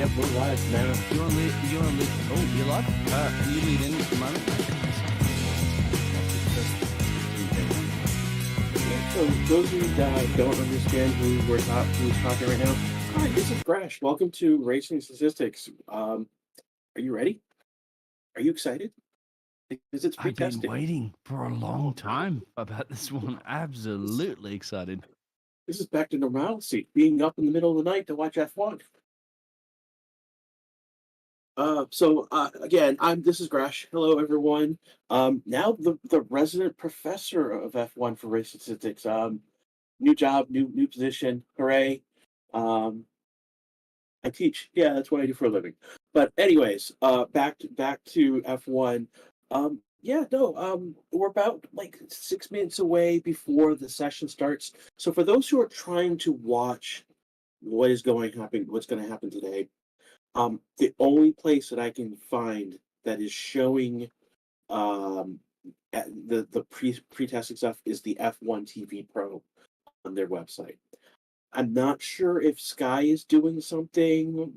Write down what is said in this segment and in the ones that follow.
Yeah, we're live now. You want to lead? Oh, you're live? Can you lead in at the moment? Yeah, so those of you that don't understand who's talking right now, hi, this is Grash. Welcome to Racing Statistics. Are you ready? Are you excited? Because it's I've been pre-testing. waiting for a long time about this one. Absolutely excited. This is back to normalcy, being up in the middle of the night to watch F1. Again, this is Grash. Hello, everyone. Now the resident professor of F1 for Racing Statistics. New job, new position. Hooray! Um, I teach. Yeah, that's what I do for a living. But anyways, back to F1. Yeah, no, we're about like 6 minutes away before the session starts. So for those who are trying to watch what's going to happen today, the only place that I can find that is showing the pre-testing stuff is the F1 TV Pro on their website. I'm not sure if Sky is doing something.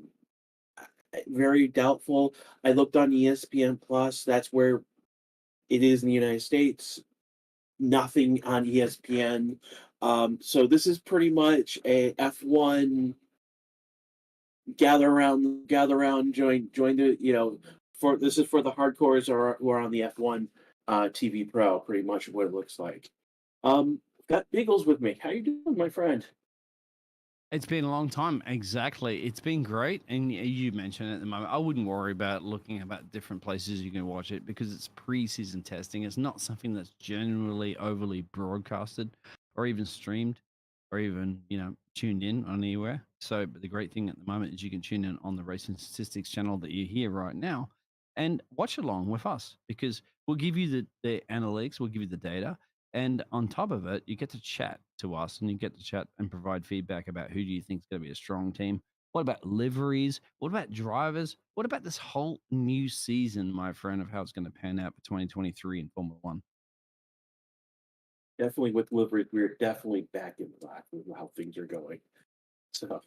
Very doubtful. I looked on ESPN Plus. That's where it is in the United States. Nothing on ESPN. So this is pretty much a F1 gather around, join the for this is for the hardcores who are on the F1 TV Pro. Pretty much what it looks like. Got Biggles with me. How you doing, my friend? It's been a long time. Exactly. It's been great. And you mentioned it at the moment. I wouldn't worry about looking about different places you can watch it because it's pre-season testing. It's not something that's generally overly broadcasted or even streamed or even, tuned in on anywhere. So but the great thing at the moment is you can tune in on the Racing Statistics channel that you hear right now and watch along with us because we'll give you the analytics, we'll give you the data, and on top of it, you get to chat to us and you get to chat and provide feedback about who do you think is going to be a strong team. What about liveries? What about drivers? What about this whole new season, my friend, of how it's going to pan out for 2023 in Formula One? Definitely with livery, we're definitely back in black with how things are going. So,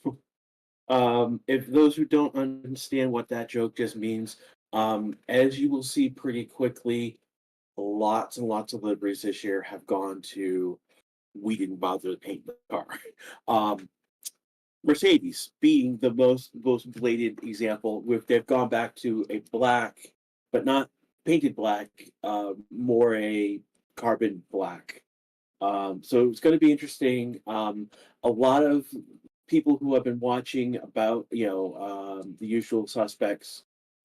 if those who don't understand what that joke just means, as you will see pretty quickly, lots and lots of liveries this year have gone to we didn't bother to paint the car. Um, Mercedes being the most blatant example, with they've gone back to a black, but not painted black, more a carbon black. So it's going to be interesting. A lot of people who have been watching about the usual suspects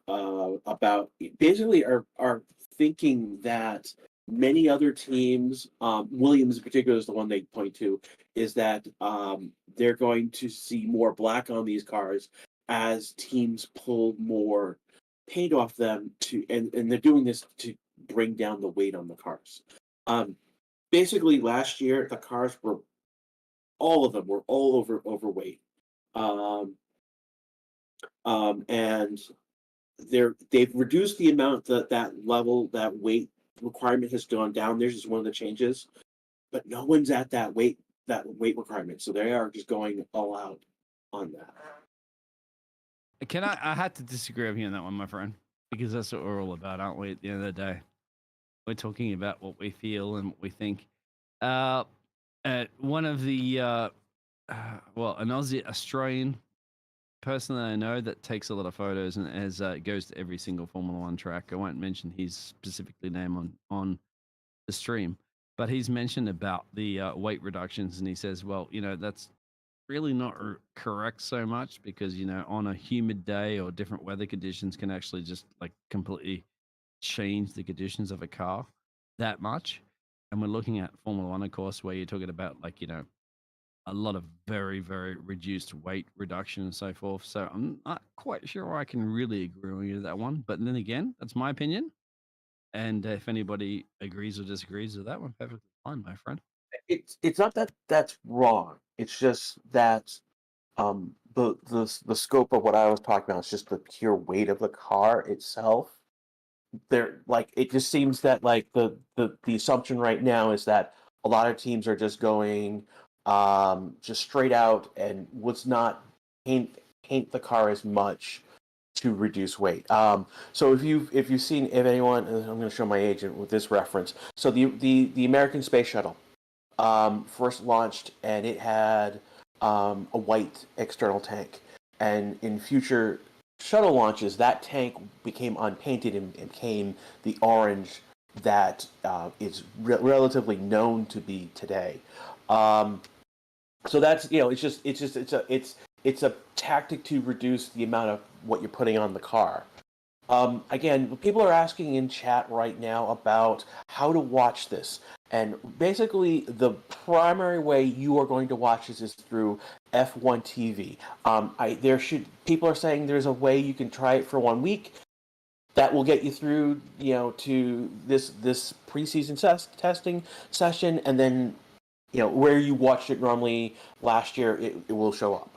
about basically are thinking that many other teams, Williams in particular is the one they point to, is that they're going to see more black on these cars as teams pull more paint off them and they're doing this to bring down the weight on the cars. Um, Basically, last year the cars were all of them were all overweight. Um, and they've reduced the amount that weight requirement has gone down. There's just one of the changes, but no one's at that weight requirement, so they are just going all out on that. I had to disagree with you on that one, my friend, because that's what we're all about, aren't we? At the end of the day, we're talking about what we feel and what we think. Uh, One of the, an Aussie Australian person that I know that takes a lot of photos and goes to every single Formula One track. I won't mention his specifically name on the stream, but he's mentioned about the weight reductions, and he says, well, that's really not correct so much because on a humid day or different weather conditions can actually just like completely change the conditions of a car that much. And we're looking at Formula One, of course, where you're talking about like a lot of very, very reduced weight reduction and so forth. So I'm not quite sure I can really agree with you with that one. But then again, that's my opinion. And if anybody agrees or disagrees with that one, perfectly fine, my friend. It's not that that's wrong. It's just that the scope of what I was talking about is just the pure weight of the car itself. There, like, it just seems that like the assumption right now is that a lot of teams are just going just straight out and was not paint paint the car as much to reduce weight. So if anyone, I'm going to show my agent with this reference. So the American Space Shuttle first launched, and it had a white external tank, and in future shuttle launches, that tank became unpainted and became the orange that is relatively known to be today. So that's it's a tactic to reduce the amount of what you're putting on the car. Again, people are asking in chat right now about how to watch this. And basically, the primary way you are going to watch this is through F1 TV. People are saying there's a way you can try it for 1 week. That will get you through, to this preseason testing session, and then, where you watched it normally last year, it will show up.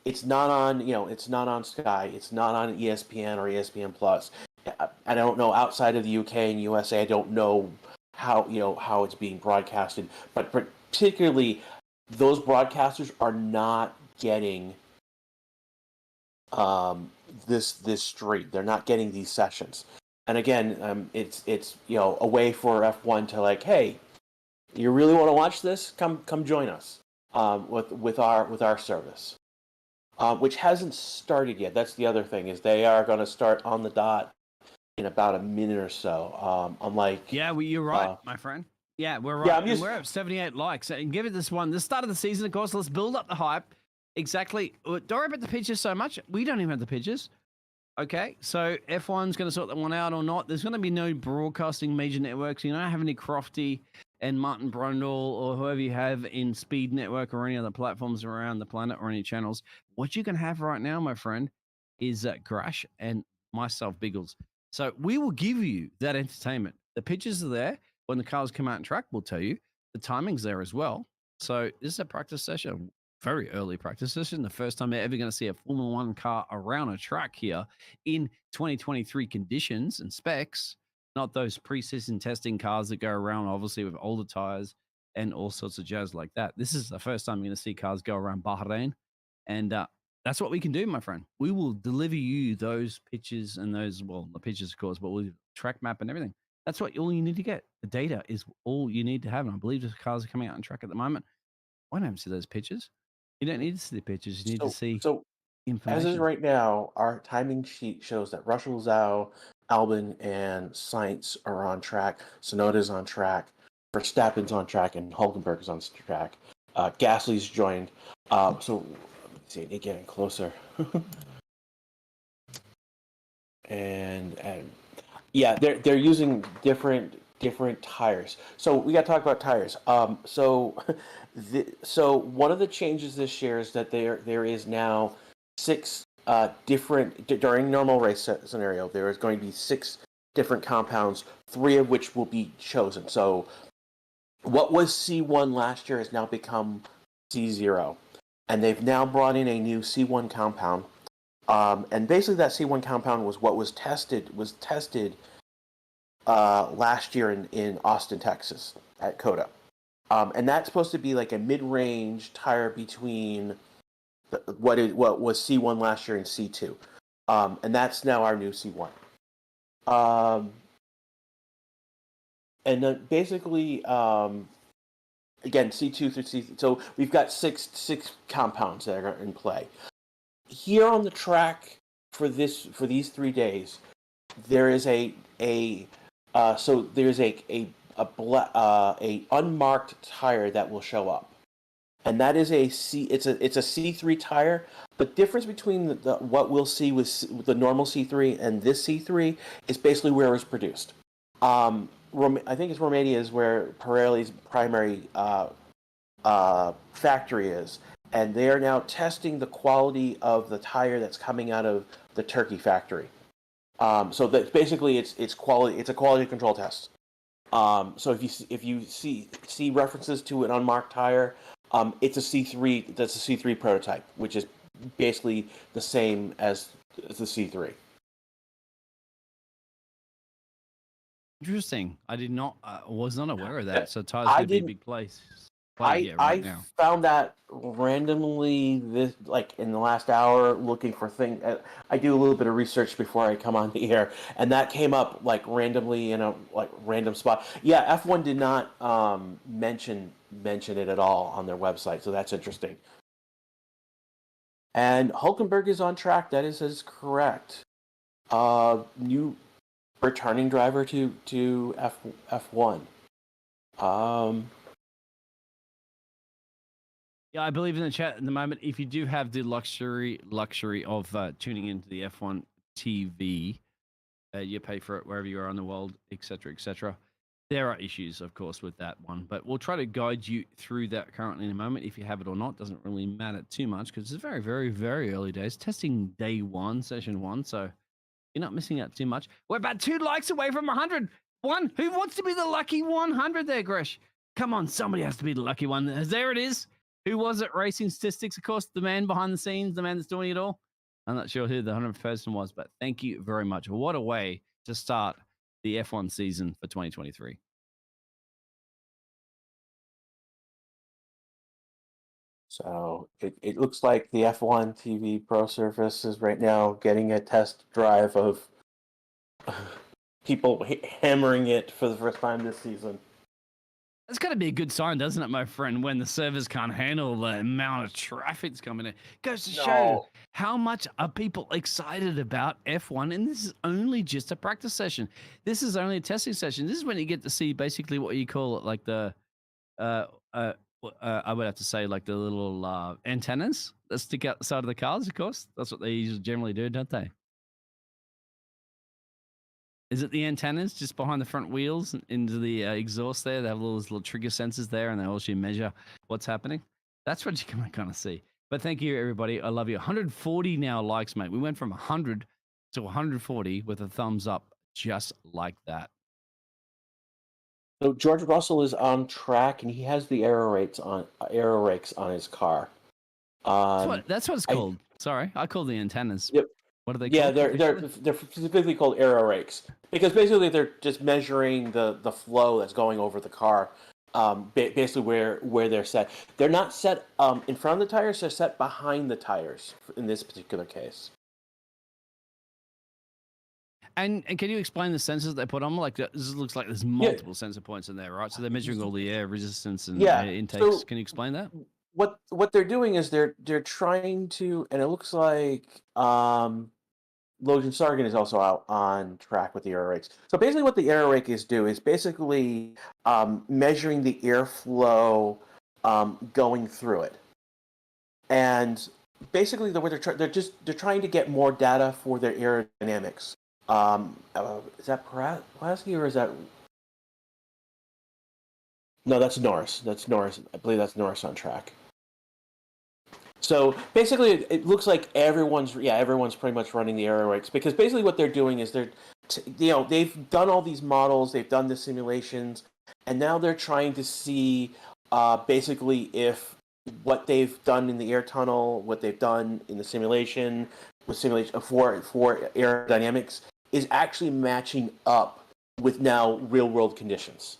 It's not on, it's not on Sky. It's not on ESPN or ESPN Plus. I don't know, outside of the UK and USA, I don't know how it's being broadcasted. But particularly, those broadcasters are not getting this straight. They're not getting these sessions. And again, it's a way for F1 to, like, hey, you really want to watch this? Come join us with our service. Which hasn't started yet. That's the other thing, is they are going to start on the dot in about a minute or so. You're right, my friend. Yeah, we're right. Yeah, and we're at 78 likes. And give it this one. The start of the season, of course. Let's build up the hype. Exactly. Don't worry about the pictures so much. We don't even have the pictures. Okay, so F1's going to sort that one out or not. There's going to be no broadcasting major networks. You don't have any Crofty and Martin Brundle or whoever you have in Speed Network or any other platforms around the planet or any channels. What you can have right now, my friend, is Grash and myself, Biggles. So we will give you that entertainment. The pictures are there. When the cars come out and track, we'll tell you. The timing's there as well. So this is a practice session, very early practice session. The first time they're ever going to see a Formula One car around a track here in 2023 conditions and specs. Not those pre-season testing cars that go around, obviously, with older tires and all sorts of jazz like that. This is the first time you're going to see cars go around Bahrain. And that's what we can do, my friend. We will deliver you those pictures and the pictures, of course, but we'll track map and everything. That's all you need to get. The data is all you need to have. And I believe the cars are coming out on track at the moment. Why don't you see those pictures? You don't need to see the pictures. You need to see information. As is right now, our timing sheet shows that Russell, Zhou, Albon, and Sainz are on track. Tsunoda's on track. Verstappen's on track, and Hulkenberg's on track. Gasly's joined. So let's see, they're getting closer. and yeah, they're using different tires. So we got to talk about tires. So one of the changes this year is that there is now 6 different, during normal race scenario, there is going to be 6 different compounds, 3 of which will be chosen. So what was C1 last year has now become C0, and they've now brought in a new C1 compound. And basically that C1 compound was what was tested last year in Austin, Texas at COTA. And that's supposed to be like a mid-range tire between what was C1 last year and C2. And that's now our new C1. And then basically, again, C2 through C3. So we've got six compounds that are in play. Here on the track for these 3 days, there is a unmarked tire that will show up, and that is it's a C3 tire. The difference between what we'll see with the normal C3 and this C3 is basically where it was produced. I think it's Romania is where Pirelli's primary factory is, and they are now testing the quality of the tire that's coming out of the Turkey factory. So that basically it's quality. It's a quality control test. So if you see references to an unmarked tire, it's a C3. That's a C3 prototype, which is basically the same as the C3. Interesting. I was not aware of that. So tires would be a big place. play right I now. found that randomly this like in the last hour looking for things. I do a little bit of research before I come on the air, and that came up like randomly in a like random spot. Yeah, F1 did not mention it at all on their website, so that's interesting. And Hulkenberg is on track. That is correct. New returning driver to F1. Um, Yeah, I believe in the chat at the moment. If you do have the luxury of tuning into the F1 TV, you pay for it wherever you are in the world, etc., etc. There are issues, of course, with that one, but we'll try to guide you through that currently in a moment. If you have it or not, doesn't really matter too much because it's very, very, very early days. Testing day 1, session 1, so you're not missing out too much. We're about 2 likes away from 100. One, who wants to be the lucky 100 there, Gresh? Come on, somebody has to be the lucky one. There it is. Who was it? Racing Statistics, of course, the man behind the scenes, the man that's doing it all. I'm not sure who the 100th person was, but thank you very much. What a way to start the F1 season for 2023. So it looks like the F1 TV Pro service is right now getting a test drive of people hammering it for the first time this season. That's got to be a good sign, doesn't it, my friend, when the servers can't handle the amount of traffic that's coming in. Goes to show how much are people excited about F1, and this is only just a practice session. This is only a testing session. This is when you get to see basically what you call it, like the, I would have to say, like the little antennas that stick out the side of the cars, of course. That's what they usually generally do, don't they? Is it the antennas just behind the front wheels into the exhaust there? They have all those little trigger sensors there, and they also measure what's happening. That's what you can kind of see. But thank you, everybody. I love you. 140 now likes, mate. We went from 100 to 140 with a thumbs up, just like that. So George Russell is on track, and he has the aero rakes on his car. That's what it's called. Sorry, I call the antennas. Yep. What are they Yeah, called? they're specifically called aero rakes because basically they're just measuring the flow that's going over the car. Basically where they're set. They're not set in front of the tires. They're set behind the tires in this particular case. And can you explain the sensors they put on? Like this looks like there's multiple sensor points in there, right? So they're measuring all the air resistance and air intakes. Can you explain that? What they're doing is they're trying to, and it looks like Logan Sargent is also out on track with the aero rakes. So basically what the aero rake is basically measuring the airflow going through it. And basically the way they're trying to get more data for their aerodynamics. Is that Pulaski or is that... No, that's Norris. I believe that's Norris on track. So basically, it looks like everyone's pretty much running the aero rakes because basically what they're doing is they've done all these models, they've done the simulations, and now they're trying to see basically if what they've done in the air tunnel, what they've done in the simulation for aerodynamics is actually matching up with now real world conditions.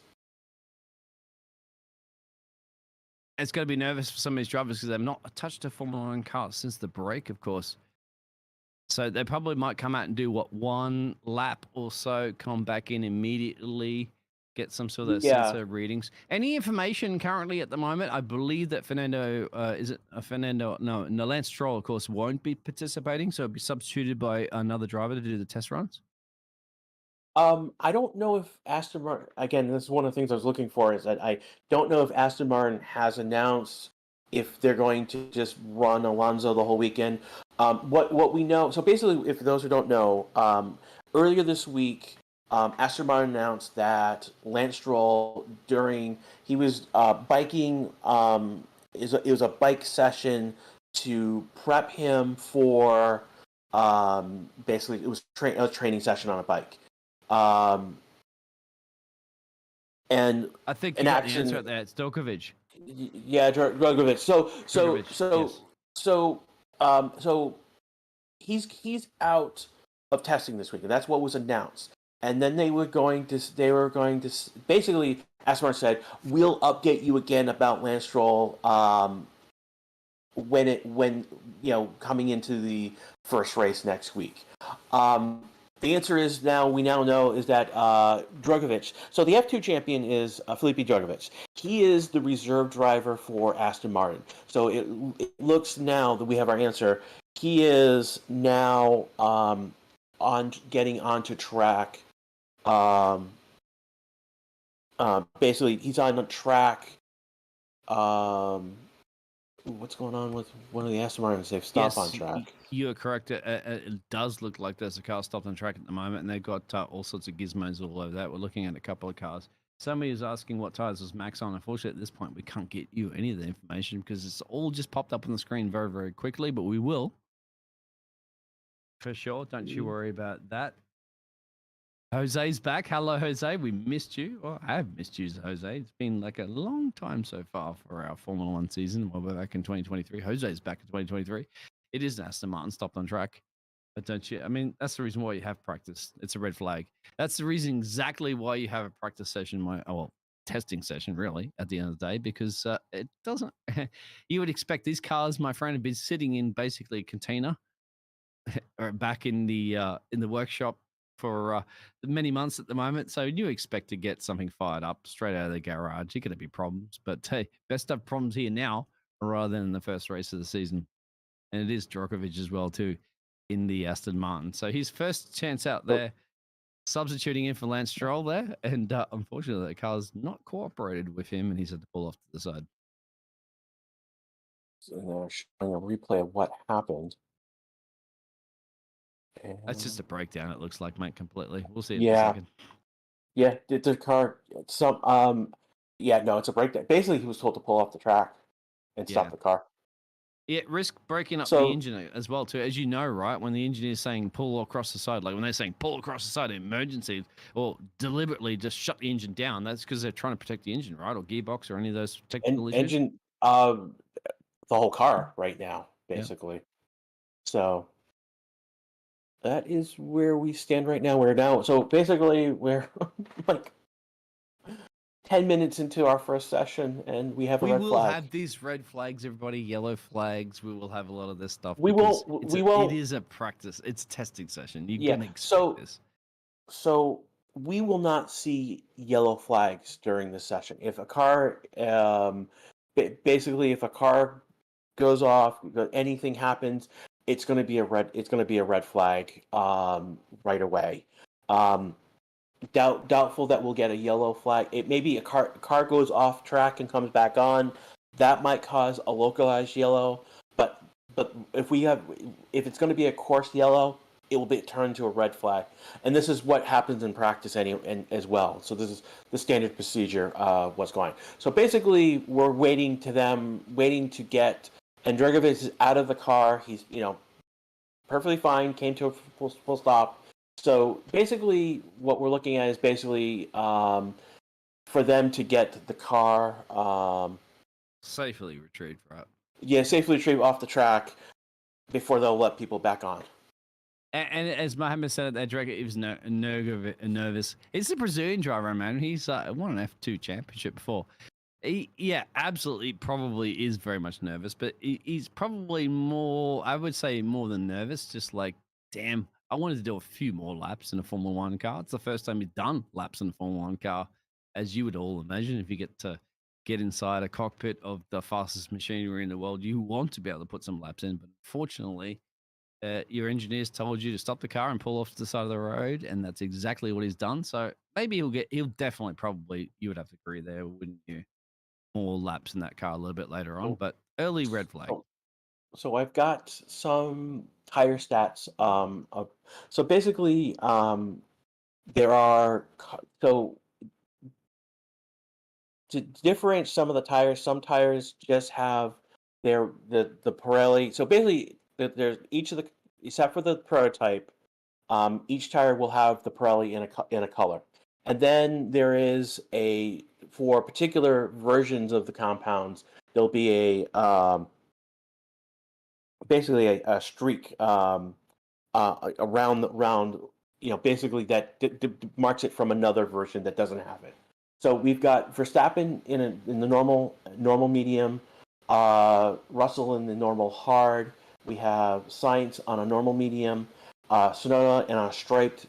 It's going to be nervous for some of these drivers because they've not touched a Formula 1 car since the break, of course. So they probably might come out and do, one lap or so, come back in immediately, get some sort of sensor readings. Any information currently at the moment? I believe that Fernando, Lance Stroll, of course, won't be participating, so it'll be substituted by another driver to do the test runs. I don't know if Aston Martin, again, this is one of the things I was looking for, is that I don't know if Aston Martin has announced if they're going to just run Alonso the whole weekend. What we know, so basically, if those who don't know, earlier this week, Aston Martin announced that Lance Stroll, he was biking, it was a bike session to prep him for, basically, it was a training session on a bike. And I think you got the answer at that. It's Djokovic. Yeah, Djokovic. So he's out of testing this weekend. That's what was announced. and then they were going to basically, Asmar said, we'll update you again about Lance Stroll when coming into the first race next week. The answer is we now know is that Drugovich. So the F2 champion is Felipe Drugovich. He is the reserve driver for Aston Martin. So it looks now that we have our answer. He is now getting onto track. Basically, he's on the track. What's going on with one of the Aston Martins? They've stopped on track. You are correct. It does look like there's a car stopped on track at the moment, and they've got all sorts of gizmos all over that. We're looking at a couple of cars. Somebody is asking what tires was Max on. Unfortunately, at this point, we can't get you any of the information because it's all just popped up on the screen very, very quickly, but we will. For sure. Don't you worry about that. Jose's back. Hello, Jose. We missed you. Or I have missed you, Jose. It's been like a long time so far for our Formula One season. We're back in 2023. Jose's back in 2023. It is Aston Martin stopped on track. But don't you? I mean, that's the reason why you have practice. It's a red flag. That's the reason exactly why you have a practice session, testing session, really, at the end of the day, because it doesn't. You would expect these cars, my friend, to be sitting in basically a container or back in the workshop for many months at the moment. So you expect to get something fired up straight out of the garage. You're going to be problems. But hey, best to have problems here now rather than in the first race of the season. And it is Djokovic as well, too, in the Aston Martin. So his first chance out there, substituting in for Lance Stroll there. And unfortunately, the car's not cooperated with him, and he's had to pull off to the side. So showing a replay of what happened. That's just a breakdown, it looks like, mate, completely. We'll see it Yeah. in a second. Yeah, the car, it's a breakdown. Basically, he was told to pull off the track and stop the car. Yeah, risk breaking up the engine as well, too. As you know, right, when the engineer is saying pull across the side, like when they're saying pull across the side, emergency, or deliberately just shut the engine down, that's because they're trying to protect the engine, right, or gearbox or any of those technical issues. Engine, the whole car right now, basically. Yep. So that is where we stand right now. So basically, we're like 10 minutes into our first session, and we have a red flag. We will have these red flags, everybody, yellow flags. We will have a lot of this stuff. It is a practice. It's a testing session. You're going to expect this. So we will not see yellow flags during this session. If a car, if a car goes off, anything happens, it's going to be a red flag right away. Doubtful that we'll get a yellow flag. It may be a car goes off track and comes back on. That might cause a localized yellow. But if it's going to be a coarse yellow, it will be turned to a red flag. And this is what happens in practice as well. So this is the standard procedure of what's going on. So basically, we're waiting to get. And Drugovich is out of the car. He's perfectly fine. Came to a full stop. So basically, what we're looking at is basically for them to get the car safely retrieved, right? Yeah, safely retrieved off the track before they'll let people back on. And as Mohammed said, that Drugovich was nervous. He's a Brazilian driver, man. He's won an F2 championship before. Absolutely, probably is very much nervous, but he's probably more, I would say, more than nervous. Just like, damn, I wanted to do a few more laps in a Formula One car. It's the first time you've done laps in a Formula One car, as you would all imagine. If you get inside a cockpit of the fastest machinery in the world, you want to be able to put some laps in. But unfortunately, your engineers told you to stop the car and pull off to the side of the road, and that's exactly what he's done. So maybe he'll definitely, probably, you would have to agree there, wouldn't you? More laps in that car a little bit later on, but early red flag. So I've got some tire stats. So basically, there are to differentiate some of the tires. Some tires just have the Pirelli. So basically, there's except for the prototype, each tire will have the Pirelli in a color, and then there is for particular versions of the compounds, there'll be basically a streak around basically that marks it from another version that doesn't have it. So we've got Verstappen in the normal medium, Russell in the normal hard. We have Sainz on a normal medium, Tsunoda in a striped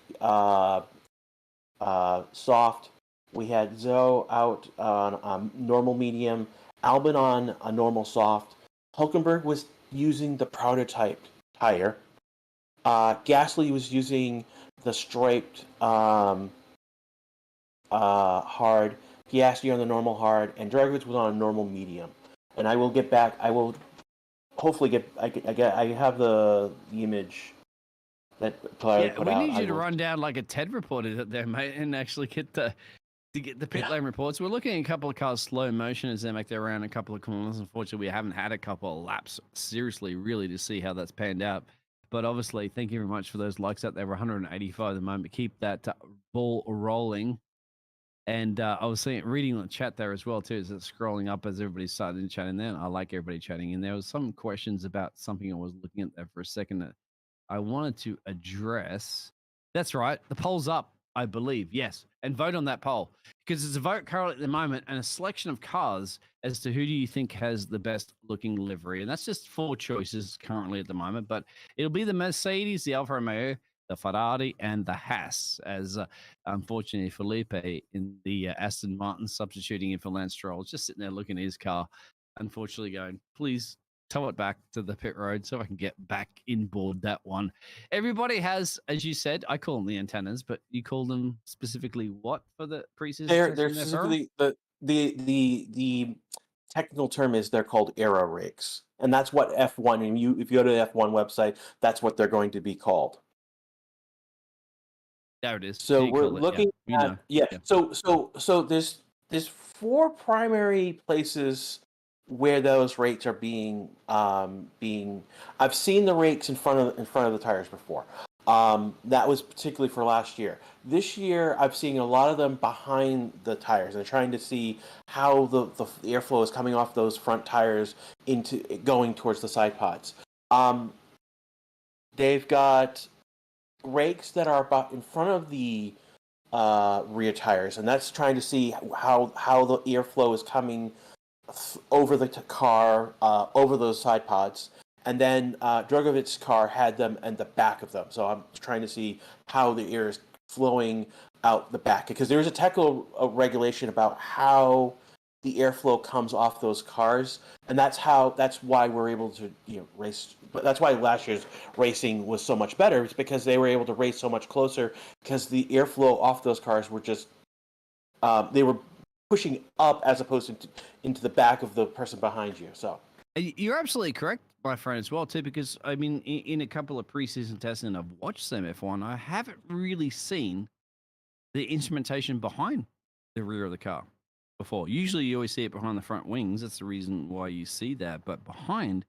soft. We had Zhou out on normal medium, Albon on a normal soft. Hulkenberg was using the prototype tire. Gasly was using the striped hard. Piastri on the normal hard, and Dragovich was on a normal medium. And I will get back. I will hopefully get. I have the image that Claire put we out. need you to run down like a TED reporter there, mate, and actually get the pit lane reports. We're looking at a couple of cars slow motion as they make their round a couple of corners. Unfortunately, we haven't had a couple of laps seriously, really, to see how that's panned out. But obviously, thank you very much for those likes out there. We're 185 at the moment. Keep that ball rolling. And I was reading the chat there as well, too, as it's scrolling up as everybody's starting to chat in there. I like everybody chatting. And there was some questions about something I was looking at there for a second that I wanted to address. That's right. The poll's up, I believe. Yes. And vote on that poll, because there's a vote currently at the moment and a selection of cars as to who do you think has the best looking livery. And that's just 4 choices currently at the moment. But it'll be the Mercedes, the Alfa Romeo, the Ferrari, and the Haas, as unfortunately Felipe in the Aston Martin substituting in for Lance Stroll, just sitting there looking at his car, unfortunately going, please tow it back to the pit road so I can get back in board that one. Everybody has, as you said, I call them the antennas, but you call them specifically what for the preseason? They're specifically the technical term is they're called aero rakes, and that's what F1. And if you go to the F1 website, that's what they're going to be called. There it is. So we're looking at So there's 4 primary places where those rates are being. I've seen the rakes in front of the tires before. That was particularly for last year. This year, I've seen a lot of them behind the tires and trying to see how the airflow is coming off those front tires into going towards the side pods. They've got rakes that are about in front of the rear tires, and that's trying to see how the airflow is coming over the car, over those side pods. And then Dragovich's car had them and the back of them. So I'm trying to see how the air is flowing out the back, because there's a technical regulation about how the airflow comes off those cars, and that's why we're able to race. But that's why last year's racing was so much better. It's because they were able to race so much closer, because the airflow off those cars were just they were pushing up as opposed to into the back of the person behind you. So you're absolutely correct, my friend, as well, too, because I mean, in a couple of preseason testing I've watched some F1, I haven't really seen the instrumentation behind the rear of the car before. Usually you always see it behind the front wings. That's the reason why you see that. But behind,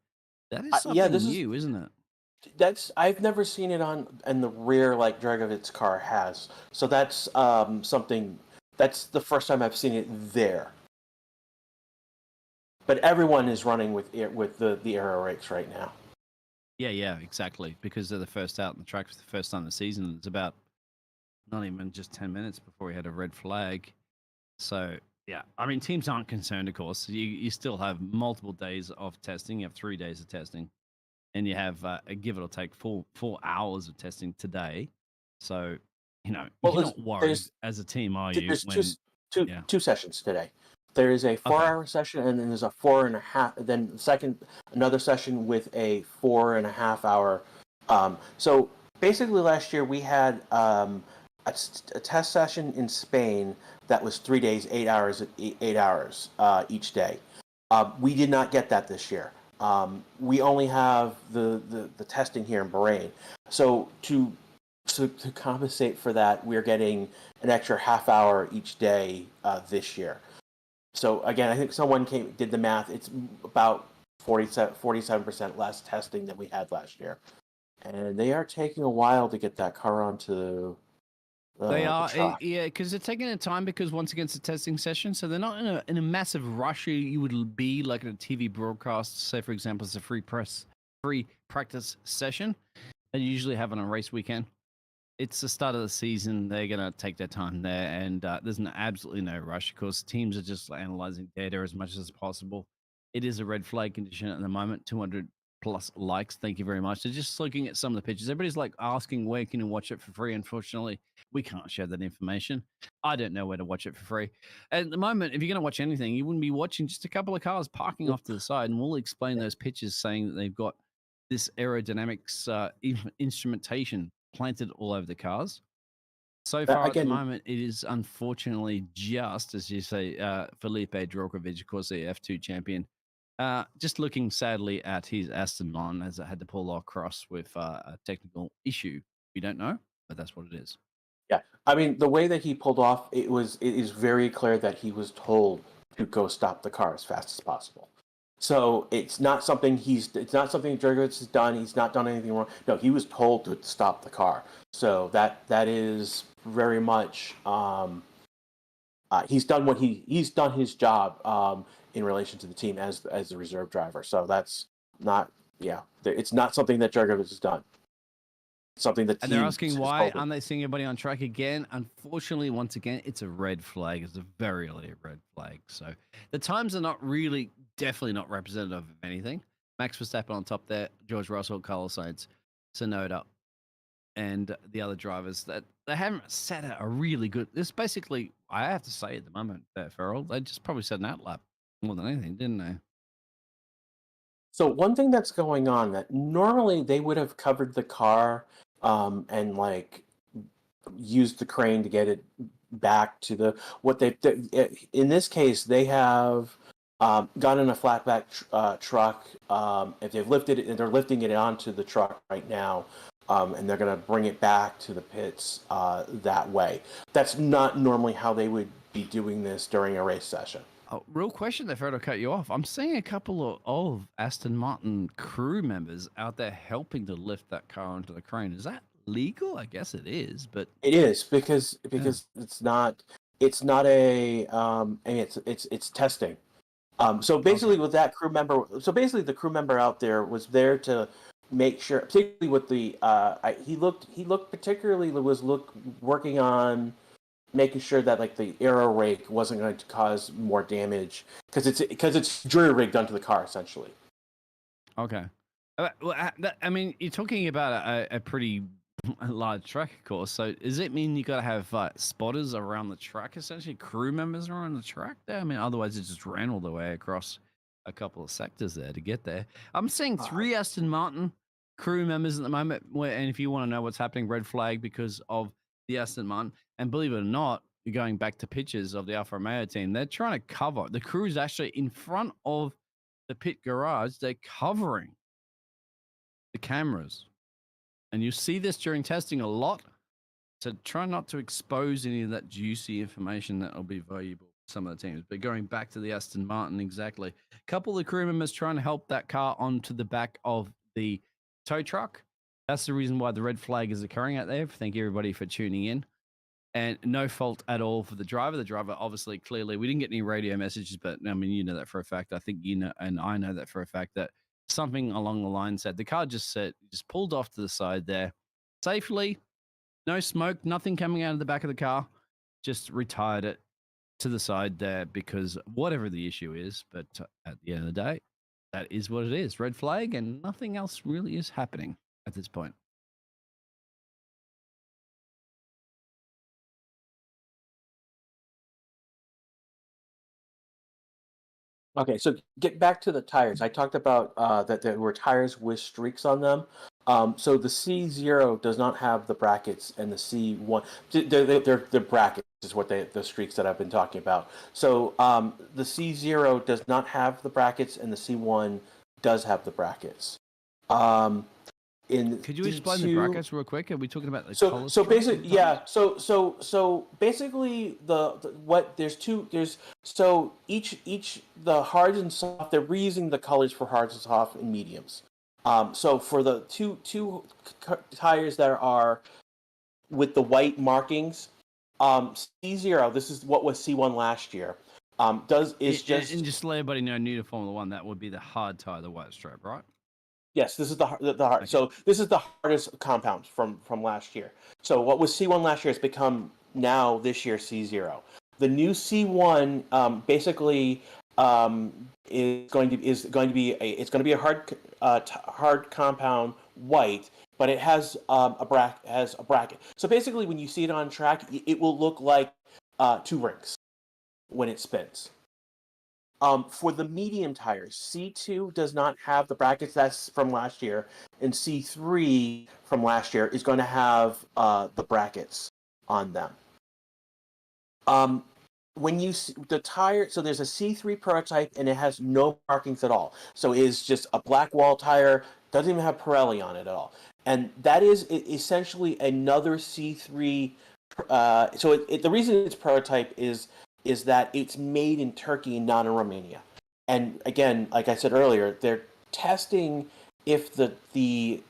that is something new, isn't it? I've never seen it in the rear like Dragovich's car has. So that's something. That's the first time I've seen it there. But everyone is running with the aero rakes right now. Yeah, exactly. Because they're the first out on the track for the first time this season. It's about not even just 10 minutes before we had a red flag. So, yeah, I mean, teams aren't concerned, of course. You still have multiple days of testing. You have 3 days of testing. And you have, give it or take, 4 hours of testing today. So, you're not worried as a team, are you? There's two sessions today. There is a 4-hour session, and then there's a 4.5. Then another session with a 4.5 hour. So basically, last year we had a test session in Spain that was 3 days, 8 hours, 8 hours each day. We did not get that this year. We only have the testing here in Bahrain. So to compensate for that, we're getting an extra half hour each day this year. So again, I think someone did the math. It's about 47% less testing than we had last year, and they are taking a while to get that car onto. They are, because they're taking their time, because once again, it's a testing session, so they're not in a massive rush. You would be like in a TV broadcast. Say, for example, it's a free practice session, and you usually have it on a race weekend. it's the start of the season. They're going to take their time there, and there's absolutely no rush. Of course, teams are just analyzing data as much as possible. It is a red flag condition at the moment. 200 plus likes. Thank you very much. They're just looking at some of the pictures. Everybody's like asking where can you watch it for free. Unfortunately, we can't share that information. I don't know where to watch it for free. At the moment, if you're going to watch anything, you wouldn't be watching just a couple of cars parking off to the side, and we'll explain those pictures saying that they've got this aerodynamics instrumentation planted all over the cars. So far at the Again, moment, it is unfortunately just, as you say, Felipe Drugovich, of course, the F2 champion, just looking sadly at his Aston Martin as it had to pull across with a technical issue. We don't know, but that's what it is. yeah, I mean, the way that he pulled off, it is very clear that he was told to go stop the car as fast as possible. So it's not something Dragovich has done. He's not done anything wrong. No, he was told to stop the car. So that is very much he's done his job in relation to the team as the reserve driver. So that's not it's not something that Dragovich has done. Something that and they're asking why aren't they seeing everybody on track again? Unfortunately, once again, it's a red flag. It's a very early red flag. So the times are not really, definitely not representative of anything. Max Verstappen on top there, George Russell, Carlos Sainz, Tsunoda, and the other drivers that they haven't set a really good. This basically, I have to say at the moment, Ferrell, they just probably set an outlap more than anything, didn't they? So one thing that's going on that normally they would have covered the car and like used the crane to get it back to the what they in this case they have got in a flatback truck. If they've lifted it, they're lifting it onto the truck right now. And they're going to bring it back to the pits that way. That's not normally how they would be doing this during a race session. Oh, real question there, Fred, to cut you off. I'm seeing a couple of Aston Martin crew members out there helping to lift that car onto the crane. Is that legal? I guess it is, but it is because it's not a it's testing. So basically, with that crew member, the crew member out there was there to make sure, particularly with the working on making sure that like the aero rake wasn't going to cause more damage because it's jury rigged onto the car essentially. Okay. I mean, you're talking about a pretty large track, of course. So does it mean you got to have spotters around the track, essentially crew members around the track there? I mean, otherwise it just ran all the way across a couple of sectors there to get there. I'm seeing 3 Aston Martin crew members at the moment. And if you want to know what's happening, red flag because of the Aston Martin. And believe it or not, you're going back to pictures of the Alfa Romeo team. They're trying to cover. The crew is actually in front of the pit garage. They're covering the cameras. And you see this during testing a lot. So try not to expose any of that juicy information that will be valuable for some of the teams. But going back to the Aston Martin, exactly. A couple of the crew members trying to help that car onto the back of the tow truck. That's the reason why the red flag is occurring out there. Thank you, everybody, for tuning in. And no fault at all for the driver. The driver, obviously, clearly, we didn't get any radio messages, but I mean, you know that for a fact. I think you know, and I know that for a fact that something along the line said the car just pulled off to the side there safely. No smoke, nothing coming out of the back of the car. Just retired it to the side there because whatever the issue is. But at the end of the day, that is what it is. Red flag, and nothing else really is happening at this point. Okay, so get back to the tires. I talked about that there were tires with streaks on them. So the C0 does not have the brackets, and the C1 they're brackets is what the streaks that I've been talking about. So the C0 does not have the brackets, and the C1 does have the brackets. Could you explain the brackets real quick? Are we talking about the color? So basically, yeah. So basically, so each the hards and soft. They're reusing the colors for hards and soft and mediums. So for the two tires that are with the white markings, C0. This is what was C1 last year. And just to let everybody know, new to Formula One, that would be the hard tire, the white stripe, right? Yes, this is the hard. Okay. So this is the hardest compound from last year. So what was C1 last year has become now this year C0. The new C1 basically is going to be a hard compound white, but it has a bracket. So basically, when you see it on track, it will look like two rings when it spins. For the medium tires, C2 does not have the brackets. That's from last year, and C3 from last year is going to have the brackets on them. When you see the tire, so there's a C3 prototype, and it has no markings at all. So it is just a black wall tire, doesn't even have Pirelli on it at all, and that is essentially another C3. The reason it's prototype is that it's made in Turkey and not in Romania. And again, like I said earlier, they're testing if the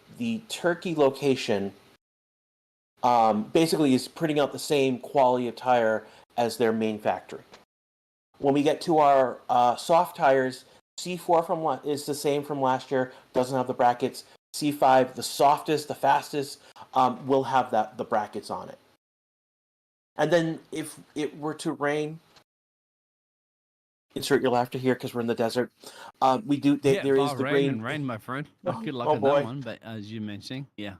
Turkey location basically is putting out the same quality of tire as their main factory. When we get to our soft tires, C4 is the same from last year, doesn't have the brackets. C5, the softest, the fastest, will have the brackets on it. And then if it were to rain, insert your laughter here because we're in the desert. We do. There is the rain. And rain, my friend. Good luck Oh, on boy. that one. But as you mentioning, yeah.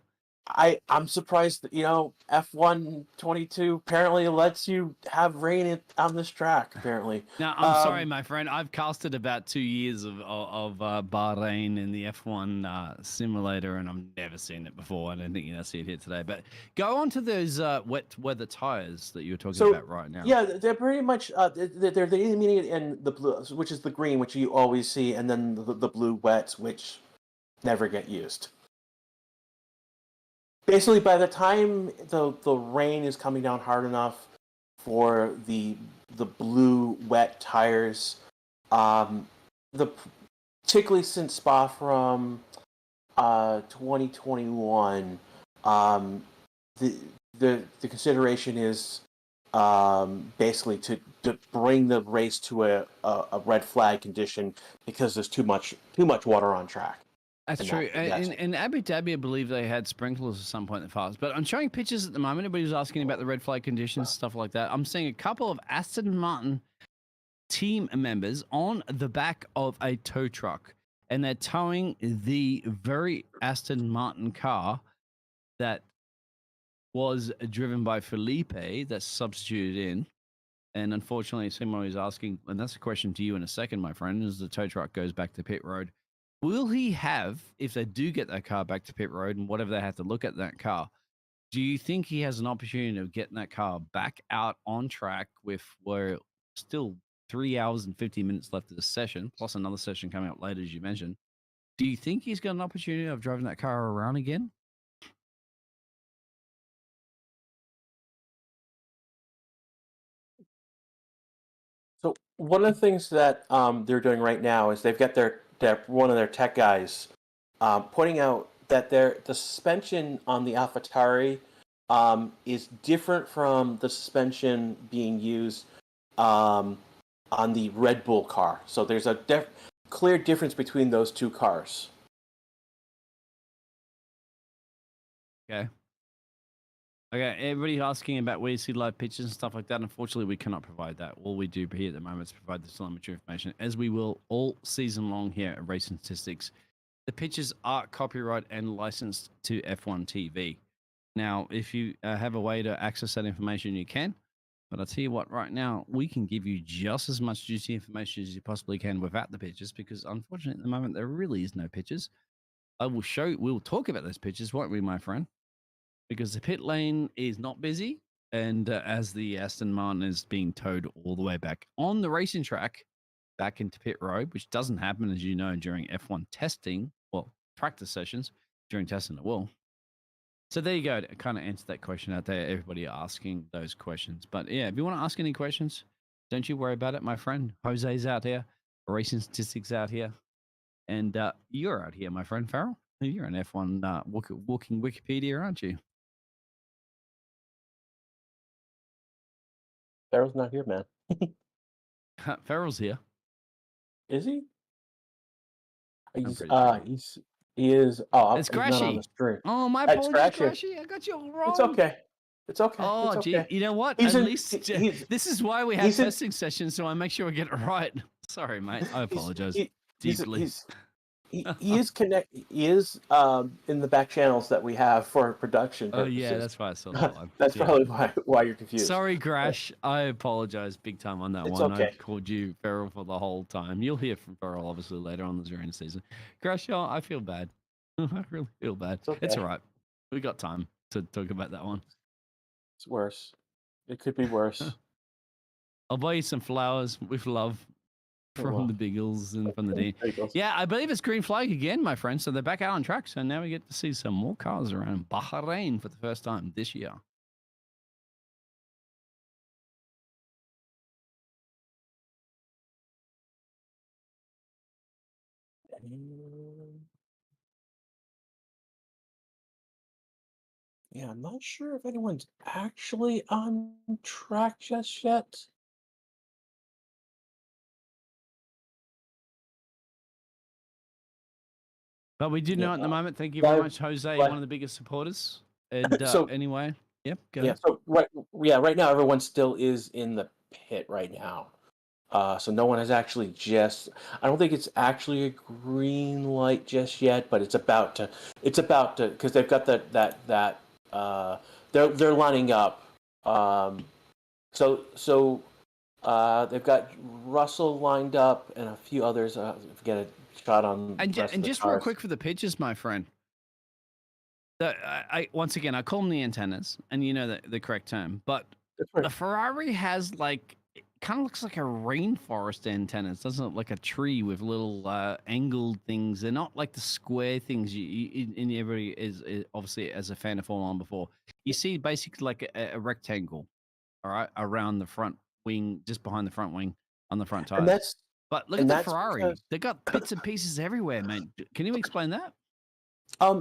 I'm surprised that F1-22 apparently lets you have rain on this track. Apparently. Now I'm sorry, my friend. I've casted about 2 years of Bahrain in the F1 simulator, and I've never seen it before. I don't think you're gonna see it here today. But go on to those wet weather tires that you're talking about right now. Yeah, they're pretty much they're the intermediate and the blue, which is the green, which you always see, and then the blue wets, which never get used. Basically, by the time the rain is coming down hard enough for the blue wet tires, particularly since Spa from 2021, the consideration is basically to bring the race to a red flag condition because there's too much water on track. That's true. In Abu Dhabi, I believe they had sprinklers at some point in the past. But I'm showing pictures at the moment. Everybody was asking about the red flag conditions, stuff like that. I'm seeing a couple of Aston Martin team members on the back of a tow truck, and they're towing the very Aston Martin car that was driven by Felipe that's substituted in. And unfortunately, someone is asking, and that's a question to you in a second, my friend, as the tow truck goes back to pit road. Will he have, if they do get that car back to pit road and whatever they have to look at that car, do you think he has an opportunity of getting that car back out on track with where still 3 hours and 50 minutes left of the session, plus another session coming up later, as you mentioned? Do you think he's got an opportunity of driving that car around again? So one of the things that they're doing right now is they've got their one of their tech guys pointing out that the suspension on the AlphaTauri is different from the suspension being used on the Red Bull car. So there's a clear difference between those two cars. Okay. Everybody asking about where you see live pictures and stuff like that. Unfortunately, we cannot provide that. All we do here at the moment is provide the telemetry information, as we will all season long here at Racing Statistics. The pictures are copyright and licensed to F1 TV. Now, if you have a way to access that information, you can. But I'll tell you what, right now, we can give you just as much juicy information as you possibly can without the pictures, because unfortunately, at the moment, there really is no pictures. We'll talk about those pictures, won't we, my friend? Because the pit lane is not busy, and as the Aston Martin is being towed all the way back on the racing track, back into pit road, which doesn't happen, as you know, during F1 testing, well, practice sessions, during testing it will. So there you go, to kind of answer that question out there, everybody asking those questions. But yeah, if you want to ask any questions, don't you worry about it, my friend. Jose's out here, Racing Statistics out here, and you're out here, my friend Farrell. You're an F1 walking Wikipedia, aren't you? Farrell's not here, man. Farrell's here. Is he? I'm pretty sure. He is. Oh, It's he's not on the Crashy. screen. Oh, my It's apologies, Crashy. Crashy. I got you all wrong. It's okay. It's okay. Oh, It's gee, okay. you know what? He's At in. least He's. this is why we have He's in. testing sessions, so I make sure I get it right. Sorry, mate. I apologize deeply. He is He is in the back channels that we have for production Oh purposes. yeah, that's why I saw that one. That's Yeah. probably why you're confused. Sorry, Grash. I apologize big time on that It's one. okay. I called you Feral for the whole time. You'll hear from Feral obviously later on during the season. Grash, oh, I feel bad. I really feel bad. It's okay. all right. We got time to talk about that one. It's worse. It could be worse. I'll buy you some flowers with love from the Beagles and from the D. Yeah, I believe it's green flag again, my friend. So they're back out on track. So now we get to see some more cars around Bahrain for the first time this year. Yeah, I'm not sure if anyone's actually on track just yet. But we do know at the Yeah, moment. Thank you very but much, Jose, but one of the biggest supporters. And so anyway, yep, go yeah, ahead. so right now everyone still is in the pit right now. So no one has actually just. I don't think it's actually a green light just yet, but it's about to. It's about to because they've got that. They're lining up. So they've got Russell lined up and a few others. Get a shot on And, the rest of the just real cars. quick for the pitches, my friend. I once again I call them the antennas, and you know the correct term. But That's right. the Ferrari has like it kind of looks like a rainforest antennas, doesn't it? Like a tree with little angled things. They're not like the square things and everybody is obviously as a fan of Formula One before. You see basically like a rectangle, all right, around the front wing, just behind the front wing on the front And tires. But look at the that's Ferrari. because They got bits and pieces everywhere, mate. Can you explain that?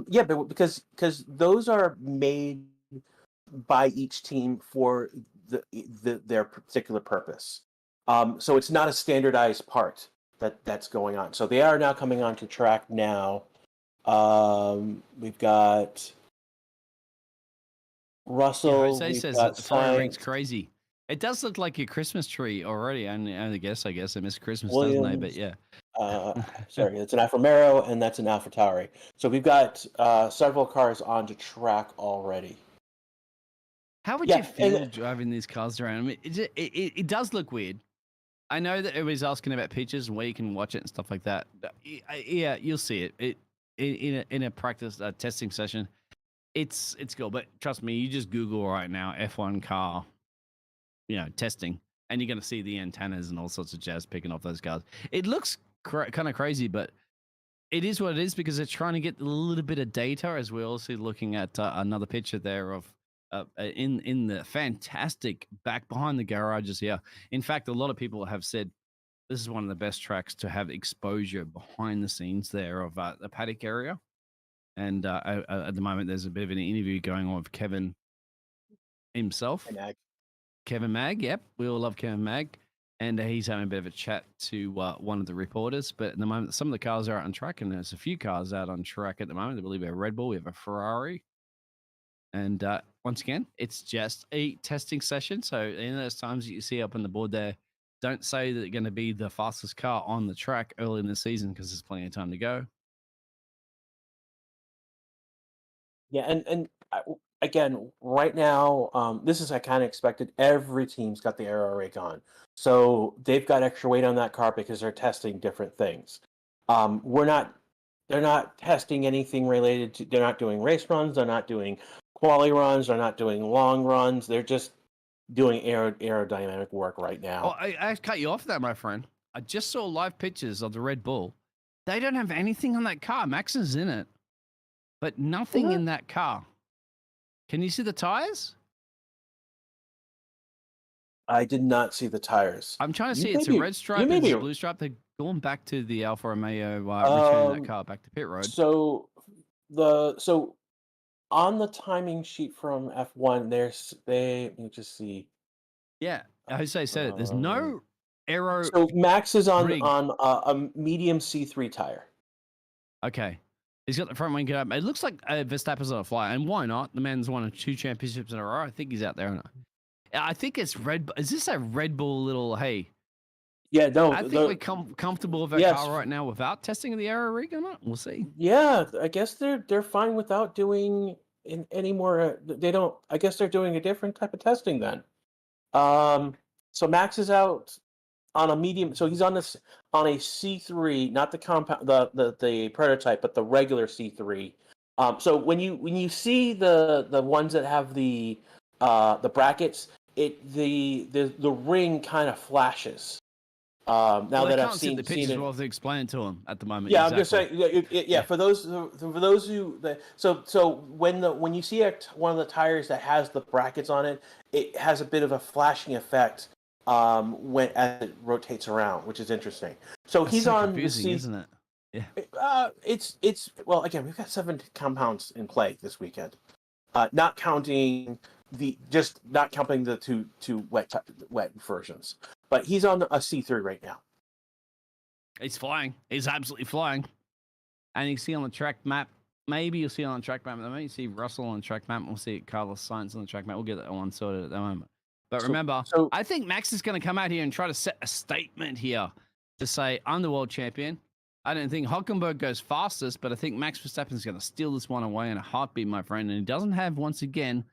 yeah, but because those are made by each team for their particular purpose. So it's not a standardized part that's going on. So they are now coming onto track now. We've got Yeah, Russell. Jose We've says got that the Ferrari rink's Sainz, crazy. It does look like your Christmas tree already. I only guess. I missed Christmas, doesn't they? But Williams. yeah. Sorry, it's an Alfa Romeo and that's an AlphaTauri. So we've got several cars onto track already. How would you Yeah, feel driving these cars around? I mean, it does look weird. I know that everybody's asking about pictures and where you can watch it and stuff like that. Yeah, you'll see it. In a practice testing session, it's cool. But trust me, you just Google right now F1 car, testing, and you're going to see the antennas and all sorts of jazz picking off those cars. It looks kind of crazy, but it is what it is because they're trying to get a little bit of data, as we're also looking at another picture there of in the fantastic back behind the garages here. In fact, a lot of people have said this is one of the best tracks to have exposure behind the scenes there of the paddock area. And at the moment, there's a bit of an interview going on with Kevin himself. Kevin Mag, yep. We all love Kevin Mag. And he's having a bit of a chat to one of the reporters. But at the moment, some of the cars are out on track, and there's a few cars out on track at the moment. I believe we have a Red Bull, we have a Ferrari. And once again, it's just a testing session. So in those times that you see up on the board there, don't say that they're going to be the fastest car on the track early in the season because there's plenty of time to go. Yeah, and again, right now, this is I kind of expected. Every team's got the aero rig on, so they've got extra weight on that car because they're testing different things. They're not testing anything related to. They're not doing race runs. They're not doing quali runs. They're not doing long runs. They're just doing aerodynamic work right now. Oh, I cut you off there, my friend. I just saw live pictures of the Red Bull. They don't have anything on that car. Max is in it, but nothing in that car. Can you see the tires? I did not see the tires. I'm trying to see. It's a red stripe and it's a blue stripe. They're going back to the Alfa Romeo, returning that car back to pit road. So on the timing sheet from F1, let me just see. Yeah, Jose said it. There's no aero. So Max is on rig. a medium C3 tire. Okay. He's got the front wing up. It looks like Verstappen's on a fly, and why not? The man's won 2 championships in a row. I think he's out there. I think it's Red. Is this a Red Bull little? Hey, Yeah, no. I think we're comfortable with our car right now without testing the aero rig or not. We'll see. Yeah, I guess they're fine without doing any more. They don't. I guess they're doing a different type of testing then. So Max is out on a medium. So he's on a C3, not the compound, the prototype, but the regular C3. So when you see the ones that have the brackets, the ring kind of flashes. Now that I've seen the pictures, we'll have to explain it to them at the moment. Yeah, exactly. I'm just saying. Yeah, for those who so when you see one of the tires that has the brackets on it, it has a bit of a flashing effect as it rotates around, which is interesting. So That's he's so on confusing, the isn't it? Yeah. It's well, again, we've got 7 compounds in play this weekend, not counting the two wet versions. But he's on a C3 right now. He's flying. He's absolutely flying. And you see on the track map, maybe you'll see on the track map, maybe you see Russell on the track map, we'll see Carlos Sainz on the track map. We'll get that one sorted at the moment. But remember, I think Max is going to come out here and try to set a statement here to say, I'm the world champion. I don't think Hülkenberg goes fastest, but I think Max Verstappen is going to steal this one away in a heartbeat, my friend. And he doesn't have, once again,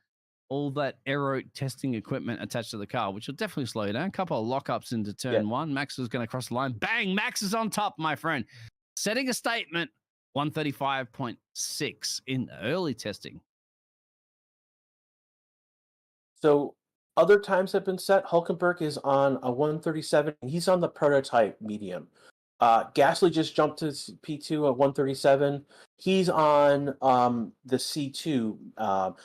all that aero testing equipment attached to the car, which will definitely slow you down. A couple of lockups into turn 1. Max is going to cross the line. Bang! Max is on top, my friend. Setting a statement, 135.6 in early testing. So other times have been set. Hülkenberg is on a 137. He's on the prototype medium. Gasly just jumped to P2 at 137. He's on the C2,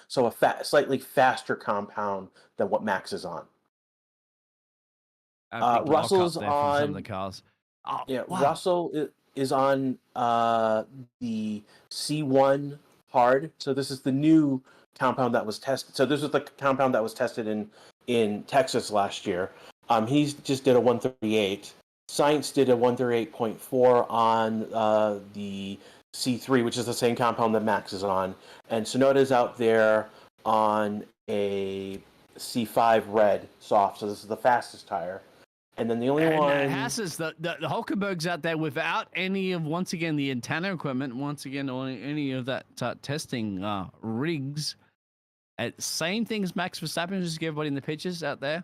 so a slightly faster compound than what Max is on. Russell's on some of the cars. Oh, yeah, wow. Russell is on the C1 hard. So this is the new compound that was tested. So this was the compound that was tested in Texas last year. He just did a 138. Sainz did a 138.4 on the C3, which is the same compound that Max is on. And Tsunoda's out there on a C5 red soft. So this is the fastest tire. And then the only one... Haas the Hülkenberg's out there without any of, once again, the antenna equipment, once again, or any of that testing rigs. Same thing as Max Verstappen, just give everybody in the pictures out there.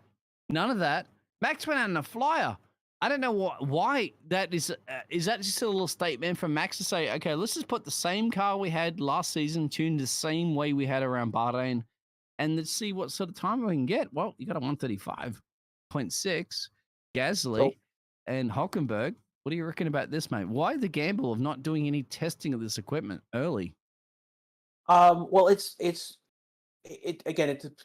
None of that. Max went out in a flyer. I don't know why that is. Is that just a little statement from Max to say, okay, let's just put the same car we had last season, tuned the same way we had around Bahrain, and let's see what sort of time we can get. Well, you got a 135.6, Gasly and Hülkenberg. What do you reckon about this, mate? Why the gamble of not doing any testing of this equipment early? Well, it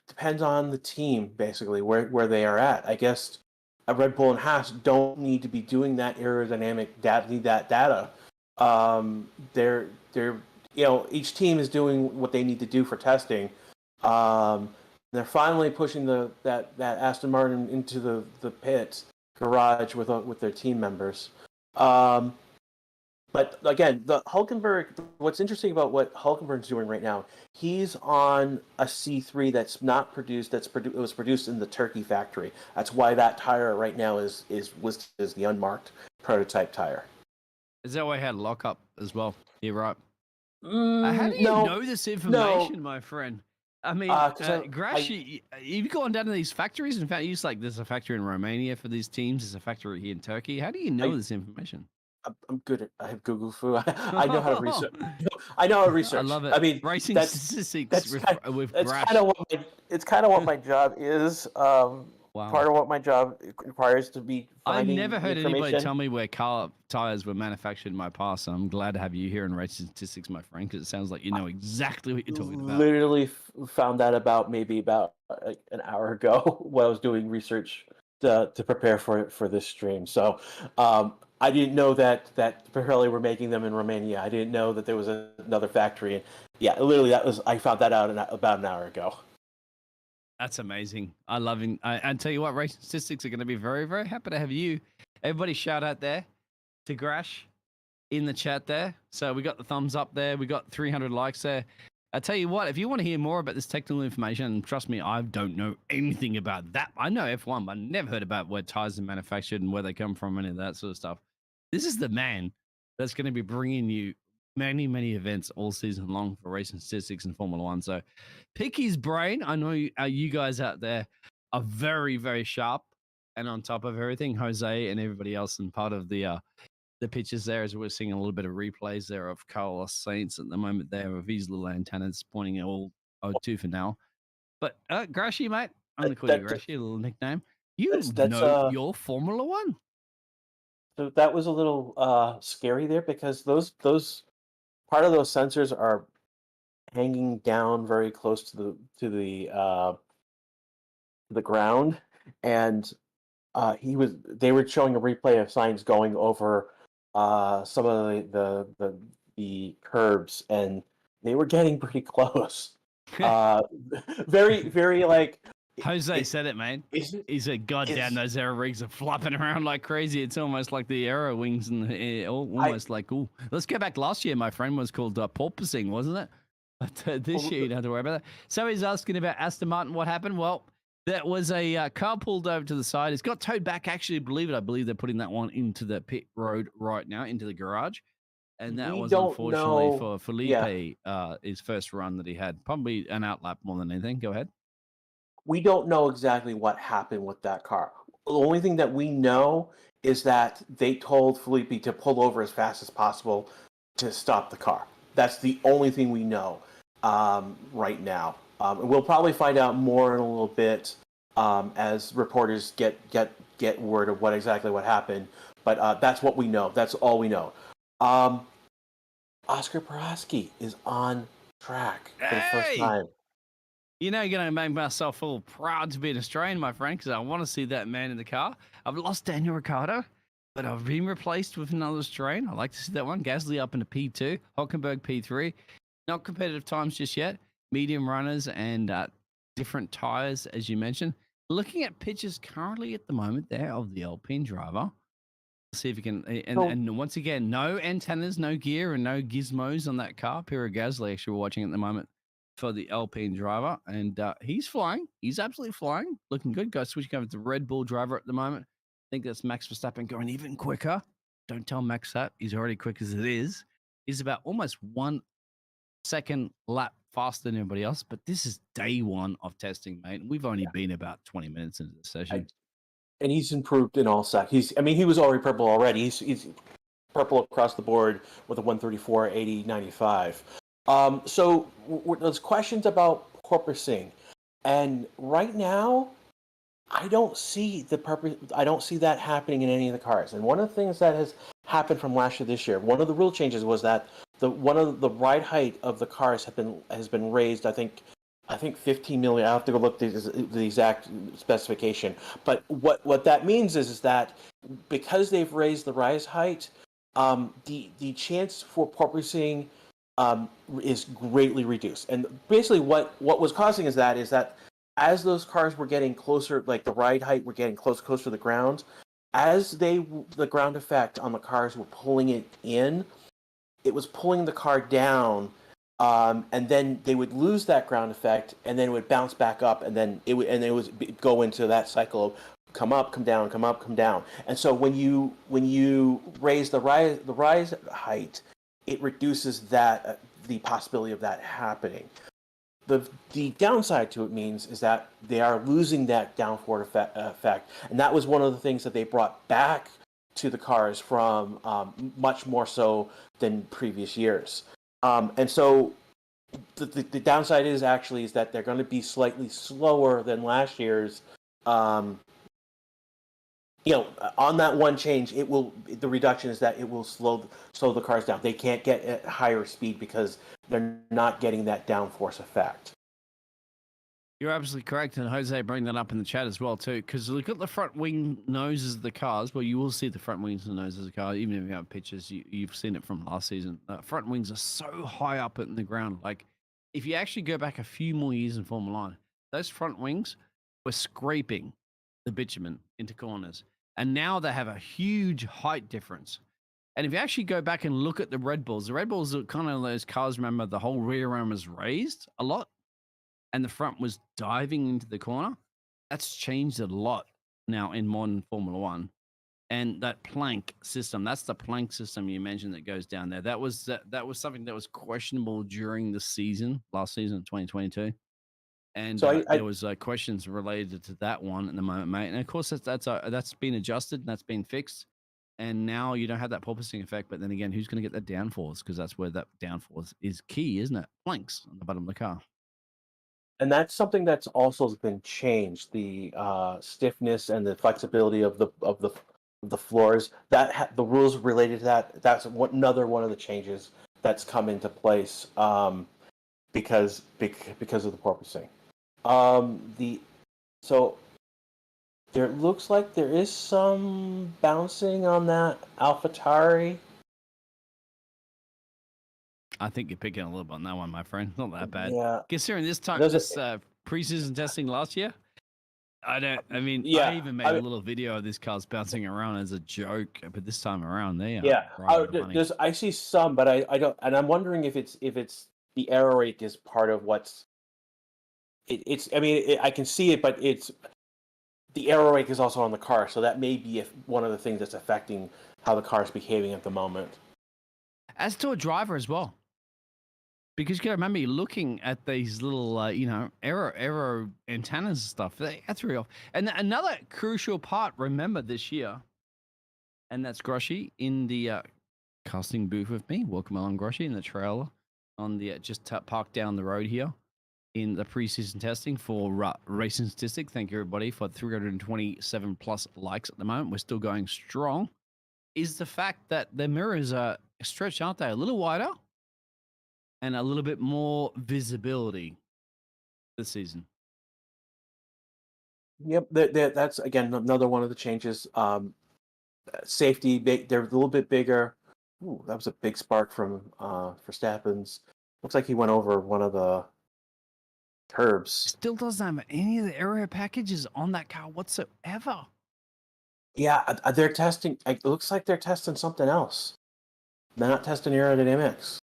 depends on the team, basically, where they are at. I guess Red Bull and Haas don't need to be doing that aerodynamic data. They're each team is doing what they need to do for testing. They're finally pushing that Aston Martin into the pit garage with their team members. But again, the Hülkenberg. What's interesting about what Hülkenberg's doing right now? He's on a C3 that's not produced. It was produced in the Turkey factory. That's why that tire right now is listed as the unmarked prototype tire. Is that why I had lockup as well? You're right. How do you know this information, my friend? I mean, Grash, you've gone down to these factories. In fact, there's a factory in Romania for these teams. There's a factory here in Turkey. How do you know this information? I'm good at. I have Google Fu. I know how to research. I know how to research. I love it. I mean, racing statistics it's kind of what my job is. Wow. Part of what my job requires to be. I've never heard anybody tell me where car tires were manufactured in my past, and I'm glad to have you here in racing statistics, my friend, because it sounds like you know exactly what you're talking about. Literally found that about an hour ago when I was doing research to prepare for this stream. So. I didn't know that Pirelli were making them in Romania. I didn't know that there was another factory. And yeah, literally, I found that out about an hour ago. That's amazing. I love it. I tell you what, Racing Statistics are going to be very, very happy to have you. Everybody shout out there to Grash. in the chat there. So we got the thumbs up there. We got 300 likes there. I tell you what, if you want to hear more about this technical information, trust me, I don't know anything about that. I know F1, but I never heard about where tires are manufactured and where they come from, any of that sort of stuff. This is the man that's going to be bringing you many, many events all season long for racing statistics and Formula One. So pick his brain. I know you guys out there are very, very sharp and on top of everything. Jose and everybody else, and part of the pictures there, as we're seeing a little bit of replays there of Carlos Sainz at the moment there of his little antennas pointing all to for now. But Grashy, mate, I'm going to call you Grashy, a little nickname. You know your Formula One. So that was a little scary there, because those part of those sensors are hanging down very close to the ground, and they were showing a replay of Sainz going over some of the curbs, and they were getting pretty close. Very, very like. Jose said it, man. He said, God damn, those aero rigs are flopping around like crazy. It's almost like the aero wings in the air, almost like, ooh. Let's go back last year, my friend, was called porpoising, wasn't it? But this year, you don't have to worry about that. So he's asking about Aston Martin, what happened? Well, that was a car pulled over to the side. It's got towed back, actually, I believe they're putting that one into the pit road right now, into the garage. And that was unfortunately for Felipe, his first run that he had. Probably an outlap more than anything. Go ahead. We don't know exactly what happened with that car. The only thing that we know is that they told Felipe to pull over as fast as possible to stop the car. That's the only thing we know right now. We'll probably find out more in a little bit as reporters get word of what happened. But that's what we know. That's all we know. Oscar Piastri is on track for the first time. You know, you're going to make myself all proud to be an Australian, my friend, because I want to see that man in the car. I've lost Daniel Ricciardo, but I've been replaced with another Australian. I like to see that one. Gasly up into P2, Hockenberg P3. Not competitive times just yet. Medium runners and different tires, as you mentioned. Looking at pictures currently at the moment there of the Alpine driver. See if you can. And once again, no antennas, no gear, and no gizmos on that car. Pierre Gasly, actually, we're watching at the moment for the Alpine driver, and he's flying. He's absolutely flying, looking good. Guys, switching over to the Red Bull driver at the moment. I think that's Max Verstappen going even quicker. Don't tell Max that. He's already quick as it is. He's about almost 1 second lap faster than everybody else, but this is day one of testing, mate. We've only been about 20 minutes into the session. And he's improved in all sectors. He was already purple already. He's purple across the board with a 134, 80, 95. So there's questions about porpoising, and right now, I don't see that happening in any of the cars. And one of the things that has happened from last year to this year, one of the rule changes was that one of the ride height of the cars has been raised. I think 15 million. I have to go look at the exact specification. But what that means is that because they've raised the rise height, the chance for porpoising is greatly reduced. And basically what was causing is that as those cars were getting closer, like the ride height were getting closer to the ground, as the ground effect on the cars were pulling it in, it was pulling the car down, and then they would lose that ground effect, and then it would bounce back up, and then it would go into that cycle of come up, come down, come up, come down. And so when you raise the rise height, it reduces that the possibility of that happening. The downside to it means is that they are losing that downforce effect, and that was one of the things that they brought back to the cars from much more so than previous years. And so the downside is that they're going to be slightly slower than last year's. On that one change, the reduction is that it will slow the cars down. They can't get at higher speed because they're not getting that downforce effect. You're absolutely correct, and Jose bring that up in the chat as well too, because look at the front wing noses of the cars. Well, you will see the front wings and noses of the car, even if you have pictures. You've seen it from last season. Front wings are so high up in the ground. Like, if you actually go back a few more years in Formula One, those front wings were scraping the bitumen into corners, and now they have a huge height difference. And if you actually go back and look at the Red Bulls are kind of those cars, remember, the whole rear end was raised a lot and the front was diving into the corner. That's changed a lot now in modern Formula One. And that plank system, that's the plank system you mentioned that goes down there. That was something that was questionable during the season, last season of 2022. And So there was questions related to that one at the moment, mate. And of course, that's been adjusted and that's been fixed. And now you don't have that porpoising effect. But then again, who's going to get that downforce? Because that's where that downforce is key, isn't it? Planks on the bottom of the car. and that's something that's also been changed. The stiffness and the flexibility of the floors. The rules related to that. That's another one of the changes that's come into place because of the porpoising. So there looks like there is some bouncing on that AlphaTauri. I think you're picking a little bit on that one, my friend. Not that bad. Yeah. Considering this preseason testing last year, I even made a little video of this car's bouncing around as a joke, but this time around, they are. Yeah. right on the money. I see some, but I don't, and I'm wondering if it's the error rate is part of what's. I can see it, but the error rate is also on the car, so that may be one of the things that's affecting how the car is behaving at the moment. As to a driver as well. Because you got to remember, you're looking at these little, aero antennas and stuff. That's real. And another crucial part, remember, this year, and that's Groshy in the casting booth with me. Welcome along, Groshy, in the trailer on the just parked down the road here in the preseason testing for Racing Statistic. Thank you, everybody, for 327 plus likes at the moment. We're still going strong. Is the fact that the mirrors are stretched, aren't they? A little wider and a little bit more visibility this season. Yep, that's again another one of the changes. Safety, they're a little bit bigger. Ooh, that was a big spark from Verstappen's. Looks like he went over one of the curbs. Still doesn't have any of the area packages on that car whatsoever. Yeah, they're testing. It looks like they're testing something else. They're not testing aerodynamics.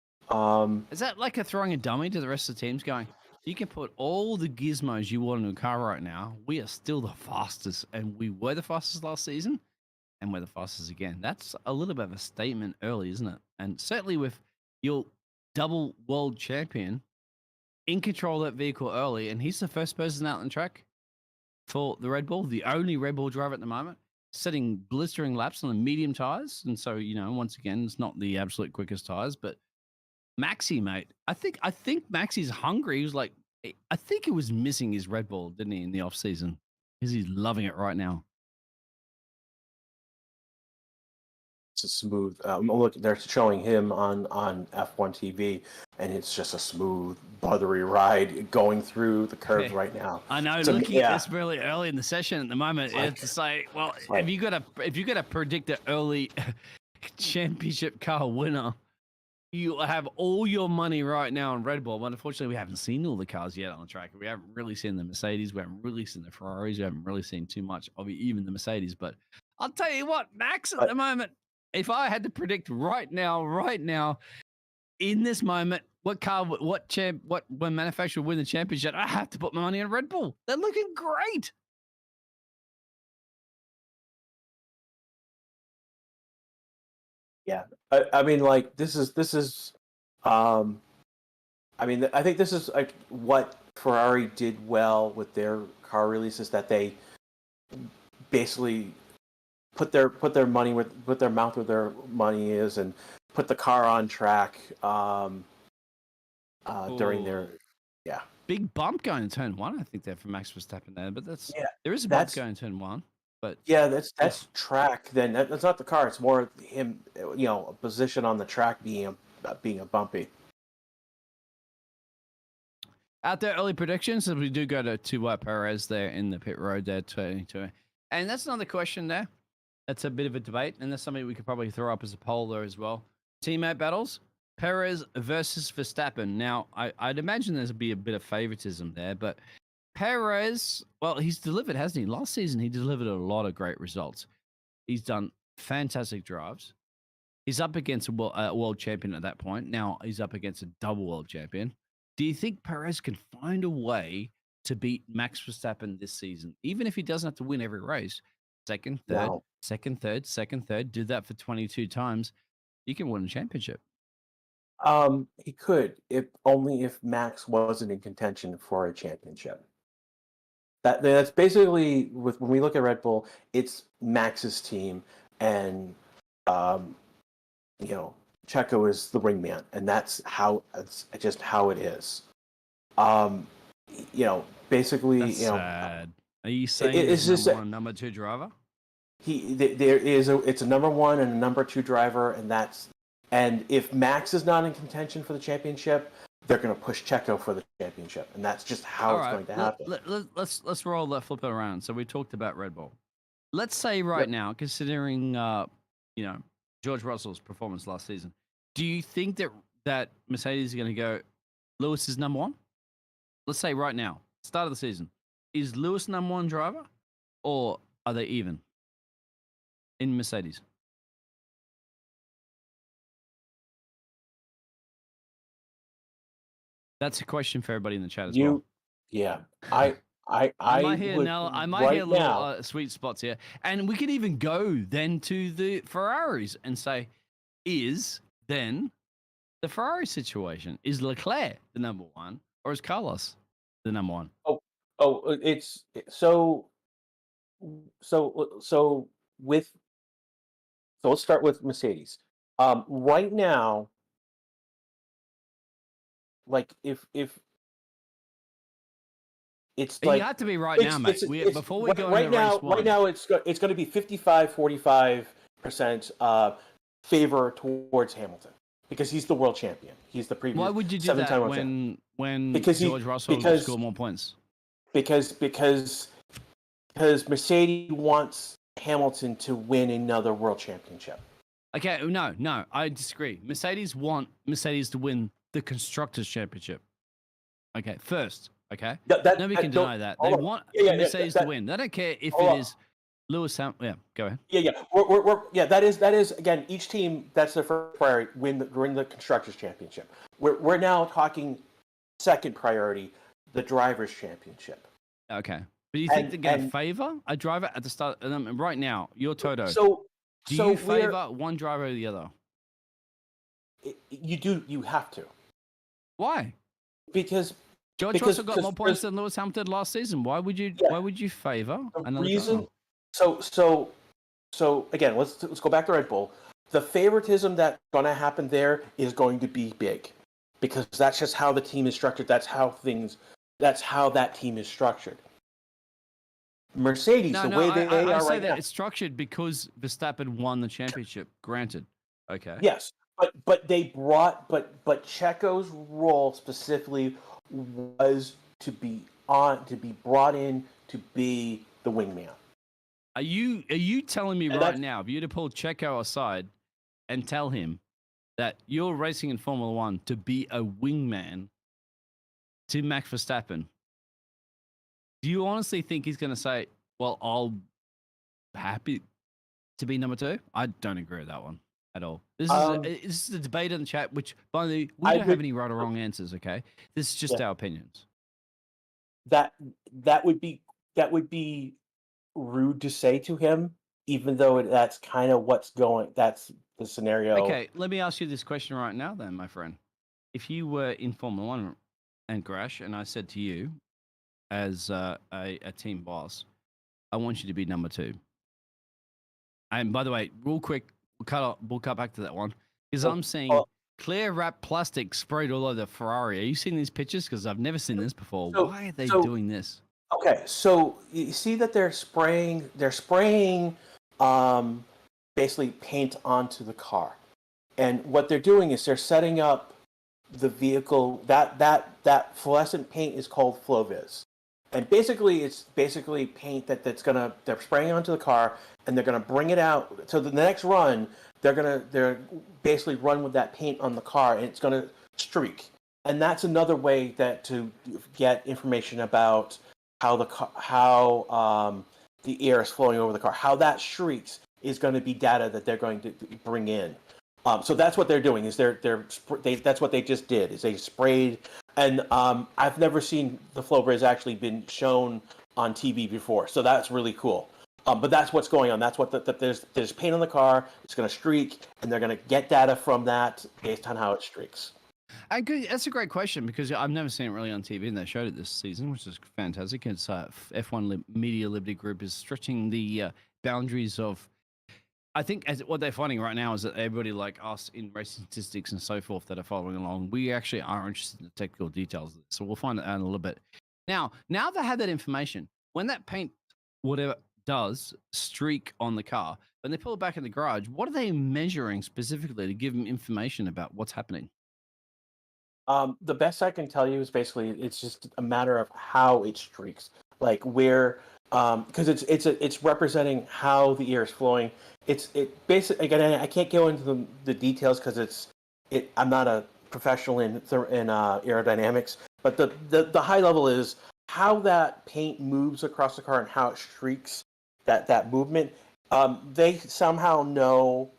Is that like throwing a dummy to the rest of the teams going, you can put all the gizmos you want in a car right now. We are still the fastest, and we were the fastest last season, and we're the fastest again. That's a little bit of a statement early, isn't it? And certainly with your double world champion in control of that vehicle early, and he's the first person out on the track for the Red Bull, the only Red Bull driver at the moment, setting blistering laps on the medium tires. And so, once again, it's not the absolute quickest tires, but Maxi, mate, I think Maxi's hungry. He was like, I think he was missing his Red Bull, didn't he, in the off season? Because he's loving it right now. It's a smooth. Look, they're showing him on F1 TV, and it's just a smooth, buttery ride going through the curves right now. I know. Looking at this really early in the session at the moment, it's to say, well, if you got to predict an early championship car winner, you have all your money right now on Red Bull, but unfortunately, we haven't seen all the cars yet on the track. We haven't really seen the Mercedes. We haven't really seen the Ferraris. We haven't really seen too much of even the Mercedes. But I'll tell you what, Max, at the moment, if I had to predict right now, in this moment, what manufacturer win the championship, I have to put my money on Red Bull. They're looking great. Yeah, I mean, like this is, I think this is like what Ferrari did well with their car releases, that they basically put their money with their mouth where their money is, and put the car on track during their big bump going in turn one. I think they're from Max Verstappen there, but there is a bump going in turn one. But that's track. Then that's not the car. It's more him, a position on the track being a bumpy. Out there, early predictions, as we do go to Perez there in the pit road there too. And that's another question there. That's a bit of a debate, and that's something we could probably throw up as a poll there as well. Teammate battles, Perez versus Verstappen. Now, I'd imagine there's be a bit of favoritism there, but Perez, well, he's delivered, hasn't he? Last season, he delivered a lot of great results. He's done fantastic drives. He's up against a world champion at that point. Now he's up against a double world champion. Do you think Perez can find a way to beat Max Verstappen this season, even if he doesn't have to win every race? Second, third, No. second, third, second, third. Do that for 22 times. You can win a championship. He could, if only if Max wasn't in contention for a championship. That's basically when we look at Red Bull, it's Max's team, and Checo is the wingman, and that's just how it is. Basically, That's sad. Are you saying it's he's just number one, number two driver? It's a number one and a number two driver, and if Max is not in contention for the championship, they're going to push Checo for the championship, and that's just how it's going to happen. Let's roll that, flip it around. So we talked about Red Bull. Let's say right now, considering George Russell's performance last season, do you think that Mercedes is going to go, Lewis is number one? Let's say right now, start of the season, is Lewis number one driver, or are they even in Mercedes? That's a question for everybody in the chat as well. Yeah, I might hear a little now. Sweet spots here, and we could even go then to the Ferraris and say, is then the Ferrari situation, is Leclerc the number one, or is Carlos the number one? It's so let's start with Mercedes. Right now, like if it's like you have to be right now, mate. Before we go right into now, race one. right now it's going to be 55-45% favor towards Hamilton because he's the world champion. He's the previous. Why would you do seven-time that world champion. when George Russell scored more points? Because Mercedes wants Hamilton to win another world championship. Okay, no, I disagree. Mercedes want Mercedes to win the Constructors' Championship. Okay, first. Okay, nobody can deny that. They want Mercedes to win. They don't care if it is Lewis Hamilton. Yeah, go ahead. Yeah. That is again. Each team, that's their first priority. Win the Constructors' Championship. We're now talking second priority, the Drivers' Championship. Okay, but you think they're going to favor a driver at the start? Right now, you're Toto. Do you favor one driver or the other? You do. You have to. Why? Because George Russell got more points than Lewis Hamilton last season. Why would you? Yeah. Why would you favor another driver? So again, let's go back to Red Bull. The favoritism that's going to happen there is going to be big, because that's just how the team is structured. That's how that team is structured. Mercedes, I say that it's structured because Verstappen won the championship. Granted, okay. Yes, but Checo's role specifically was to be brought in to be the wingman. Are you telling me right now, if you to pull Checo aside and tell him that you're racing in Formula One to be a wingman to Max Verstappen, do you honestly think he's going to say, well, I'll happy to be number two? I don't agree with that one at all. This is a debate in the chat, which, by the way, we don't have any right or wrong answers, okay? This is just our opinions. That would be rude to say to him, even though that's kind of that's the scenario. Okay, let me ask you this question right now then, my friend. If you were in Formula One and Grash, and I said to you, as a team boss, I want you to be number two. And by the way, real quick, we'll cut back to that one, because I'm seeing clear wrap plastic sprayed all over the Ferrari. Are you seeing these pictures? Because I've never seen this before. Why are they doing this? Okay, so you see that they're spraying basically paint onto the car, and what they're doing is they're setting up the vehicle. That fluorescent paint is called FlowViz. And basically, it's paint they're spraying onto the car, and they're gonna bring it out. So the next run, they're basically run with that paint on the car, and it's gonna streak. And that's another way to get information about how the air is flowing over the car. How that streaks is going to be data that they're going to bring in. So that's what they're doing. Is that's what they just did. Is they sprayed, and I've never seen the flow bridge actually been shown on TV before. So that's really cool. But that's what's going on. That's what there's paint on the car. It's going to streak, and they're going to get data from that based on how it streaks. That's a great question because I've never seen it really on TV, and they showed it this season, which is fantastic. It's F1 Media Liberty Group is stretching the boundaries of. I think what they're finding right now is that everybody like us in racing statistics and so forth that are following along, we actually are interested in the technical details of this. So we'll find it out in a little bit. Now they have that information. When that paint, whatever does streak on the car, when they pull it back in the garage, what are they measuring specifically to give them information about what's happening? The best I can tell you is basically it's just a matter of how it streaks, like where, because it's representing how the air is flowing. It basically, again, I can't go into the details because I'm not a professional in aerodynamics, but the high level is how that paint moves across the car and how it streaks that movement. They somehow know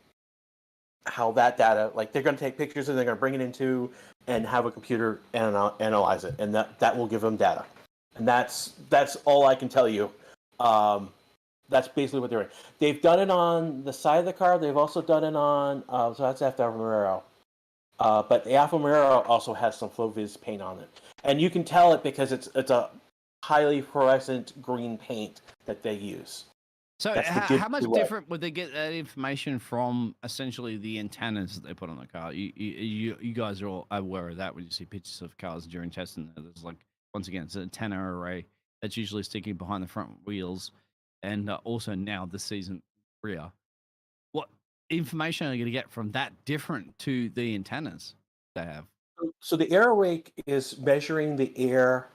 how that data, like they're going to take pictures and they're going to bring it into and have a computer analyze it, and that will give them data. And that's all I can tell you. That's basically what they're doing. They've done it on the side of the car. They've also done it on, so that's after Alfa Romeo. But the Alfa Romeo also has some FlowViz paint on it. And you can tell it because it's a highly fluorescent green paint that they use. So how much different would they get that information from essentially the antennas that they put on the car? You guys are all aware of that when you see pictures of cars during testing. There's like, once again, it's an antenna array that's usually sticking behind the front wheels and also now this season rear. What information are you going to get from that different to the antennas they have? So the air wake is measuring the air,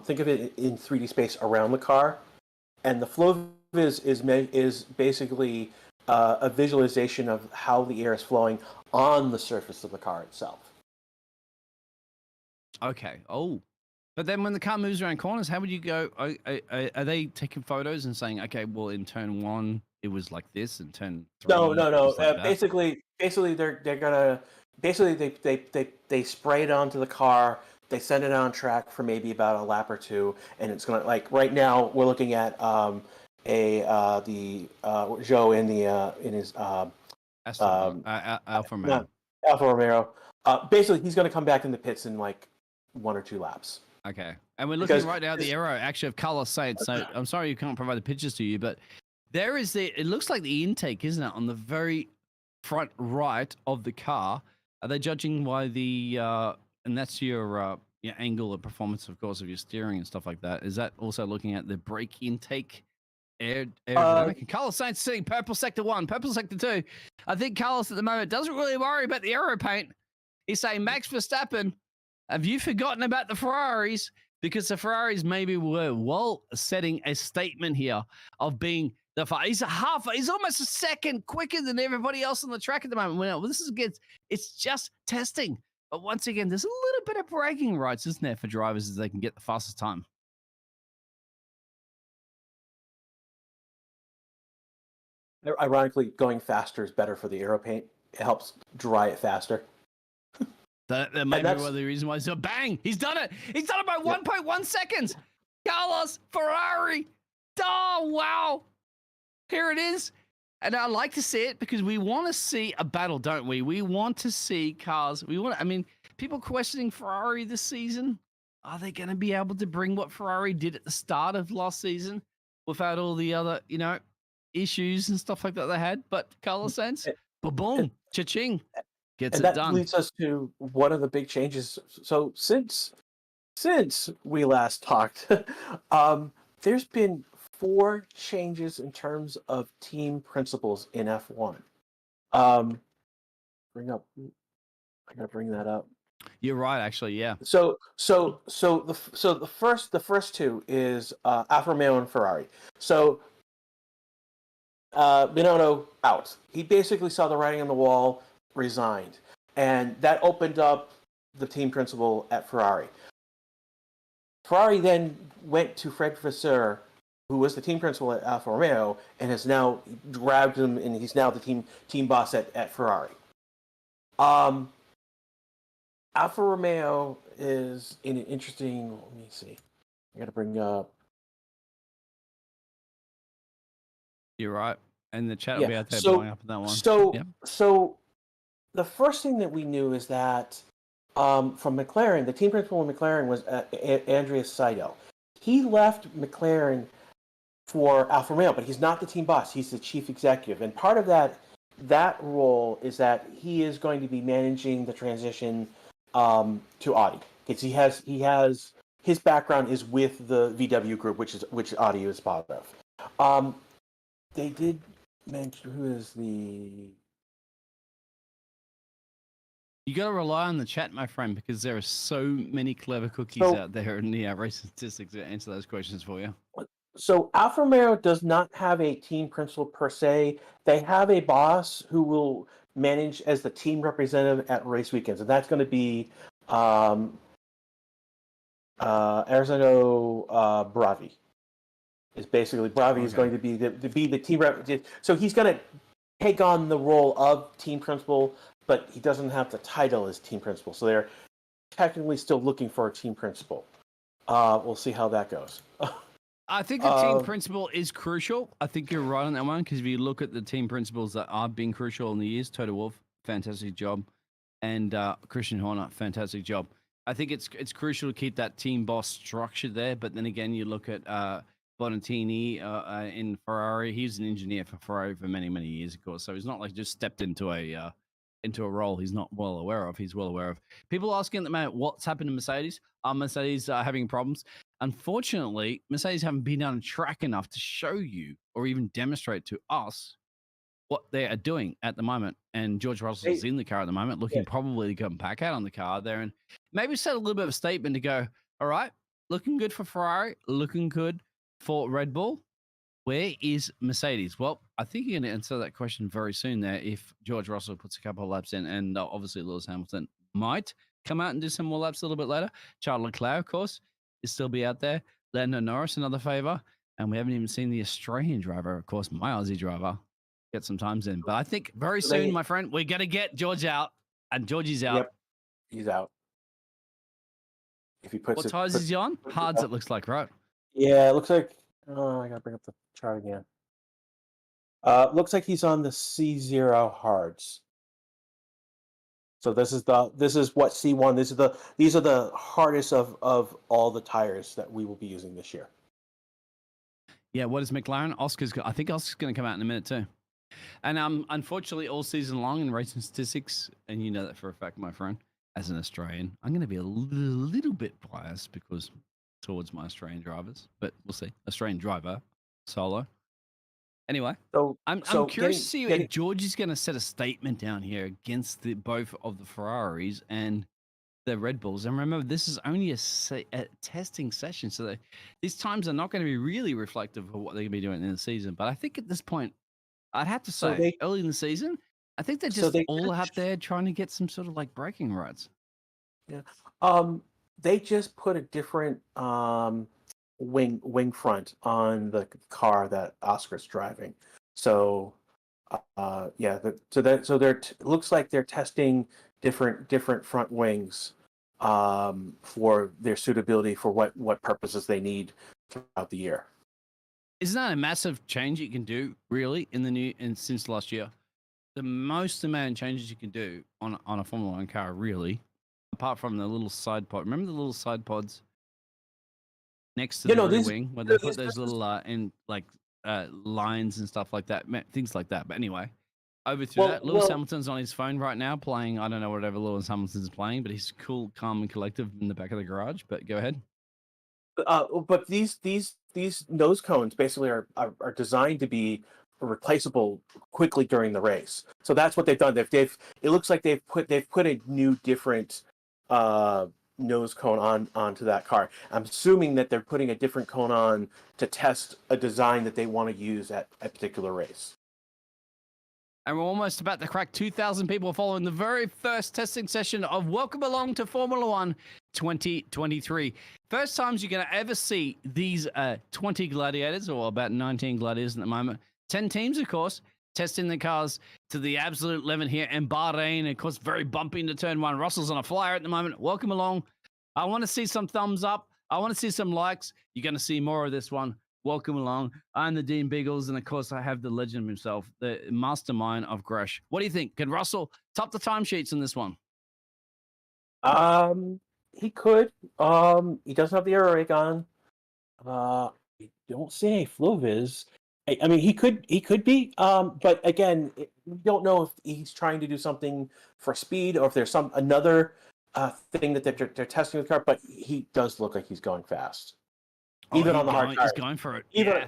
think of it in 3D space around the car, and the flow is basically a visualization of how the air is flowing on the surface of the car itself. Okay. Oh, but then when the car moves around corners, how would you go? Are they taking photos and saying, okay, well, in turn 1 it was like this, in turn 3? No. Like basically, they're gonna they spray it onto the car. They send it on track for maybe about a lap or two, and it's gonna, like, right now we're looking at Joe in his Alfa Romeo. Alfa Romeo. Basically, he's going to come back in the pits in like 1 or 2 laps. Okay, and we're looking right now at the aero actually of Carlos Sainz. So I'm sorry you can't provide the pictures to you, but there is it looks like the intake, isn't it, on the very front right of the car? Are they judging by the and that's your angle of performance, of course, of your steering and stuff like that? Is that also looking at the brake intake? Aerodynamic. Carlos Sainz sitting purple sector 1, purple sector 2. I think Carlos at the moment doesn't really worry about the aero paint. He's saying, Max Verstappen, have you forgotten about the Ferraris? Because the Ferraris maybe were setting a statement here of being he's almost a second quicker than everybody else on the track at the moment. Well, it's just testing. But once again, there's a little bit of bragging rights, isn't there, for drivers as they can get the fastest time. Ironically, going faster is better for the aero paint. It helps dry it faster. That might be one of the reasons why. So bang, he's done it. He's done it by 1.1 seconds. Carlos, Ferrari. Oh, wow. Here it is. And I like to see it because we want to see a battle, don't we? We want to see cars. People questioning Ferrari this season. Are they going to be able to bring what Ferrari did at the start of last season without all the other, issues and stuff like that they had? But Carlos Sainz, boom, cha-ching, gets it done. And that leads us to one of the big changes. So since we last talked, there's been 4 changes in terms of team principles in F1. I gotta bring that up. You're right, actually, yeah. So the first 2 is Alfa Romeo and Ferrari. So Fernando out. He basically saw the writing on the wall, resigned, and that opened up the team principal at Ferrari. Ferrari then went to Fred Vasseur, who was the team principal at Alfa Romeo, and has now grabbed him, and he's now the team boss at Ferrari. Alfa Romeo is in an interesting. Let me see. I got to bring up. You're right. And the chat will Yeah. be out there blowing up on that one. Yep. So the first thing that we knew is that from McLaren, the team principal in McLaren was Andreas Seidel. He left McLaren for Alfa Romeo, but he's not the team boss. He's the chief executive, and part of that role is that he is going to be managing the transition to Audi, because he has his background is with the VW group, which Audi is part of. They did mention who is the. You got to rely on the chat, my friend, because there are so many clever cookies out there in the race statistics to answer those questions for you. So Alfa Romeo does not have a team principal per se. They have a boss who will manage as the team representative at race weekends, and that's going to be Arzano Bravi. Is basically Bravi is going to be the team rep. So he's going to take on the role of team principal, but he doesn't have the title as team principal. So they're technically still looking for a team principal. We'll see how that goes. I think the team principal is crucial. I think you're right on that one, because if you look at the team principals that are being crucial in the years, Toto Wolff, fantastic job, and Christian Horner, fantastic job. I think it's crucial to keep that team boss structure there. But then again, you look at Bonatini in Ferrari. He's an engineer for Ferrari for many, many years, of course. So he's not like just stepped into a role he's not well aware of. He's well aware of. People asking at the moment what's happened to Mercedes. Are Mercedes having problems? Unfortunately, Mercedes haven't been on track enough to show you or even demonstrate to us what they are doing at the moment. And George Russell's in the car at the moment, looking probably to come back out on the car there and maybe set a little bit of a statement to go, all right, looking good for Ferrari, looking good for Red Bull. Where is Mercedes? Well, I think you're going to answer that question very soon there if George Russell puts a couple of laps in, and obviously Lewis Hamilton might come out and do some more laps a little bit later. Charles Leclerc, of course, is still be out there. Lando Norris, another favour. And we haven't even seen the Australian driver, of course, my Aussie driver, get some times in. But I think very soon, my friend, we're going to get George out, and Georgie's out. Yep, he's out. If he puts what tires is he on? Hards, it looks like, right? Yeah, it looks like. Oh, I gotta bring up the chart again. Looks like he's on the C0 hards. So this is what C1. These are the hardest of all the tires that we will be using this year. Yeah, what is McLaren? I think Oscar's going to come out in a minute too. And unfortunately, all season long in racing statistics, and you know that for a fact, my friend, as an Australian, I'm going to be a little bit biased because towards my Australian drivers, but we'll see. Australian driver, solo. Anyway, I'm curious to see if George is going to set a statement down here against both of the Ferraris and the Red Bulls. And remember, this is only a testing session, so these times are not going to be really reflective of what they're going to be doing in the season. But I think at this point, I'd have to say, early in the season, I think they're just all out there trying to get some sort of like braking rights. Yeah. They just put a different wing front on the car that Oscar's driving. So it looks like they're testing different front wings for their suitability for what purposes they need throughout the year. Isn't that a massive change you can do really since last year? The most amount of changes you can do on a Formula 1 car, really, apart from the little side pod. Remember the little side pods next to the rear wing where they put those little lines and stuff like that, things like that. But anyway, over through that. Lewis Hamilton's on his phone right now playing, I don't know, whatever Lewis Hamilton's playing, but he's cool, calm, and collective in the back of the garage. But go ahead. But these nose cones basically are designed to be replaceable quickly during the race. So that's what they've done. It looks like they've put a new different nose cone onto that car. I'm assuming that they're putting a different cone on to test a design that they want to use at a particular race. And we're almost about to crack 2,000 people following the very first testing session of Welcome Along to Formula 1 2023. First times you're going to ever see these 20 gladiators, or about 19 gladiators at the moment. 10 teams, of course. testing the cars to the absolute limit here in Bahrain. Of course, very bumpy into turn one. Russell's on a flyer at the moment. Welcome along. I want to see some thumbs up. I want to see some likes. You're going to see more of this one. Welcome along. I'm the Dean Biggles, and of course, I have the legend himself, the mastermind of Gresh. What do you think? Can Russell top the timesheets in this one? He could. He doesn't have the air rake on. I don't see any flow viz. I mean, he could be. But again, we don't know if he's trying to do something for speed or if there's another thing that they're testing with the car. But he does look like he's going fast, even on the hard tires. He's going for it. Even, yeah.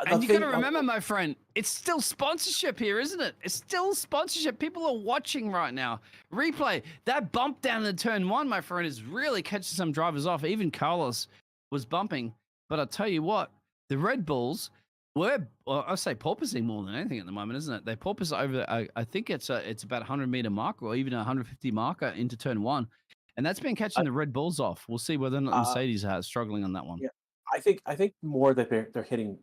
And you got to remember, my friend, it's still sponsorship here, isn't it? It's still sponsorship. People are watching right now. Replay. That bump down in turn one, my friend, is really catching some drivers off. Even Carlos was bumping. But I'll tell you what, the Red Bulls were, well, I say porpoising more than anything at the moment, isn't it? They porpoise over, I think it's about 100-meter marker or even 150 marker into turn one. And that's been catching the Red Bulls off. We'll see whether or not Mercedes is struggling on that one. Yeah. I think more that they're hitting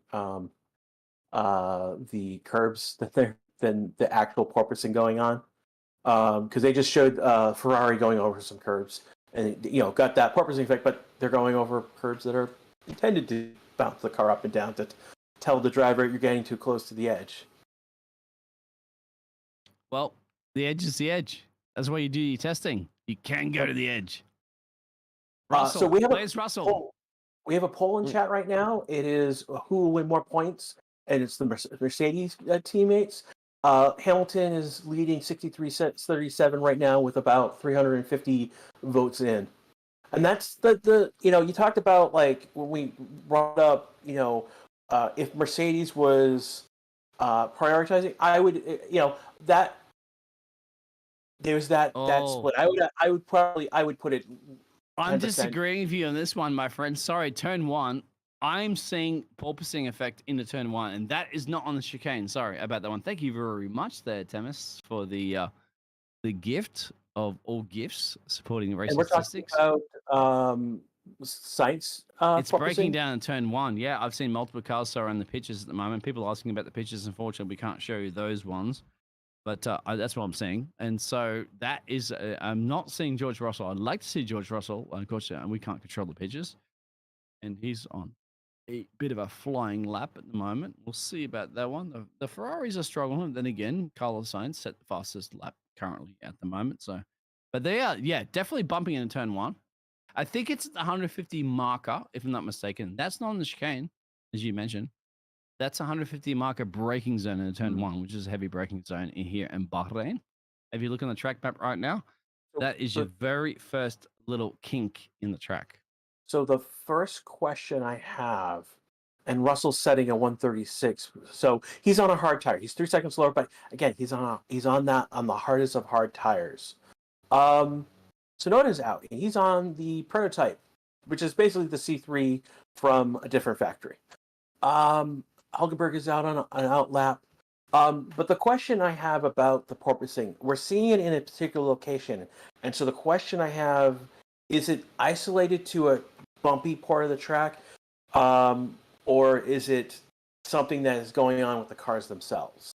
the curbs than the actual porpoising going on, because they just showed Ferrari going over some curbs and got that porpoising effect, but they're going over curbs that are intended to bounce the car up and down to tell the driver you're getting too close to the edge. Well, the edge is the edge. That's why you do your testing. You can go to the edge. Russell, so where's Russell? We have a poll in chat right now. It is who will win more points, and it's the Mercedes teammates. Hamilton is leading 63-37 right now with about 350 votes in. And that's the you talked about, like, when we brought up, if Mercedes was prioritizing, I would, that there's that split. I would put it. 10%. I'm disagreeing with you on this one, my friend. Sorry, turn one. I'm seeing porpoising effect into turn one, and that is not on the chicane. Sorry about that one. Thank you very much there, Temis, for the gift of all gifts supporting the race statistics. And we're talking about science. It's breaking down in turn one. Yeah, I've seen multiple cars on the pictures at the moment. People are asking about the pictures. Unfortunately, we can't show you those ones. But that's what I'm seeing. And so that is, I'm not seeing George Russell. I'd like to see George Russell. Of course, we can't control the pitches. And he's on a bit of a flying lap at the moment. We'll see about that one. The Ferraris are struggling. Then again, Carlos Sainz set the fastest lap currently at the moment. So, but they are, definitely bumping in turn one. I think it's the 150 marker, if I'm not mistaken. That's not on the chicane, as you mentioned. That's 150 marker braking zone in turn one, which is a heavy braking zone in here in Bahrain. If you look on the track map right now, that is your very first little kink in the track. So the first question I have, and Russell's setting a 136, so he's on a hard tire. He's 3 seconds slower, but again, he's on the hardest of hard tires. Tsunoda's out. He's on the prototype, which is basically the C3 from a different factory. Hulkenberg is out on an out lap. But the question I have about the porpoising, we're seeing it in a particular location. And so the question I have, is it isolated to a bumpy part of the track? Or is it something that is going on with the cars themselves?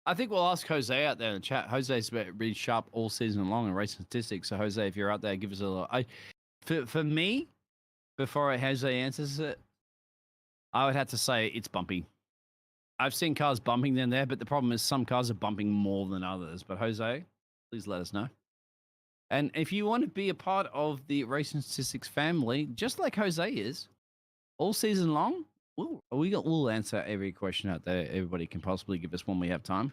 I think we'll ask Jose out there in the chat. Jose's been sharp all season long in race statistics. So Jose, if you're out there, give us a little. For me, before Jose answers it, I would have to say it's bumpy. I've seen cars bumping them there, but the problem is some cars are bumping more than others. But Jose, please let us know. And if you want to be a part of the Racing Statistics family, just like Jose is, all season long, we'll answer every question out there. Everybody can possibly give us when we have time.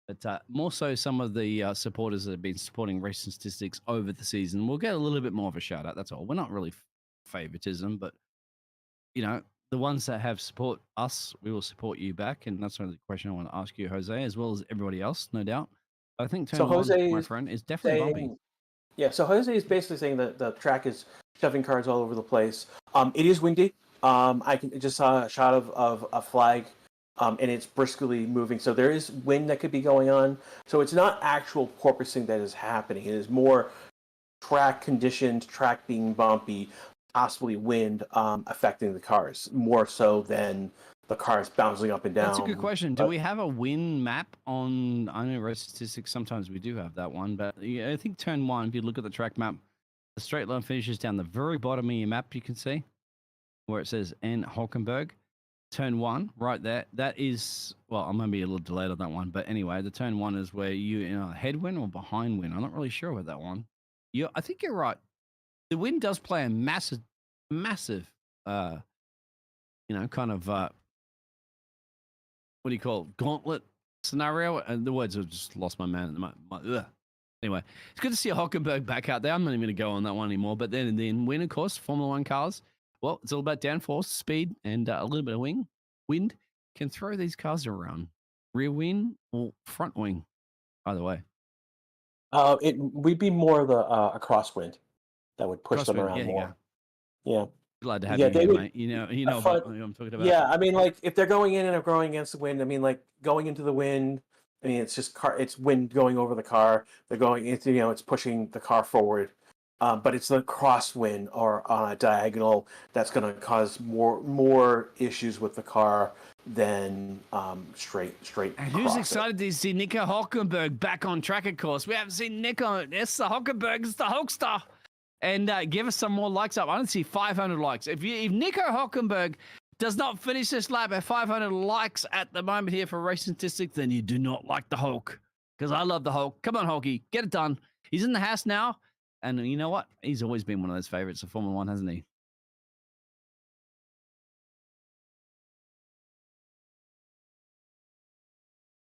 But more so, some of the supporters that have been supporting Racing Statistics over the season will get a little bit more of a shout out. That's all. We're not really favoritism, but the ones that have support us, we will support you back. And that's the question I want to ask you, Jose, as well as everybody else, no doubt. I think turn one, my friend, is definitely bumpy. Yeah, so Jose is basically saying that the track is shoving cars all over the place. It is windy. I just saw a shot of a flag, and it's briskly moving. So there is wind that could be going on. So it's not actual porpoising that is happening. It is more track conditions, track being bumpy, possibly wind affecting the cars more so than the car is bouncing up and down. That's a good question. Do we have a win map on? I know race statistics. Sometimes we do have that one, but yeah, I think turn 1. If you look at the track map, the straight line finishes down the very bottom of your map. You can see where it says N Hulkenberg. Turn 1, right there. That is, well, I'm going to be a little delayed on that one. But anyway, the turn 1 is where you in a headwind or behind wind. I'm not really sure about that one. I think you're right. The wind does play a massive, kind of, what do you call it? Gauntlet scenario. And the words have just lost my man. Anyway, it's good to see a Hulkenberg back out there. I'm not even going to go on that one anymore. But then win, of course, Formula One cars. Well, it's all about downforce, speed, and a little bit of wind can throw these cars around. Rear wing or front wing, either way. We'd be more of a crosswind that would push them around more. Yeah. Glad to have you here, mate. You know what I'm talking about. Yeah, I mean, like if they're going in and they're going against the wind, I mean, like going into the wind. I mean, it's just it's wind going over the car. They're going into, it's pushing the car forward. But it's the crosswind or on a diagonal that's going to cause more issues with the car than straight. And who's excited to see Nico Hulkenberg back on track? Of course, we haven't seen Nico. It's the Hulkenberg. It's the Hulkster. And give us some more likes up. I don't see 500 likes. If Nico Hulkenberg does not finish this lap at 500 likes at the moment here for Racing Statistics, then you do not like the Hulk. Because I love the Hulk. Come on, Hulky, get it done. He's in the house now. And you know what? He's always been one of those favorites of Formula One, hasn't he?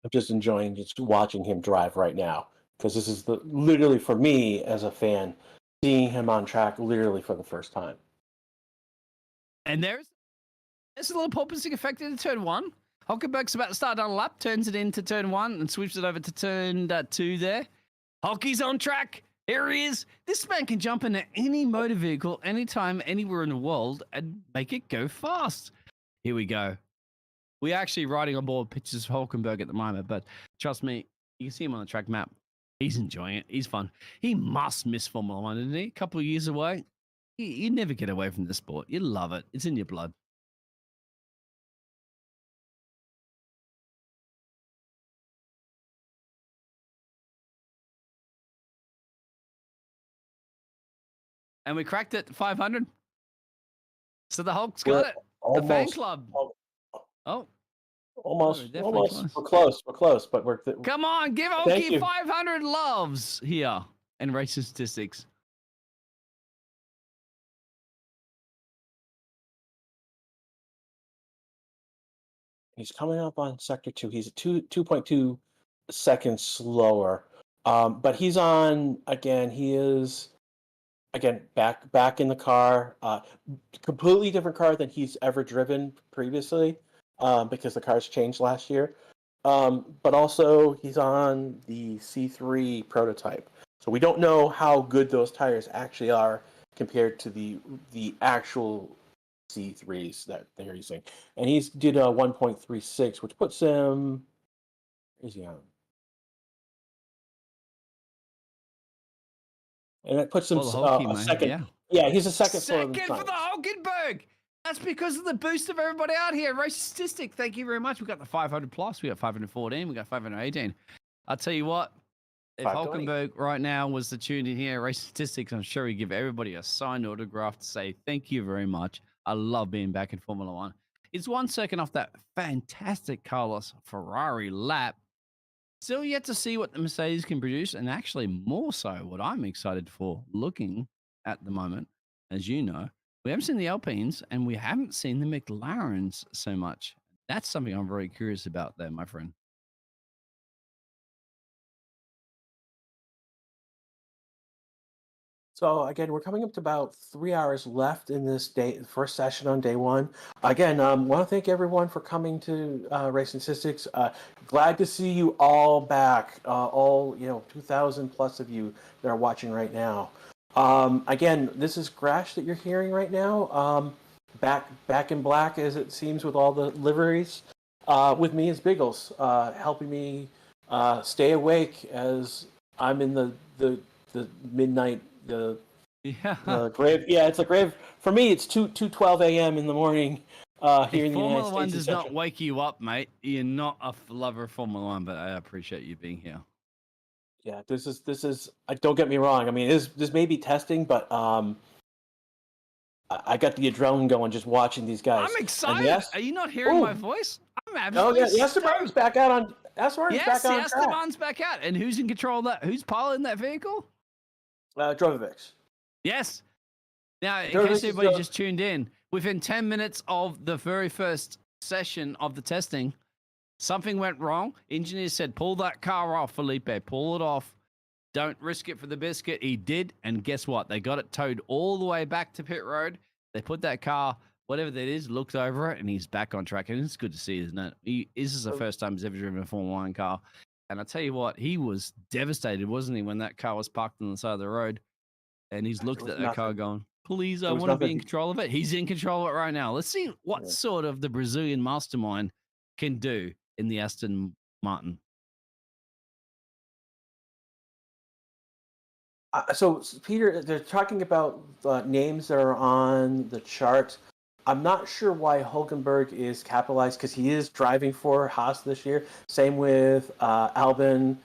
I'm just enjoying just watching him drive right now, because this is literally for me as a fan, seeing him on track literally for the first time. And there's a little porpoising effect in turn 1. Hulkenberg's about to start on a lap, turns it into turn 1 and sweeps it over to turn 2 there. Hulky's on track. Here he is. This man can jump into any motor vehicle, anytime, anywhere in the world, and make it go fast. Here we go. We're actually riding on board pictures of Hulkenberg at the moment, but trust me, you can see him on the track map. He's enjoying it. He's fun. He must miss Formula One, didn't he? A couple of years away. You never get away from the sport. You love it. It's in your blood. And we cracked it, 500. So the Hulk's got it. The fan club. Almost. We're close, but we're. Come on, give Hulky 500 loves here in Racing Statistics. He's coming up on sector 2. He's 2.2 seconds slower. But he's on again. He is. Again, back in the car, completely different car than he's ever driven previously, because the car's changed last year. But also, he's on the C3 prototype, so we don't know how good those tires actually are compared to the actual C3s that they're using. And he's did a 1.36, which puts him. Where's he on? And that puts him a second. Yeah, he's a second for the Hulkenberg. That's because of the boost of everybody out here. Race Statistic, thank you very much. We got the 500 plus. We got 514. We got 518. I'll tell you what. If Hulkenberg right now was to tune in here, Race Statistics, I'm sure he'd give everybody a signed autograph to say thank you very much. I love being back in Formula One. It's 1 second off that fantastic Carlos Ferrari lap. Still yet to see what the Mercedes can produce, and actually more so what I'm excited for looking at the moment. As you know, we haven't seen the Alpines and we haven't seen the McLarens so much. That's something I'm very curious about there, my friend. So again, we're coming up to about 3 hours left in this first session on day 1. Again, want to thank everyone for coming to Racing Statistics. Glad to see you all back, all 2,000 plus of you that are watching right now. Again, this is Grash that you're hearing right now. Back in black, as it seems, with all the liveries. With me is Biggles, helping me stay awake as I'm in the midnight. The grave. Yeah, it's a grave. For me, it's 2:12 a.m. in the morning here If in the United Formula One States, does not etc. wake you up, mate, you're not a lover of Formula One. But I appreciate you being here. Yeah, this is. Don't get me wrong. I mean, this may be testing, but I got the adrenaline going just watching these guys. I'm And excited. yes, Are you not hearing my voice? I'm oh absolutely yeah, Esteban's stoked. back out on. Esteban's back Yes, on yes, track. Esteban's back out. And who's in control of that? Who's piloting that vehicle? Drovovic. Yes. Now, in Drovovic case is everybody the- just tuned in, within 10 minutes of the very first session of the testing, something went wrong. Engineers said, pull that car off, Felipe. Pull it off. Don't risk it for the biscuit. He did. And guess what? They got it towed all the way back to pit road. They put that car, whatever that is, looked over it, and he's back on track. And it's good to see, isn't it? This is the first time he's ever driven a Formula One car. And I tell you what, he was devastated, wasn't he, when that car was parked on the side of the road? And he's looked at that car going, please, I want to be in control of it. He's in control of it right now. Let's see what sort of the Brazilian mastermind can do in the Aston Martin. So, Peter, they're talking about names that are on the chart. I'm not sure why Hulkenberg is capitalized because he is driving for Haas this year. Same with Albon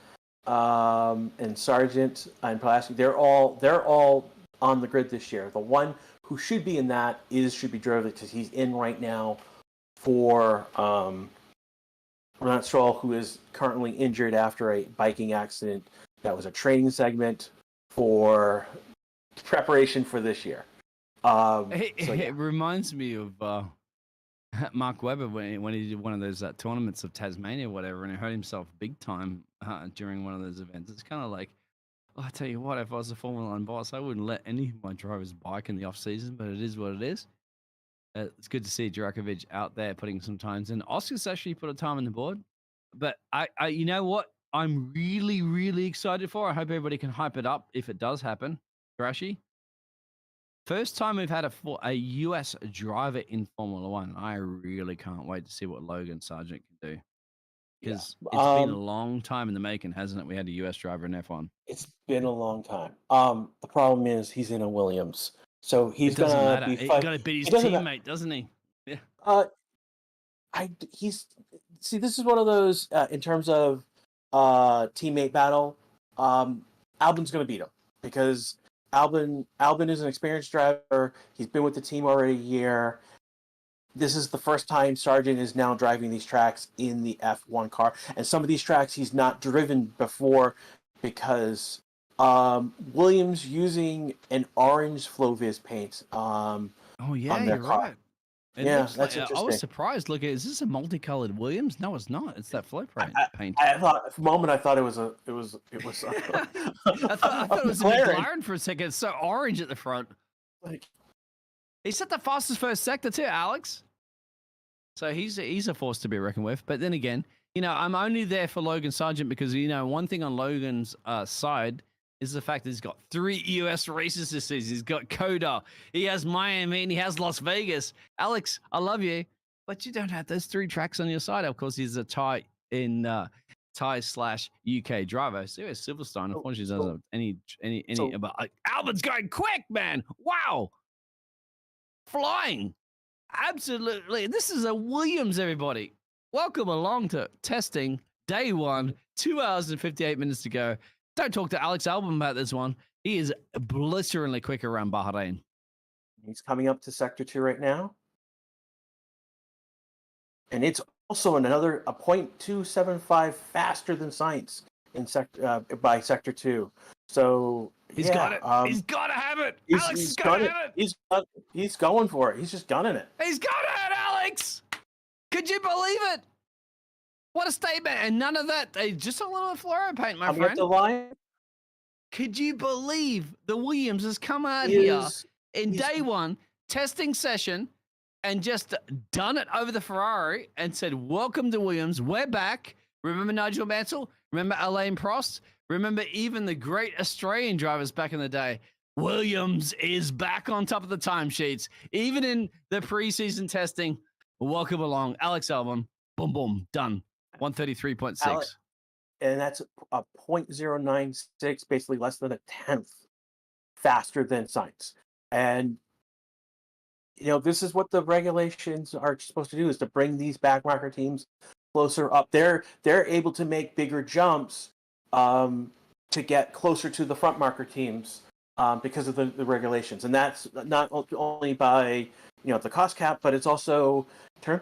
and Sargent and Pulaski. They're all on the grid this year. The one who should be in that should be Drogovic because he's in right now for Ronald Stroll, who is currently injured after a biking accident. That was a training segment for preparation for this year. It reminds me of Mark Webber when he did one of those tournaments of Tasmania or whatever, and he hurt himself big time during one of those events. It's kind of like, I tell you what, if I was a Formula One boss, I wouldn't let any of my drivers bike in the off season, but it is what it is. It's good to see Djokovic out there putting some times in. Oscar's actually put a time on the board, but I you know what? I'm really, really excited for. I hope everybody can hype it up if it does happen. Grashy. First time we've had a US driver in Formula One. I really can't wait to see what Logan Sargent can do. Because it's been a long time in the making, hasn't it? We had a US driver in F1. It's been a long time. The problem is he's in a Williams, so he's doesn't gonna matter. be. He's got to beat his teammate, doesn't he? Yeah. See. This is one of those in terms of teammate battle. Albon's gonna beat him because Albon is an experienced driver. He's been with the team already a year. This is the first time Sargent is now driving these tracks in the F1 car. And some of these tracks he's not driven before because Williams using an orange Floviz paint on their car. Right. That's like, interesting. I was surprised. Look, is this a multicolored Williams? No, it's not. It's that flow paint. I thought for a moment I thought it was I thought it was a McLaren for a second. It's so orange at the front. He set the fastest first sector too, Alex. So he's a force to be reckoned with. But then again, I'm only there for Logan Sargent because one thing on Logan's side is the fact that he's got 3 US races this season. He's got Coda, he has Miami, and he has Las Vegas. Alex, I love you, but you don't have those 3 tracks on your side. Of course, he's a Thai /UK driver. So Silverstone, unfortunately, doesn't have any. But Albon's going quick, man! Wow, flying, absolutely. This is a Williams, everybody. Welcome along to testing day 1. 2 hours and 58 minutes to go. Don't talk to Alex Albon about this one. He is blisteringly quick around Bahrain. He's coming up to Sector 2 right now. And it's also a 0.275 faster than Sainz in by Sector 2. So he's got it. He's got to have it. Alex has got to have it. He's going for it. He's just gunning it. He's got it, Alex. Could you believe it? What a statement. And none of that. Just a little fluoro paint, my friend. The line. Could you believe the Williams has come out here in day 1 testing session and just done it over the Ferrari and said, welcome to Williams. We're back. Remember Nigel Mansell? Remember Alain Prost? Remember even the great Australian drivers back in the day? Williams is back on top of the timesheets, even in the preseason testing. Welcome along. Alex Albon. Boom, boom. Done. 133.6. And that's a 0.096, basically less than a tenth faster than Sainz. And this is what the regulations are supposed to do, is to bring these backmarker teams closer up. They're able to make bigger jumps to get closer to the front marker teams because of the regulations, and that's not only by the cost cap, but it's also in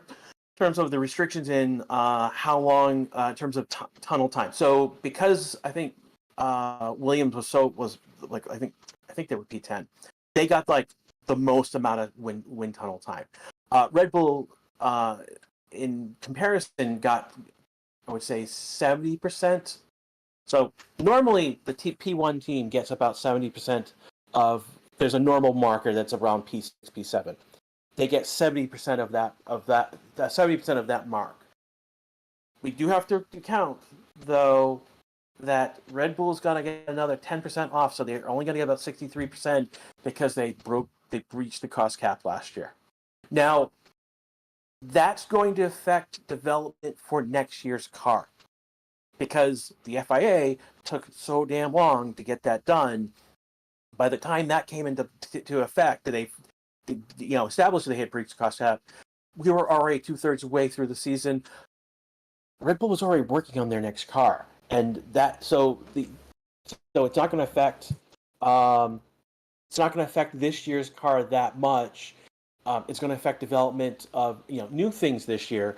terms of the restrictions in how long in terms of tunnel time. So because I think Williams was like I think they were P10, they got like the most amount of wind tunnel time. Red Bull, in comparison, got, I would say, 70%. So normally the P1 team gets about 70% of. There's a normal marker that's around P6, P7. They get 70% of that 70% of that mark. We do have to count, though, that Red Bull's got to get another 10% off, so they're only going to get about 63% because they breached the cost cap last year. Now, that's going to affect development for next year's car because the FIA took so damn long to get that done. By the time that came into effect, they established they had breached the cost cap. We were already 2/3 of the way through the season. Red Bull was already working on their next car, and so it's not going to affect this year's car that much. It's going to affect development of new things this year,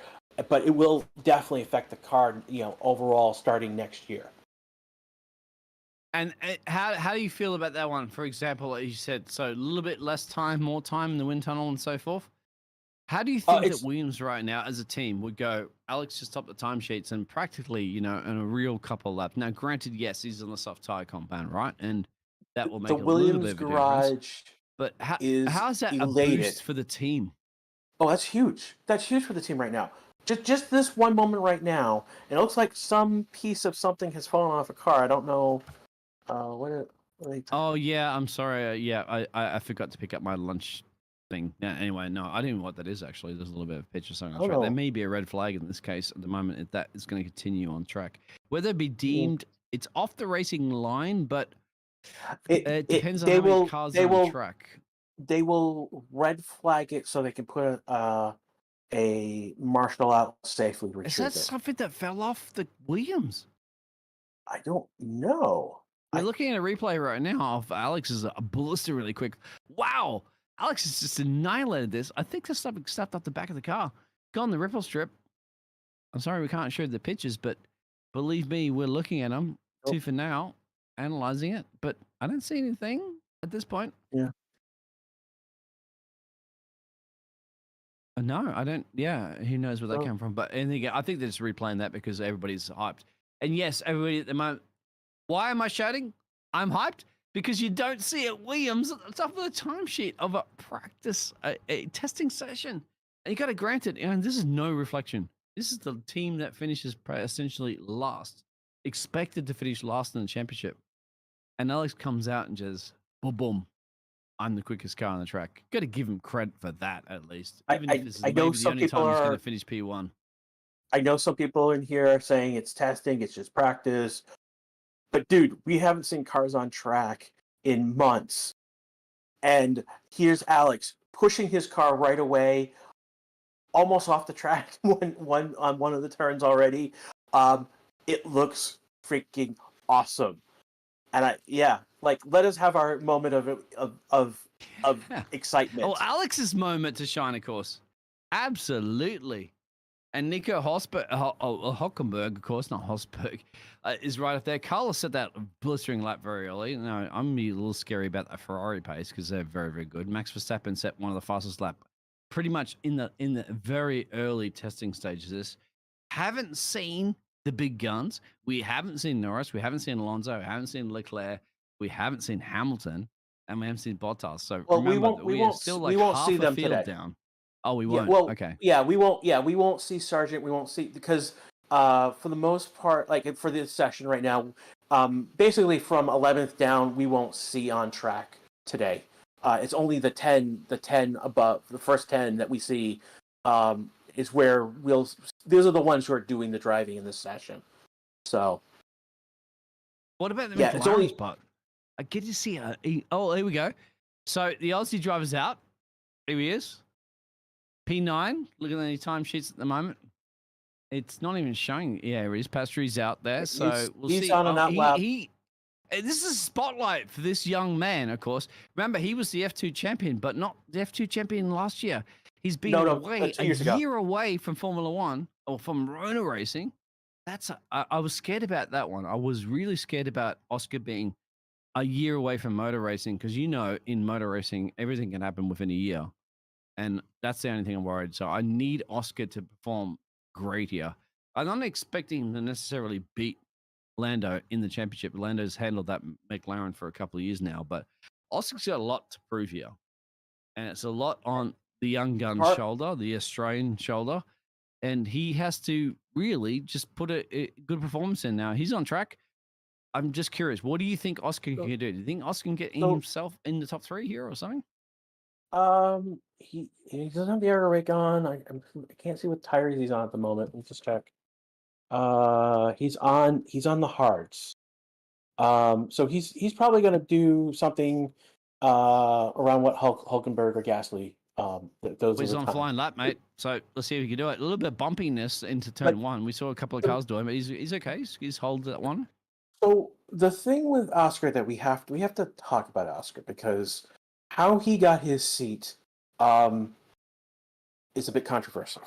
but it will definitely affect the car overall starting next year. And how do you feel about that one? For example, like you said, so a little bit less time, more time in the wind tunnel and so forth. How do you think that Williams right now as a team would go, Alex just topped the timesheets and practically, in a real couple laps. Now, granted, yes, he's on the soft tire compound, right? And that will make a little bit of a difference. But how's that elated. A boost for the team? Oh, that's huge. That's huge for the team right now. Just this one moment right now, it looks like some piece of something has fallen off a car. I don't know. What are they talking? Oh, yeah, I'm sorry. I forgot to pick up my lunch thing. Yeah, anyway, no, I don't even know what that is, actually. There's a little bit of pitch or something on track. There may be a red flag in this case at the moment if that is going to continue on track. Whether it be deemed it's off the racing line, but it depends on how many cars are on track. They will red flag it so they can put a marshal out safely retrieve Is that something that fell off the Williams? I don't know. We're looking at a replay right now of Alex's ballista really quick. Wow! Alex has just annihilated this. I think there's something snapped off the back of the car. Go on the ripple strip. I'm sorry we can't show the pictures, but believe me, we're looking at them tooth and nail, analyzing it. But I don't see anything at this point. Yeah. No, I don't. Yeah, who knows where that came from? But I think they're just replaying that because everybody's hyped. And yes, everybody at the moment. Why am I shouting? I'm hyped because you don't see it. Williams at the top of the timesheet of a practice, a testing session, and you got to grant it. And this is no reflection. This is the team that finishes essentially last, expected to finish last in the championship, and Alex comes out and just boom, boom. I'm the quickest car on the track. Got to give him credit for that at least. Even if this is maybe the only time he's going to finish P1. I know some people in here are saying it's testing, it's just practice. But dude, we haven't seen cars on track in months. And here's Alex pushing his car right away, almost off the track on one of the turns already. It looks freaking awesome. And let us have our moment of excitement. Oh, Alex's moment to shine, of course. Absolutely. And Nico Hülkenberg, of course, not Hosberg, is right up there. Carlos set that blistering lap very early. No, I'm a little scary about that Ferrari pace because they're very, very good. Max Verstappen set one of the fastest lap pretty much in the very early testing stages of this. Haven't seen the big guns. We haven't seen Norris. We haven't seen Alonso. We haven't seen Leclerc. We haven't seen Hamilton. And we haven't seen Bottas. So remember, we are still like half a field today. Down. Oh, we won't. Okay. Yeah, we won't. Yeah, we won't see Sargent. We won't see because for the most part, like for this session right now, basically from 11th down, we won't see on track today. It's only the 10 above, the first 10 that we see is where those are the ones who are doing the driving in this session. So. What about the McLaren spot? I get to see. Oh, here we go. So the Aussie driver's out. Here he is. P9. Look at the timesheets at the moment. It's not even showing. Yeah, here he is. Pastri's out there, so we'll he's see. on an out lap. This is a spotlight for this young man, of course. Remember, he was the F2 champion, but not the F2 champion last year. He's been away 2 a years ago. year away from Formula One or from Rona racing. I was scared about that one. I was really scared about Oscar being a year away from motor racing because in motor racing everything can happen within a year, and that's the only thing I'm worried. So I need Oscar to perform great here. I'm not expecting him to necessarily beat Lando in the championship. Lando's handled that McLaren for a couple of years now, but Oscar's got a lot to prove here, and it's a lot on the young gun's shoulder, the Australian shoulder, and he has to really just put a good performance in. Now he's on track. I'm just curious, what do you think Oscar can do? Do you think Oscar can get himself in the top 3 here or something? He doesn't have the air brake on. I can't see what tires he's on at the moment. Let me just check. He's on the hards. So he's probably going to do something around what Hulkenberg or Gasly. He's on flying lap, mate. So let's see if he can do it. A little bit of bumpiness into turn 1. We saw a couple of cars doing, but he's okay. He's holds that one. So the thing with Oscar that we have to talk about Oscar, because how he got his seat is a bit controversial.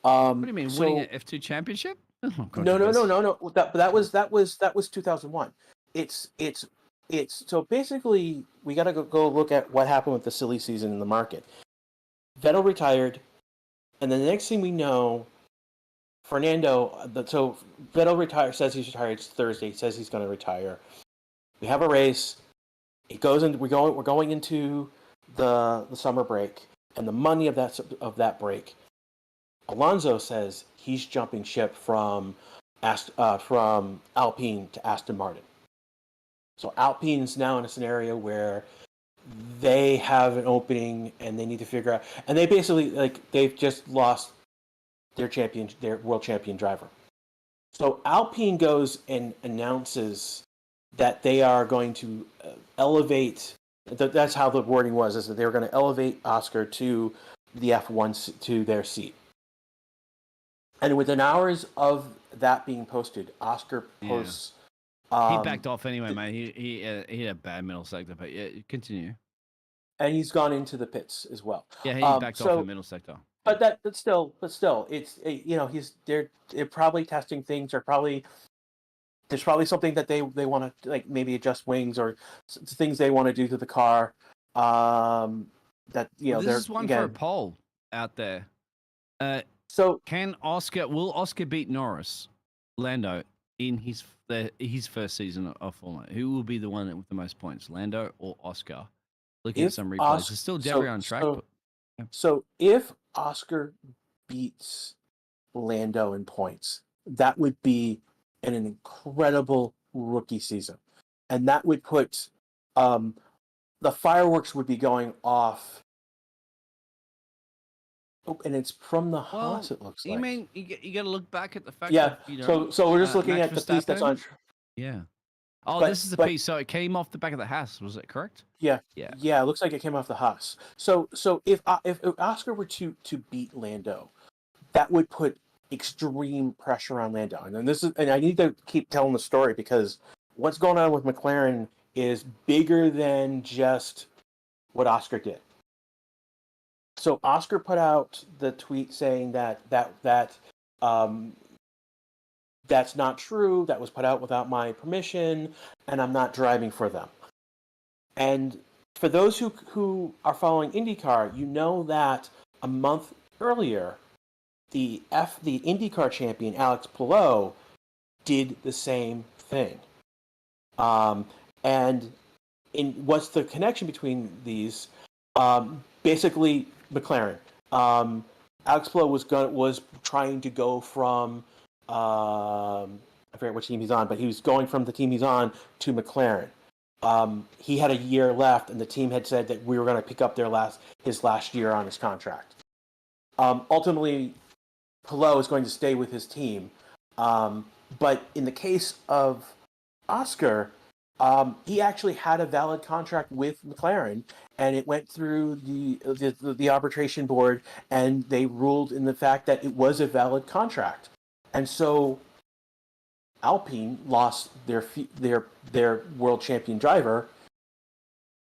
What do you mean, winning an F2 championship? Oh, no. That was 2001. It's so basically we got to go look at what happened with the silly season in the market. Vettel retired, and then the next thing we know, Fernando. So Vettel says he's retired. It's Thursday. Says he's going to retire. We have a race. It goes into we're going into the summer break, and the money of that break. Alonso says he's jumping ship from Alpine to Aston Martin. So Alpine's now in a scenario where they have an opening and they need to figure out, and they basically they've just lost their world champion driver. So Alpine goes and announces that they are going to elevate. That's how the wording was: is that they were going to elevate Oscar to the F1 to their seat. And within hours of that being posted, Oscar posts. He backed off anyway, mate. He had a bad middle sector, but yeah, continue. And he's gone into the pits as well. Yeah, he backed off the middle sector. But still, they're probably testing things, or there's probably something that they want to maybe adjust wings or things they want to do to the car. This is one for a poll out there. So will Oscar beat Norris, Lando, in his first season of Formula? Who will be the one with the most points, Lando or Oscar? Looking at some replays, it's still definitely on track. So if Oscar beats Lando in points, that would be an incredible rookie season, and that would put the fireworks would be going off. Oh, and it's from the Haas, it looks like. You mean you got to look back at the fact that, so we're just looking Max at the piece that's on. Yeah. Oh, this is the piece. So it came off the back of the Haas. Was it correct? Yeah. It looks like it came off the Haas. So if Oscar were to beat Lando, that would put extreme pressure on Lando. And I need to keep telling the story, because what's going on with McLaren is bigger than just what Oscar did. So Oscar put out the tweet saying that that's not true. That was put out without my permission, and I'm not driving for them. And for those who are following IndyCar, you know that a month earlier, the IndyCar champion Alex Palou did the same thing. And what's the connection between these? Basically, McLaren. Alex Palou was trying to go from I forget which team he's on, but he was going from the team he's on to McLaren. He had a year left, and the team had said that we were going to pick up his last year on his contract. Ultimately, Palou is going to stay with his team, but in the case of Oscar, he actually had a valid contract with McLaren, and it went through the arbitration board, and they ruled in the fact that it was a valid contract. And so Alpine lost their world champion driver,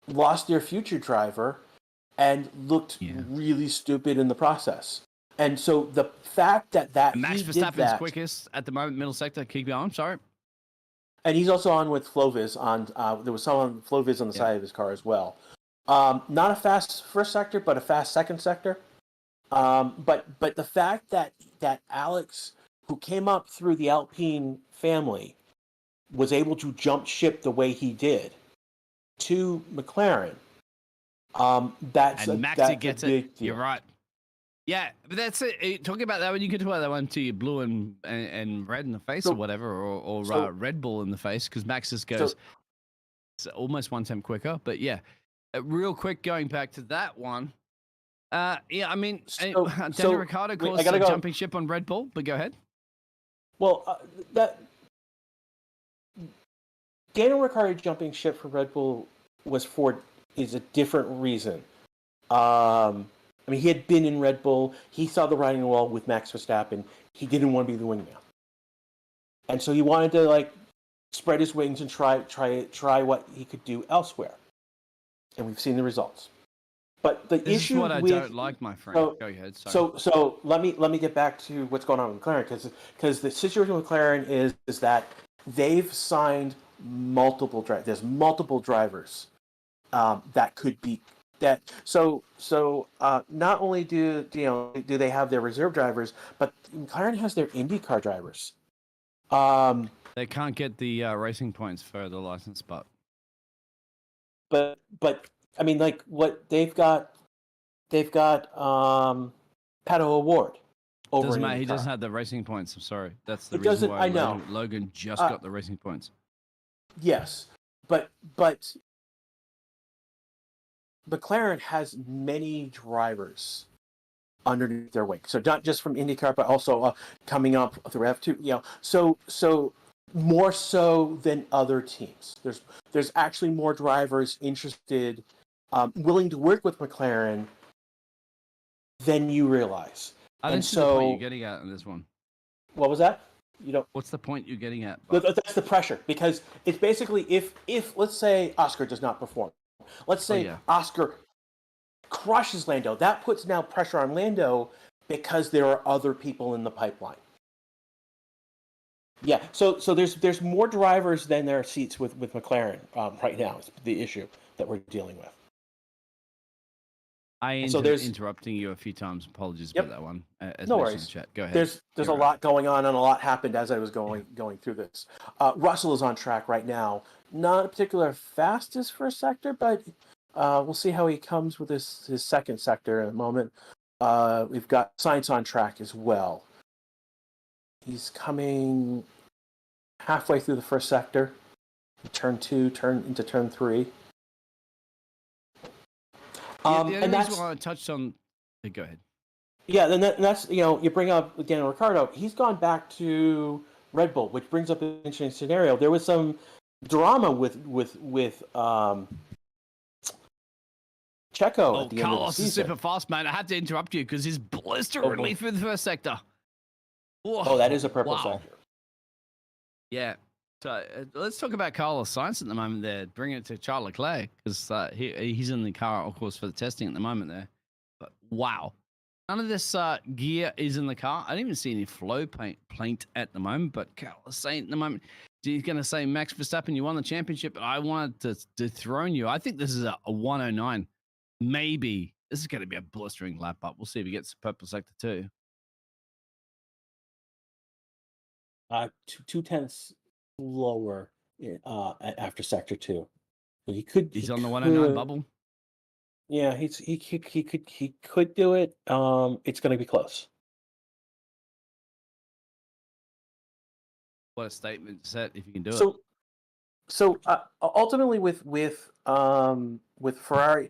lost their future driver, and looked really stupid in the process. And so the fact that And Max Verstappen's quickest at the moment, middle sector. Keep going. Sorry. And he's also on with Flovis on. There was someone Flovis on the side of his car as well. Not a fast first sector, but a fast second sector. But the fact that Alex, who came up through the Alpine family, was able to jump ship the way he did to McLaren. That's Maxi gets it. You're right. Yeah, but that's it. Talking about that one, you can talk about that one to your blue and red in the face or whatever, or Red Bull in the face, because Max just goes almost 1 temp quicker. But yeah, real quick, going back to that one. I mean, Daniel Ricciardo caused a jumping ship on Red Bull, but go ahead. Well, that Daniel Ricciardo jumping ship for Red Bull is a different reason. I mean, he had been in Red Bull. He saw the writing on the wall with Max Verstappen. He didn't want to be the wingman, and so he wanted to spread his wings and try what he could do elsewhere. And we've seen the results. But the this issue is what I don't like, my friend. Go ahead. Sorry. So let me get back to what's going on with McLaren, because the situation with McLaren is that they've signed multiple drivers. There's multiple drivers that could be that. So not only do they have their reserve drivers, but McLaren has their IndyCar drivers. They can't get the racing points for the license spot. But I mean, what they've got Pato Award over. Doesn't in matter. He IndyCar. doesn't have the racing points. I'm sorry. That's the reason why I know. Logan just got the racing points. Yes, but McLaren has many drivers underneath their wing. So not just from IndyCar, but also coming up through F2. So more so than other teams. There's actually more drivers interested, willing to work with McLaren than you realize. I didn't see the point you're getting at in this one. What was that? What's the point you're getting at? That's the pressure, because it's basically if let's say Oscar does not perform. Let's say Oscar crushes Lando. That puts now pressure on Lando because there are other people in the pipeline. Yeah, so there's more drivers than there are seats with McLaren right now. Is the issue that we're dealing with. I ended up interrupting you a few times. Apologies about that one. No worries. Chat. Go ahead. There's a lot going on, and a lot happened as I was going through this. Russell is on track right now. Not a particular fastest first sector, but we'll see how he comes with his second sector in a moment. We've got Sainz on track as well. He's coming halfway through the first sector. Turn 2, turn into turn 3. The only reason why I touched on... Go ahead. Yeah, then that's, you bring up Daniel Ricciardo. He's gone back to Red Bull, which brings up an interesting scenario. There was some drama with Checo at the end of the Carlos is season. super fast, man. I had to interrupt you because he's blisteringly through the first sector. Whoa. Oh, that is a purple sector. Yeah. So let's talk about Carlos Sainz at the moment there. Bring it to Charles Leclerc, because he's in the car, of course, for the testing at the moment there. But wow. None of this gear is in the car. I didn't even see any flow paint at the moment, but Carlos Sainz at the moment, he's going to say, Max Verstappen, you won the championship, but I wanted to dethrone you. I think this is a 109. Maybe. This is going to be a blistering lap up. We'll see if he gets purple sector 2. 2/10 lower after sector 2. So he's on the 109 bubble. Yeah, he could do it. It's going to be close. What a statement set if you can do it. So ultimately with Ferrari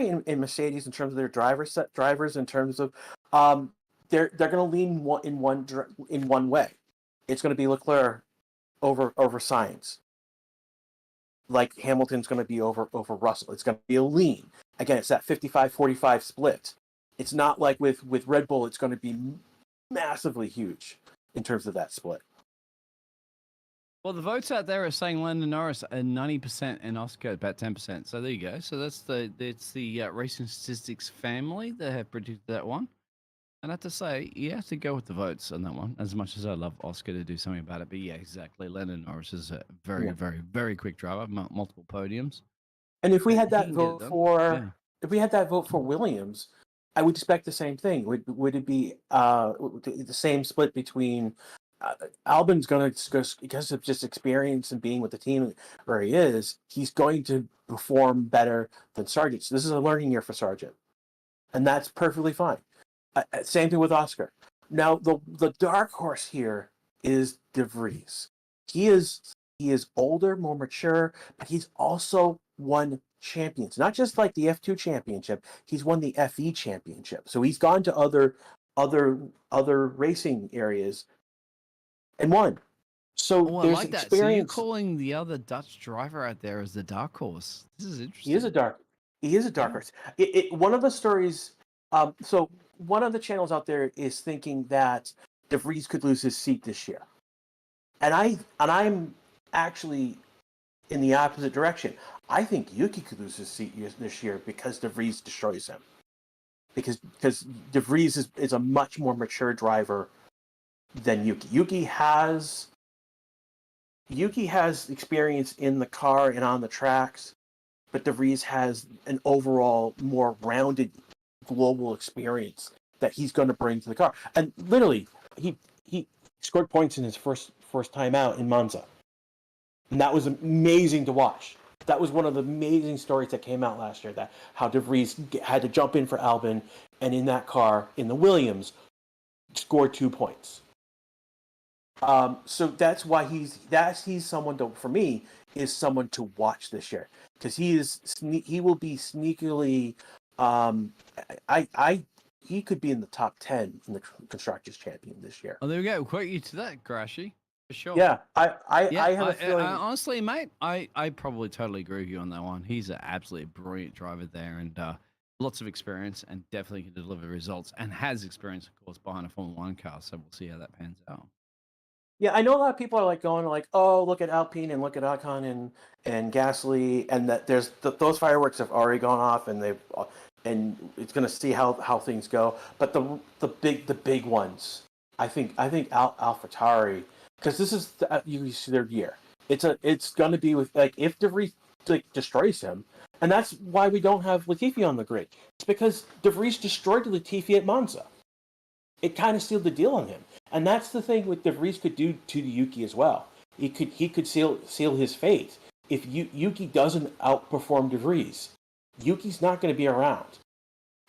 and Mercedes in terms of their drivers in terms of they're going to lean in one way. It's going to be Leclerc over Sainz. like Hamilton's going to be over Russell. It's going to be a lean. Again, it's that 55-45 split. It's not like with Red Bull, it's going to be massively huge in terms of that split. Well, the votes out there are saying Lando Norris at 90% and Oscar about 10%. So there you go. So that's the Racing Statistics family that have predicted that one. And I have to say, you have to go with the votes on that one. As much as I love Oscar to do something about it, but yeah, exactly. Lando Norris is a very, very, very quick driver, multiple podiums. And if we had He that can vote get them. for, Yeah. if we had that vote for Williams, I would expect the same thing. Would it be the same split between Albon's going to, because of just experience and being with the team where he is, he's going to perform better than Sargent. So this is a learning year for Sargent, and that's perfectly fine. Same thing with Oscar. Now the dark horse here is De Vries. He is older, more mature, but he's also won champions. Not just like the F2 championship, he's won the FE championship. So he's gone to other racing areas and won. So Oh, I there's like that. experience. So you're calling the other Dutch driver out there as the dark horse. This is interesting. He is a dark horse. One of the stories. So one of the channels out there is thinking that De Vries could lose his seat this year, and I'm actually in the opposite direction. I think Yuki could lose his seat this year because De Vries destroys him. Because De Vries is a much more mature driver than Yuki. Yuki has experience in the car and on the tracks, but De Vries has an overall more rounded global experience that he's going to bring to the car. And literally, he scored points in his first time out in Monza, and that was amazing to watch. That was one of the amazing stories that came out last year. That how De Vries had to jump in for Albon, and in that car in the Williams scored 2 points. So that's why he's someone to, for me, is someone to watch this year, because he will be sneakily. He could be in the top 10 in the constructors champion this year. Oh, there we go. Quote you to that, Grashy, for sure. Yeah, I have a feeling. Honestly, mate, I probably totally agree with you on that one. He's an absolutely brilliant driver there, and lots of experience, and definitely can deliver results, and has experience, of course, behind a Formula 1 car. So we'll see how that pans out. Yeah, I know a lot of people are like going like, oh, look at Alpine and look at Ocon and Gasly, and that there's those fireworks have already gone off, and it's going to see how things go. But the big ones, I think AlphaTauri, because this is their year. It's going to be with, like, if De Vries destroys him, and that's why we don't have Latifi on the grid. It's because De Vries destroyed Latifi at Monza. It kind of sealed the deal on him. And that's the thing with De Vries could do to Yuki as well. He could seal his fate. If Yuki doesn't outperform De Vries, Yuki's not going to be around.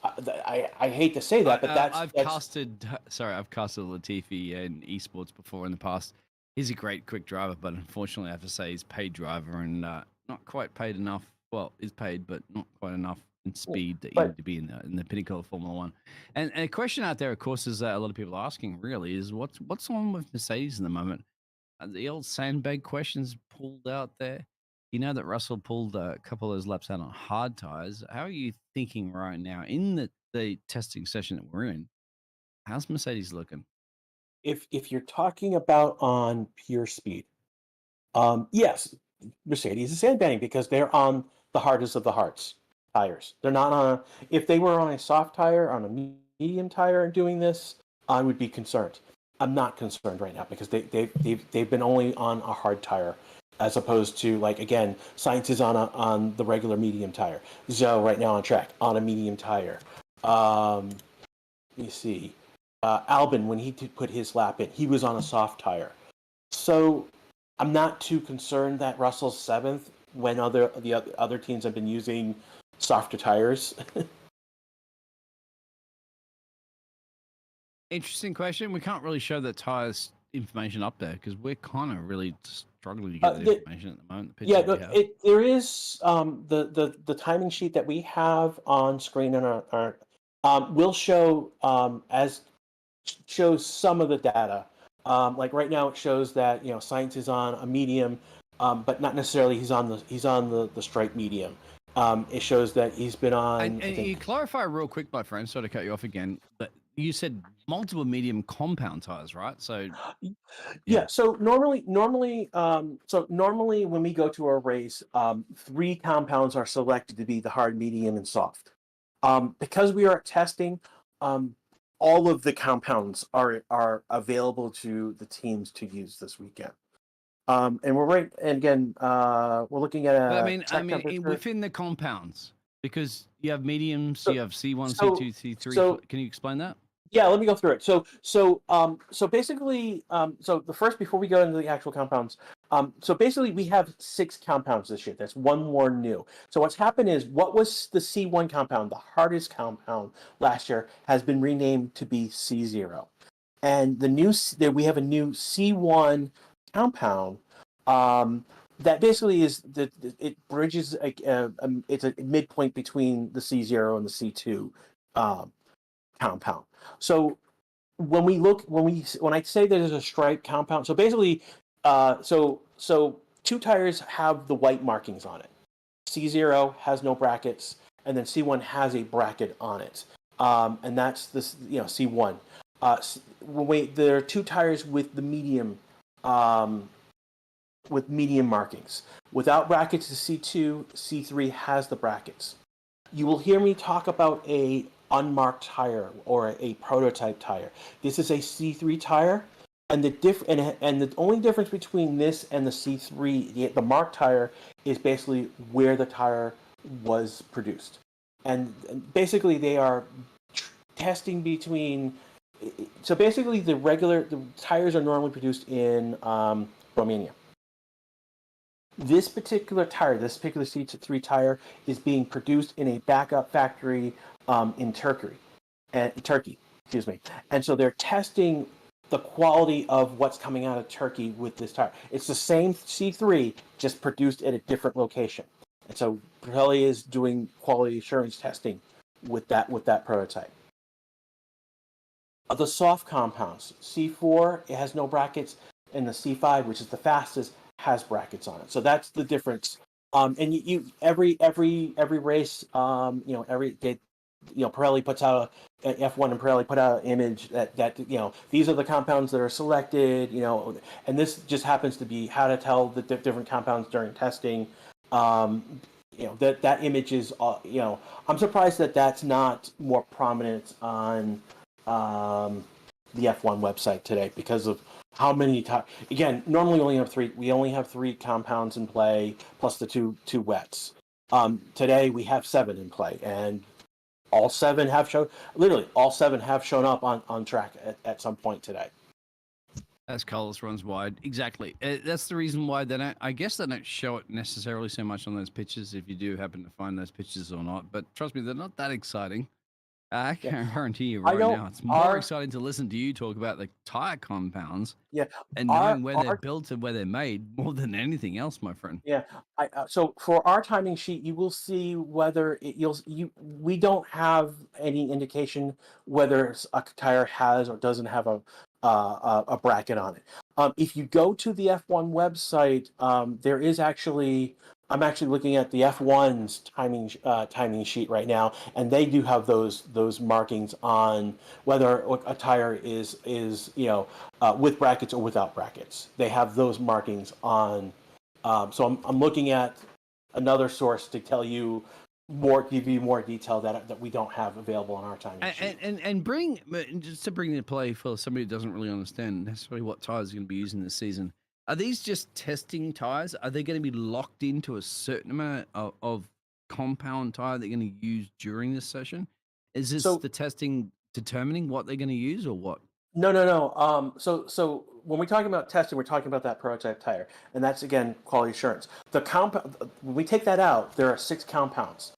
I hate to say that, but I've casted Latifi in esports before in the past. He's a great quick driver, but unfortunately, I have to say he's a paid driver and not quite paid enough. Well, he's paid, but not quite enough in speed that you need to be in the pinnacle of Formula One. And a question out there, of course, is that a lot of people are asking, really, is what's on with Mercedes in the moment? The old sandbag questions pulled out there. You know that Russell pulled a couple of those laps out on hard tires. How are you thinking right now in the testing session that we're in? How's Mercedes looking? If you're talking about on pure speed, yes, Mercedes is sandbagging because they're on the hardest of the hards tires. They're not on if they were on a soft tire, on a medium tire and doing this, I would be concerned. I'm not concerned right now because they've been only on a hard tire, as opposed to, like, again, Sainz is on the regular medium tire. Zhou right now on track on a medium tire. Let me see. Albon, when he put his lap in, he was on a soft tire. So I'm not too concerned that Russell's 7th when the other teams have been using softer tires. Interesting question. We can't really show that tires information up there because we're kind of really struggling to get the information at the moment. There is the timing sheet that we have on screen on our will show shows some of the data. Like right now, it shows that Sainz is on a medium, but not necessarily he's on the straight medium. It shows that he's been on. And I think, you clarify real quick, my friend. Sorry to cut you off again, but you said multiple medium compound tires, right? So yeah. So normally, when we go to a race, 3 compounds are selected to be the hard, medium, and soft. Because we are testing, all of the compounds are available to the teams to use this weekend. And we're right. And again, we're looking at But a I mean, within the compounds, because you have mediums, you have C1, C2, C3. so Can you explain that? Yeah, let me go through it. So basically, so the first, before we go into the actual compounds, so basically we have 6 compounds this year. That's one more new. So what's happened is, what was the C1 compound, the hardest compound last year, has been renamed to be C0, and we have a new C1 compound. That basically is it bridges it's a midpoint between the C0 and the C2 compound. So when I say there's a stripe compound, so basically, so 2 tires have the white markings on it. C0 has no brackets, and then C1 has a bracket on it, and that's this, C1. There are 2 tires with the medium, markings. Without brackets, the C2, C3 has the brackets. You will hear me talk about a unmarked tire or a prototype tire. This is a C3 tire, and the only difference between this and the C3, the marked tire, is basically where the tire was produced, and basically they are testing between. So basically, the tires are normally produced in Romania. This particular C3 tire, is being produced in a backup factory in Turkey, excuse me. And so they're testing the quality of what's coming out of Turkey with this tire. It's the same C3, just produced at a different location. And so Pirelli is doing quality assurance testing with that prototype. The soft compounds, C4, it has no brackets, and the C5, which is the fastest, has brackets on it. So that's the difference. And every race, Pirelli puts out F1, and Pirelli put out an image that these are the compounds that are selected, and this just happens to be how to tell the different compounds during testing. That image is, I'm surprised that that's not more prominent on the F1 website today, because of how many times. Again, normally we only have 3 compounds in play, plus the two wets. Today we have 7 in play, and all 7 have shown up on track at some point today. As Carlos runs wide, exactly. That's the reason why I guess they don't show it necessarily so much on those pictures, if you do happen to find those pictures or not. But trust me, they're not that exciting. I can guarantee you now, it's more exciting to listen to you talk about the tire compounds, and knowing where they're built and where they're made, more than anything else, my friend. Yeah, so for our timing sheet, you will see whether we don't have any indication whether a tire has or doesn't have a bracket on it. If you go to the F1 website, there is actually. I'm actually looking at the F1's timing sheet right now, and they do have those markings on whether a tire is with brackets or without brackets. They have those markings on. So I'm looking at another source to tell you give you more detail that we don't have available on our timing sheet. And just to bring into play for somebody who doesn't really understand necessarily what tires are going to be using this season. Are these just testing tires? Are they going to be locked into a certain amount of compound tire they're going to use during this session? Is this the testing determining what they're going to use, or what? No. So when we're talking about testing, we're talking about that prototype tire, and that's, again, quality assurance. The compound, when we take that out, there are 6 compounds.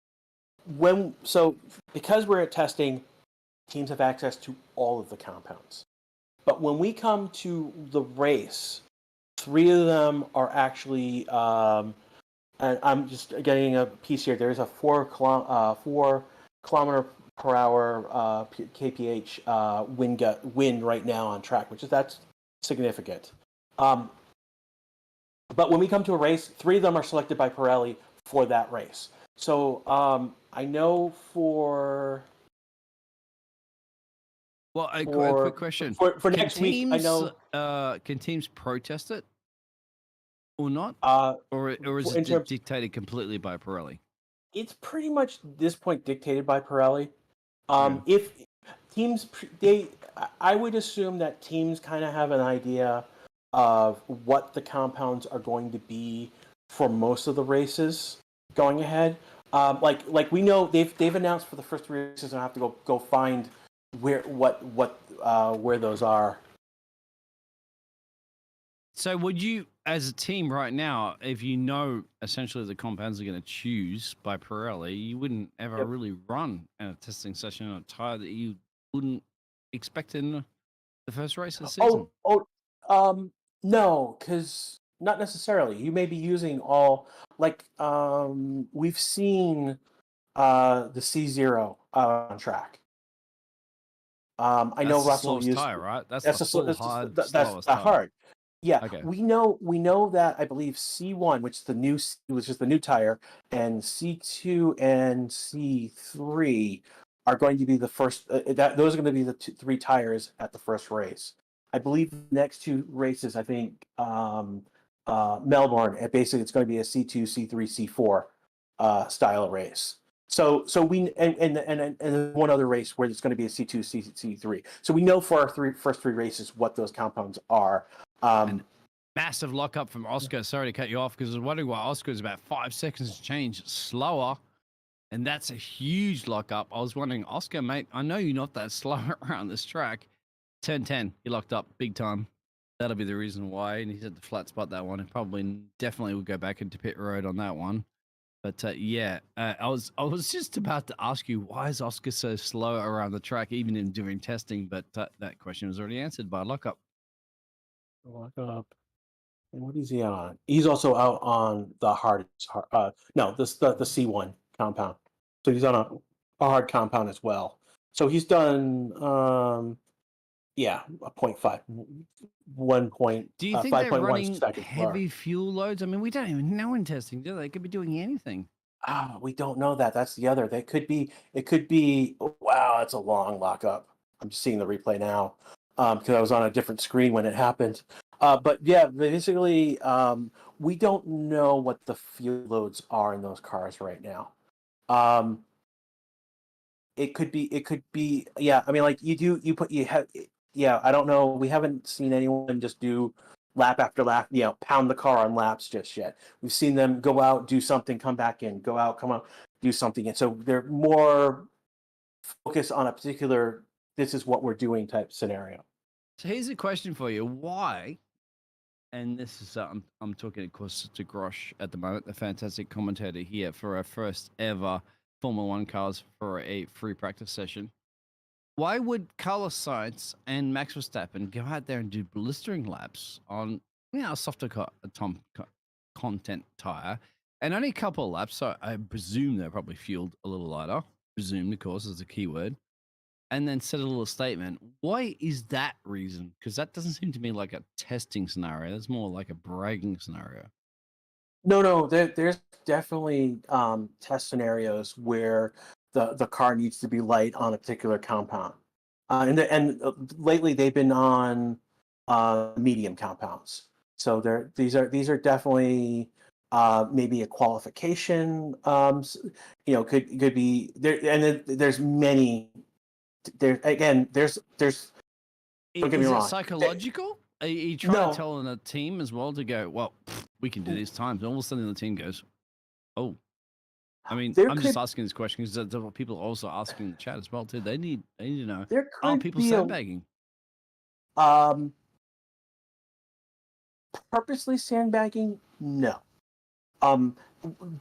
Because we're at testing, teams have access to all of the compounds. But when we come to the race, 3 of them are actually, and I'm just getting a piece here. There's a 4 kilometer per hour kph wind right now on track, that's significant. But when we come to a race, 3 of them are selected by Pirelli for that race. So I know for Well, a quick question. For Can next week, I know. Can teams protest it or not? Or is In it terms, dictated completely by Pirelli? it's pretty much this point dictated by Pirelli. Yeah. If teams, I would assume that teams kind of have an idea of what the compounds are going to be for most of the races going ahead. Like we know they've announced for the first 3 races, and I have to go find where those are. So would you, as a team right now, if you know essentially the compounds are going to choose by Pirelli, you wouldn't ever really run a testing session on a tire that you wouldn't expect in the first race of the season? No, because not necessarily. You may be using all we've seen the C0 on track. I know That's the Russell slowest used tire, right? That's that's the full hard, slowest the tire. hard. Yeah, Okay. we know that I believe C1, which is the new tire, and C2 and C3 are going to be the first. Those are going to be the 3 tires at the first race. I believe the next 2 races, I think Melbourne, and basically it's going to be a C2, C3, C4 style race. So we and one other race where it's going to be a C2, C3. So we know for our first 3 races what those compounds are. And massive lockup from Oscar. Sorry to cut you off because I was wondering why Oscar is about 5 seconds change slower. And that's a huge lockup. I was wondering, Oscar, mate, I know you're not that slow around this track. Turn 10, you locked up big time. That'll be the reason why. And he's at the flat spot that one. And probably definitely will go back into pit road on that one. But I was just about to ask you, why is Oscar so slow around the track, even in doing testing? But that question was already answered by lockup. Lockup. And what is he on? He's also out on the hardest. No, the C1 compound. So he's on a hard compound as well. So he's done a 0.5, 1 point. Do you think they're 5.1 running seconds heavy fuel loads? I mean, we don't even know in testing, do they? They could be doing anything. We don't know that. That's the other. It could be. Wow, that's a long lockup. I'm just seeing the replay now because I was on a different screen when it happened. But yeah, basically, we don't know what the fuel loads are in those cars right now. It could be. Yeah, I mean, like I don't know. We haven't seen anyone just do lap after lap, pound the car on laps just yet. We've seen them go out, do something, come back in, go out, come out, do something. And so they're more focused on a particular, this is what we're doing type scenario. So here's a question for you. Why? And this is, I'm talking, of course, to Grosh at the moment, the fantastic commentator here for our first ever Formula One cars for a free practice session. Why would Carlos Sainz and Max Verstappen go out there and do blistering laps on, a softer content tire and only a couple of laps? So I presume they're probably fueled a little lighter. Presumed, of course, is a key word. And then set a little statement. Why is that reason? Because that doesn't seem to me like a testing scenario. That's more like a bragging scenario. No, there's definitely test scenarios where the car needs to be light on a particular compound, and lately they've been on medium compounds. So these are definitely maybe a qualification. Could be there, and then there's many. There's don't get me wrong. Is it psychological? Are you trying to tell a team as well to go, well, we can do these times? And all of a sudden the team goes, oh. I mean, I'm just asking this question because that's what people are also asking in the chat as well, too. They need to know. Are people sandbagging? Purposely sandbagging? No.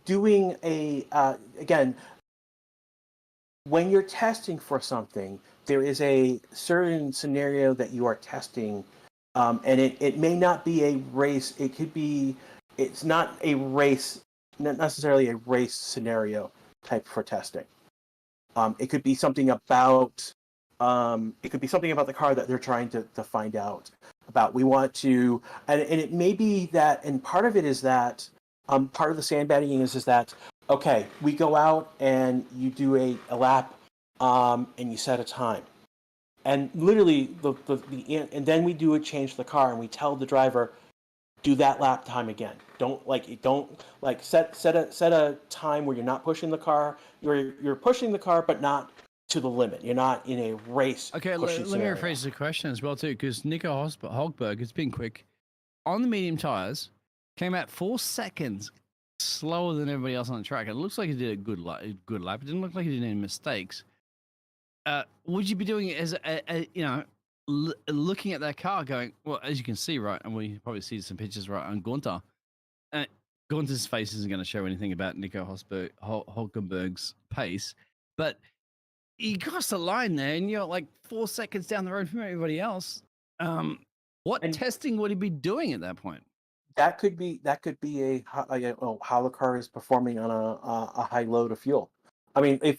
Doing again, when you're testing for something, there is a certain scenario that you are testing, and it may not be a race. It could be. It's not a race, not necessarily a race scenario type for testing. It could be something about. It could be something about the car that they're trying to find out. about. We want to, and it may be that, and part of it is that, part of the sandbagging is that, okay, we go out and you do a lap, and you set a time. And literally, and then we do a change to the car, and we tell the driver, do that lap time again. Don't set a time where you're not pushing the car. You're pushing the car, but not to the limit. You're not in a race. Okay, let me rephrase the question as well too, because Nico Hosberg, it's been quick on the medium tires, came out 4 seconds slower than everybody else on the track. It looks like he did a good lap. It didn't look like he did any mistakes. Would you be doing it as looking at that car, going, well, as you can see, right, and we probably see some pictures right on Gunter. Gunter's face isn't going to show anything about Nico Hülkenberg's pace, but you crossed the line there, and you're like 4 seconds down the road from everybody else. What testing would he be doing at that point? That could be how the car is performing on a high load of fuel. I mean, if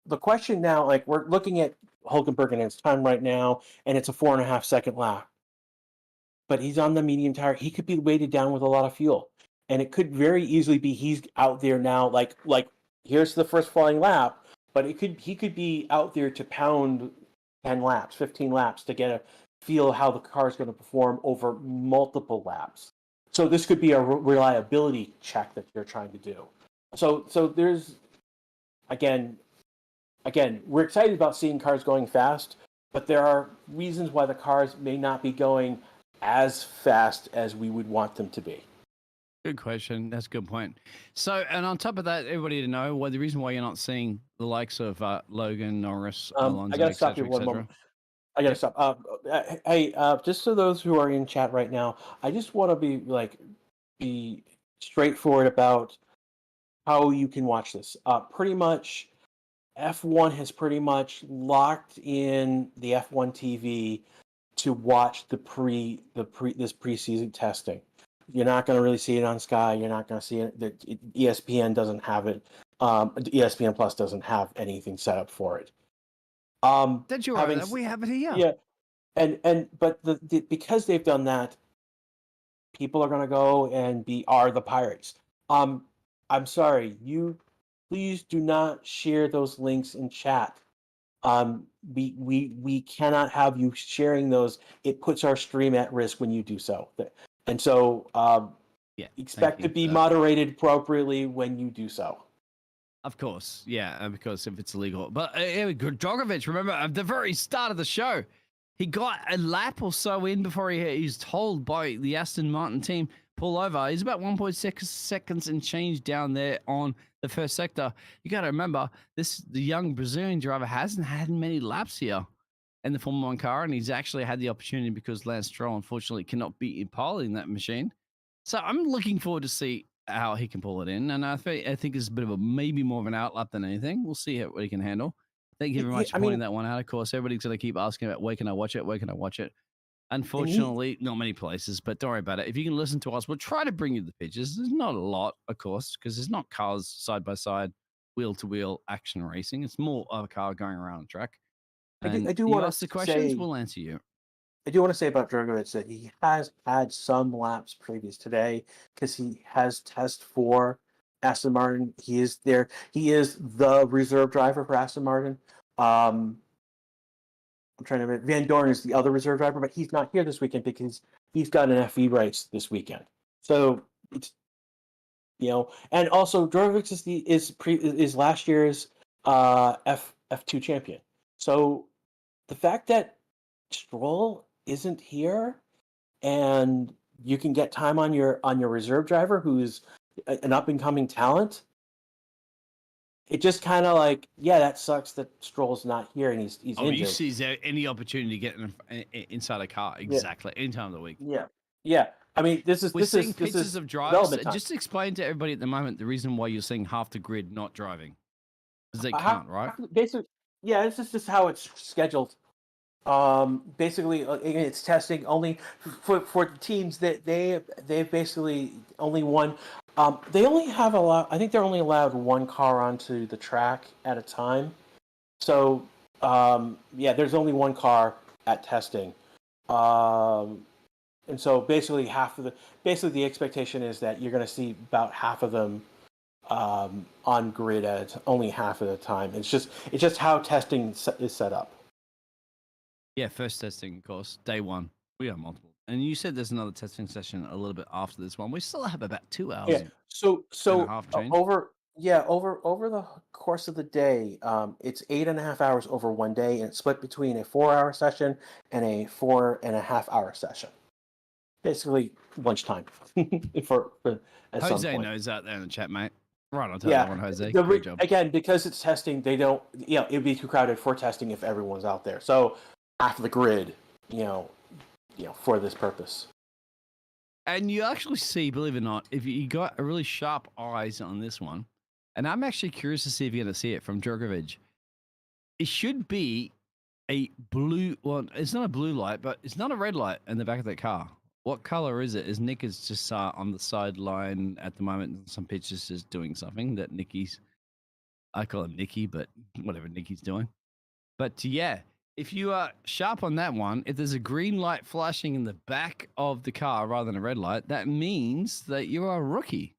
the question now, we're looking at Hülkenberg and his time right now, and it's a 4.5 second lap. But he's on the medium tire. He could be weighted down with a lot of fuel, and it could very easily be he's out there now. Like here's the first flying lap, but he could be out there to pound 10 laps, 15 laps to get a feel how the car is going to perform over multiple laps. So this could be a reliability check that you're trying to do. So there's again, we're excited about seeing cars going fast, but there are reasons why the cars may not be going as fast as we would want them to be. Good question. That's a good point. So, and on top of that, everybody to know the reason why you're not seeing the likes of Logan, Norris, Alonso, I gotta stop you one moment. I gotta stop. Hey, just so those who are in chat right now, I just want to be straightforward about how you can watch this. Pretty much, F1 has pretty much locked in the F1 TV to watch this preseason testing. You're not going to really see it on Sky. You're not going to see it. ESPN doesn't have it. ESPN Plus doesn't have anything set up for it. Did you right? We have it here. Yeah, but because they've done that, people are going to go and are the Pirates. I'm sorry, please do not share those links in chat. We cannot have you sharing those. It puts our stream at risk when you do so. And so expect to be moderated appropriately when you do so. Of course, yeah, because if it's illegal. But Drogovic, remember at the very start of the show, he got a lap or so in before he was told by the Aston Martin team, pull over. He's about 1.6 seconds and change down there on the first sector. You got to remember, the young Brazilian driver hasn't had many laps here in the Formula 1 car, and he's actually had the opportunity because Lance Stroll, unfortunately, cannot be piloting that machine. So I'm looking forward to see how he can pull it in, and I think it's a bit of maybe more of an outlap than anything. We'll see what he can handle. Thank you very much for pointing that one out. Of course, everybody's going to keep asking about where can I watch it? Where can I watch it? Unfortunately, not many places, but don't worry about it. If you can listen to us, we'll try to bring you the pictures. There's not a lot, of course, because there's not cars side by side, wheel to wheel action racing. It's more of a car going around the track. And I do want to ask the questions. We'll answer you. I do want to say about Drogovic that he has had some laps previous today because he has tested for Aston Martin. He is there. He is the reserve driver for Aston Martin. I'm trying to remember. Van Dorn is the other reserve driver, but he's not here this weekend because he's got an FE race this weekend. So it's and also Drogovic is last year's F2 champion. So the fact that Stroll isn't here and you can get time on your reserve driver who's an up and coming talent, it just kind of that sucks that Stroll's not here and he's injured. You see, is there any opportunity to get inside a car? Exactly. Any time of the week. Yeah. I mean, we're seeing pictures of drivers. Just explain to everybody at the moment the reason why you're seeing half the grid not driving. Because they can't, right? Basically, yeah, this is just how it's scheduled. Basically, it's testing only for the teams that they've basically only one. They only have I think they're only allowed one car onto the track at a time. So there's only one car at testing. And so basically the expectation is that you're going to see about half of them on grid at only half of the time. It's just how testing is set up. Yeah, first testing, of course, day one. We have multiple. And you said there's another testing session a little bit after this one. We still have about 2 hours. Yeah. So and a half change. over the course of the day, it's 8.5 hours over one day, and it's split between a 4-hour session and a 4.5-hour session. Basically, lunchtime for at some Jose point. knows out there in the chat, mate. Right on top Yeah, of that one, Jose. Great job. Again, because it's testing, they don't. It'd be too crowded for testing if everyone's out there. So half of the grid, for this purpose. And you actually see, believe it or not, if you got a really sharp eyes on this one, and I'm actually curious to see if you're going to see it from Djokovic. It should be a blue. Well, it's not a blue light, but it's not a red light in the back of that car. What color is it? Is Nick is just on the sideline at the moment? Some pictures just doing something that Nicky's. I call him Nicky, but whatever Nicky's doing. But yeah, if you are sharp on that one, if there's a green light flashing in the back of the car rather than a red light, that means that you are a rookie.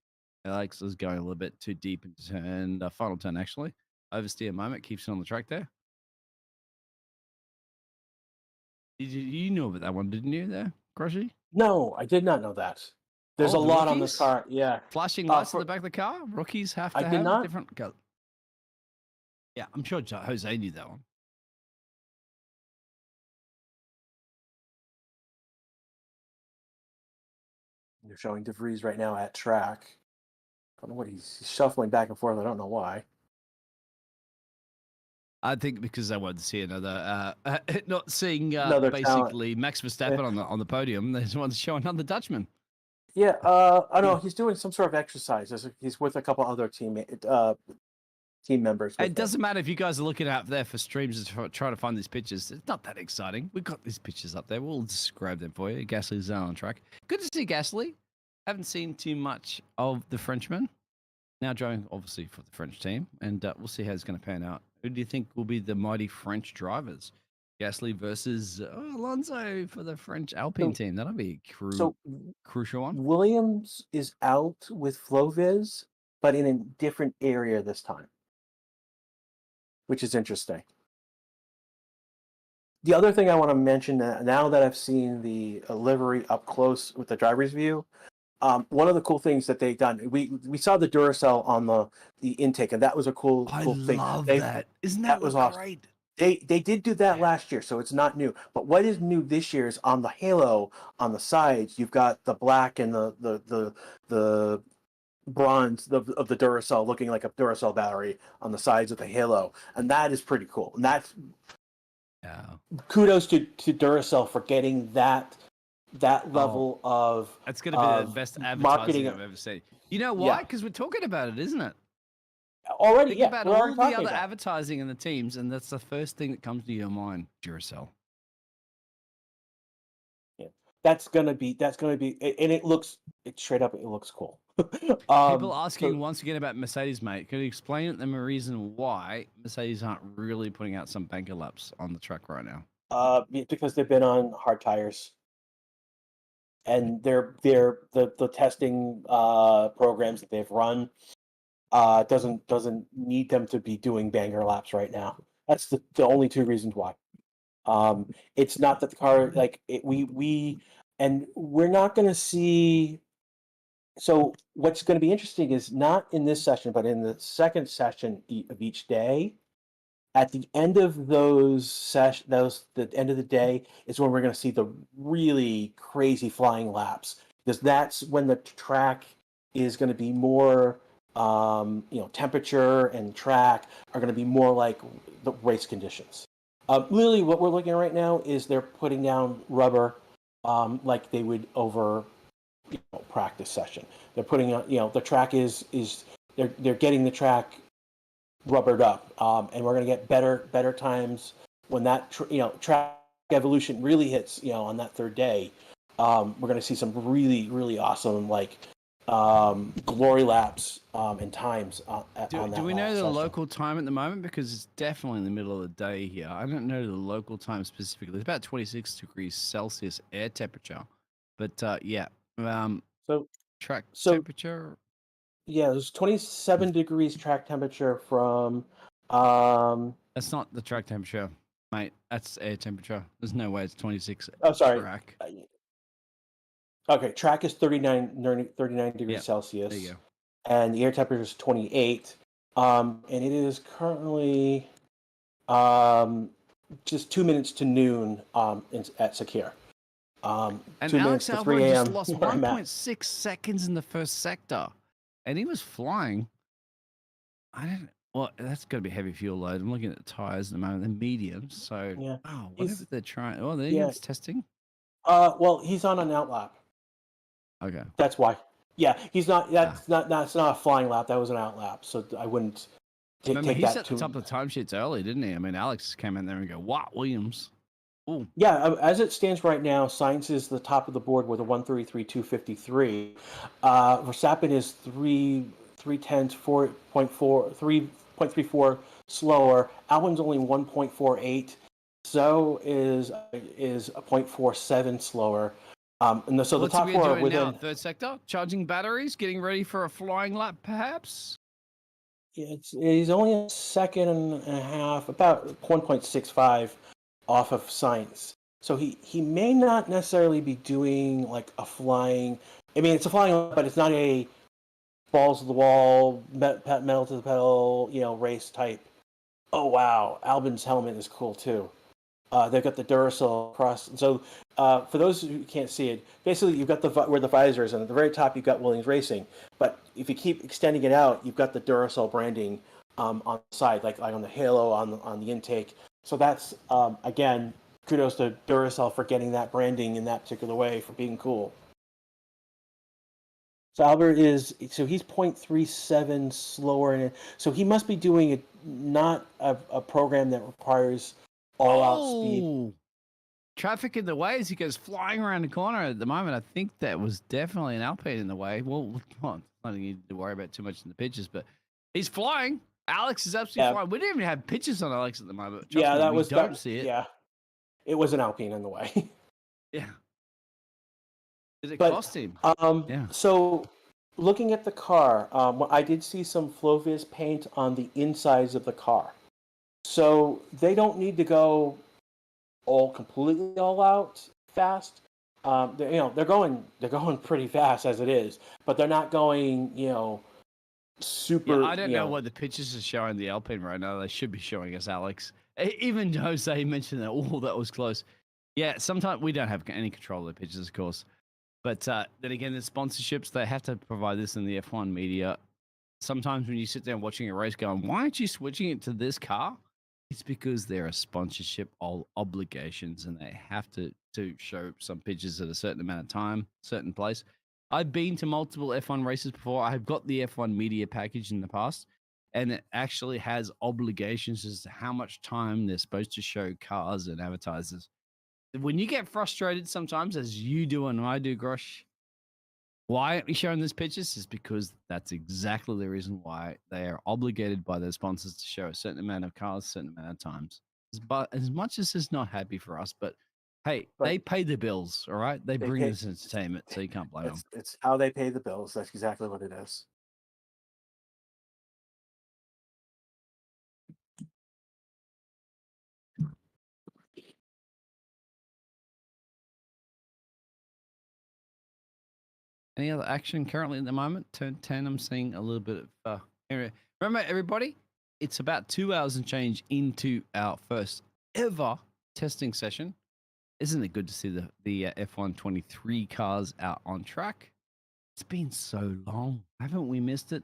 Alex is going a little bit too deep into turn, final turn actually. Oversteer moment, keeps it on the track there. You knew about that one, didn't you there, Crushy? No, I did not know that. There's a lot on this car. Yeah. Flashing lights in the back of the car? Rookies have to have different color. Yeah, I'm sure Jose knew that one. They're showing De Vries right now at track. I don't know what he's shuffling back and forth. I don't know why. I think because I wanted to see another, not seeing basically talent. Max Verstappen on the podium. They just wanted to show another Dutchman. Yeah, I know he's doing some sort of exercise. He's with a couple other team members. It doesn't matter if you guys are looking out there for streams to try to find these pictures. It's not that exciting. We've got these pictures up there. We'll just grab them for you. Gasly's on track. Good to see Gasly. Haven't seen too much of the Frenchman. Now driving, obviously, for the French team. And we'll see how it's going to pan out. Who do you think will be the mighty French drivers? Gasly versus Alonso for the French Alpine team. That'll be a crucial one. Williams is out with Floviz, but in a different area this time, which is interesting. The other thing I want to mention, now that I've seen the livery up close with the driver's view, one of the cool things that they've done, we saw the Duracell on the intake, and that was a cool thing. I love that. Isn't that was great? Awesome. They did do that last year, so it's not new. But what is new this year is on the halo on the sides, you've got the black and the bronze of the Duracell looking like a Duracell battery on the sides of the halo, and that is pretty cool. And that's kudos to Duracell for getting that level of. That's going to be the best advertising I've ever seen. You know why? Because we're talking about it, isn't it? Already, Think about all the other advertising in the teams, and that's the first thing that comes to your mind. Duracell. Yeah, that's gonna be, and it looks cool. People asking once again about Mercedes, mate. Can you explain to them a reason why Mercedes aren't really putting out some banker laps on the track right now? Because they've been on hard tires, and the testing programs that they've run doesn't need them to be doing banger laps right now. That's the only two reasons why. It's not that the car we're not going to see. So what's going to be interesting is not in this session, but in the second session of each day. At the end of the end of the day is when we're going to see the really crazy flying laps, because that's when the track is going to be more. Temperature and track are going to be more like the race conditions. Really, what we're looking at right now is they're putting down rubber like they would over practice session. They're putting the track is they're getting the track rubbered up, and we're going to get better times when that track evolution really hits on that third day. We're going to see some really awesome glory laps and times on that. Do we know last the session. local time at the moment? Because it's definitely in the middle of the day here. I don't know the local time specifically. It's about 26 degrees Celsius air temperature. But yeah, So track so temperature. yeah, there's 27 degrees track temperature from That's not the track temperature, mate. That's air temperature. There's no way it's 26 oh sorry. track. Okay, track is 39 degrees Yep, Celsius. there you go. And the air temperature is 28. And it is currently just 2 minutes to noon at Sakir. And 2 minutes Alex to Albon 3 just a.m. lost where I'm at. 1.6 seconds in the first sector, and he was flying. I don't. Well, that's got to be heavy fuel load. I'm looking at the tires at the moment. They're mediums, so Yeah. whatever they're trying. Oh, there Yeah. it's testing. Well, he's on an out lap. Okay. That's why. Yeah, he's not. That's not a flying lap. That was an out lap. So I wouldn't Remember, take he that set to. the top of the timesheets early, didn't he? I mean, Alex came in there and go, "What, Williams?" Ooh. Yeah, as it stands right now, Sainz is the top of the board with a 133.253. Verstappen is 3.34 slower. Albon's only 1.48. So is a 0.47 slower. And so What's the top he four are doing now? within. Third sector, charging batteries, getting ready for a flying lap, perhaps. He's only a second and a half, about 1.65 off of Sainz. So he may not necessarily be doing like a flying. I mean, it's a flying, but it's not a balls to the wall, metal to the pedal, race type. Oh wow, Albon's helmet is cool too. They've got the Duracell cross. So for those who can't see it, basically you've got where the visor is, and at the very top you've got Williams Racing. But if you keep extending it out, you've got the Duracell branding on the side, like on the halo on the intake. So that's again, kudos to Duracell for getting that branding in that particular way, for being cool. So Albert he's 0.37 slower, so he must be doing not a program that requires all out speed. Traffic in the way as he goes flying around the corner at the moment. I think that was definitely an Alpine in the way. Well, nothing you need to worry about too much in the pictures, but he's flying. Alex is absolutely flying. We didn't even have pictures on Alex at the moment. Trust me, we don't see it. Yeah, it was an Alpine in the way. Yeah. Did it cost him? Yeah. So, looking at the car, I did see some Flovis paint on the insides of the car. So they don't need to go completely all out fast. They're going pretty fast as it is, but they're not going super. Yeah, I don't know what the pictures are showing the Alpine right now. They should be showing us Alex. Even Jose mentioned that. Oh, that was close. Yeah, sometimes we don't have any control of the pictures, of course. But then again, the sponsorships, they have to provide this in the F1 media. Sometimes when you sit down watching a race going, why aren't you switching it to this car? It's because there are sponsorship obligations and they have to show some pictures at a certain amount of time, certain place. I've been to multiple F1 races before. I've got the F1 media package in the past, and it actually has obligations as to how much time they're supposed to show cars and advertisers. When you get frustrated sometimes, as you do and I do, Grosh, why aren't we showing these pictures? Is because that's exactly the reason why they are obligated by their sponsors to show a certain amount of cars, a certain amount of times. But as much as it's not happy for us, but hey, they pay the bills, all right? They bring us entertainment, so you can't blame them. It's how they pay the bills. That's exactly what it is. Any other action currently at the moment? Turn 10, I'm seeing a little bit of... remember, everybody, it's about 2 hours and change into our first ever testing session. Isn't it good to see the F123 cars out on track? It's been so long. Haven't we missed it?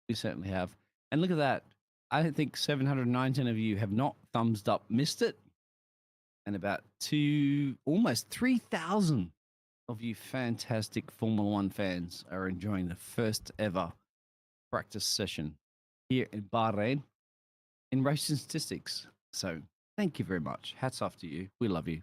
We certainly have. And look at that. I think 719 of you have not thumbs up missed it. And about almost 3,000 of you fantastic Formula One fans are enjoying the first ever practice session here in Bahrain in racing statistics. So thank you very much. Hats off to you. We love you.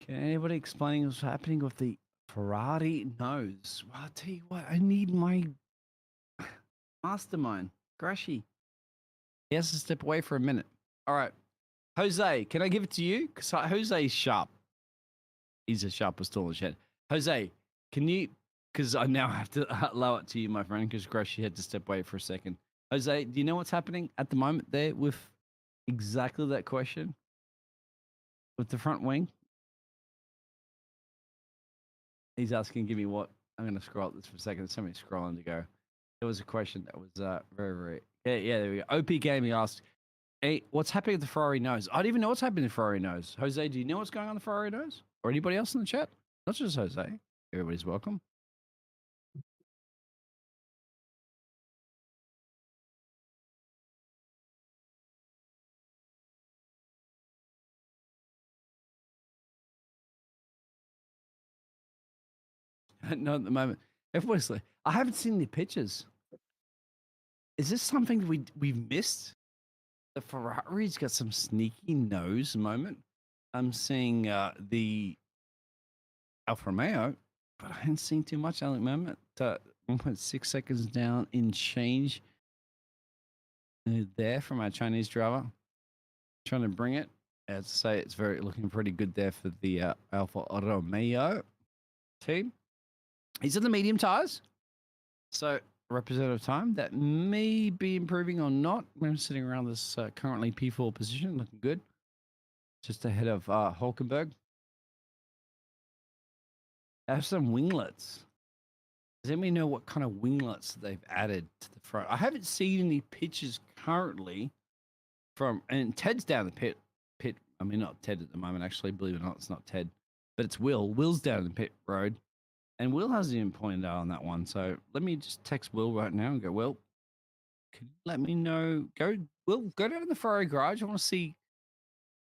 Can anybody explain what's happening with the Ferrari nose? Well, I'll tell you what, I need my mastermind, Grashy. He has to step away for a minute. All right. Jose, can I give it to you? Because Jose's sharp. He's as sharp as tall as shed. Jose, can you, because I now have to allow it to you, my friend, because Grashy had to step away for a second. Jose, do you know what's happening at the moment there with exactly that question? With the front wing? He's asking, give me what? I'm going to scroll up this for a second. There's so many scrolling to go. There was a question that was very, very... Yeah, there we go. OP Gaming asked, hey, what's happening with the Ferrari nose? I don't even know what's happening with the Ferrari nose. Jose, do you know what's going on with the Ferrari nose? Or anybody else in the chat? Not just Jose. Everybody's welcome. No, at the moment. Everybody's like, I haven't seen the pictures. Is this something we've missed? The Ferrari's got some sneaky nose moment. I'm seeing the Alfa Romeo, but I haven't seen too much at the moment. 1.6 seconds down in change there from our Chinese driver. Trying to bring it. As I say, it's looking pretty good there for the Alfa Romeo team. He's in the medium tires. So representative time that may be improving or not. We're sitting around this currently P4 position, looking good. Just ahead of Hulkenberg. Have some winglets. Does anybody know what kind of winglets they've added to the front? I haven't seen any pictures currently from, and Ted's down the pit. I mean, not Ted at the moment, actually. Believe it or not, it's not Ted, but it's Will. Will's down in the pit road. And Will hasn't even pointed out on that one. So let me just text Will right now and go, Will, can you let me know? Will, go down to the Ferrari garage. I want to see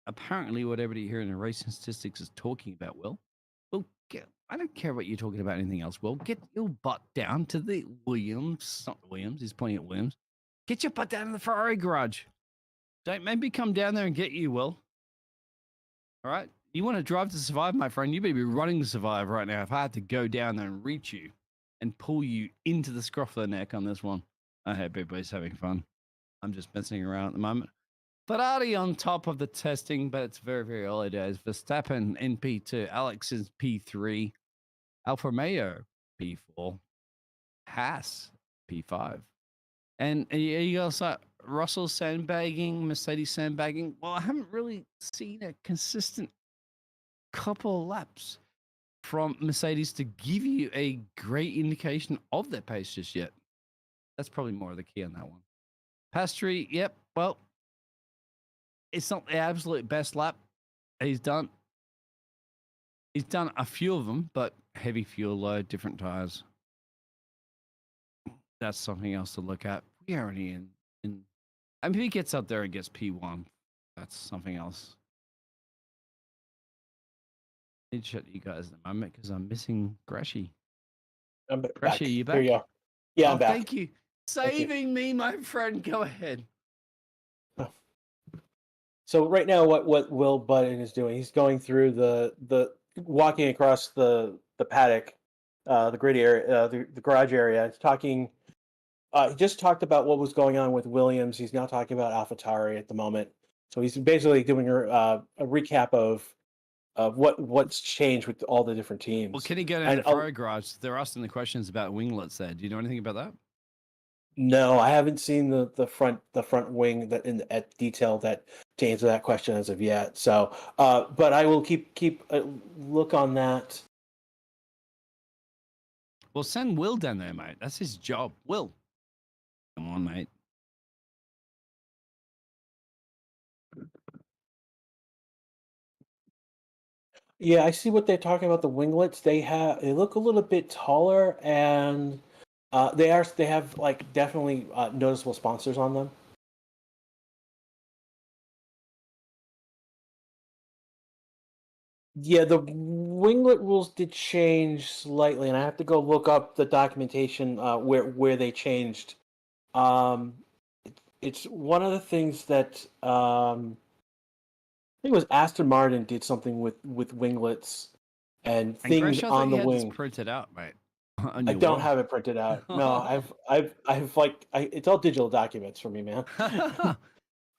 apparently what everybody here in the racing statistics is talking about, Will. Will, I don't care what you're talking about anything else, Will. Get your butt down to the Williams. Not the Williams. He's pointing at Williams. Get your butt down to the Ferrari garage. Don't maybe come down there and get you, Will. All right? You want to drive to survive, my friend? You better be running to survive right now. If I had to go down there and reach you and pull you into the scruff of the neck on this one, I hope everybody's having fun. I'm just messing around at the moment. Ferrari on top of the testing, but it's very, very early days. Verstappen in P2, Alex is P3, Alfa Romeo P4, Haas P5. And you also Russell sandbagging, Mercedes sandbagging. Well, I haven't really seen a consistent couple of laps from Mercedes to give you a great indication of their pace just yet. That's probably more of the key on that one. Pastry, yep. Well, it's not the absolute best lap he's done. He's done a few of them, but heavy fuel load, different tires. That's something else to look at. We're already in. I mean, if he gets up there and gets P1, that's something else. I need to shut you guys in a moment because I'm missing Grashy. I'm back. Grashy, are you back? Here you go. Yeah, I'm back. Thank you. Saving me, my friend. Go ahead. So right now, what Will Button is doing, he's going through the walking across the paddock, the grid area, the garage area. He's talking. He just talked about what was going on with Williams. He's now talking about AlphaTauri at the moment. So he's basically doing a recap of what's changed with all the different teams. Well, can he go down to the Ferrari garage? They're asking the questions about winglets there. Do you know anything about that? No, I haven't seen the front wing that at detail that to answer that question as of yet. So, but I will keep a look on that. Well, send Will down there, mate. That's his job. Will, come on, mate. Yeah, I see what they're talking about. The winglets they look a little bit taller, and they have like definitely noticeable sponsors on them. Yeah, the winglet rules did change slightly, and I have to go look up the documentation where they changed. It's one of the things that think it was Aston Martin did something with winglets and And things Gresh, I thought on you the had this wing. printed out, mate, on I your don't wall. have it printed out. No, I've like it's all digital documents for me, man.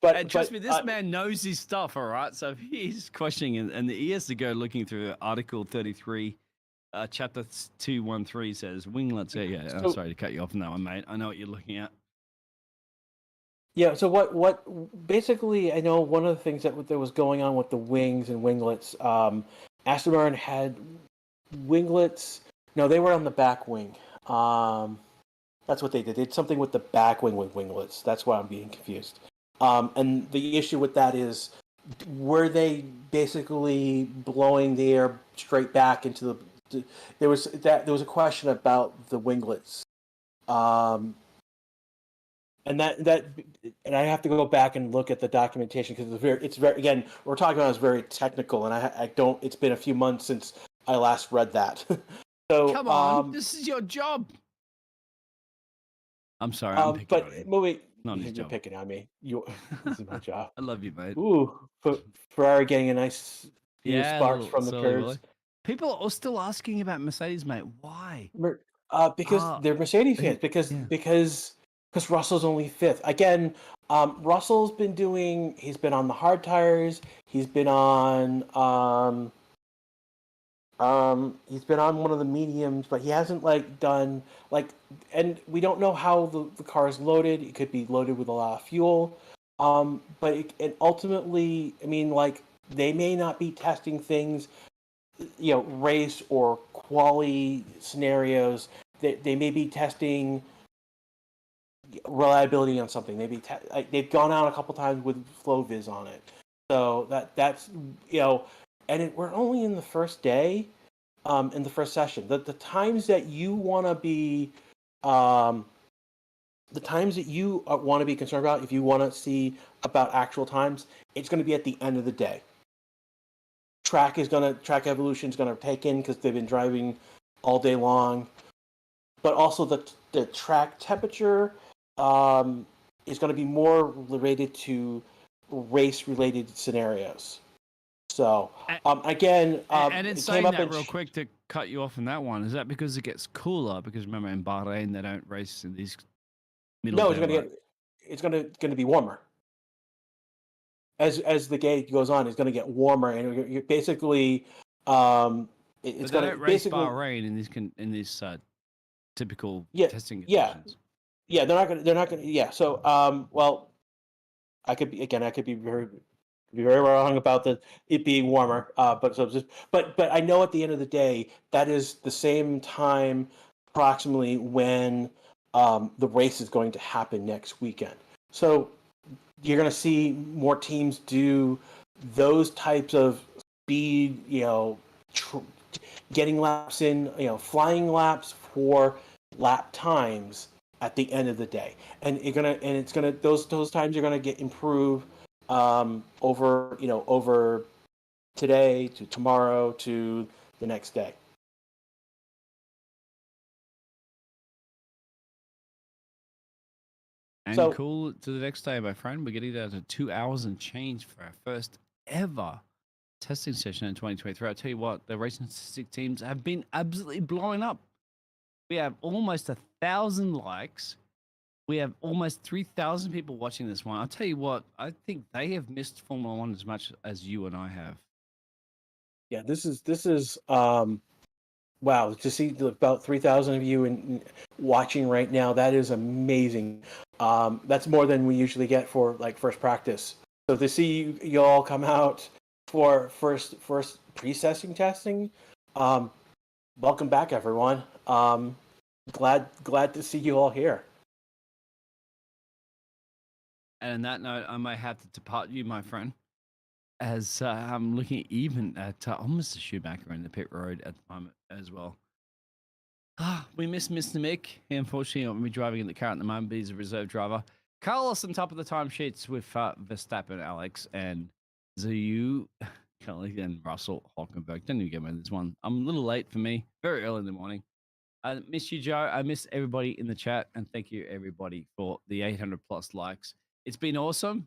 And trust me, this uh, man knows his stuff, all right? So if he's questioning and he has to go looking through Article 33, Chapter 213 says winglets. Yeah. I'm so sorry to cut you off on that one, mate. I know what you're looking at. yeah, so what basically I know one of the things that was going on with the wings and winglets, Aston Martin had winglets. No, they were on the back wing. That's what they did. They did something with the back wing with winglets. That's why I'm being confused. And the issue with that is, were they basically blowing the air straight back into there was a question about the winglets. Um, and I have to go back and look at the documentation because it's very again we're talking about is very technical, and I don't. It's been a few months since I last read that. So Come on, this is your job. I'm sorry, I'm picking on him. wait, Not his you're job. picking on me. This is my job. I love you, mate. Ooh, Ferrari getting a nice few Yeah, a sparks little from the silly turds. boy. People are still asking about Mercedes, mate. Why? Because they're Mercedes fans. Because Russell's only fifth. Again, Russell's been doing. He's been on the hard tires. He's been on. He's been on one of the mediums, but he hasn't done. And we don't know how the car is loaded. It could be loaded with a lot of fuel. And ultimately, I mean, they may not be testing things, race or quali scenarios. They may be testing reliability on something. Maybe they've gone out a couple times with FlowViz on it. So that's we're only in the first day, in the first session. The times that you want to be, the times that you want to be concerned about, if you want to see about actual times, it's going to be at the end of the day. Track evolution is going to take in because they've been driving all day long, but also the track temperature is going to be more related to race related scenarios. So again, and in it saying came up that, real quick to cut you off on that one, is that because it gets cooler? Because remember, in Bahrain they don't race in these middle. No, it's going to be warmer. As the day goes on, it's going to get warmer, and you're basically it's going to race basically Bahrain in these typical yeah testing yeah conditions. yeah they're not going to yeah. So well, I could be very wrong about it being warmer, but I know at the end of the day that is the same time approximately when the race is going to happen next weekend. So you're going to see more teams do those types of speed, getting laps in, flying laps for lap times at the end of the day, and those times are gonna get improved over today to tomorrow to the next day. And cool to the next day, my friend. We're getting down to 2 hours and change for our first ever testing session in 2023. I'll tell you what, the racing statistic teams have been absolutely blowing up. We have almost 1,000 likes. We have almost 3,000 people watching this one. I'll tell you what, I think they have missed Formula One as much as you and I have. Yeah, this is wow, to see about 3,000 of you watching right now, that is amazing. That's more than we usually get for first practice. So to see you all come out for first pre-session testing, welcome back, everyone. Glad to see you all here. And on that note, I may have to depart you, my friend, as I'm looking even at almost a Schumacher in the pit road at the moment as well. We miss Mr. Mick. He unfortunately won't be driving in the car at the moment, but he's a reserve driver. Carlos on top of the timesheets with Verstappen, Alex, and Zhu, Kelly, and Russell Hulkenberg. Don't even get me this one. I'm a little late for me. Very early in the morning. I miss you, Joe. I miss everybody in the chat, and thank you, everybody, for the 800 plus likes. It's been awesome.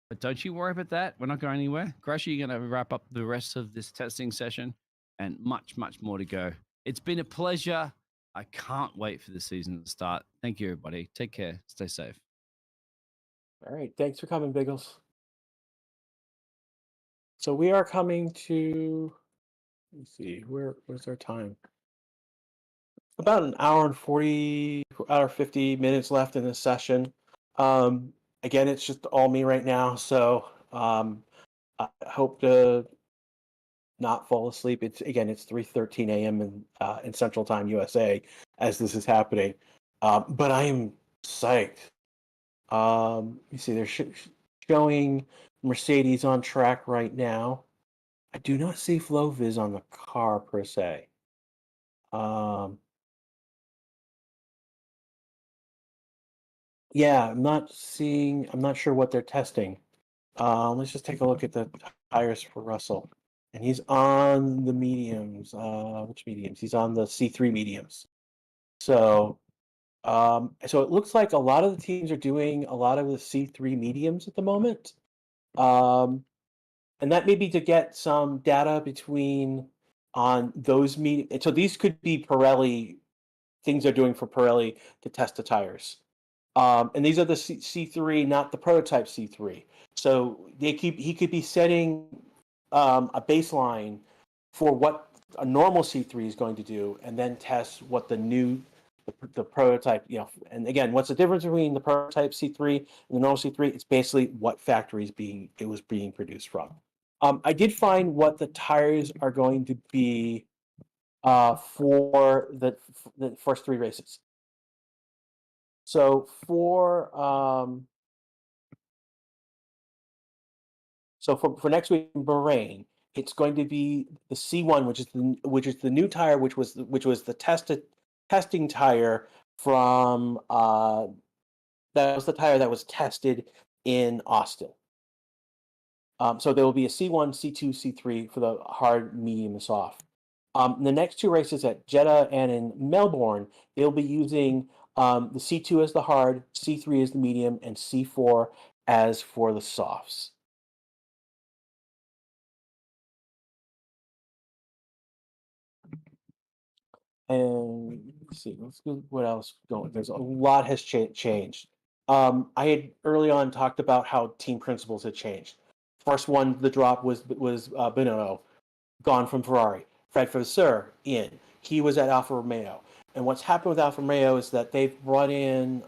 But don't you worry about that. We're not going anywhere. Crusher, you're going to wrap up the rest of this testing session and much, much more to go. It's been a pleasure. I can't wait for the season to start. Thank you, everybody. Take care. Stay safe. All right. Thanks for coming, Biggles. So we are coming to, let's see, where's our time? About an hour and 50 minutes left in this session. Again, it's just all me right now. So I hope to not fall asleep. It's 3:13 a.m. in Central Time USA as this is happening. But I am psyched. You see, they're showing Mercedes on track right now. I do not see FlowViz on the car per se. Yeah, I'm not sure what they're testing. Let's just take a look at the tires for Russell. And he's on the mediums. Which mediums? He's on the C3 mediums. So it looks like a lot of the teams are doing a lot of the C3 mediums at the moment. And that may be to get some data on those mediums. So these could be Pirelli things they're doing for Pirelli to test the tires. And these are the C3, not the prototype C3. So he could be setting a baseline for what a normal C3 is going to do, and then test what the prototype. And again, what's the difference between the prototype C3 and the normal C3? It's basically what factory it was being produced from. I did find what the tires are going to be for the first 3 races. So for next week in Bahrain, it's going to be the C1, which is the new tire, which was the testing tire from that was the tire that was tested in Austin. So there will be a C1, C2, C3 for the hard, medium, and soft. The next 2 races at Jeddah and in Melbourne, they'll be using the C2 as the hard, C3 as the medium, and C4 as for the softs. And let's see, what else going. There's a lot has changed. I had early on talked about how team principals had changed. First one, the drop was Binotto, gone from Ferrari. Fred Vasseur in. He was at Alfa Romeo. And what's happened with Alfa Romeo is that they've brought in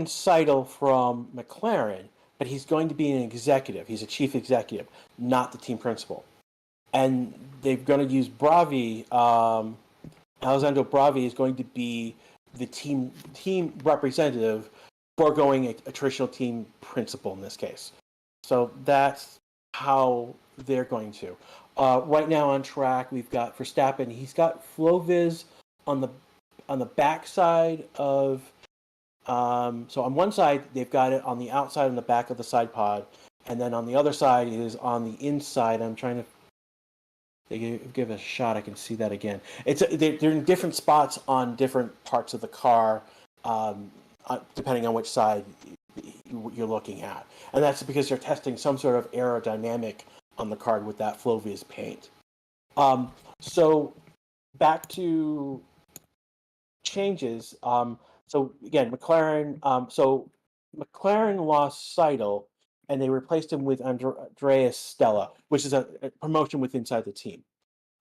Seidel from McLaren, but he's going to be an executive. He's a chief executive, not the team principal. And they're going to use Bravi. Alessandro Bravi is going to be the team representative, foregoing a traditional team principal in this case. So that's how they're going to. Right now on track, we've got Verstappen. He's got FlowViz on the back side of. So on one side, they've got it on the outside and the back of the side pod, and then on the other side is on the inside. I'm trying to. They give it a shot. I can see that again. They're in different spots on different parts of the car, depending on which side you're looking at, and that's because they're testing some sort of aerodynamic on the car with that FlowViz paint. So back to changes. So again, McLaren. McLaren lost Seidel, and they replaced him with Andreas Stella, which is a promotion inside the team.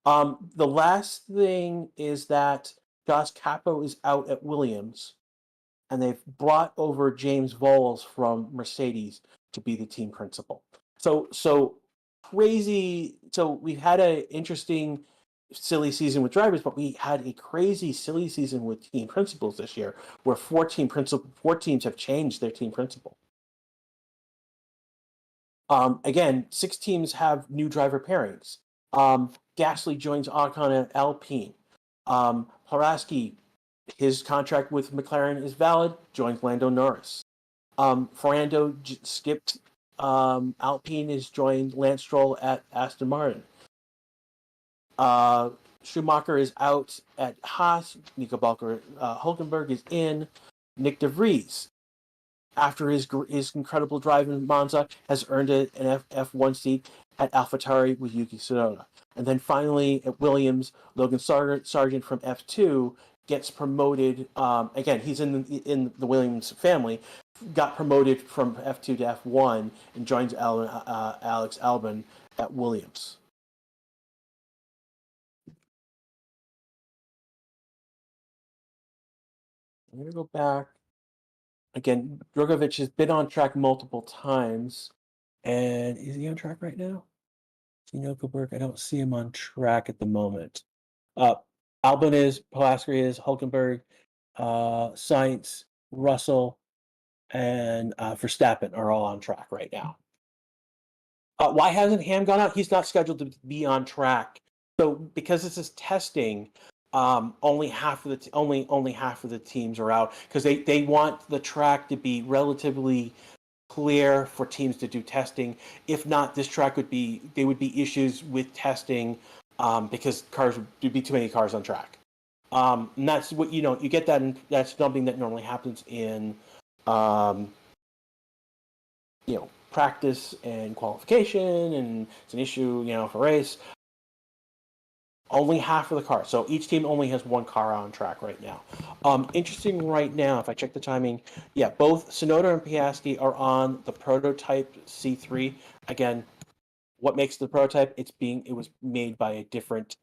The last thing is that Josh Capo is out at Williams, and they've brought over James Voles from Mercedes to be the team principal. So crazy. So we've had an interesting, silly season with drivers, but we had a crazy, silly season with team principals this year, where 4 teams have changed their team principal. Again, 6 teams have new driver pairings. Gasly joins Ocon at Alpine. Haraski, his contract with McLaren is valid, joins Lando Norris. Fernando skipped Alpine, has joined Lance Stroll at Aston Martin. Schumacher is out at Haas. Nico Hulkenberg is in. Nick de Vries after his incredible drive in Monza, has earned an F1 seat at AlphaTauri with Yuki Tsunoda. And then finally at Williams, Logan Sargent from F2 gets promoted. Again, he's in the Williams family. Got promoted from F2 to F1 and joins Alex Albon at Williams. I'm going to go back. Again, Drogovic has been on track multiple times. And is he on track right now? Tinokoberg, I don't see him on track at the moment. Albon is, Piastri is, Hulkenberg, Sainz, Russell, and Verstappen are all on track right now. Why hasn't Ham gone out? He's not scheduled to be on track. So because this is testing, only half of the teams are out because they want the track to be relatively clear for teams to do testing. If not, this track would be issues with testing because there'd be too many cars on track. And that's what you get that, and that's something that normally happens in practice and qualification, and it's an issue for race. Only half of the cars, so each team only has one car on track right now. Interesting right now, if I check the timing, both Tsunoda and Piastri are on the prototype C3. Again, what makes the prototype? It was made by a different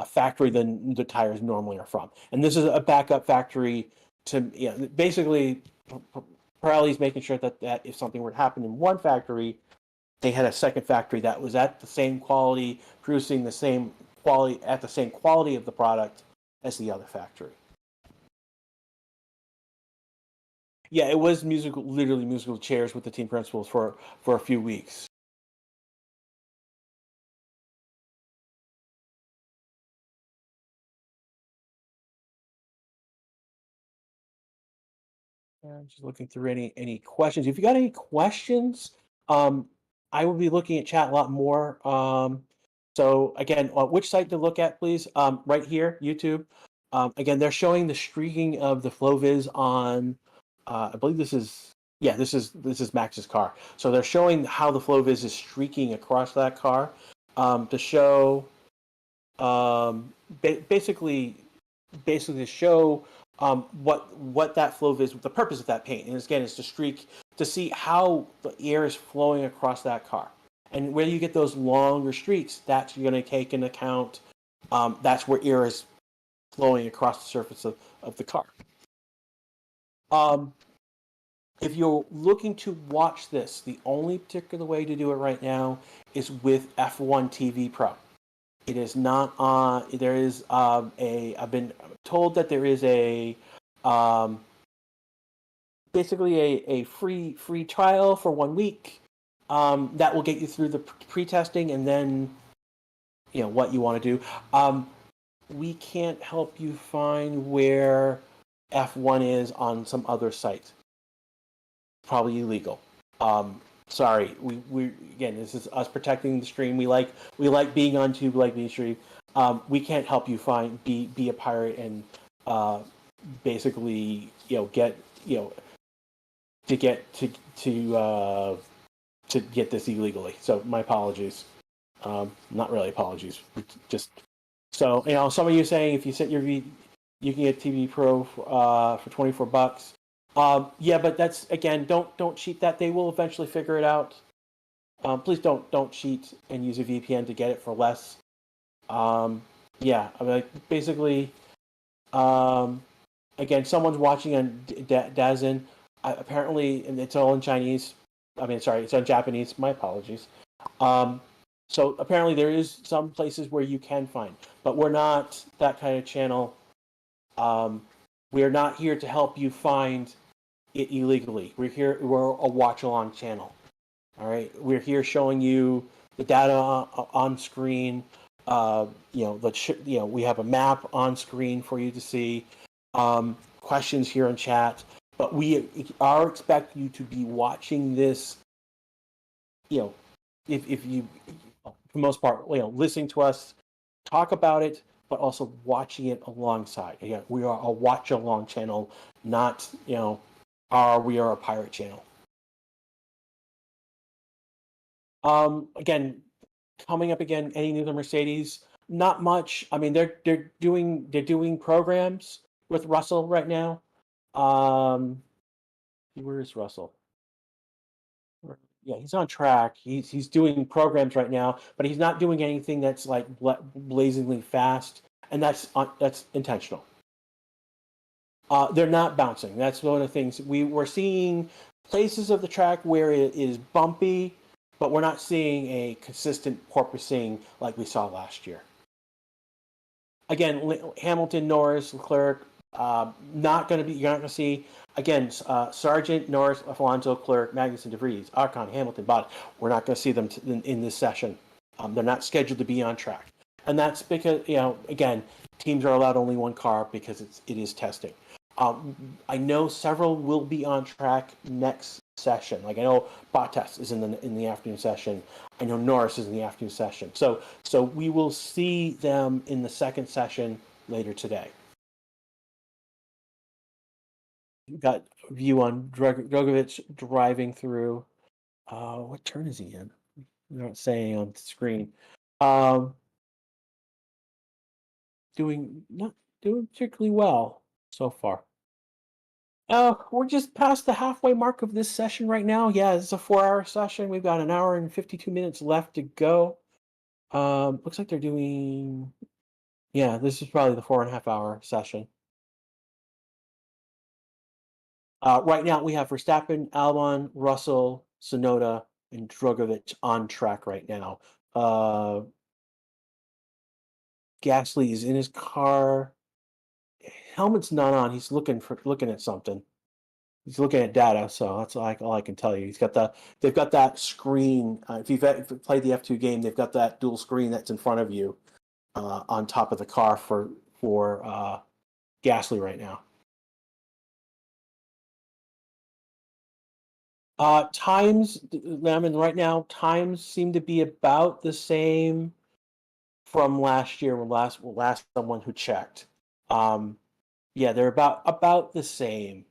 factory than the tires normally are from, and this is a backup factory to basically Pirelli's making sure that if something were to happen in one factory, they had a second factory that was at the same quality, producing the same quality at the same quality of the product as the other factory. Yeah, it was literally musical chairs with the team principals for a few weeks. I'm just looking through any questions. If you got any questions, I will be looking at chat a lot more. So again, which site to look at, please? Right here, YouTube. Again, they're showing the streaking of the FlowViz on. I believe this is Max's car. So they're showing how the FlowViz is streaking across that car to show, basically to show what that FlowViz, the purpose of that paint, and again, is to streak to see how the air is flowing across that car. And where you get those longer streaks, that's you're going to take into account. That's where air is flowing across the surface of the car. If you're looking to watch this, the only particular way to do it right now is with F1 TV Pro. It is not on. There is I've been told that there is basically a free trial for 1 week. That will get you through the pre-testing, and then what you want to do. We can't help you find where F1 is on some other site. Probably illegal. Sorry, we again, this is us protecting the stream. We like being on YouTube, like being streamed. We can't help you be a pirate and basically get to get this illegally. So my apologies. Not really apologies. Just so some of you saying if you set your you can get TV Pro for $24. Yeah, but that's again, don't cheat that. They will eventually figure it out. Please don't cheat and use a VPN to get it for less. Yeah, I mean, basically, again, someone's watching on Dazn. Apparently, and it's all in Chinese. I mean, sorry, it's on Japanese. My apologies. So apparently there is some places where you can find, but we're not that kind of channel. We're not here to help you find it illegally. We're a watch-along channel. All right, we're here showing you the data on screen. We have a map on screen for you to see. Questions here in chat, but we are expecting you to be watching this. If you, for the most part, listening to us talk about it, but also watching it alongside. Again, we are a watch-along channel, not we are a pirate channel. Again, coming up again, any news on Mercedes? Not much. I mean, they're doing programs with Russell right now. Where is Russell? Yeah, he's on track. He's doing programs right now, but he's not doing anything that's like blazingly fast, and that's intentional. They're not bouncing. That's one of the things we're seeing places of the track where it is bumpy, but we're not seeing a consistent porpoising like we saw last year. Again, Hamilton, Norris, Leclerc, not going to be. You're not going to see again. Sargent, Norris, Alonso, Leclerc, Magnussen, De Vries, Ocon, Hamilton, Bottas. We're not going to see them in this session. They're not scheduled to be on track, and that's because again, teams are allowed only one car because it is testing. I know several will be on track next session. Like I know Bottas is in the afternoon session. I know Norris is in the afternoon session. So we will see them in the second session later today. We've got a view on Drogovic driving through. What turn is he in? They're not saying on the screen. Not doing particularly well so far. We're just past the halfway mark of this session right now. Yeah, it's a 4-hour session. We've got an hour and 52 minutes left to go. Looks like they're doing. Yeah, this is probably the 4.5-hour session. Right now we have Verstappen, Albon, Russell, Tsunoda, and Drogovic on track right now. Gasly is in his car. Helmet's not on. He's looking at something. He's looking at data, so that's all I can tell you. They've got that screen. If you've played the F2 game, they've got that dual screen that's in front of you on top of the car for Gasly right now. Times, I mean, right now, times seem to be about the same from last year. Last someone who checked. Yeah, they're about the same.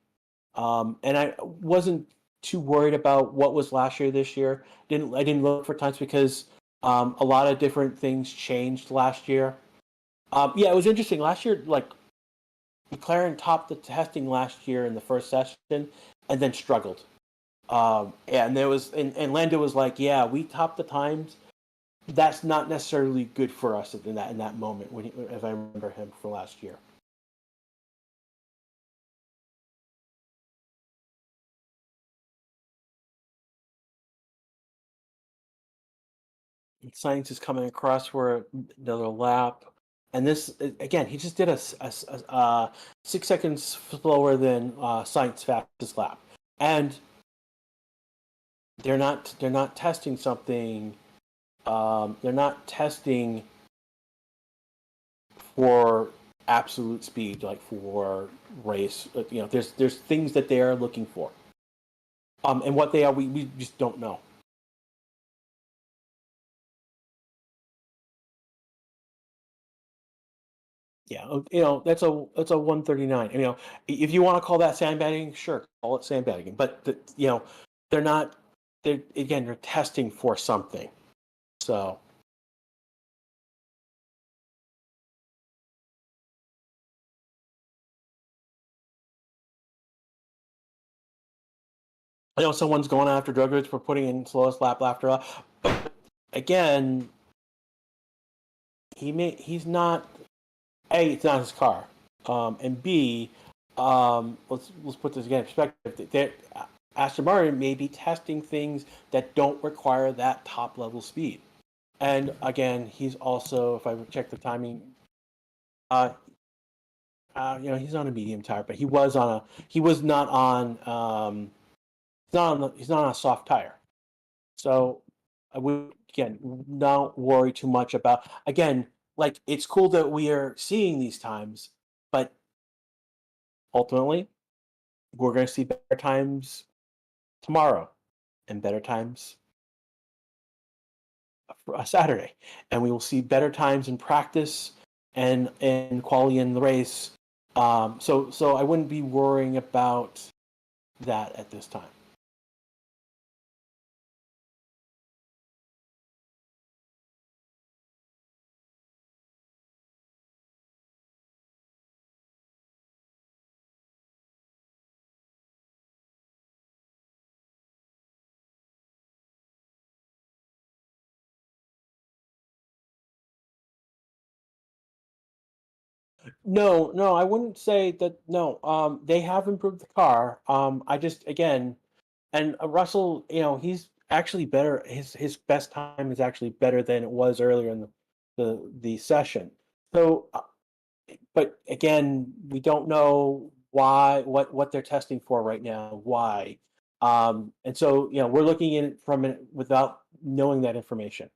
And I wasn't too worried about what was last year, this year. I didn't look for times because a lot of different things changed last year. Yeah, it was interesting. Last year, like McLaren topped the testing last year in the first session and then struggled. And there was and Lando was like, "Yeah, we topped the times. That's not necessarily good for us in that moment." If I remember him from last year. Science is coming across for another lap, and this again, he just did a 6 seconds slower than Science fastest lap, and they're not testing something. They're not testing for absolute speed, like for race. There's things that they are looking for, and what they are, we just don't know. Yeah, that's a 139. If you want to call that sandbagging, sure, call it sandbagging. But they're not. They're testing for something. So I know someone's going after Drogovic for putting in slowest lap after all. But again, he's not. A, it's not his car, and B, let's put this again in perspective. Aston Martin may be testing things that don't require that top level speed, and again, he's also, if I check the timing, he's on a medium tire, but he was not on he's not on a soft tire, so I would again not worry too much about again. Like, it's cool that we are seeing these times, but ultimately, we're going to see better times tomorrow and better times for Saturday. And we will see better times in practice and quality in the race. So I wouldn't be worrying about that at this time. No, I wouldn't say that. No, they have improved the car. I just again, and Russell, he's actually better. His best time is actually better than it was earlier in the session. So, but again, we don't know why what they're testing for right now. Why? And so we're looking at it from it without knowing that information.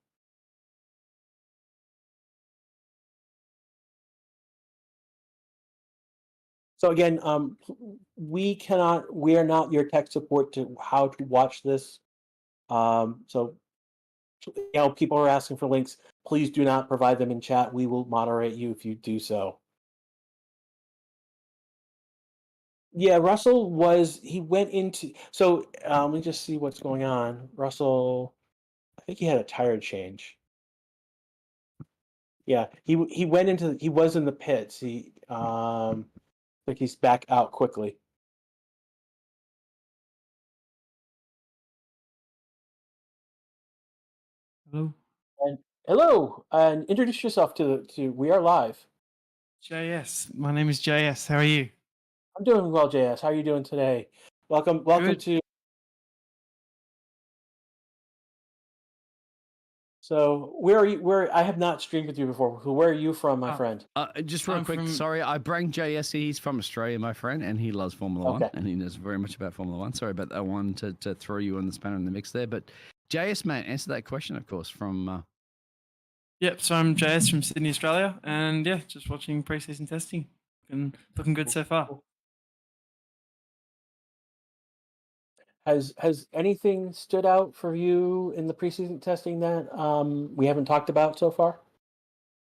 So again, we are not your tech support to how to watch this. So people are asking for links. Please do not provide them in chat. We will moderate you if you do so. Yeah, he went into, so let me just see what's going on. Russell, I think he had a tire change. Yeah, he was in the pits. I think he's back out quickly. Hello, And hello, and introduce yourself to we are live. JS. My name is JS. How are you? I'm doing well, JS. How are you doing today? Welcome Good. to. So where are you? Where I have not streamed with you before. So where are you from, my friend? Just real I'm quick, from- sorry, I bring JS. He's from Australia, my friend, and he loves Formula One, Okay. and he knows very much about Formula One. Sorry about that one to throw you in the spanner in the mix there, but JS, mate, answer that question, of course, from. Yep. So I'm JS from Sydney, Australia, and yeah, just watching preseason testing. And looking good so far. Has anything stood out for you in the preseason testing that we haven't talked about so far?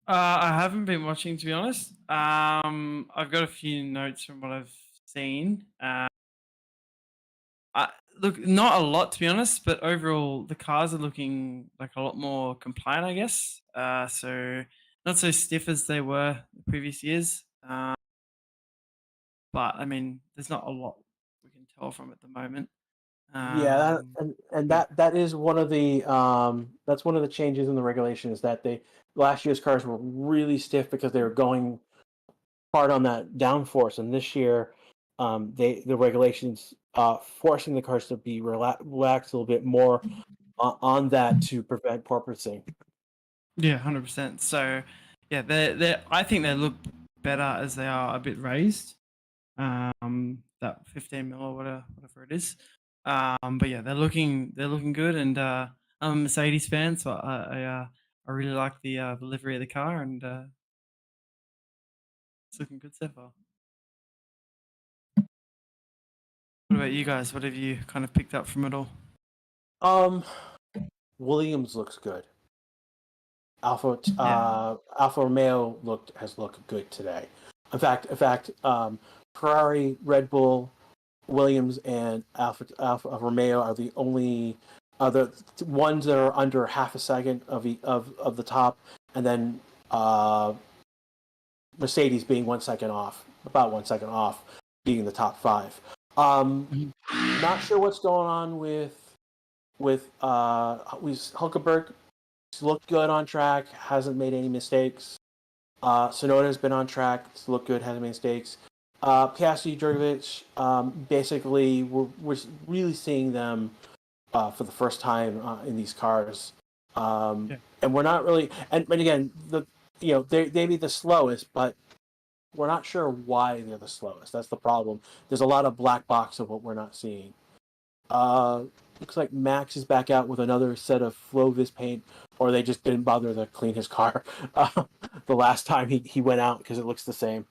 I haven't been watching, to be honest. I've got a few notes from what I've seen. Look, not a lot, to be honest, but overall the cars are looking like a lot more compliant, I guess. So not so stiff as they were the previous years. But I mean, there's not a lot we can tell from at the moment. Yeah, and yeah. that is one of the that's one of the changes in the regulation is that last year's cars were really stiff because they were going hard on that downforce, and this year the regulations forcing the cars to be relaxed a little bit more on that to prevent porpoising. Yeah, 100%. So, yeah, they I think they look better as they are a bit raised. That 15 mil or whatever it is. But yeah, they're looking good, and I'm a Mercedes fan, so I really like the livery of the car, and it's looking good so far. What about you guys? What have you kind of picked up from it all? Williams looks good. Yeah. Alfa Romeo has looked good today. In fact, Ferrari, Red Bull, Williams, and Alfa Romeo are the only other ones that are under half a second of the top, and then Mercedes being 1 second off, about 1 second off, being the top five. Not sure what's going on with Hulkenberg. He's looked good on track, hasn't made any mistakes. Sonoda's been on track, it's looked good, hasn't made mistakes. Piastri, Djurkovic, basically, we're really seeing them for the first time in these cars, and we're not really. And again, they may be the slowest, but we're not sure why they're the slowest. That's the problem. There's a lot of black box of what we're not seeing. Looks like Max is back out with another set of Flovis paint, or they just didn't bother to clean his car the last time he went out because it looks the same.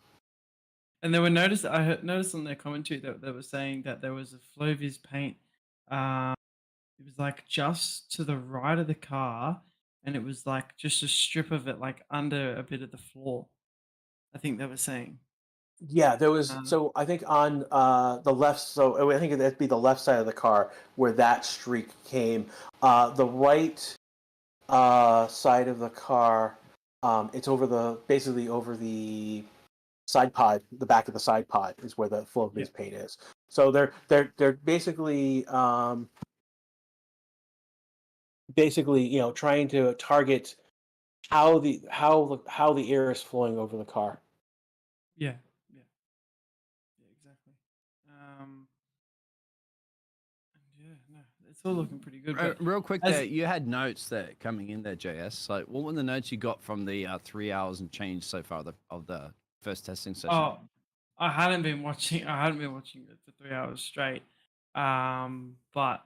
And I noticed on their commentary that they were saying that there was a Flovis paint. It was like just to the right of the car, and it was like just a strip of it, like under a bit of the floor. I think they were saying. Yeah, there was. Um, So I think on the left. So I think that'd be the left side of the car where that streak came. The right side of the car. It's over the basically over the side pod. The back of the side pod is where the flow yeah, grease paint is. So they're basically trying to target how the air is flowing over the car. yeah, yeah, yeah, exactly. Um, yeah, no, it's all looking pretty good. But Real quick, as there you had notes there coming in there, JS. Like, what were the notes you got from the 3 hours and change so far of the first testing session? oh, I hadn't been watching. I hadn't been watching it for 3 hours straight. But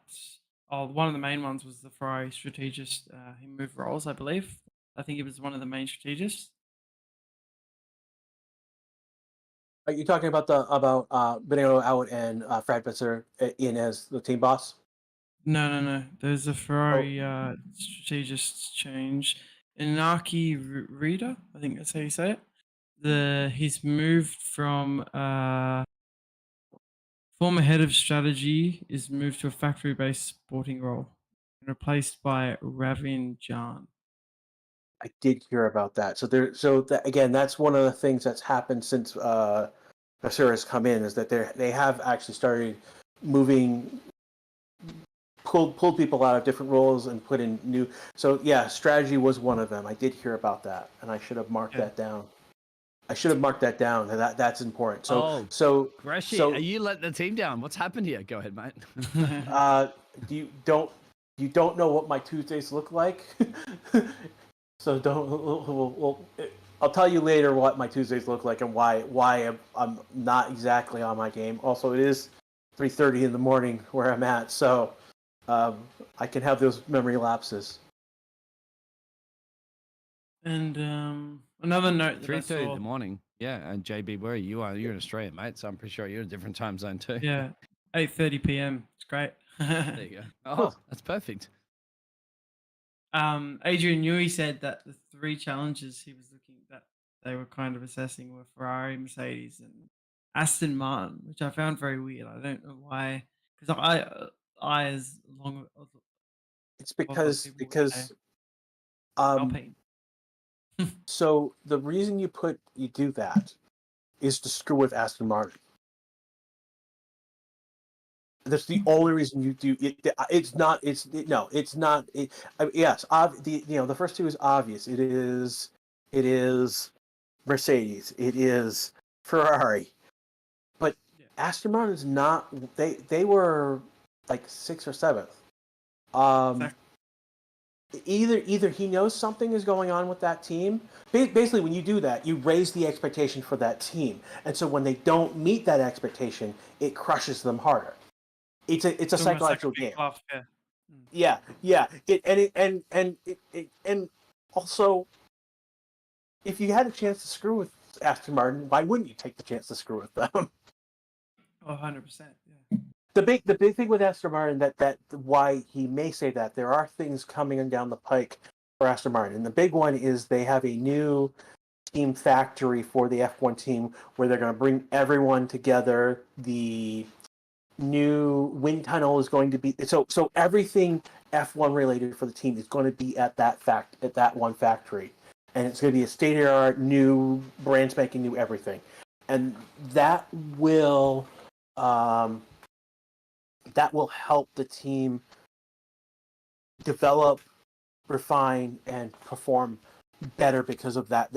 one of the main ones was the Ferrari strategist. He moved roles, I believe. I think he was one of the main strategists. Are you talking about Benito out and Fred in as the team boss? No, no, no. There's a Oh, Ferrari strategist change. Inaki Rida, I think that's how you say it. He's moved from former head of strategy is moved to a factory-based sporting role, and replaced by Ravin Jan. I did hear about that. Again, that's one of the things that's happened since Nasur has come in is that they have actually started moving, pulled people out of different roles and put in new. So yeah, strategy was one of them. I did hear about that, and I should have marked Yeah. that down. I should have marked that down. That's important. So Oh, so Greshi, are so you letting the team down? What's happened here? Go ahead, mate. uh, do you don't know what my Tuesdays look like? So don't. I'll tell you later what my Tuesdays look like and why I'm not exactly on my game. Also, it is 3:30 in the morning where I'm at, so um, I can have those memory lapses. And another note that I 3:30 in saw, the morning. Yeah, and JB, where are you? You're in Australia, mate. So I'm pretty sure you're in a different time zone too. yeah, 8:30 p.m. It's great. There you go. Oh, that's perfect. Adrian Newey said that the three challenges he was looking that they were kind of assessing were Ferrari, Mercedes, and Aston Martin, which I found very weird. I don't know why, because I as long as It's a lot of because people would say because um, Alpine. so the reason you do that is to screw with Aston Martin. That's the only reason you do it. It's not. No. It's not. Yes. The first two is obvious. It is Mercedes. It is Ferrari. But Yeah, Aston Martin is not. They were like sixth or seventh. Um, exactly. either he knows something is going on with that team. Basically, when you do that, you raise the expectation for that team, and so when they don't meet that expectation, it crushes them harder. It's a It's almost like a psychological big game. bluff. Yeah. Mm. Yeah, yeah. And also, if you had a chance to screw with Aston Martin, why wouldn't you take the chance to screw with them? Oh, 100%. Yeah. The big thing with Aston Martin that why he may say that there are things coming down the pike for Aston Martin, and the big one is they have a new team factory for the F1 team where they're going to bring everyone together. The new wind tunnel is going to be so everything F1 related for the team is going to be at that one factory, and it's going to be a state of the art new brand spanking new everything, and um, that will help the team develop, refine, and perform better because of that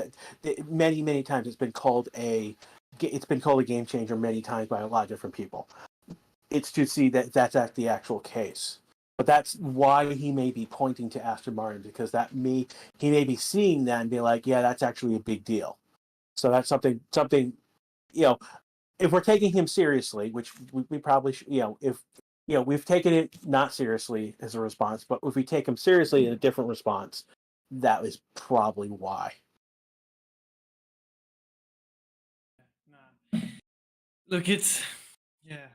many times it's been called a game changer many times by a lot of different people. It's to see that that's the actual case. But that's why he may be pointing to Aston Martin because he may be seeing that and be like, yeah, that's actually a big deal. So that's something you know. If we're taking him seriously, which we probably should, if we've taken it not seriously as a response, but if we take him seriously in a different response, that is probably why. Nah. Look, it's yeah.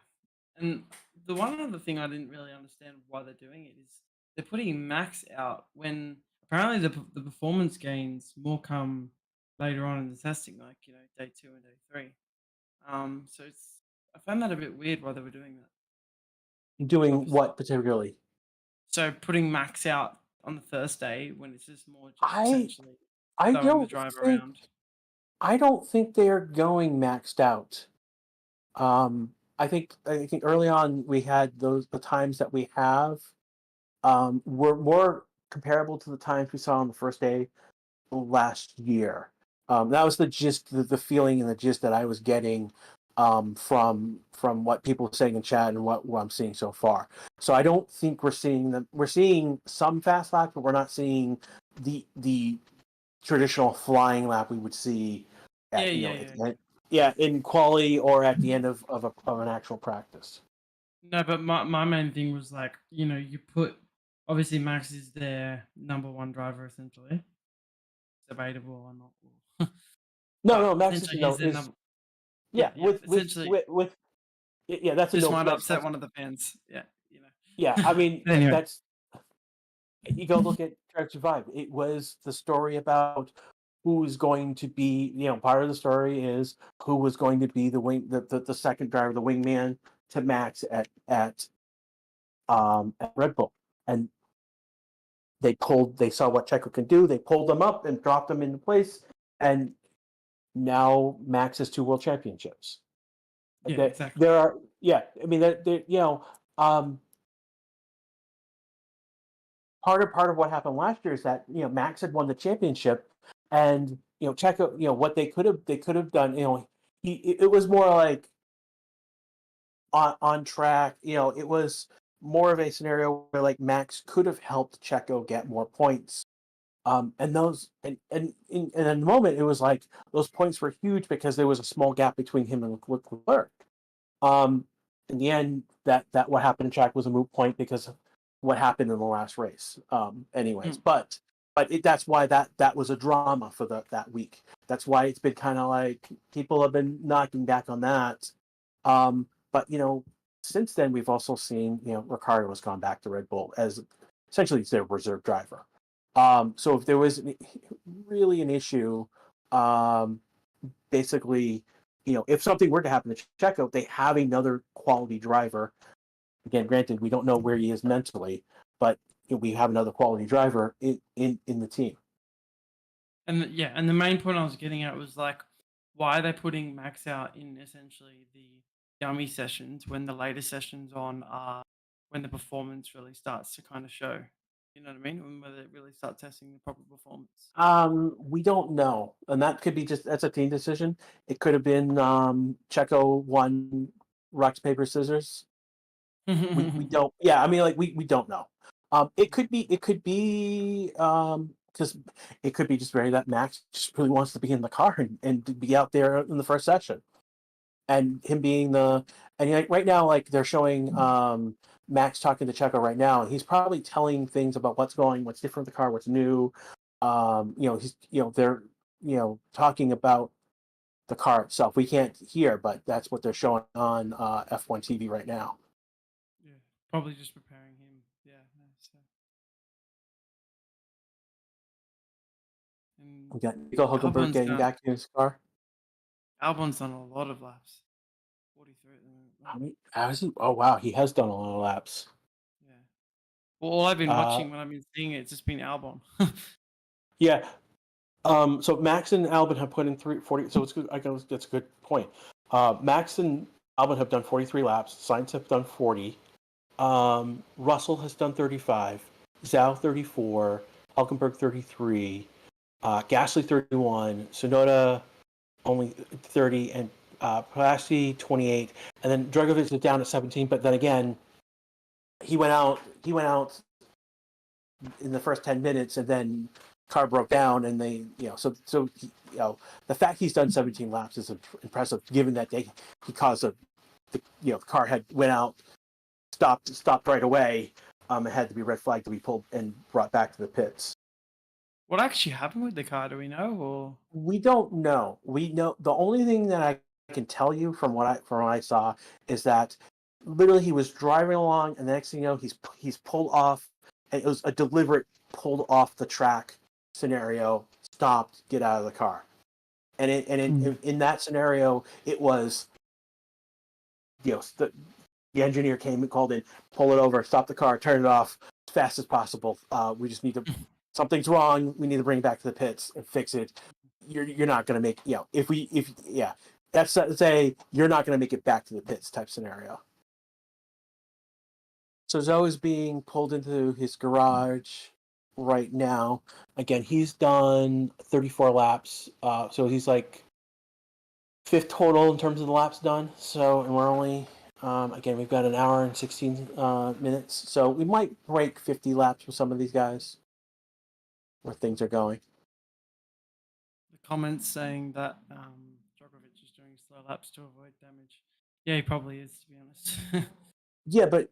And the one other thing I didn't really understand why they're doing it is they're putting Max out when apparently the performance gains more come later on in the testing, like day 2 and day 3. So I found that a bit weird why they were doing that. Doing Obviously. what particularly? So putting Max out on the first day when it's just more just I essentially I throwing the don't driver think around. I don't think they are going maxed out. I think early on we had the times that we have were more comparable to the times we saw on the first day last year. That was the gist, the feeling and the gist that I was getting from what people were saying in chat and what I'm seeing so far. So I don't think we're seeing them. We're seeing some fast laps, but we're not seeing the traditional flying lap we would see at in quality or at the end of an actual practice. No, but my main thing was like, you put obviously Max is their number one driver essentially. Debatable or not. No, But no, Max is essentially he's their is number yeah essentially with yeah, that's a this no. might That's upset one of the fans. Yeah, yeah. I mean, Anyway. that's you go look at Drive to Survive. It was the story about who is going to be. Part of the story is who was going to be the second driver, the wingman to Max at Red Bull, and they saw what Checo can do. They pulled them up and dropped them into place, and now Max has 2 world championships. Yeah, exactly. There are, yeah. I mean, part of what happened last year is that Max had won the championship, and Checo, what they could have done. It was more like on track. It was more of a scenario where like Max could have helped Checo get more points. And those and in the moment it was like those points were huge because there was a small gap between him and Leclerc. Um, in the end, that what happened in track was a moot point because of what happened in the last race. Anyways, that's why that was a drama for that week. That's why it's been kind of like people have been knocking back on that. But since then we've also seen Ricardo has gone back to Red Bull as essentially their reserve driver. So if there was really an issue, basically, if something were to happen to Checo, they have another quality driver. Again, granted, we don't know where he is mentally, but we have another quality driver in the team. And the main point I was getting at was like, why are they putting Max out in essentially the dummy sessions when the later sessions on are when the performance really starts to kind of show? You know what I mean? When they really start testing the proper performance. We don't know, and that could be that's a team decision. It could have been Checo won rocks paper scissors. We don't. Yeah, I mean, like we don't know. It could be because it could be just very that Max just really wants to be in the car and to be out there in the first session, and him being right now, like they're showing Max talking to Checo right now, and he's probably telling things about what's different with the car, what's new. He's they're talking about the car itself. We can't hear, but that's what they're showing on F1 TV right now. Yeah, probably just preparing him. Yeah. So. And We got Nico Hulkenberg getting back in his car. Albon's done a lot of laps. 43 at the moment. How many? Oh wow, he has done a lot of laps. Yeah. Well, all I've been watching when I've been seeing it's just been Albon. Yeah. So Max and Albon have put in 40. So it's good. I guess that's a good point. Max and Albon have done 43 laps. Sainz have done 40. Russell has done 35. Zhou 34. Hulkenberg 33. Gasly 31. Tsunoda only 30, and Piastri 28. And then Dragovic is down at 17. But then again, he went out in the first 10 minutes, and then car broke down, and they the fact he's done 17 laps is impressive given that he caused the car went out, stopped right away. It had to be red flagged to be pulled and brought back to the pits. What actually happened with the car? Do we know? Or we don't know. We know the only thing that I can tell you from what I saw is that literally he was driving along, and the next thing you know, he's pulled off. And it was a deliberate pulled off the track scenario. Stopped, get out of the car, And in that scenario, it was, the engineer came and called in, pull it over, stop the car, turn it off as fast as possible. We just need to, something's wrong. We need to bring it back to the pits and fix it. You're not going to make, that's say you're not going to make it back to the pits type scenario. So Zoe is being pulled into his garage right now. Again, he's done 34 laps. So he's like fifth total in terms of the laps done. So, and we're only, again, we've got an hour and 16 minutes. So we might break 50 laps with some of these guys where things are going. The comments saying that Djokovic is doing slow laps to avoid damage. Yeah, he probably is, to be honest. Yeah, but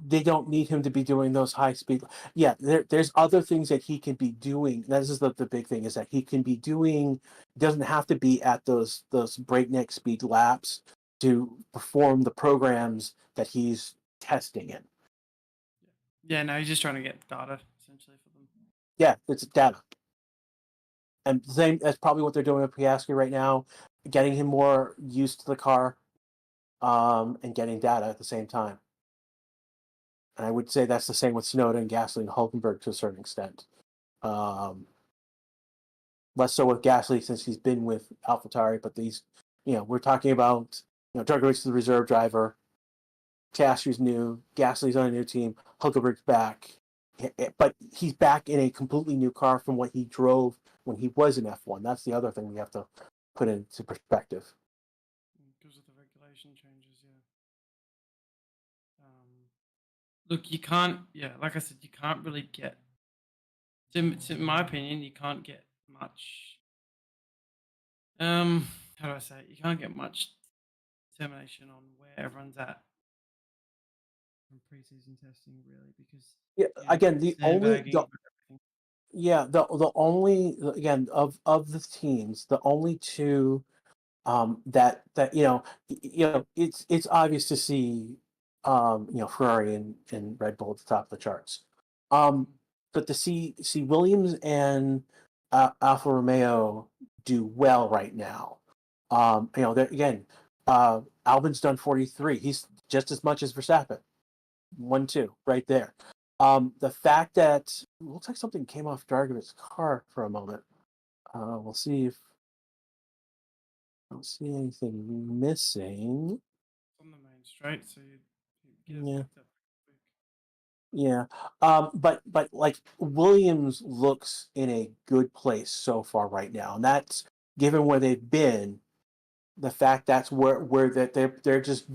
they don't need him to be doing those high speed. Yeah, there's other things that he can be doing. This is the big thing, is that he can be doing. Doesn't have to be at those breakneck speed laps to perform the programs that he's testing in. Yeah, no, he's just trying to get data essentially for them. Yeah, it's data, and that's probably what they're doing with Piastri right now, getting him more used to the car, and getting data at the same time. And I would say that's the same with Tsunoda and Gasly and Hulkenberg to a certain extent. Less so with Gasly since he's been with AlphaTauri, but these, we're talking about, Djokovic is the reserve driver, Piastri's new, Gasly's on a new team, Hulkenberg's back, but he's back in a completely new car from what he drove when he was in F1. That's the other thing we have to put into perspective. Because of the regulation changes, yeah. Look, you can't, like I said, you can't really get, in my opinion, you can't get much, how do I say it? You can't get much determination on where everyone's at from preseason testing, really, because Again, the only, again, of the teams, the only two that it's obvious to see Ferrari and Red Bull at the top of the charts, but to see Williams and Alfa Romeo do well right now. Again, Albon's done 43. He's just as much as Verstappen, 1-2 right there. The fact that it looks like something came off Dargovic's car for a moment. We'll see if I don't see anything missing. on the main straight, so you Yeah. picked up quick. Yeah. But like Williams looks in a good place so far right now, and that's given where they've been. The fact that's where that they're just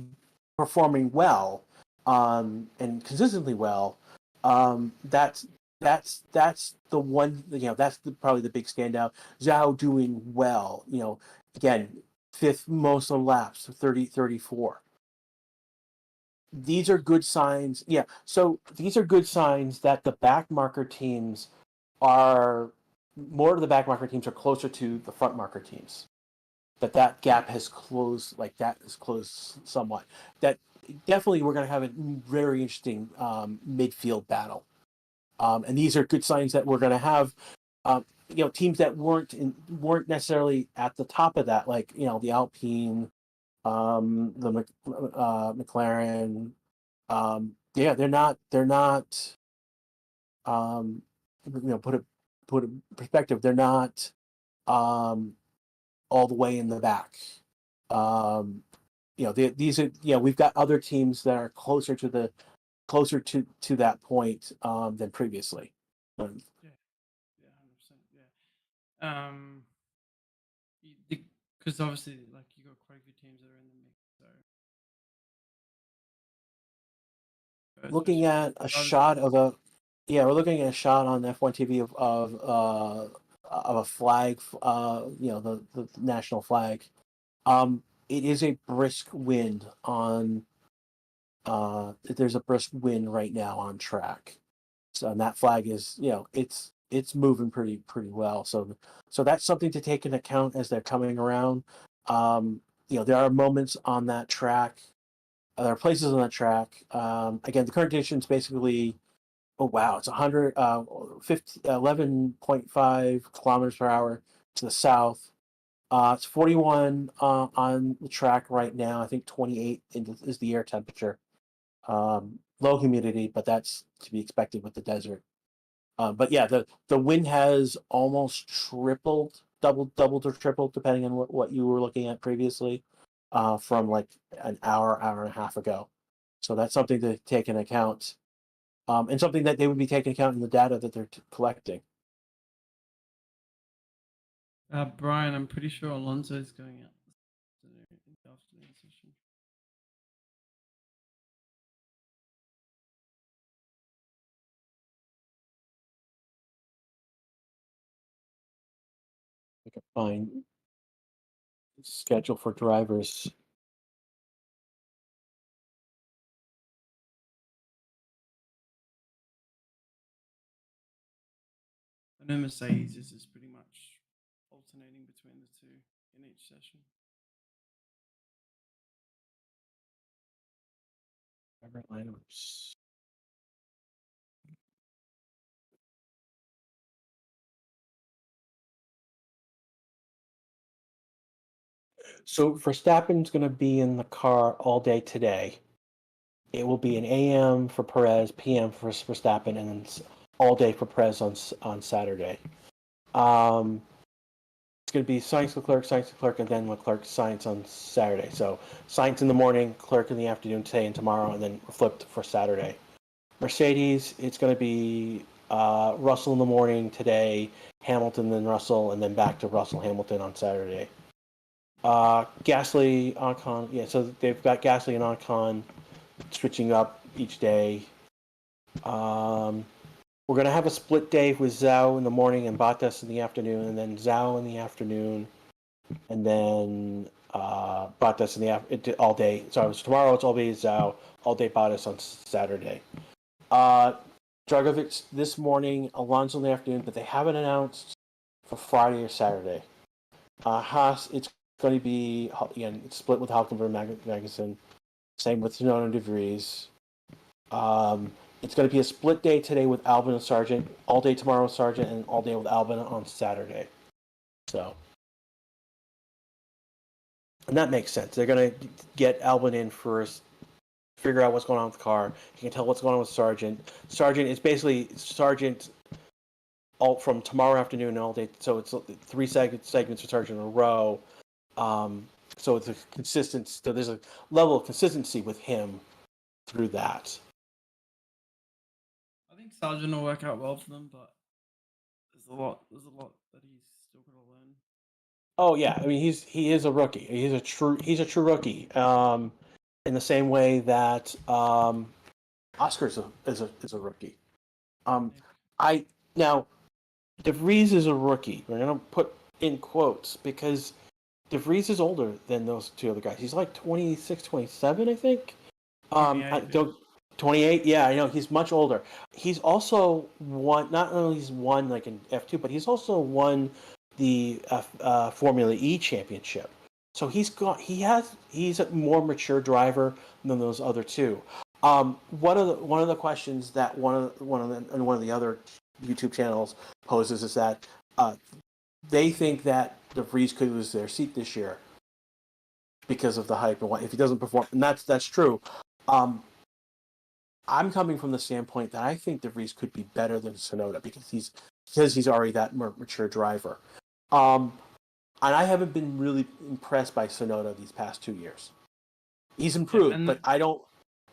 performing well, and consistently well. That's the one. That's probably the big standout. Zhao doing well. Again, fifth most on laps, 34. These are good signs. Yeah. So these are good signs that the back marker teams are more of the back marker teams are closer to the front marker teams. That gap has closed, like that is closed somewhat. That definitely we're going to have a very interesting midfield battle. And these are good signs that we're going to have, teams that weren't necessarily at the top of that, like the Alpine, the McLaren. They're not. Put a perspective. They're not all the way in the back. These are we've got other teams that are closer to that point than previously. Yeah, 100%. Yeah. Because obviously, like you got quite a few teams that are in the mix. So Looking at a shot of we're looking at a shot on F1 TV of a flag, the national flag. It is a brisk wind on. There's a brisk wind right now on track, so and that flag is it's moving pretty well. So that's something to take into account as they're coming around. There are moments on that track. There are places on that track. Again, the current conditions basically. Oh wow! It's 11.5 kilometers per hour to the south. It's 41 on the track right now. I think 28 is the air temperature. Low humidity, but that's to be expected with the desert. But yeah, the wind has almost tripled, doubled or tripled, depending on what you were looking at previously, from like an hour and a half ago. So that's something to take into account, and something that they would be taking account in the data that they're collecting. Brian, I'm pretty sure Alonso is going out in the afternoon session. I can find schedule for drivers. I know Mercedes is pretty much alternating between the two in each session. Driver lineups. So Verstappen's going to be in the car all day today. It will be an AM for Perez, PM for Verstappen, and then all day for Perez on Saturday. It's going to be Sainz, Leclerc, and then Leclerc, Sainz on Saturday. So Sainz in the morning, Leclerc in the afternoon today and tomorrow, and then flipped for Saturday. Mercedes, it's going to be Russell in the morning today, Hamilton, then Russell, and then back to Russell, Hamilton on Saturday. Gasly, Ocon, yeah, so they've got Gasly and Ocon switching up each day. We're going to have a split day with Zhou in the morning and Bottas in the afternoon, and then Zhou in the afternoon, and then Bottas in the all day. So tomorrow it's all day Zhou, all day Bottas on Saturday. Dragovic this morning, Alonso in the afternoon, but they haven't announced for Friday or Saturday. Haas, it's going to be, again, it's split with Hülkenberg Magnussen. Same with Tsunoda and De Vries. It's going to be a split day today with Albon and Sargent, all day tomorrow with Sargent, and all day with Albon on Saturday. So, and that makes sense. They're going to get Albon in first, figure out what's going on with the car. You can tell what's going on with Sargent. Sargent is basically Sargent all from tomorrow afternoon and all day. So it's 3 segments for Sargent in a row. So it's a consistent. So there's a level of consistency with him through that. I think Sargent will work out well for them, but there's a lot that he's still got to learn. Oh yeah, I mean he is a rookie. He's a true rookie. In the same way that Oscar is a rookie. I now De Vries is a rookie. We're gonna put in quotes because De Vries is older than those two other guys. He's like 26, 27, I think. 28. Yeah, I know he's much older. He's also won. Not only he's won like in F2, but he's also won the Formula E championship. So he's a more mature driver than those other two. One of the questions that one of the other YouTube channels poses is that they think that De Vries could lose their seat this year because of the hype and what if he doesn't perform, and that's true. I'm coming from the standpoint that I think De Vries could be better than Tsunoda because he's already that more mature driver. And I haven't been really impressed by Tsunoda these past 2 years. He's improved, but I don't.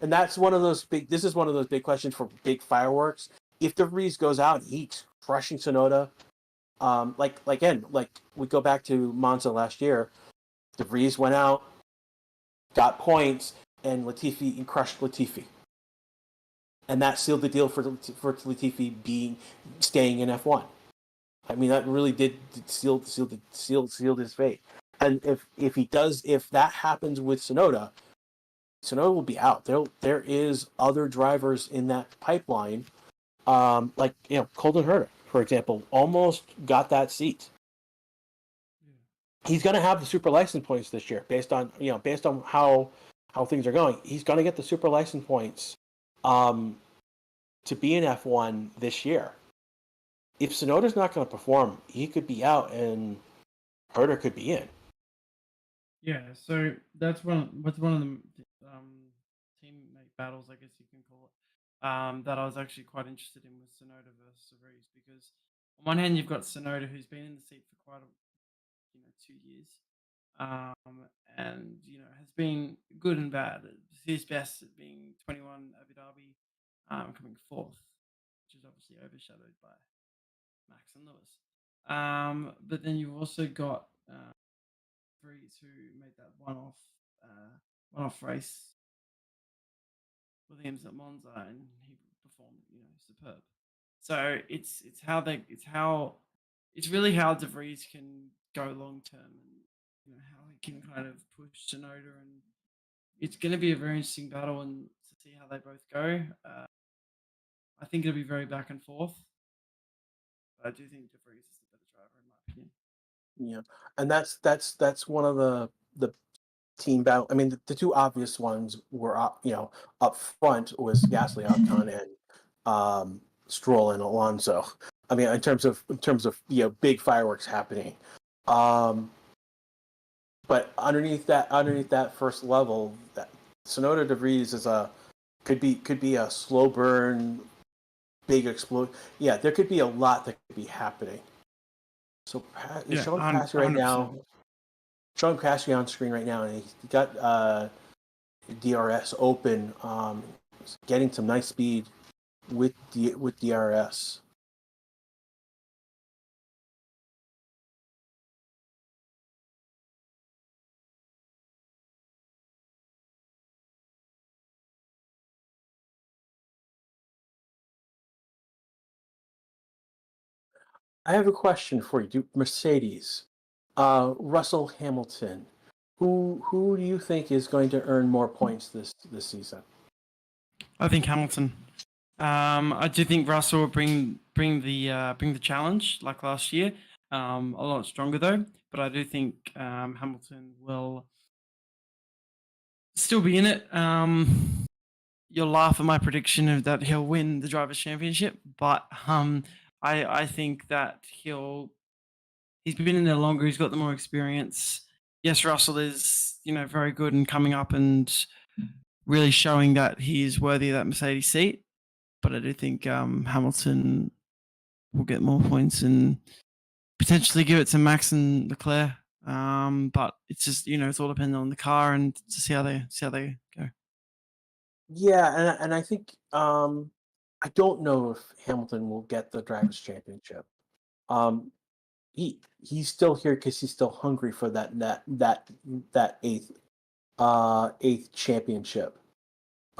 And that's one of those big. This is one of those big questions for big fireworks. If De Vries goes out, he's crushing Tsunoda. Like we go back to Monza last year. De Vries went out, got points, and Latifi crushed Latifi. And that sealed the deal for Latifi staying in F1. I mean, that really did sealed his fate. And if that happens with Tsunoda will be out. There is other drivers in that pipeline, like Colton Herta, for example, almost got that seat. He's going to have the super license points this year, based on how things are going. He's going to get the super license points to be in F1 this year. If Tsunoda's not going to perform, he could be out, and Herter could be in. Yeah, so that's one of the teammate battles, I guess you can call it. That I was actually quite interested in with Sonoda versus Cerise, because on one hand you've got Sonoda, who's been in the seat for quite a 2 years, and has been good and bad. His best at being 21 Abu Dhabi, coming fourth, which is obviously overshadowed by Max and Lewis. But then you've also got Freeze, who made that one-off race Williams at Monza, and he performed, superb. So it's really how De Vries can go long term, and how he can kind of push Tsunoda, and it's going to be a very interesting battle, and to see how they both go. I think it'll be very back and forth. But I do think De Vries is the better driver in my opinion. Yeah, and that's one of the team battle. I mean, the two obvious ones were up front was Gasly, Ocon, and Stroll and Alonso. I mean, in terms of big fireworks happening. But underneath that first level, that Tsunoda De Vries could be a slow burn, big explosion. Yeah, there could be a lot that could be happening. So Sean Cassidy right now. Sean Cassidy on screen right now, and he's got DRS open, getting some nice speed with DRS. I have a question for you, Mercedes. Russell Hamilton. Who do you think is going to earn more points this season? I think Hamilton. I do think Russell will bring the challenge like last year. A lot stronger though, but I do think Hamilton will still be in it. You'll laugh at my prediction of that he'll win the Drivers' Championship, but I think that he's been in there longer. He's got the more experience. Yes, Russell is very good and coming up and really showing that he is worthy of that Mercedes seat. But I do think Hamilton will get more points and potentially give it to Max and Leclerc. But it's just it's all dependent on the car and to see how they go. Yeah, and I think I don't know if Hamilton will get the Drivers' Championship. He's still here because he's still hungry for that eighth championship.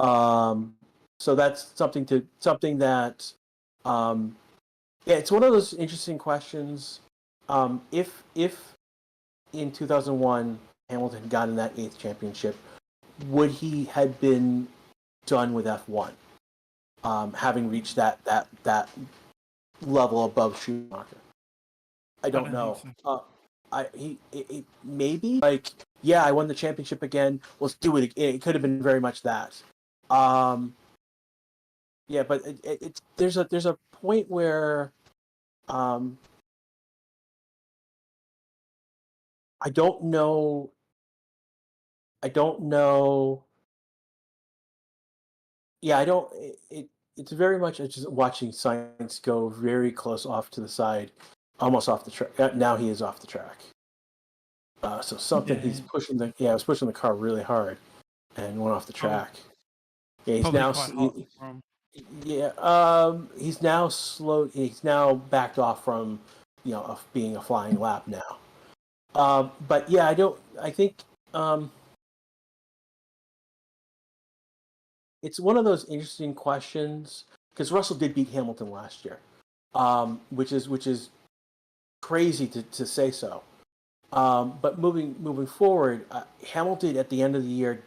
So that's something that yeah, it's one of those interesting questions. If in 2001 Hamilton had gotten that eighth championship, would he had been done with F1, having reached that level above Schumacher? I don't know. So. Maybe I won the championship again. Let's do it again. It could have been very much that. Yeah, but there's a point where I don't know. Yeah, I don't. It's very much just watching science go very close off to the side, almost off the track. Now he is off the track. So something he's pushing I was pushing the car really hard, and went off the track. Yeah, he's now. He's now slow. He's now backed off from, of being a flying lap now. But yeah, I think it's one of those interesting questions because Russell did beat Hamilton last year, which is crazy to say so. But moving forward, Hamilton at the end of the year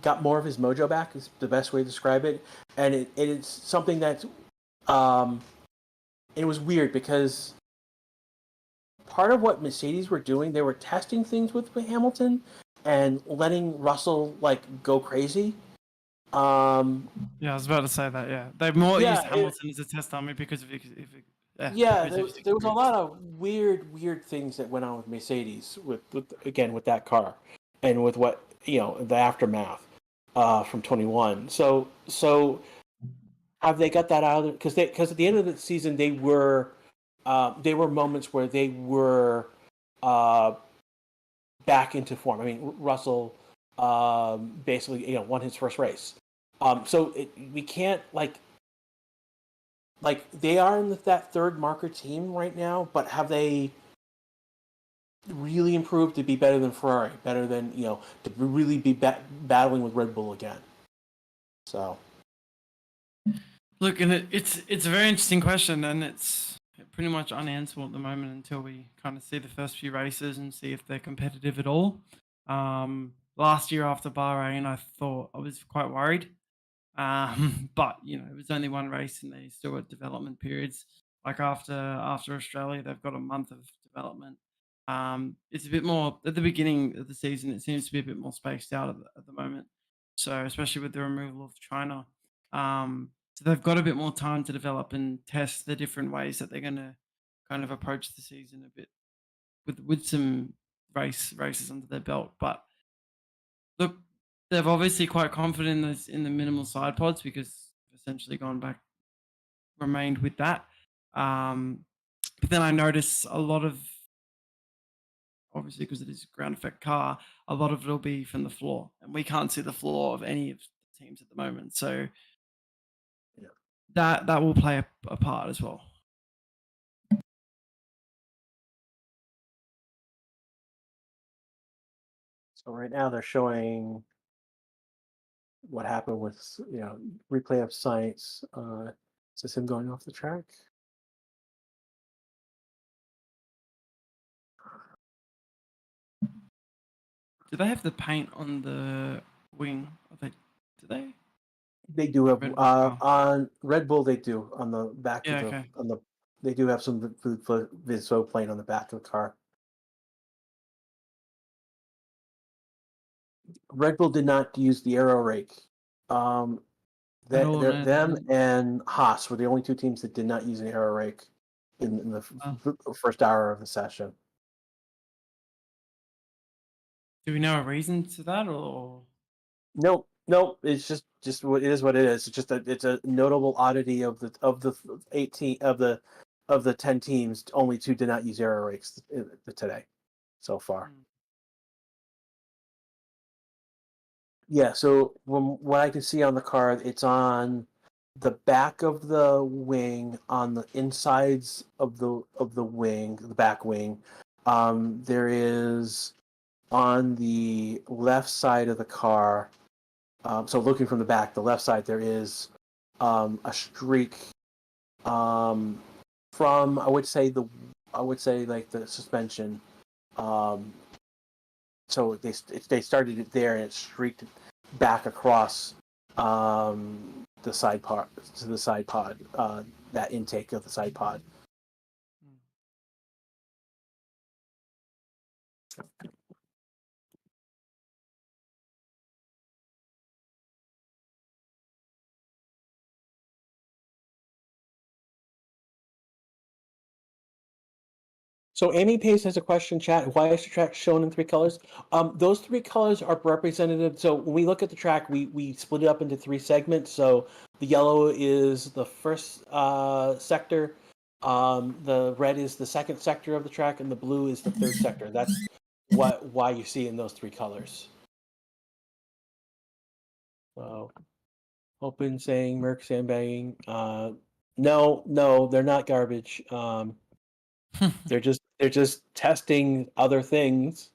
got more of his mojo back, is the best way to describe it. And it's something that it was weird because part of what Mercedes were doing, they were testing things with Hamilton and letting Russell go crazy. Yeah, I was about to say that. Yeah, they more used Hamilton as a test dummy because of Yeah, cruise safety there was a experience. lot of weird things that went on with Mercedes with that car, and with what the aftermath from 21. So have they got that out of because at the end of the season they were moments where they were uh, back into form. I mean, Russell basically won his first race. We can't like they are in that third marker team right now, but have they really improved to be better than Ferrari, better than to really be battling with Red Bull again? So Look, and it's a very interesting question, and it's pretty much unanswerable at the moment until we kind of see the first few races and see if they're competitive at all. Last year after Bahrain, I thought I was quite worried, but it was only one race, and they still got development periods. Like after Australia, they've got a month of development. It's a bit more at the beginning of the season. It seems to be a bit more spaced out at the moment. So especially with the removal of China, so they've got a bit more time to develop and test the different ways that they're going to kind of approach the season a bit with some races under their belt. But look, they've obviously quite confident in the minimal side pods because they've essentially gone back, remained with that. But then I notice a lot of, obviously because it is a ground effect car, a lot of it will be from the floor, and we can't see the floor of any of the teams at the moment. So yeah. that will play a part as well. So right now they're showing what happened with replay of science. Is this him going off the track? Do they have the paint on the wing? Do they? They do have Red Bull car. on Red Bull. They do on the back Yeah, of the okay. on the. They do have some Viso plane on the back of the car. Red Bull did not use the aero rake. At all, no, Them and Haas were the only two teams that did not use an aero rake in the first hour of the session. Do we know a reason to that, or? Nope. It's just what it is. What it is. It's just it's a notable oddity of the 18 of the 10 teams. Only two did not use aero rakes today, so far. Yeah. So from what I can see on the car, it's on the back of the wing, on the insides of the wing, the back wing. There is on the left side of the car. So looking from the back, the left side, there is a streak from I would say like the suspension. So they started it there and it streaked back across the side pod to the side pod, that intake of the side pod. So Amy Pace has a question, chat. Why is the track shown in three colors? Those three colors are representative. So when we look at the track, we split it up into three segments. So the yellow is the first sector, the red is the second sector of the track, and the blue is the third sector. That's why you see in those three colors. So open saying Merc sandbagging. No, they're not garbage. They're just testing other things.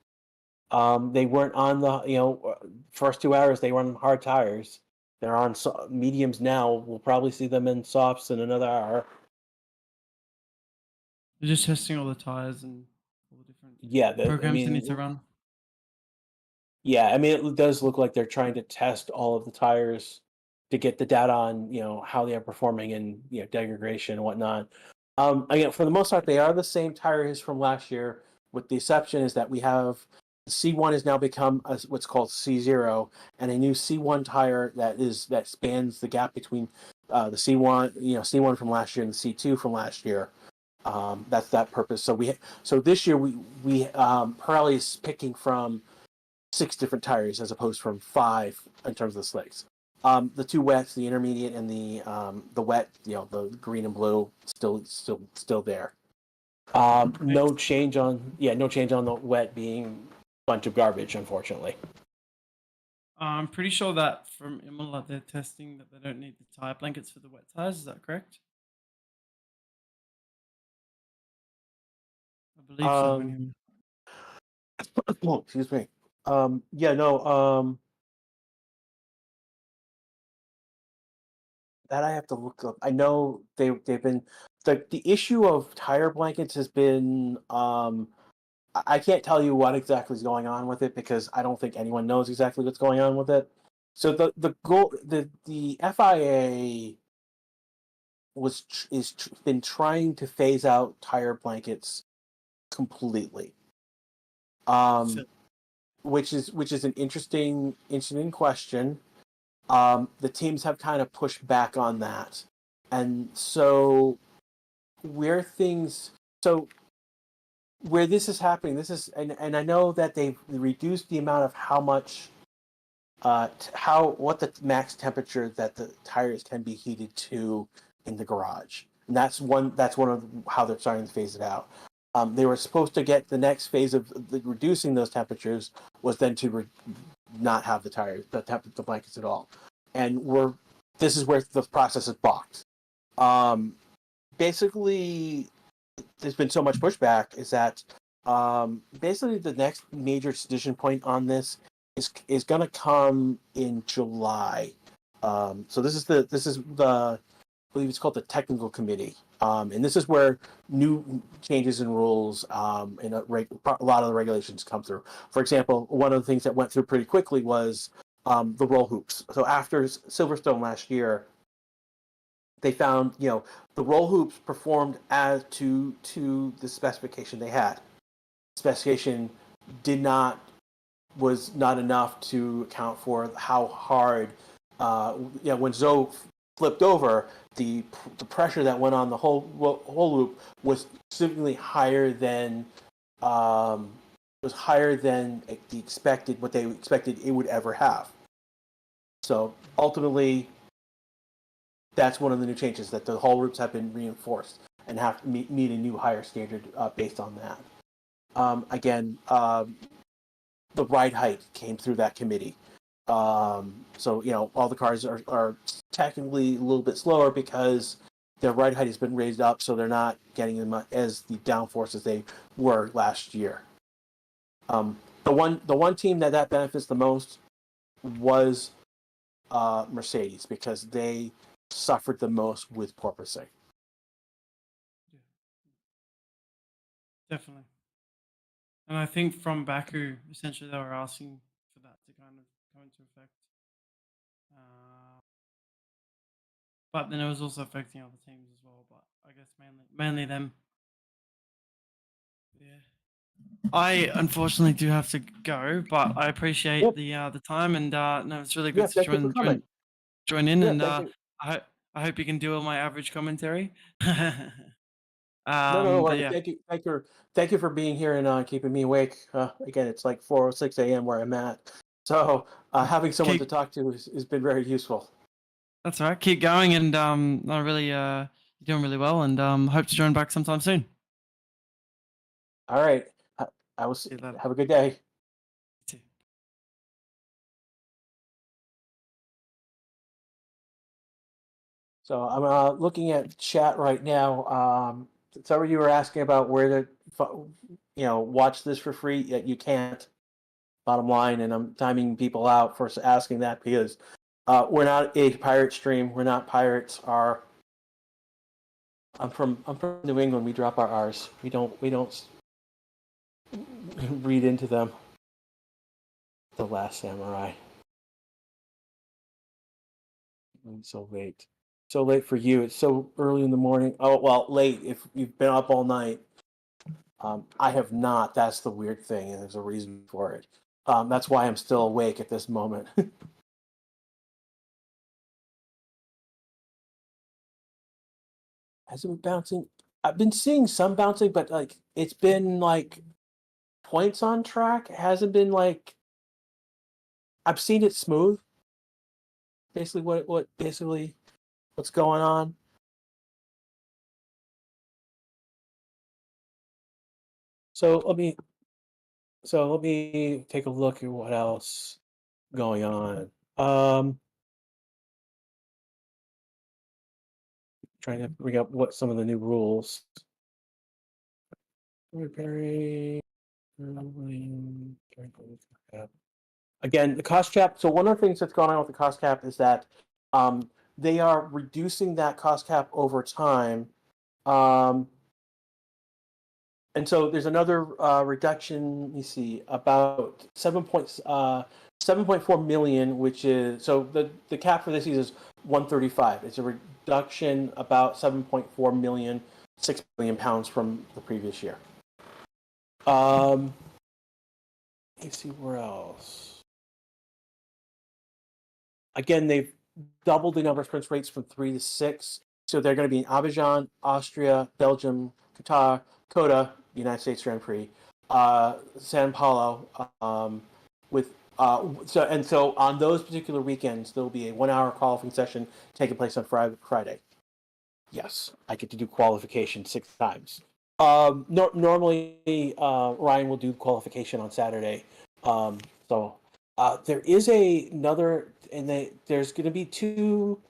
They weren't on the first 2 hours. They were on hard tires. They're on mediums now. We'll probably see them in softs in another hour. They're just testing all the tires and all the different Yeah, programs they need to run. Yeah, I mean, it does look like they're trying to test all of the tires to get the data on how they are performing in degradation and whatnot. Again, for the most part, they are the same tires from last year. With the exception is that we have C1 has now become what's called C0, and a new C1 tire that spans the gap between the C1 C1 from last year and the C2 from last year. That's that purpose. So this year Pirelli is picking from 6 different tires as opposed from 5 in terms of the slicks. The 2 wets, the intermediate, and the wet, the green and blue, still there. No change on the wet being a bunch of garbage, unfortunately. I'm pretty sure that from Imola they're testing that they don't need the tire blankets for the wet tires. Is that correct? I believe so. Um, excuse me. Yeah, no. That I have to look up. I know they've been the issue of tire blankets has been. I can't tell you what exactly is going on with it because I don't think anyone knows exactly what's going on with it. So the goal the FIA been trying to phase out tire blankets completely. Which is an interesting question. The teams have kind of pushed back on that, and so where this is happening, and I know that they've reduced the amount of how much what the max temperature that the tires can be heated to in the garage, and that's one of how they're starting to phase it out. They were supposed to get the next phase of reducing those temperatures was then to not have the tires, the blankets at all, and this is where the process is blocked. Basically, there's been so much pushback is that basically the next major decision point on this is going to come in July. So this is the I believe it's called the technical committee, and this is where new changes in rules and a lot of the regulations come through. For example, one of the things that went through pretty quickly was the roll hoops. So after Silverstone last year, they found the roll hoops performed as to the specification they had. Specification was not enough to account for how hard when Zoe flipped over, the pressure that went on the whole loop was significantly higher than the expected what they expected it would ever have. So ultimately, that's one of the new changes, that the hull loops have been reinforced and have to meet a new higher standard based on that. The ride height came through that committee. So all the cars are technically a little bit slower because their ride height has been raised up, so they're not getting as the downforce as they were last year. The one team that benefits the most was Mercedes, because they suffered the most with porpoising. Definitely. And I think from Baku, essentially they were asking for that to kind of go into effect. But then it was also affecting other teams as well. But I guess mainly them. Yeah. I unfortunately do have to go, but I appreciate the time, and no, it's really good to Thank you for coming. join in, and Thank you. I hope you can do all my average commentary. No. But yeah, Thank you for being here and keeping me awake. Again, it's like 4:06 a.m. where I'm at, so having someone to talk to has been very useful. that's all right. Keep going, and I really you're doing really well, and hope to join back sometime soon. All right, I will See you later. have a good day. You too. So I'm looking at chat right now. Some of you were asking about where to, watch this for free. Yet you can't. Bottom line, and I'm timing people out for asking that because we're not a pirate stream. We're not pirates. I'm from New England. We drop our R's. We don't read into them. The Last Samurai. It's so late. So late for you. It's so early in the morning. Oh, well, late if you've been up all night. I have not. That's the weird thing, and there's a reason for it. That's why I'm still awake at this moment. Has it been bouncing? I've been seeing some bouncing, but like it's been like points on track. It hasn't been like I've seen it smooth. Basically, what's going on? So let me take a look at what else going on. Trying to bring up what some of the new rules. Repairing. Again, the cost cap. So one of the things that's going on with the cost cap is that they are reducing that cost cap over time. And so there's another reduction. Let me see, about 7.4 million, which is so the cap for this season is 135. It's a reduction about 7.4 million, 6 million pounds from the previous year. Let's see where else. Again, they've doubled the number of sprint rates from 3 to 6. So they're going to be in Azerbaijan, Austria, Belgium, Qatar, COTA, United States Grand Prix, San Paulo, so on those particular weekends there will be a 1-hour qualifying session taking place on Friday. Yes, I get to do qualification 6 times. Normally Ryan will do qualification on Saturday. There is another, and there's going to be two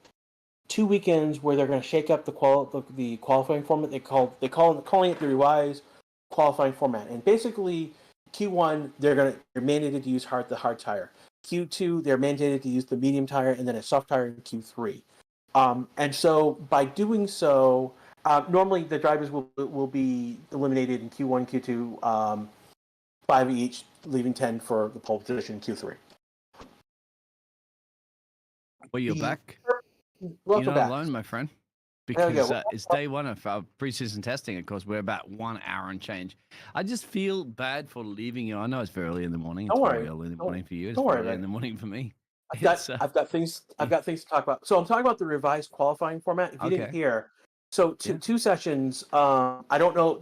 weekends where they're going to shake up the qualifying format. They're calling it the revised qualifying format. And basically, Q1 they're mandated to use the hard tire. Q2 they're mandated to use the medium tire, and then a soft tire in Q3. And so by doing so, normally the drivers will be eliminated in Q1, Q2, 5 each, leaving 10 for the pole position in Q3. Well, you're back. Welcome You're not back. alone, my friend. There we Because go. it's day one of our preseason testing. Of course, we're about 1 hour and change. I just feel bad for leaving you. I know it's very early in the morning. It's Don't worry. very early in the morning for you. It's Don't worry very early about in it. the morning for me. I've got things to talk about. So I'm talking about the revised qualifying format. If you didn't hear, so two sessions. I don't know.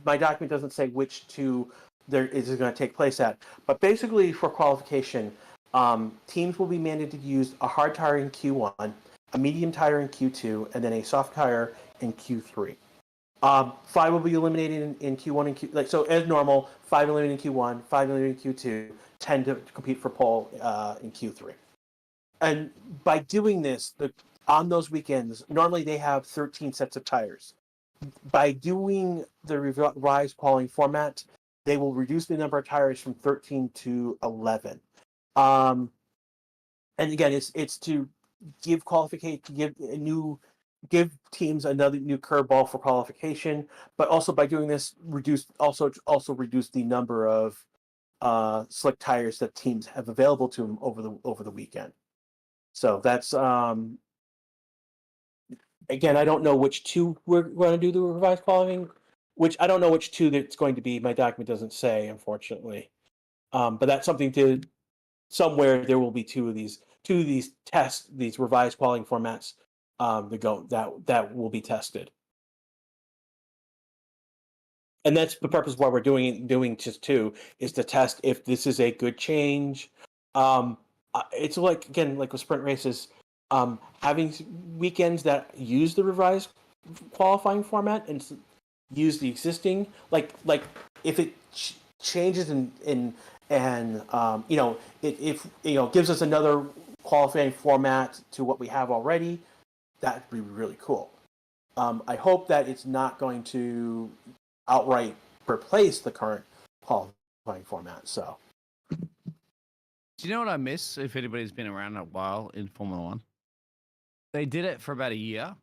My document doesn't say which two there is going to take place at. But basically, for qualification, teams will be mandated to use a hard tire in Q1, a medium tire in Q2, and then a soft tire in Q3. 5 will be eliminated in Q1 and Q. So as normal, 5 eliminated in Q1, 5 eliminated in Q2, 10 to compete for pole in Q3. And by doing this, on those weekends, normally they have 13 sets of tires. By doing the revised qualifying format, they will reduce the number of tires from 13 to 11. And again, it's to give teams another new curveball for qualification, but also by doing this, reduce the number of slick tires that teams have available to them over the weekend. So that's again, I don't know which two we're going to do the revised qualifying. I don't know which two that's going to be. My document doesn't say, unfortunately. But that's something somewhere there will be two of these tests, these revised qualifying formats that will be tested. And that's the purpose of why we're doing just two, is to test if this is a good change. It's like, again, like with sprint races, having weekends that use the revised qualifying format and use the existing, like if it changes and if gives us another qualifying format to what we have already, that'd be really cool. I hope that it's not going to outright replace the current qualifying format. So, do you know what I miss? If anybody's been around a while in Formula One, they did it for about a year.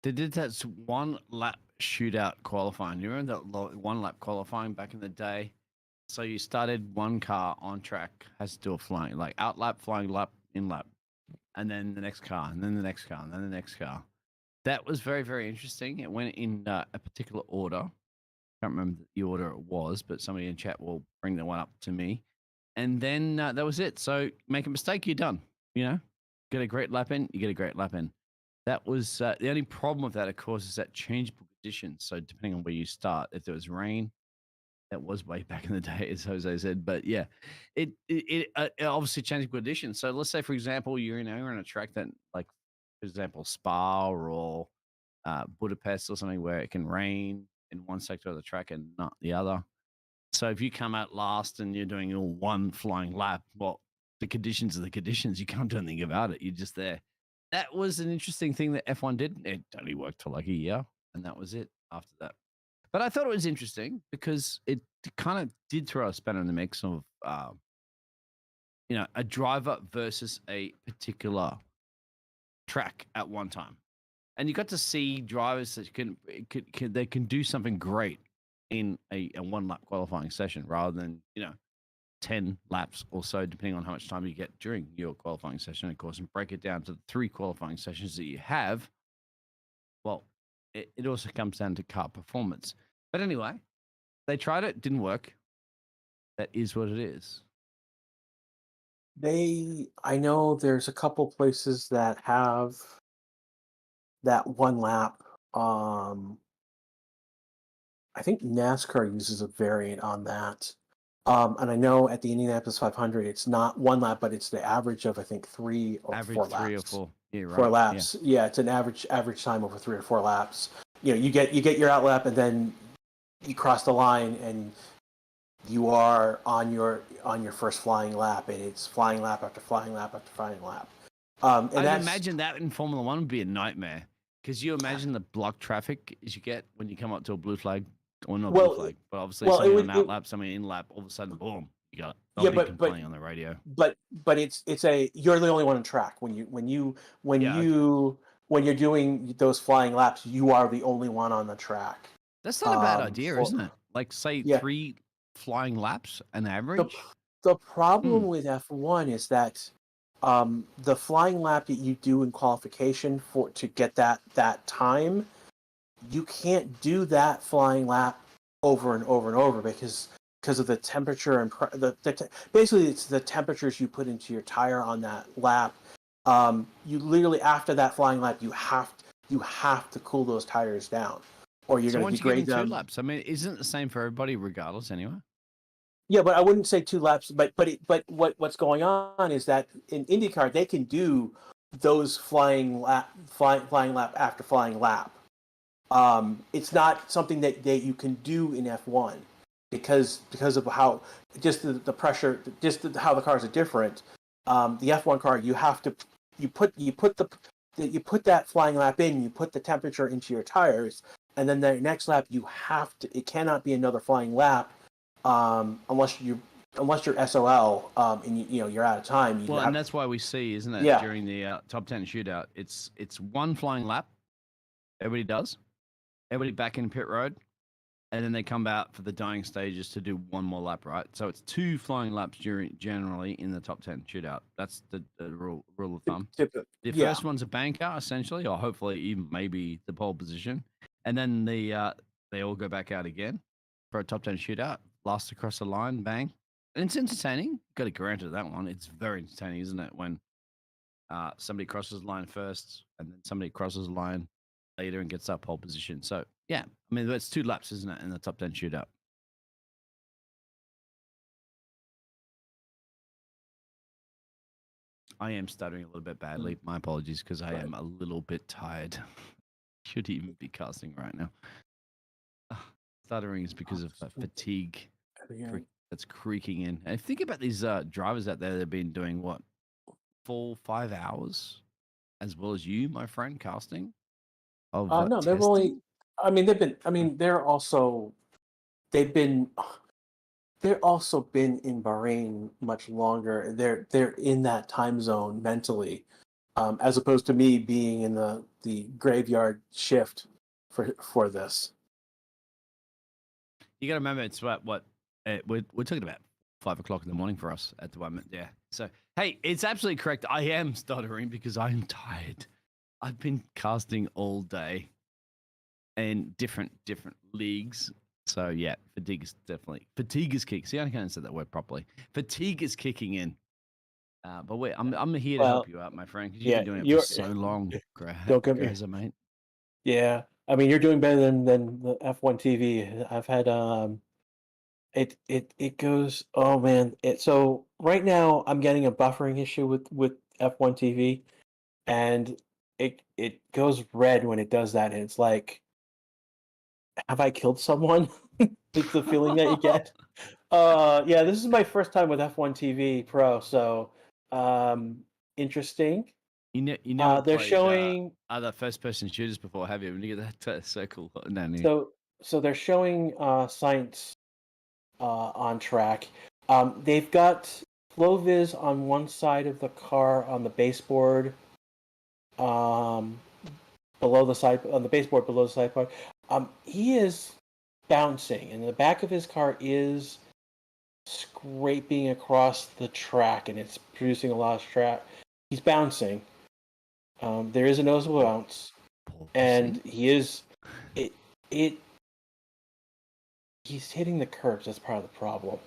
They did that 1 lap shootout qualifying. You remember that 1 lap qualifying back in the day? So you started one car on track, has to do a flying, like out lap, flying lap, in lap, and then the next car, and then the next car, and then the next car. That was very, very interesting. It went in a particular order. I can't remember the order it was, but somebody in chat will bring the one up to me. And then that was it. So make a mistake, you're done. Get a great lap in, you get a great lap in. That was the only problem with that, of course, is that changeable conditions. So depending on where you start, if there was rain, that was way back in the day, as Jose said. But yeah, it obviously changed conditions. So let's say, for example, you're on a track that, like, for example, Spa or Budapest or something, where it can rain in one sector of the track and not the other. So if you come out last and you're doing all one flying lap, well, the conditions are the conditions. You can't do anything about it. You're just there. That was an interesting thing that F1 did. It only worked for like a year, and that was it after that. But I thought it was interesting because it kind of did throw a spanner in the mix of, a driver versus a particular track at one time. And you got to see drivers that can do something great in a one lap qualifying session rather than 10 laps or so, depending on how much time you get during your qualifying session, of course, and break it down to the 3 qualifying sessions that you have. Well, it also comes down to car performance. But anyway, they tried it, didn't work. That is what it is. I know there's a couple places that have that one lap. I think NASCAR uses a variant on that. And I know at the Indianapolis 500, it's not one lap, but it's the average of, I think, 3 or 4 laps. 3 or 4. Yeah, right. 4 laps. Yeah, it's an average time over 3 or 4 laps. You get your out lap, and then you cross the line, and you are on your first flying lap, and it's flying lap after flying lap after flying lap. And I imagine that in Formula One would be a nightmare, because you imagine the block traffic as you get when you come up to a blue flag, or not blue flag, but obviously something on out lap, something in lap, all of a sudden, boom, you got it. Playing on the radio. But you're the only one on track when you're doing those flying laps. You are the only one on the track. That's not a bad idea, isn't it? Like, say 3 flying laps an average. The problem with F1 is that the flying lap that you do in qualification to get that time, you can't do that flying lap over and over and over because of the temperature and basically it's the temperatures you put into your tire on that lap. You literally, after that flying lap, you have to cool those tires down, or you're going to degrade them. 2 laps. I mean, isn't it the same for everybody regardless anyway? Yeah, but I wouldn't say 2 laps. But what's going on is that in IndyCar they can do those flying lap after flying lap. It's not something that you can do in F1 because of how just the pressure, how the cars are different. The F1 car, you put that flying lap in, you put the temperature into your tires, and then the next lap it cannot be another flying lap unless you're SOL and you're out of time. And that's why we see, isn't it, during the top 10 shootout, it's one flying lap. Everybody does. Everybody back in pit road, and then they come out for the dying stages to do one more lap, right? So it's 2 flying laps generally in the top 10 shootout. That's the rule of thumb. The first one's a banker, essentially, or hopefully even maybe the pole position, and then they all go back out again for a top 10 shootout. Last across the line, bang. And it's entertaining. Got to grant it that one. It's very entertaining, isn't it? When somebody crosses the line first, and then somebody crosses the line later and gets that pole position. So yeah, I mean, that's 2 laps, isn't it, in the top 10 shootout? I am stuttering a little bit badly. My apologies, because I am a little bit tired. Should even be casting right now. Stuttering is because of fatigue that's creaking in. And think about these drivers out there that have been doing what, 4-5 hours, as well as you, my friend, casting. No, they've only. I mean, they're also been in Bahrain much longer. They're in that time zone mentally, as opposed to me being in the graveyard shift for this. You got to remember, it's what we're talking about 5 o'clock in the morning for us at the moment. Yeah. So hey, it's absolutely correct. I am stuttering because I am tired. I've been casting all day in different leagues. So yeah, fatigue is kicking. See, I can't say that word properly. Fatigue is kicking in. But wait, I'm here to help you out, my friend, because you've been doing it for so long, Grazer, mate. Yeah, I mean, you're doing better than the F1 TV. I've had it goes. Oh man, so right now I'm getting a buffering issue with F1 TV, and it goes red when it does that, and it's like, have I killed someone? It's the feeling that you get. Yeah, this is my first time with F1 TV Pro, so interesting. You never They're played showing other first-person shooters before, have you? When you get that so cool. No, no. so they're showing science on track. They've got FlowViz on one side of the car on the baseboard, below the side on the baseboard below the side part. He is bouncing, and the back of his car is scraping across the track, and it's producing a lot of track. He's bouncing. There is a noticeable bounce, and he is it. He's hitting the curbs. That's part of the problem.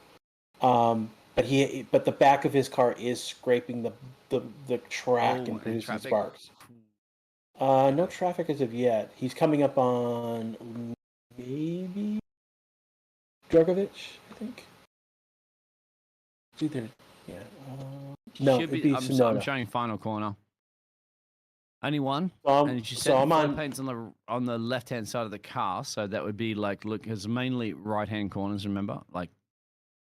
But the back of his car is scraping the track and producing traffic? sparks. No traffic as of yet. He's coming up on maybe Drogovic, I think. It's either no, Should it'd be, be I'm Tsunoda. showing final corner. Only one. And you So said I'm floor on. paint's on the left hand side of the car, so that would be like it's mainly right hand corners. Remember, like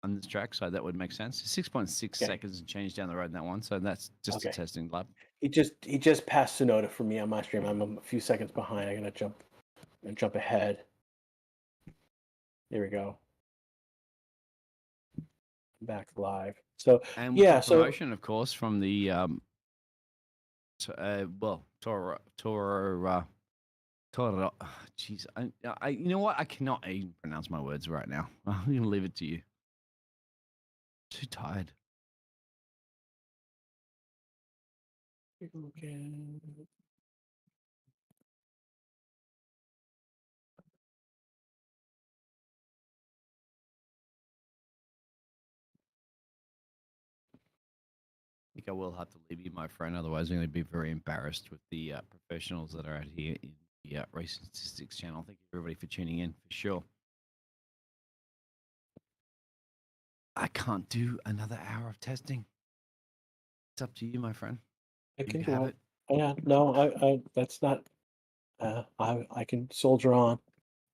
on this track, so that would make sense. 6.6 Okay. seconds and change down the road in that one, so that's just a Okay. testing lap. He just passed Tsunoda for me on my stream. I'm a few seconds behind. I gotta jump ahead. There we go. Back live. So And with yeah, the promotion, of course, from the Toro. Jeez, I you know what? I cannot even pronounce my words right now. I'm gonna leave it to you. Too tired. I think I will have to leave you, my friend. Otherwise, I'm going to be very embarrassed with the professionals that are out here in the Racing Statistics channel. Thank you, everybody, for tuning in, for sure. I can't do another hour of testing. It's up to you, my friend. I You can have do it. Yeah, no, I that's not. I can soldier on,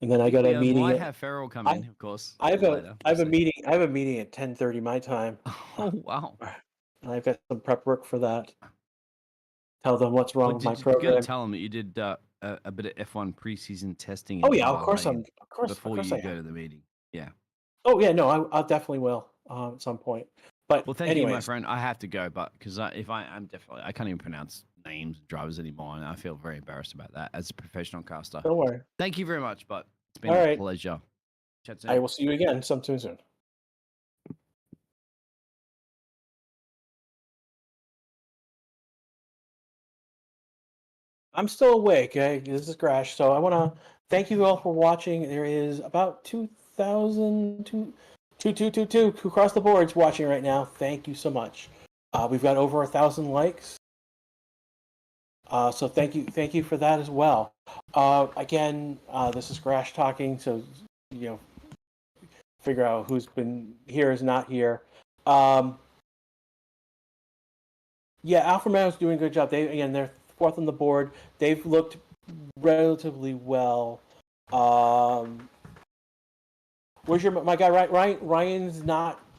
and then I got a We meeting. might have Farrell come in, of course. I have later. I have We'll a see. meeting. I have a meeting at 10:30 my time. Oh wow! And I've got some prep work for that. Tell them what's wrong with my You got to program. tell them that you did a bit of F1 preseason testing. Oh in yeah, of course Bahrain of before course you I go am. to the meeting. Yeah. Oh yeah, no, I definitely will at some point. But Well, thank you, my anyways, friend. I have to go, but because I'm definitely, I can't even pronounce names of drivers anymore, and I feel very embarrassed about that as a professional caster. don't worry. Thank you very much, but it's been All a right, pleasure. Chat soon. I will see you again sometime soon. I'm still awake. Okay? This is Crash. So I want to thank you all for watching. There is about 2,222 across the boards watching right now. Thank you so much. We've got over 1,000 likes. So thank you for that as well. Again, this is Crash talking. So figure out who's been here is not here. Yeah, Alfa Romeo's doing a good job. They're fourth on the board. They've looked relatively well. Where's my guy? Ryan's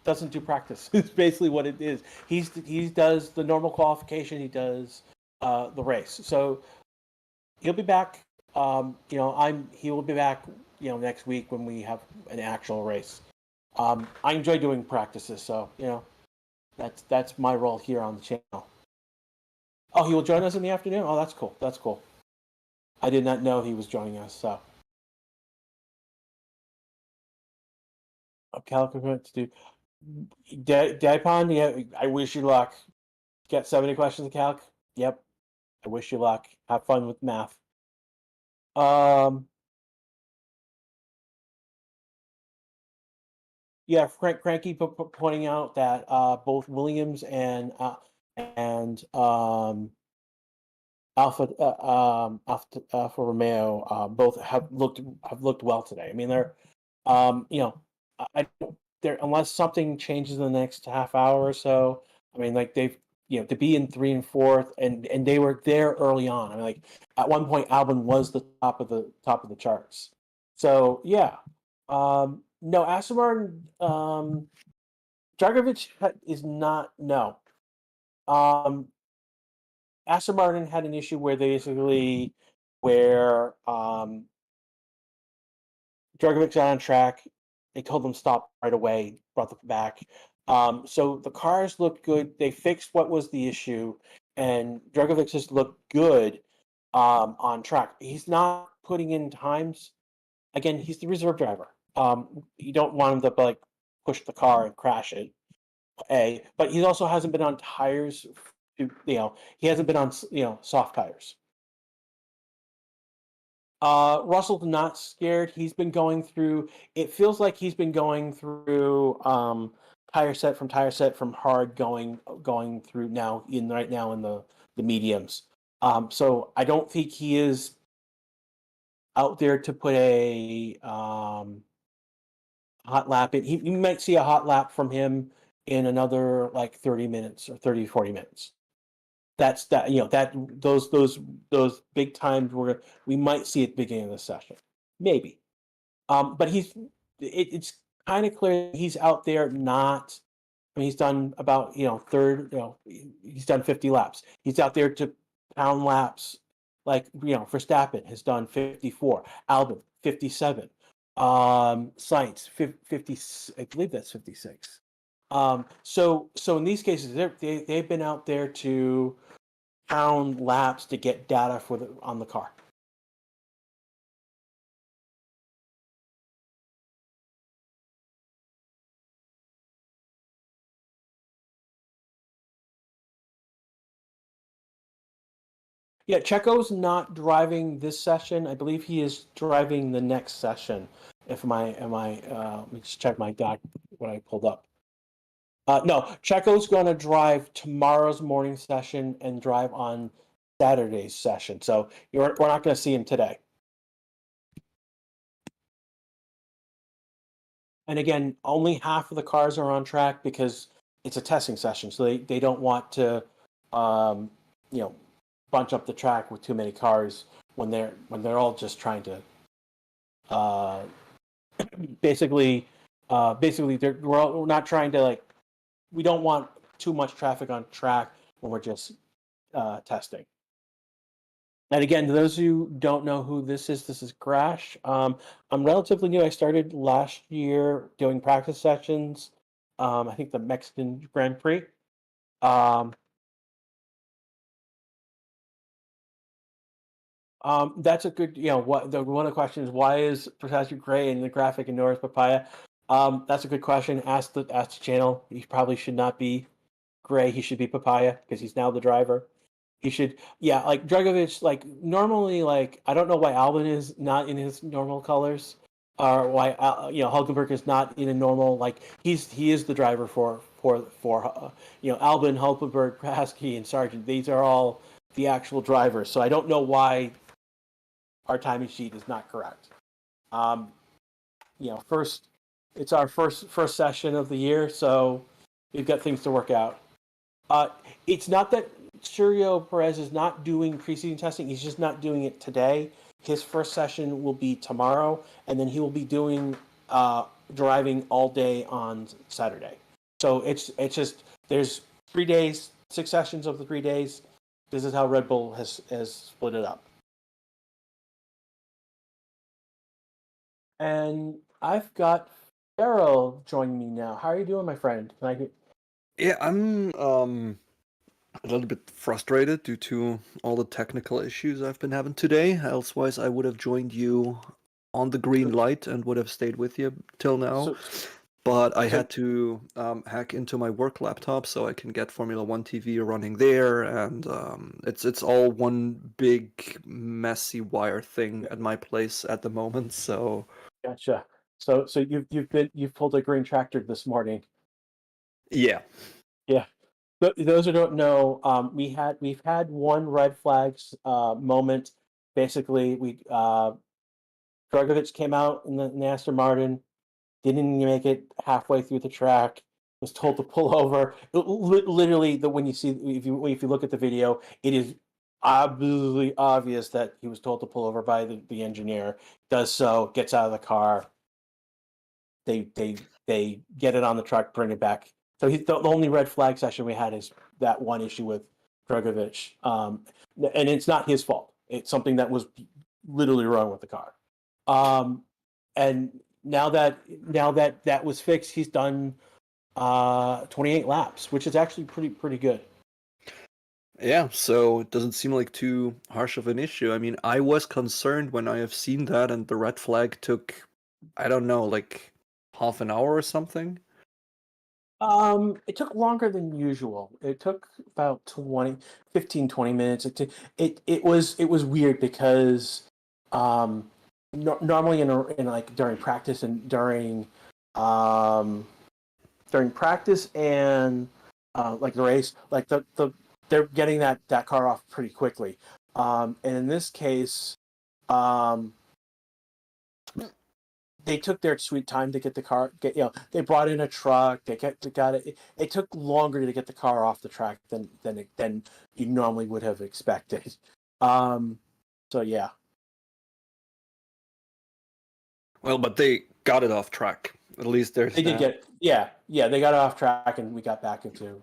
doesn't do practice. It's basically what it is. He does the normal qualification. He does the race. So he'll be back. He will be back. Next week when we have an actual race. I enjoy doing practices. So that's my role here on the channel. Oh, he will join us in the afternoon? Oh, that's cool. That's cool. I did not know he was joining us, so. Calico, dude. Daipon, yeah, I wish you luck. Got 70 questions of Calc? Yep. I wish you luck. Have fun with math. Yeah, Cranky pointing out that both Williams and Alfa Romeo both have looked well today. I mean, they're you know, I don't they're unless something changes in the next half hour or so. I mean, like they've to be in 3 and 4th, and they were there early on. I mean, like at one point, Albon was the top of the charts. So yeah, no, Aston Martin, Dragovic is not no. Um, Aston Martin had an issue where Dragovic got on track. They told them stop right away, brought them back. So the cars looked good. They fixed what was the issue, and Dragovic just looked good on track. He's not putting in times. Again, he's the reserve driver. You don't want him to like push the car and crash it. But he also hasn't been on tires. He hasn't been on soft tires. Russell's not scared. He's been going through. It feels like he's been going through tire set from hard going through right now in the mediums. So I don't think he is out there to put a hot lap in. You might see a hot lap from him in another like 30 minutes or 30 40 minutes. That's those big times where we might see at the beginning of the session, maybe. But it's kind of clear he's out there not. I mean, he's done about he's done 50 laps. He's out there to pound laps, like Verstappen has done 54, Albon 57, Sainz 50, I believe that's 56. So in these cases, they've been out there to pound laps to get data on the car. Yeah, Checo's not driving this session. I believe he is driving the next session. Let me just check my doc what I pulled up. No, Checo's going to drive tomorrow's morning session and drive on Saturday's session. So we're not going to see him today. And again, only half of the cars are on track because it's a testing session. So they don't want to, bunch up the track with too many cars when they're all just trying to, basically we're not trying to we don't want too much traffic on track when we're just testing. And again, to those who don't know who this is Crash. I'm relatively new. I started last year doing practice sessions. I think the Mexican Grand Prix. That's a good, one of the questions, why is Professor Gray in the graphic and Norris Papaya? That's a good question. Ask the channel. He probably should not be Gray. He should be Papaya because he's now the driver. He should, like Dragovic, normally, I don't know why Albon is not in his normal colors, or why Hulkenberg is not in a normal, he is the driver for Albon, Hulkenberg, Praski, and Sargent. These are all the actual drivers. So I don't know why our timing sheet is not correct. It's our first session of the year, so we've got things to work out. It's not that Sergio Perez is not doing preseason testing; he's just not doing it today. His first session will be tomorrow, and then he will be doing driving all day on Saturday. So it's just there's 3 days, 6 sessions of the 3 days. This is how Red Bull has split it up. And I've got Farrell joining me now. How are you doing, my friend? Yeah, I'm a little bit frustrated due to all the technical issues I've been having today. Elsewise, I would have joined you on the green light and would have stayed with you till now. But I had to hack into my work laptop so I can get Formula One TV running there, and it's all one big messy wire thing at my place at the moment. So gotcha. So you've pulled a green tractor this morning. yeah. Yeah. Those who don't know, we've had one red flags moment. Basically, Dragovich came out in the Aston Martin, didn't make it halfway through the track. Was told to pull over. Literally, when you see if you look at the video, it is absolutely obvious that he was told to pull over by the engineer. Does so, gets out of the car. They get it on the truck, bring it back. So the only red flag session we had is that one issue with Dragovich, and it's not his fault. It's something that was literally wrong with the car. And now that that was fixed, he's done 28 laps, which is actually pretty good. Yeah, so it doesn't seem like too harsh of an issue. I mean, I was concerned when I have seen that and the red flag took, I don't know, like half an hour or something. It took longer than usual. It took about 20 minutes. It was weird because normally in like during practice and during practice and like the race, like they're getting that car off pretty quickly. And in this case, they took their sweet time to get the car. They brought in a truck. They got it. It took longer to get the car off the track than you normally would have expected. So yeah. Well, but they got it off track. At least there's They did that. they got it off track and we got back into.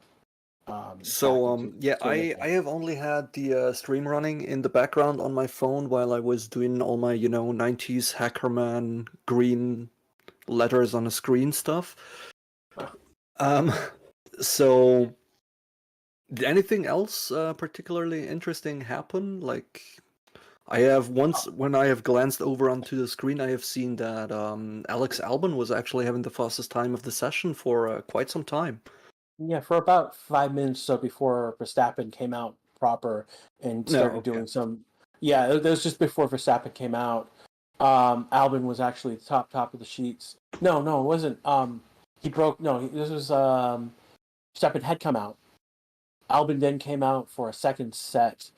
Yeah, I have only had the stream running in the background on my phone while I was doing all my 90s Hackerman green letters on a screen stuff. So did anything else particularly interesting happen? Like, I have once, when I have glanced over onto the screen, I have seen that Alex Albon was actually having the fastest time of the session for quite some time. Yeah, for about 5 minutes or so before Verstappen came out proper and started doing some. Yeah, that was just before Verstappen came out. Albon was actually the top of the sheets. No, it wasn't. He broke. No, this was Verstappen had come out. Albon then came out for a second set.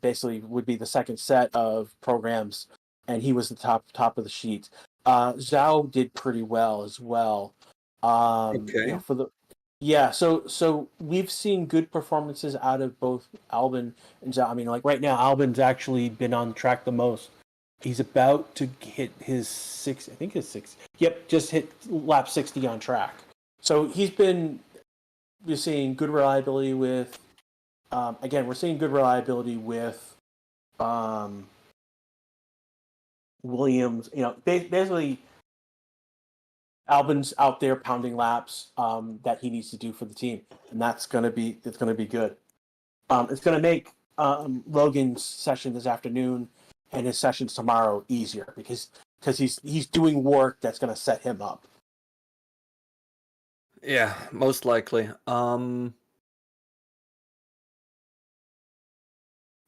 Basically, would be the second set of programs, and he was the top of the sheet. Zhao did pretty well as well. Okay. So we've seen good performances out of both Albon and Zhao. I mean, like right now, Albon's actually been on track the most. He's about to hit his six. I think his six. Yep, just hit lap 60 on track. So we're seeing good reliability with. Again, we're seeing good reliability with Williams. Basically. Albon's out there pounding laps that he needs to do for the team, and it's going to be good. It's going to make Logan's session this afternoon and his sessions tomorrow easier because he's doing work that's going to set him up. Yeah, most likely.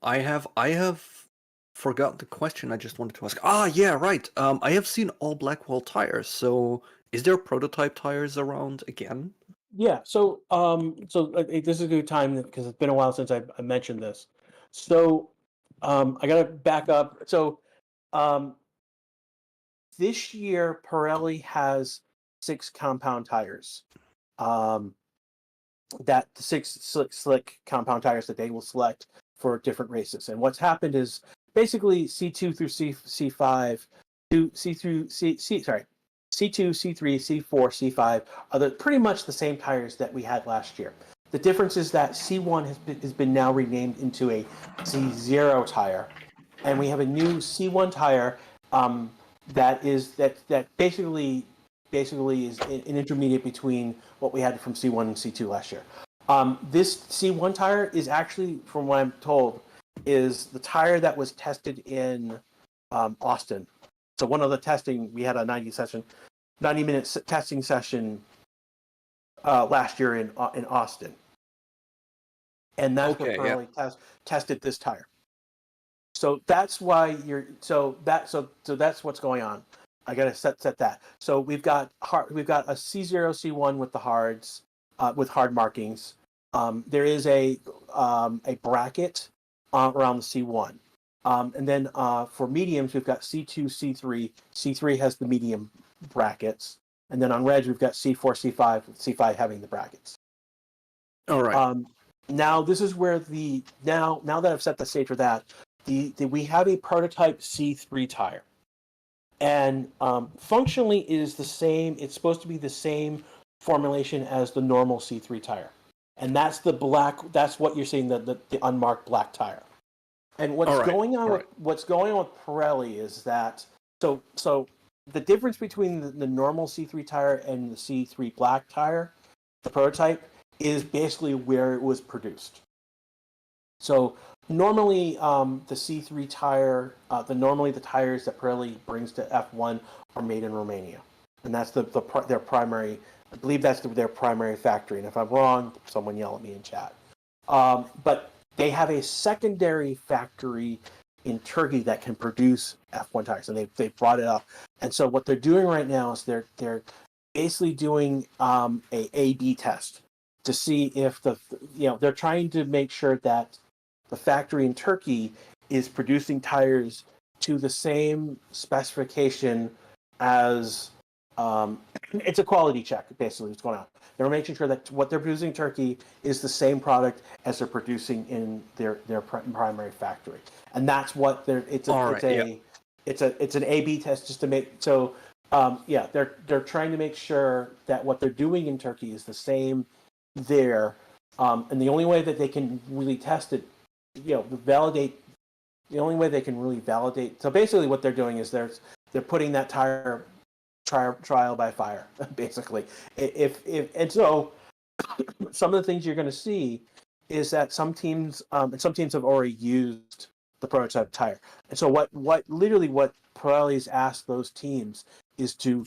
I have forgot the question I just wanted to ask. Yeah, right. I have seen all Blackwell tires. So is there prototype tires around again? Yeah. So this is a good time because it's been a while since I mentioned this. So I got to back up. So this year Pirelli has 6 compound tires. That the 6 slick compound tires that they will select for different races. And what's happened is basically C2 through C5, C2, C3, C4, C5 are pretty much the same tires that we had last year. The difference is that C1 has been now renamed into a C0 tire, and we have a new C1 tire that basically is an intermediate between what we had from C1 and C2 last year. This C1 tire is actually, from what I'm told, is the tire that was tested in Austin. So one of the testing, we had a 90-minute testing session last year in Austin, and that's what Pirelli tested this tire. So that's why that's what's going on. I gotta set that. So we've got a C0, C1 with the hards, with hard markings. There is a bracket around the C1. And then for mediums, we've got C2, C3. C3 has the medium brackets. And then on reds, we've got C4, C5, with C5 having the brackets. All right. Now, this is where now that I've set the stage for that, we have a prototype C3 tire. And functionally it is the same. It's supposed to be the same formulation as the normal C3 tire. And that's the black, that's what you're seeing, the unmarked black tire. And what's going on with Pirelli is that so the difference between the normal C3 tire and the C3 black tire, the prototype, is basically where it was produced. So normally the C3 tire, the tires that Pirelli brings to F1 are made in Romania, and that's their primary. I believe that's their primary factory. And if I'm wrong, someone yell at me in chat. But they have a secondary factory in Turkey that can produce F1 tires, and they brought it up. And so what they're doing right now is they're basically doing a A/B test to see if they're trying to make sure that the factory in Turkey is producing tires to the same specification as it's a quality check, basically, what's going on. They're making sure that what they're producing in Turkey is the same product as they're producing in their primary factory, and that's what it's an A/B test just to make so. They're trying to make sure that what they're doing in Turkey is the same there, and the only way that they can really test it, validate. The only way they can really validate. So basically, what they're doing is they're putting that tire trial by fire, basically. And so some of the things you're going to see is that some teams have already used the prototype tire. And so what Pirelli's asked those teams is to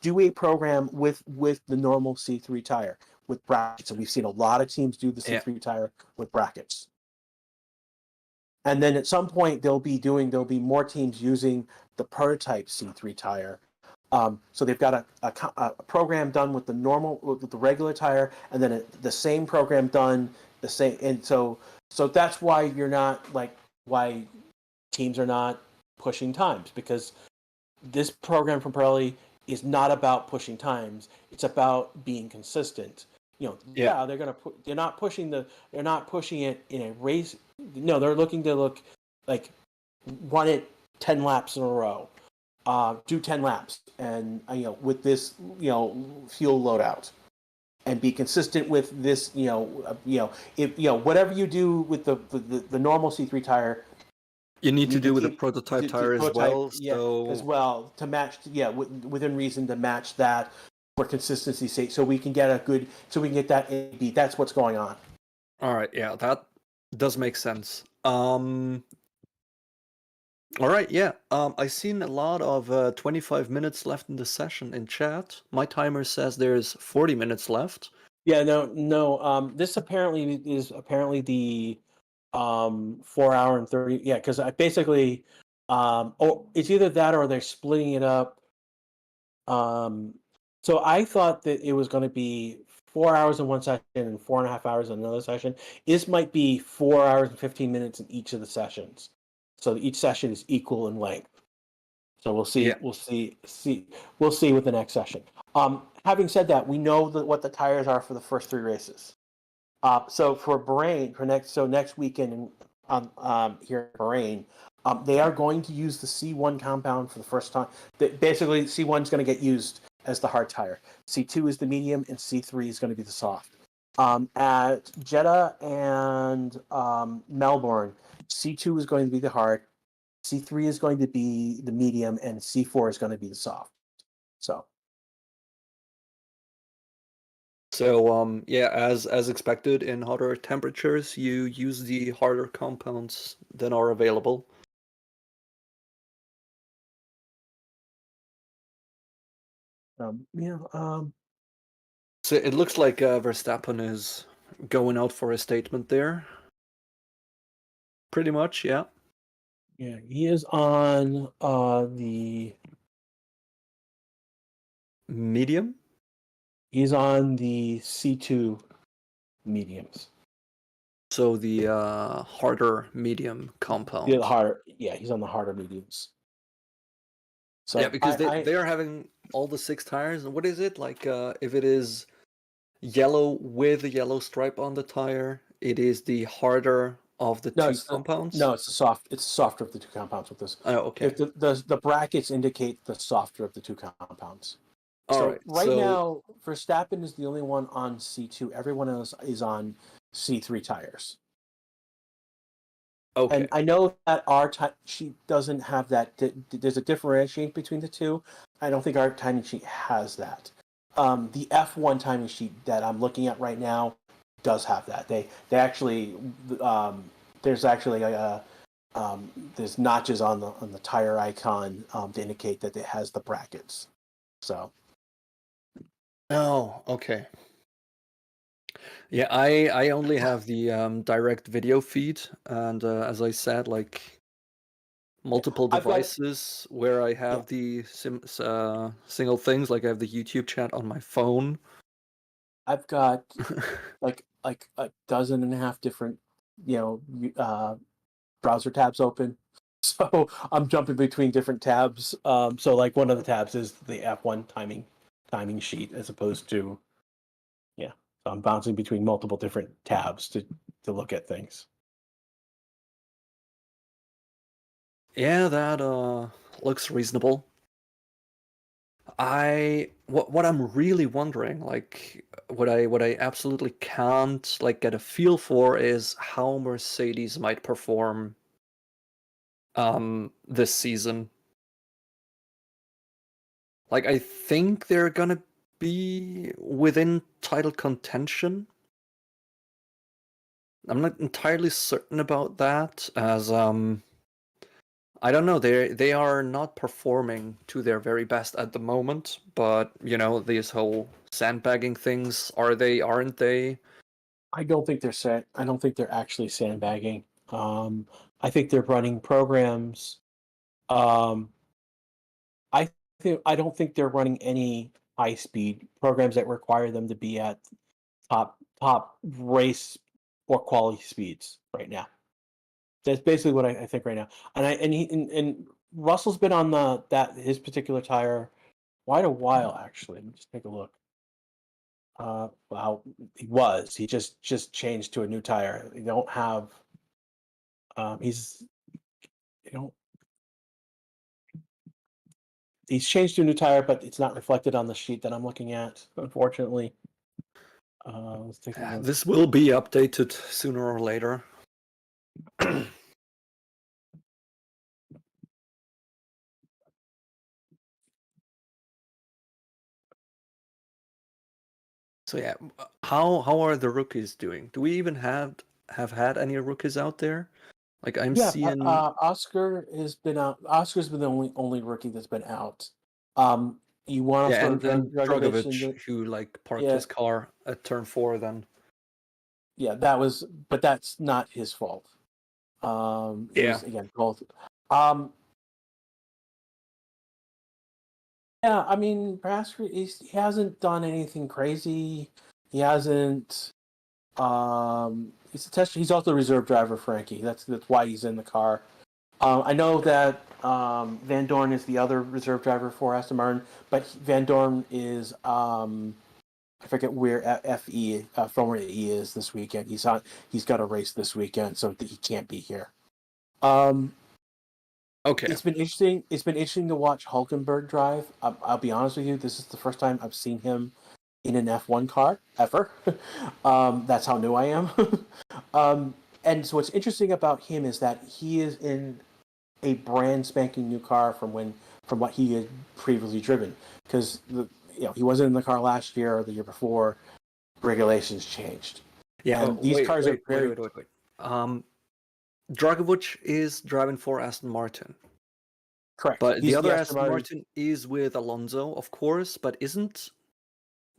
do a program with the normal C3 tire with brackets. And we've seen a lot of teams do the C3 tire with brackets. And then at some point there'll be more teams using the prototype C3 tire. So they've got a program done with the regular tire, and then the same program done the same. And so that's why why teams are not pushing times, because this program from Pirelli is not about pushing times. It's about being consistent. They're not pushing it in a race. No, they're looking to run it 10 laps in a row. Do 10 laps and with this fuel loadout, and be consistent with this if whatever you do with the normal C3 tire, you need to do with the prototype tire as well. As well, to match within reason, to match that for consistency's sake, so we can get that A/B. That's what's going on. All right, yeah, that does make sense. All right, yeah. I've seen a lot of 25 minutes left in the session in chat. My timer says there's 40 minutes left. Yeah, no. This apparently is the 4 hour and 30. Yeah, because I basically it's either that or they're splitting it up. So I thought that it was going to be 4 hours in one session and 4.5 hours in another session. This might be 4 hours and 15 minutes in each of the sessions. So each session is equal in length. So we'll see. Yeah. We'll see with the next session. Having said that, we know what the tires are for the first 3 races. So for Bahrain, next weekend here in Bahrain, they are going to use the C1 compound for the first time. Basically, C1 is going to get used as the hard tire. C2 is the medium, and C3 is going to be the soft. At Jeddah and Melbourne, C2 is going to be the hard, C3 is going to be the medium, and C4 is going to be the soft. So as expected, in hotter temperatures, you use the harder compounds that are available. So it looks like Verstappen is going out for a statement there. Pretty much, yeah. Yeah, he is on the medium. He's on the C2 mediums. So the harder medium compound. He's on the harder mediums. So Yeah, because they are having all the 6 tires. And what is it like? If it is yellow with a yellow stripe on the tire, it is the harder of the two compounds. It's the softer of the two compounds with this. Oh, okay. If the brackets indicate the softer of the two compounds. All right. Now, Verstappen is the only one on C2. Everyone else is on C3 tires. Okay. And I know that our sheet doesn't have that. There's a differentiation between the two. I don't think our timing sheet has that. The F1 timing sheet that I'm looking at right now does have that. They actually there's actually there's notches on the tire icon to indicate that it has the brackets. So. Oh, okay. Yeah, I only have the direct video feed, and as I said, like multiple devices where I have the single things, like I have the YouTube chat on my phone. I've got like a dozen and a half different, browser tabs open. So I'm jumping between different tabs. So like one of the tabs is the F1 timing sheet as opposed to, so I'm bouncing between multiple different tabs to look at things. Yeah, that looks reasonable. What I'm really wondering, like what I absolutely can't like get a feel for is how Mercedes might perform this season. Like I think they're gonna be within title contention. I'm not entirely certain about that, as I don't know. They are not performing to their very best at the moment, but these whole sandbagging things, are they? Aren't they? I don't think they're actually sandbagging. I think they're running programs. I don't think they're running any high speed programs that require them to be at top race or quality speeds right now. That's basically what I think right now. And Russell's been on his particular tire quite a while actually. Let me just take a look. Well, he just changed to a new tire. They don't have. He's changed to a new tire, but it's not reflected on the sheet that I'm looking at, unfortunately. Let's take a look. This will be updated sooner or later. So yeah, how are the rookies doing? Do we even have had any rookies out there? Like I'm seeing. Oscar has been out. Oscar's been the only rookie that's been out. You want to and then Dragovich, who like parked his car at turn 4 then. Yeah, but that's not his fault. It was, again, both. Yeah, I mean, Oscar, he hasn't done anything crazy. He hasn't. He's also the reserve driver, Frankie. That's why he's in the car. I know that Van Dorn is the other reserve driver for Aston Martin, but Van Dorn is I forget where FE Formula E is this weekend. He's got a race this weekend, so he can't be here. Okay. It's been interesting. It's been interesting to watch Hulkenberg drive. I'll be honest with you. This is the first time I've seen him in an F1 car ever. That's how new I am. And so what's interesting about him is that he is in a brand spanking new car from what he had previously driven, because he wasn't in the car last year or the year before. Regulations changed. Yeah, and these cars are very. Wait. Dragovich is driving for Aston Martin. Correct. But the other Aston Martin is with Alonso, of course, but shouldn't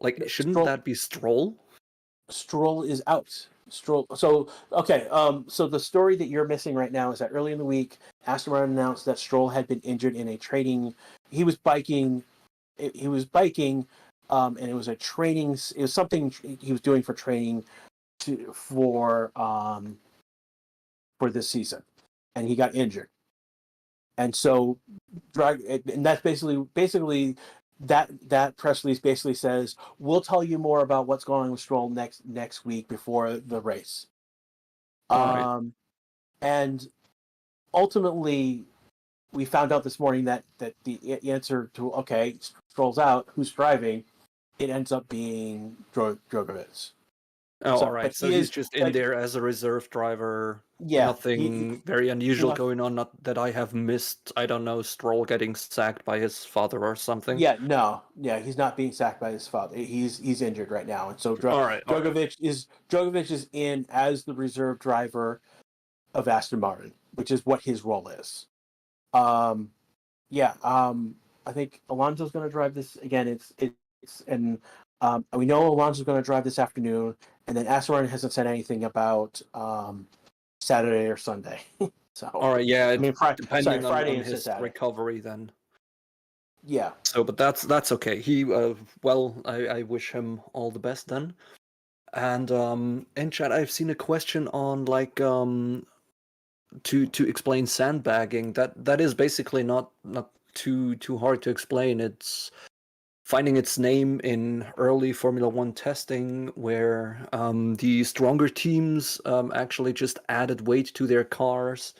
that be Stroll? Stroll is out. So the story that you're missing right now is that early in the week, Aston Martin announced that Stroll had been injured in a training. He was biking, and it was a training. It was something he was doing for training for this season, and he got injured. And so, and that's basically that press release basically says we'll tell you more about what's going on with Stroll next week before the race. Right. And ultimately, we found out this morning that the answer to okay, Stroll's out, who's driving, it ends up being Drogovic. Oh, So, all right. but So he he's is, just in there as a reserve driver. yeah, Nothing very unusual no- going on. Not that I have missed. I don't know, Stroll getting sacked by his father or something. yeah, he's not being sacked by his father. He's injured right now, and so All right. All right. Drogovic is in as the reserve driver of Aston Martin, which is what his role is. I think Alonso's going to drive this again. We know Alonso's going to drive this afternoon, and then Aston Martin hasn't said anything about Saturday or Sunday. So, All right. Yeah. I mean, Depending Friday on and his Saturday. recovery, then. Yeah. So, but that's okay. He well, I wish him all the best then. And in chat, I've seen a question on like to explain sandbagging. That is basically not too hard to explain. It's finding its name in early Formula One testing, where the stronger teams actually just added weight to their cars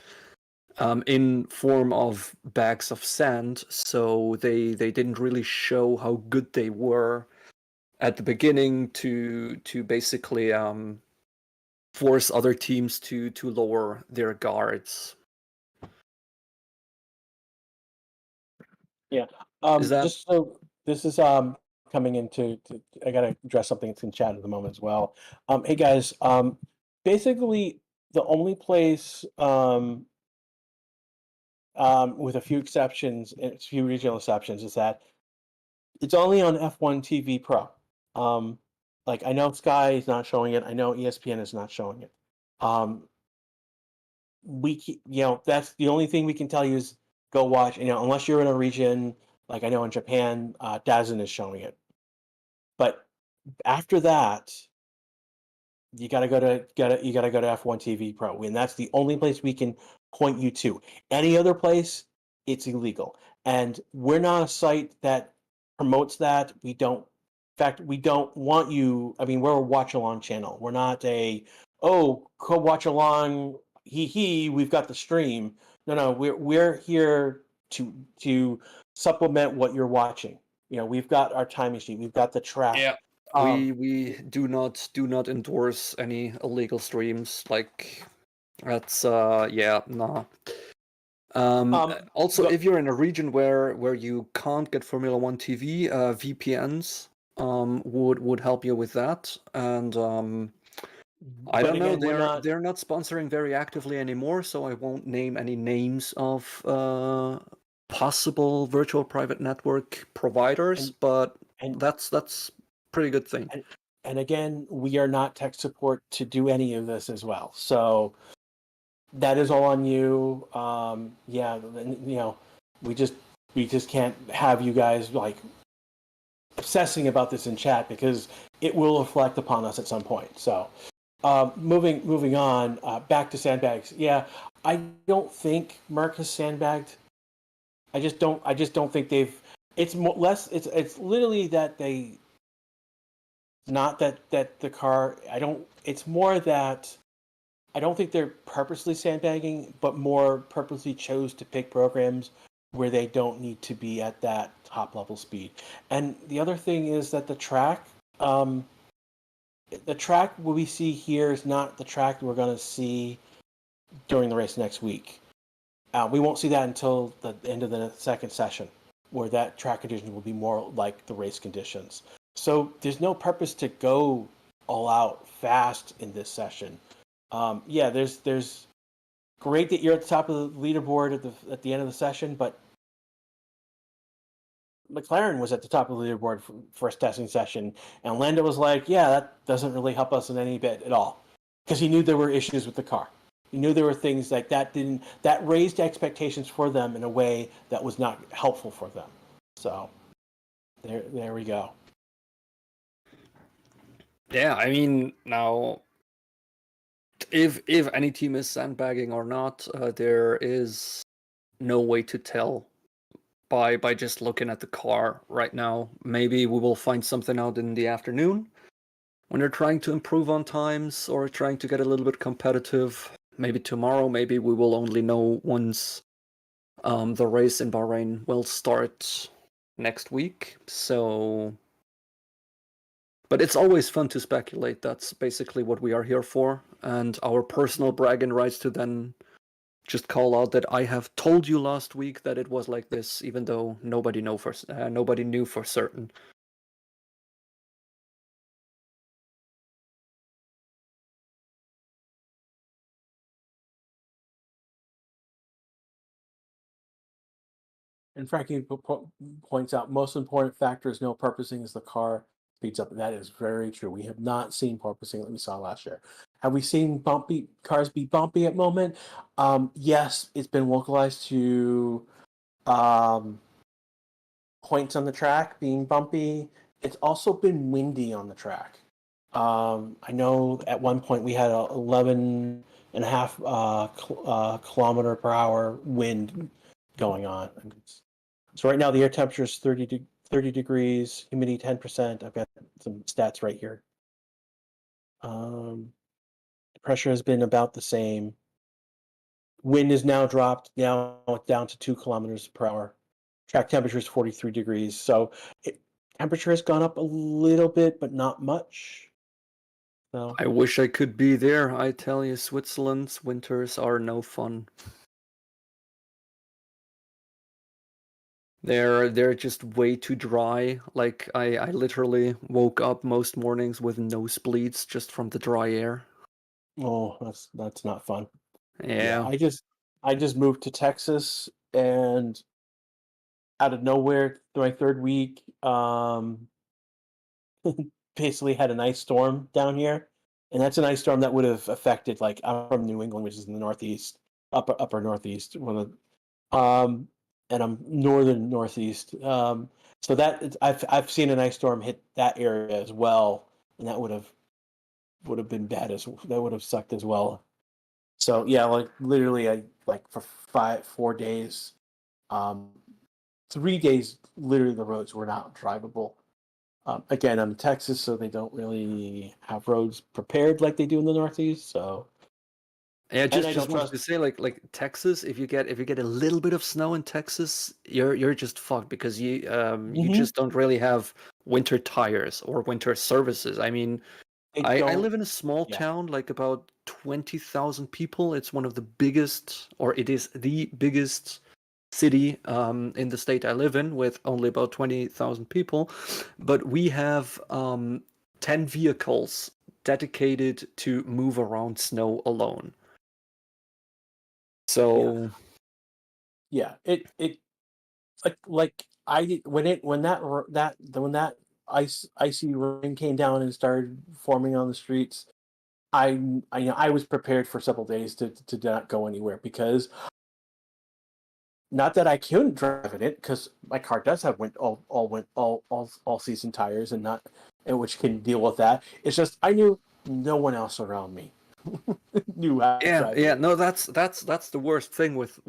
in form of bags of sand. So they didn't really show how good they were at the beginning to basically force other teams to lower their guards. Yeah. Is that Just so this is coming into I gotta address something that's in chat at the moment as well. Hey guys, basically the only place with a few exceptions, a few regional exceptions, is that it's only on F1 TV Pro. Like I know Sky is not showing it. I know ESPN is not showing it. Um, that's the only thing we can tell you is go watch. Unless you're in a region like I know in Japan, DAZN is showing it. But after that, you gotta go to F1 TV Pro, and that's the only place we can point you to. Any other place, it's illegal, and we're not a site that promotes that. We don't. In fact, we don't want you. I mean, we're a watch along channel. We're not a go watch along. We've got the stream. No. We're here to supplement what you're watching. We've got our time machine. We've got the track. yeah? We do not endorse any illegal streams. Like that's nah. Also, but- if you're in a region where you can't get Formula One TV, VPNs would help you with that. And I but don't know, again, we're not. they're not sponsoring very actively anymore, so I won't name any names of possible virtual private network providers, but and that's pretty good thing. and again, we are not tech support to do any of this as well. So that is all on you. We just can't have you guys like obsessing about this in chat because it will reflect upon us at some point. So moving on, back to sandbags. Yeah, I don't think Merck has sandbagged. I just don't think they've. It's less. It's literally that they. Not that the car. I don't. It's more that. I don't think they're purposely sandbagging, but more purposely chose to pick programs where they don't need to be at that top level speed. And the other thing is that the track what we see here is not the track we're going to see during the race next week. We won't see that until the end of the second session, where that track conditions will be more like the race conditions. So there's no purpose to go all out fast in this session. There's great that you're at the top of the leaderboard at the end of the session, but McLaren was at the top of the leaderboard for first testing session, and Lando was like, "Yeah, that doesn't really help us in any bit at all," because he knew there were issues with the car. He knew there were things like that raised expectations for them in a way that was not helpful for them. So there we go. Yeah, I mean, now if any team is sandbagging or not, there is no way to tell by just looking at the car right now. Maybe we will find something out in the afternoon when they're trying to improve on times or trying to get a little bit competitive. Maybe tomorrow, maybe we will only know once the race in Bahrain will start next week. So, but it's always fun to speculate. That's basically what we are here for, and our personal bragging rights to then just call out that I have told you last week that it was like this, even though nobody knew for certain. And Frankie points out most important factor is no porpoising as the car speeds up. That is very true. We have not seen porpoising like we saw last year. Have we seen bumpy cars be bumpy at moment? Yes, it's been localized to points on the track being bumpy. It's also been windy on the track. I know at one point we had a 11.5 kilometer per hour wind going on. So right now the air temperature is 30 degrees, humidity 10%. I've got some stats right here. The pressure has been about the same. Wind is now dropped. Now it's down to 2 kilometers per hour. Track temperature is 43 degrees. So temperature has gone up a little bit, but not much. So I wish I could be there. I tell you, Switzerland's winters are no fun. They're just way too dry. Like I literally woke up most mornings with nosebleeds just from the dry air. oh, that's not fun. Yeah. I just moved to Texas, and out of nowhere, my third week, basically had an ice storm down here, and that's an ice storm that would have affected. Like, I'm from New England, which is in the Northeast, upper Northeast, and I'm northern Northeast. So I've seen an ice storm hit that area as well, and that would have been bad that would have sucked as well. So yeah, like literally, I like for 4 days, 3 days, literally the roads were not drivable. Again, I'm in Texas, so they don't really have roads prepared like they do in the Northeast. So Yeah, And I just don't wanted to say, like Texas, if you get a little bit of snow in Texas, you're just fucked because you Mhm. just don't really have winter tires or winter services. I mean, they I don't. live in a small Yeah. town, like about 20,000 people. It's one of the biggest, or it is the biggest city in the state I live in, with only about 20,000 people. But we have 10 vehicles dedicated to move around snow alone. So Yeah, it like I when that icy rain came down and started forming on the streets, I was prepared for several days to not go anywhere, because not that I couldn't drive in it, because my car does have all season tires, and which can deal with that. It's just I knew no one else around me knew how to drive yeah, it. no, that's the worst thing with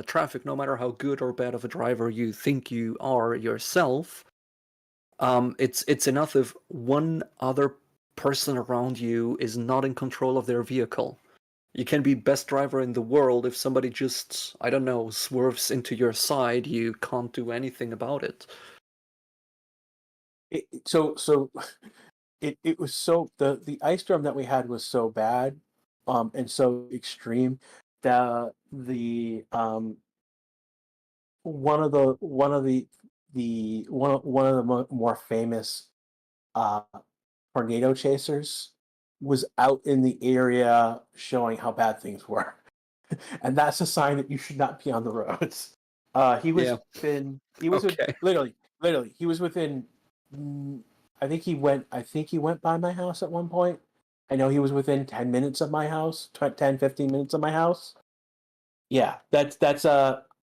traffic. No matter how good or bad of a driver you think you are yourself, it's enough if one other person around you is not in control of their vehicle. You can be best driver in the world, if somebody just, I don't know, swerves into your side, you can't do anything about it. So it was so the ice storm that we had was so bad, and so extreme that the one of the more famous uh tornado chasers was out in the area showing how bad things were. And that's a sign that you should not be on the roads. He was Yeah. he was Okay. literally he was within. I think he went by my house at one point. I know he was within 10 minutes of my house, 10, 15 minutes of my house. Yeah, that's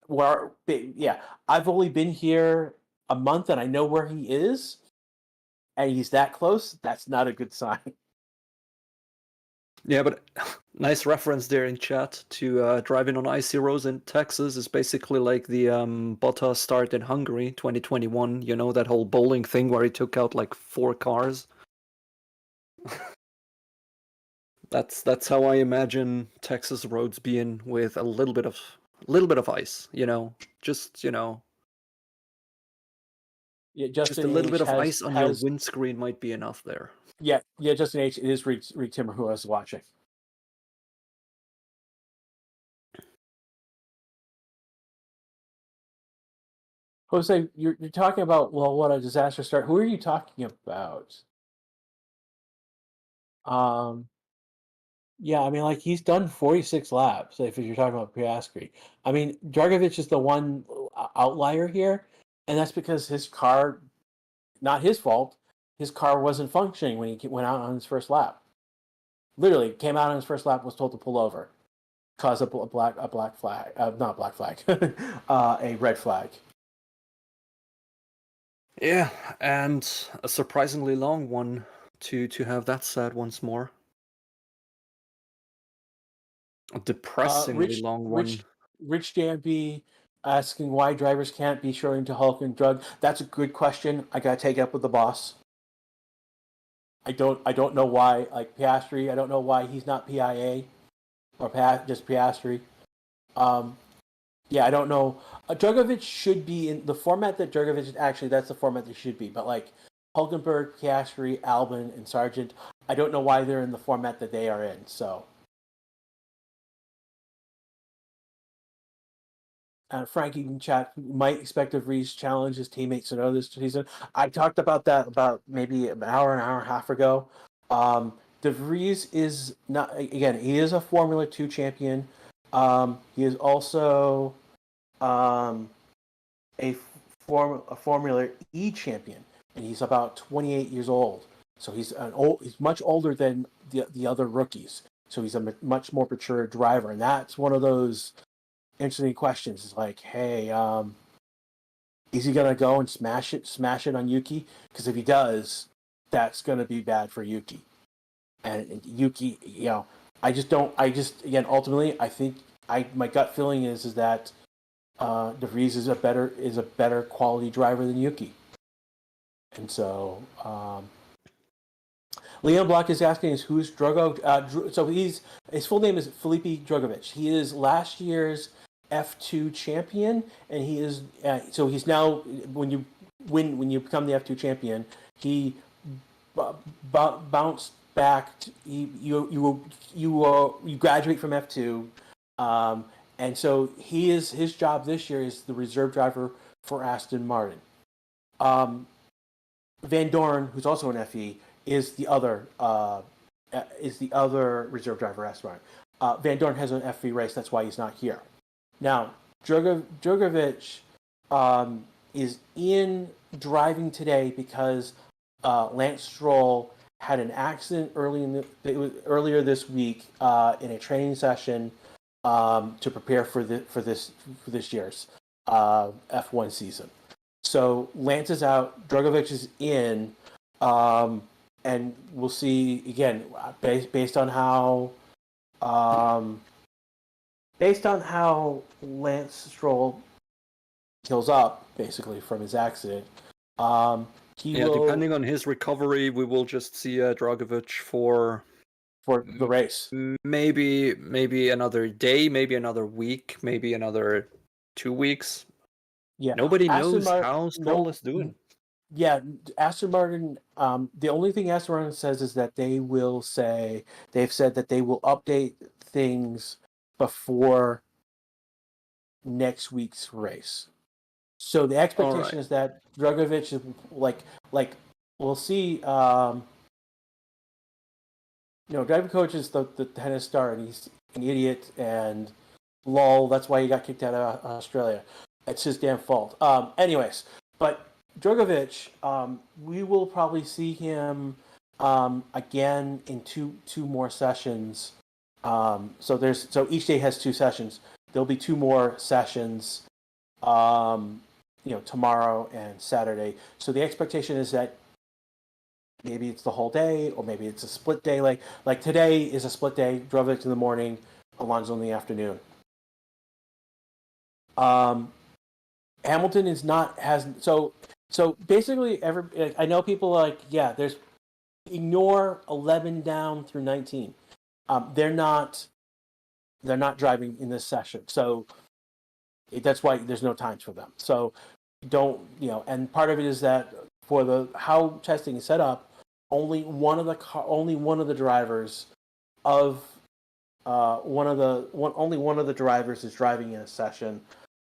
where yeah. I've only been here a month, and I know where he is, and he's that close. That's not a good sign. Yeah, but nice reference there in chat to driving on icy roads in Texas is basically like the Bottas start in Hungary 2021. You know, that whole bowling thing where he took out like 4 cars. That's how I imagine Texas roads being with a little bit of ice. You know, just Yeah, just a Justin little H bit of has ice on your has windscreen might be enough there. yeah, Justin H. It is Reed Timmer who I was watching. Jose, you're talking about, well, what a disaster start. Who are you talking about? Yeah, I mean, like he's done 46 laps. If you're talking about Piastri, I mean, Dragovich is the one outlier here, and that's because his car, not his fault, his car wasn't functioning when he went out on his first lap. Literally, came out on his first lap, was told to pull over, caused a black flag, not a black flag, a red flag. Yeah, and a surprisingly long one to have that said once more. A depressingly long one. Rich Danby asking why drivers can't be showing to Hulk and Drug. That's a good question. I gotta take it up with the boss. I don't know why. Like Piastri, I don't know why he's not PIA or just Piastri. Yeah, I don't know. Dragovich should be in the format that Dragovich is actually. That's the format they should be. But like Hulkenberg, Piastri, Albon, and Sargent, I don't know why they're in the format that they are in. So. Frankie in chat might expect De Vries challenge his teammates and others this season. I talked about that about maybe an hour and a half ago. De Vries is not, again, he is a Formula 2 champion. He is also a Formula E champion, and he's about 28 years old. So he's much older than the other rookies. So he's a much more mature driver, and that's one of those interesting questions. Is like, hey, is he gonna go and smash it on Yuki? Because if he does, that's gonna be bad for Yuki. And Yuki, ultimately, I think my gut feeling is that De Vries is a better quality driver than Yuki. And so, Leon Block is asking is who's Drogo. So his full name is Felipe Drogovic. He is last year's F2 champion, and he is so he's now when you become the F2 champion, he bounced back. You graduate from F2, and so his job this year is the reserve driver for Aston Martin. Van Dorn, who's also an FE, is the other reserve driver Aston Martin. Van Dorn has an FE race, that's why he's not here. Now, Drogovic is in driving today because Lance Stroll had an accident earlier this week in a training session to prepare for this year's F1 season. So Lance is out, Drogovic is in, and we'll see again based on how Lance Stroll heals up basically from his accident. Depending on his recovery, we will just see Dragovic for the race. Maybe another day, maybe another week, maybe another 2 weeks. Yeah, nobody knows how Stroll is doing. Yeah, Aston Martin. The only thing Aston Martin says is that they've said that they will update things before next week's race. So the expectation is that Dragovic is like we'll see. Driving coach is the tennis star, and he's an idiot, and lol. That's why he got kicked out of Australia. It's his damn fault. Anyways, but Drogovic, we will probably see him again in two more sessions. So each day has 2 sessions. There'll be 2 more sessions, tomorrow and Saturday. So the expectation is that maybe it's the whole day, or maybe it's a split day. Like today is a split day. Drogovic in the morning, Alonso in the afternoon. Hamilton is not has so basically I know people like there's ignore 11 down through 19. They're not driving in this session, so that's why there's no times for them. So don't and part of it is that for the how testing is set up, only one of the drivers of only one of the drivers is driving in a session,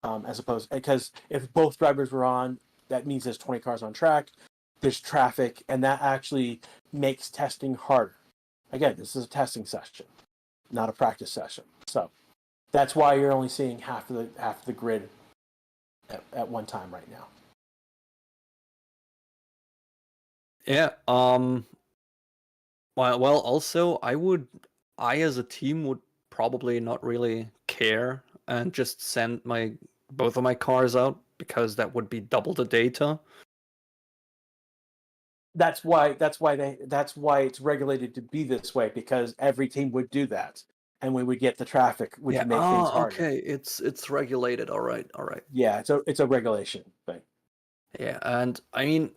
as opposed because if both drivers were on, that means there's 20 cars on track, there's traffic, and that actually makes testing harder. Again, this is a testing session, not a practice session. So that's why you're only seeing half of the grid at one time right now. Yeah. Well, also, I as a team would probably not really care and just send both of my cars out, because that would be double the data. That's why it's regulated to be this way, because every team would do that, and we would get the traffic, which would make things harder. Okay, it's regulated. All right. Yeah, it's a regulation thing. Yeah, and I mean,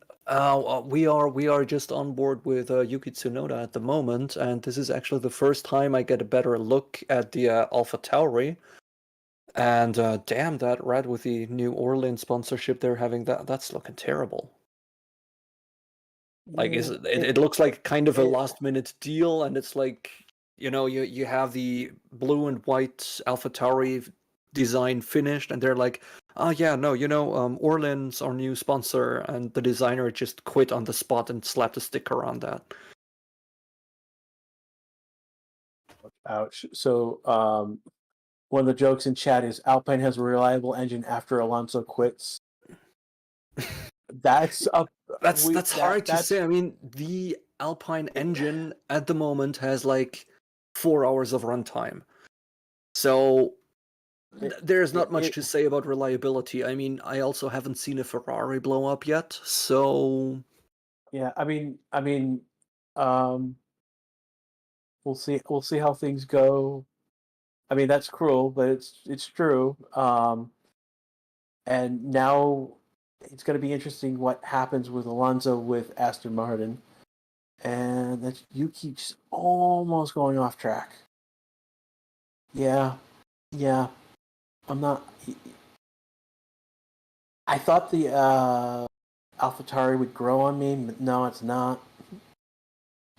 we are just on board with Yuki Tsunoda at the moment, and this is actually the first time I get a better look at the AlphaTauri. And damn, that red with the New Orleans sponsorship they're having, that's looking terrible. Like, it looks like kind of a last minute deal, and it's like, you have the blue and white AlphaTauri design finished, and they're like, oh yeah, no, Orleans our new sponsor, and the designer just quit on the spot and slapped a sticker on that. Ouch. So one of the jokes in chat is Alpine has a reliable engine after Alonso quits. That's hard to say. I mean, the Alpine engine at the moment has like 4 hours of runtime, so there's not much to say about reliability. I mean, I also haven't seen a Ferrari blow up yet, so yeah. I mean, we'll see how things go. I mean, that's cruel, but it's true. And now it's going to be interesting what happens with Alonso with Aston Martin, and that Yuki's almost going off track. Yeah. I'm not. I thought the AlphaTauri would grow on me, but no, it's not.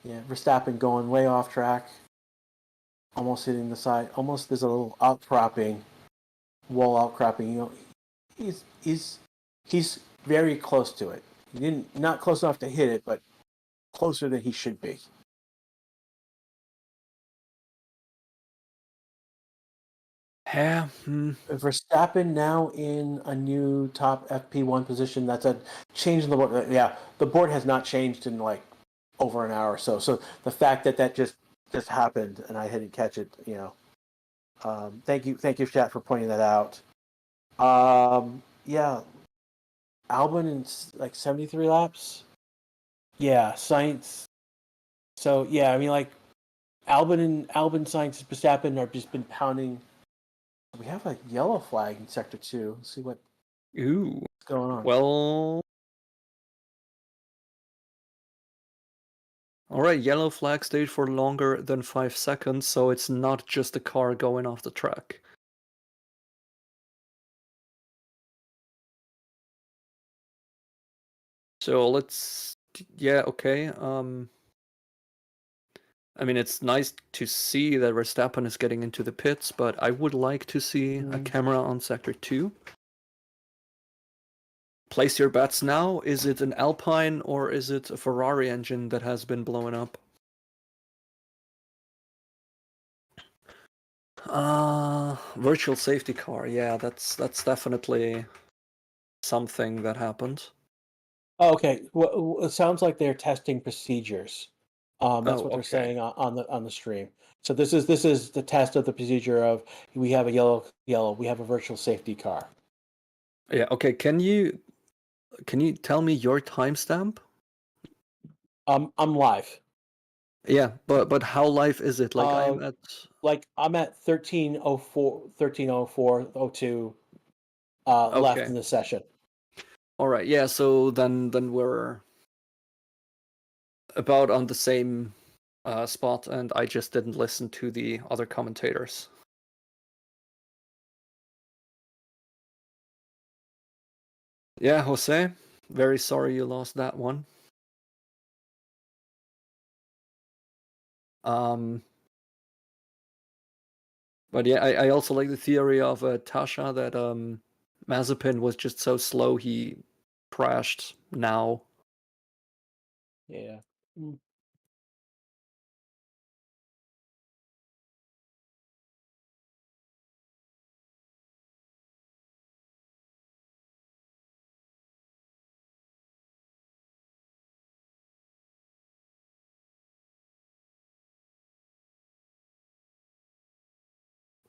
Yeah, Verstappen going way off track. Almost hitting the side. Almost there's a little outcropping, wall outcropping. He's very close to it. Not close enough to hit it, but closer than he should be. Yeah. Verstappen now in a new top FP1 position. That's a change in the board. Yeah, the board has not changed in like over an hour or so. So the fact that just happened and I didn't catch it, thank you, chat, for pointing that out. Yeah, Albon in like 73 laps. Yeah, Sainz. So yeah, I mean like Albon, Sainz, Verstappen are just been pounding. We have a yellow flag in Sector 2. Let's see what's going on. Well, all right, yellow flag stayed for longer than 5 seconds, so it's not just a car going off the track. So okay. I mean, it's nice to see that Verstappen is getting into the pits, but I would like to see a camera on Sector 2. Place your bets now. Is it an Alpine or is it a Ferrari engine that has been blown up? Virtual safety car. Yeah, that's definitely something that happened. Oh, okay. Well, it sounds like they're testing procedures. That's what they're okay. saying on the stream. So this is the test of the procedure of we have a yellow. We have a virtual safety car. Yeah. Okay. Can you tell me your timestamp? I'm live. Yeah, but how live is it? Like I'm at. Like I'm at 13:04:02 left Okay. in the session. All right. Yeah. So then we're about on the same spot, and I just didn't listen to the other commentators. Yeah, Jose, very sorry you lost that one. But yeah, I also like the theory of Tasha that Mazepin was just so slow he crashed now. Yeah.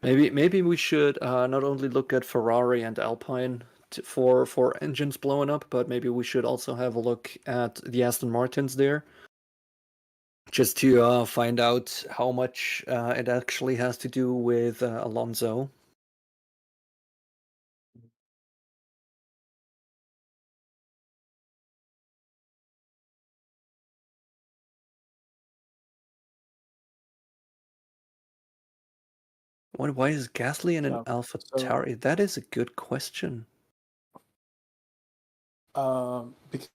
Maybe we should not only look at Ferrari and Alpine for engines blowing up, but maybe we should also have a look at the Aston Martins there, just to find out how much it actually has to do with Alonso. Why is Gasly in an AlphaTauri? That is a good question. Because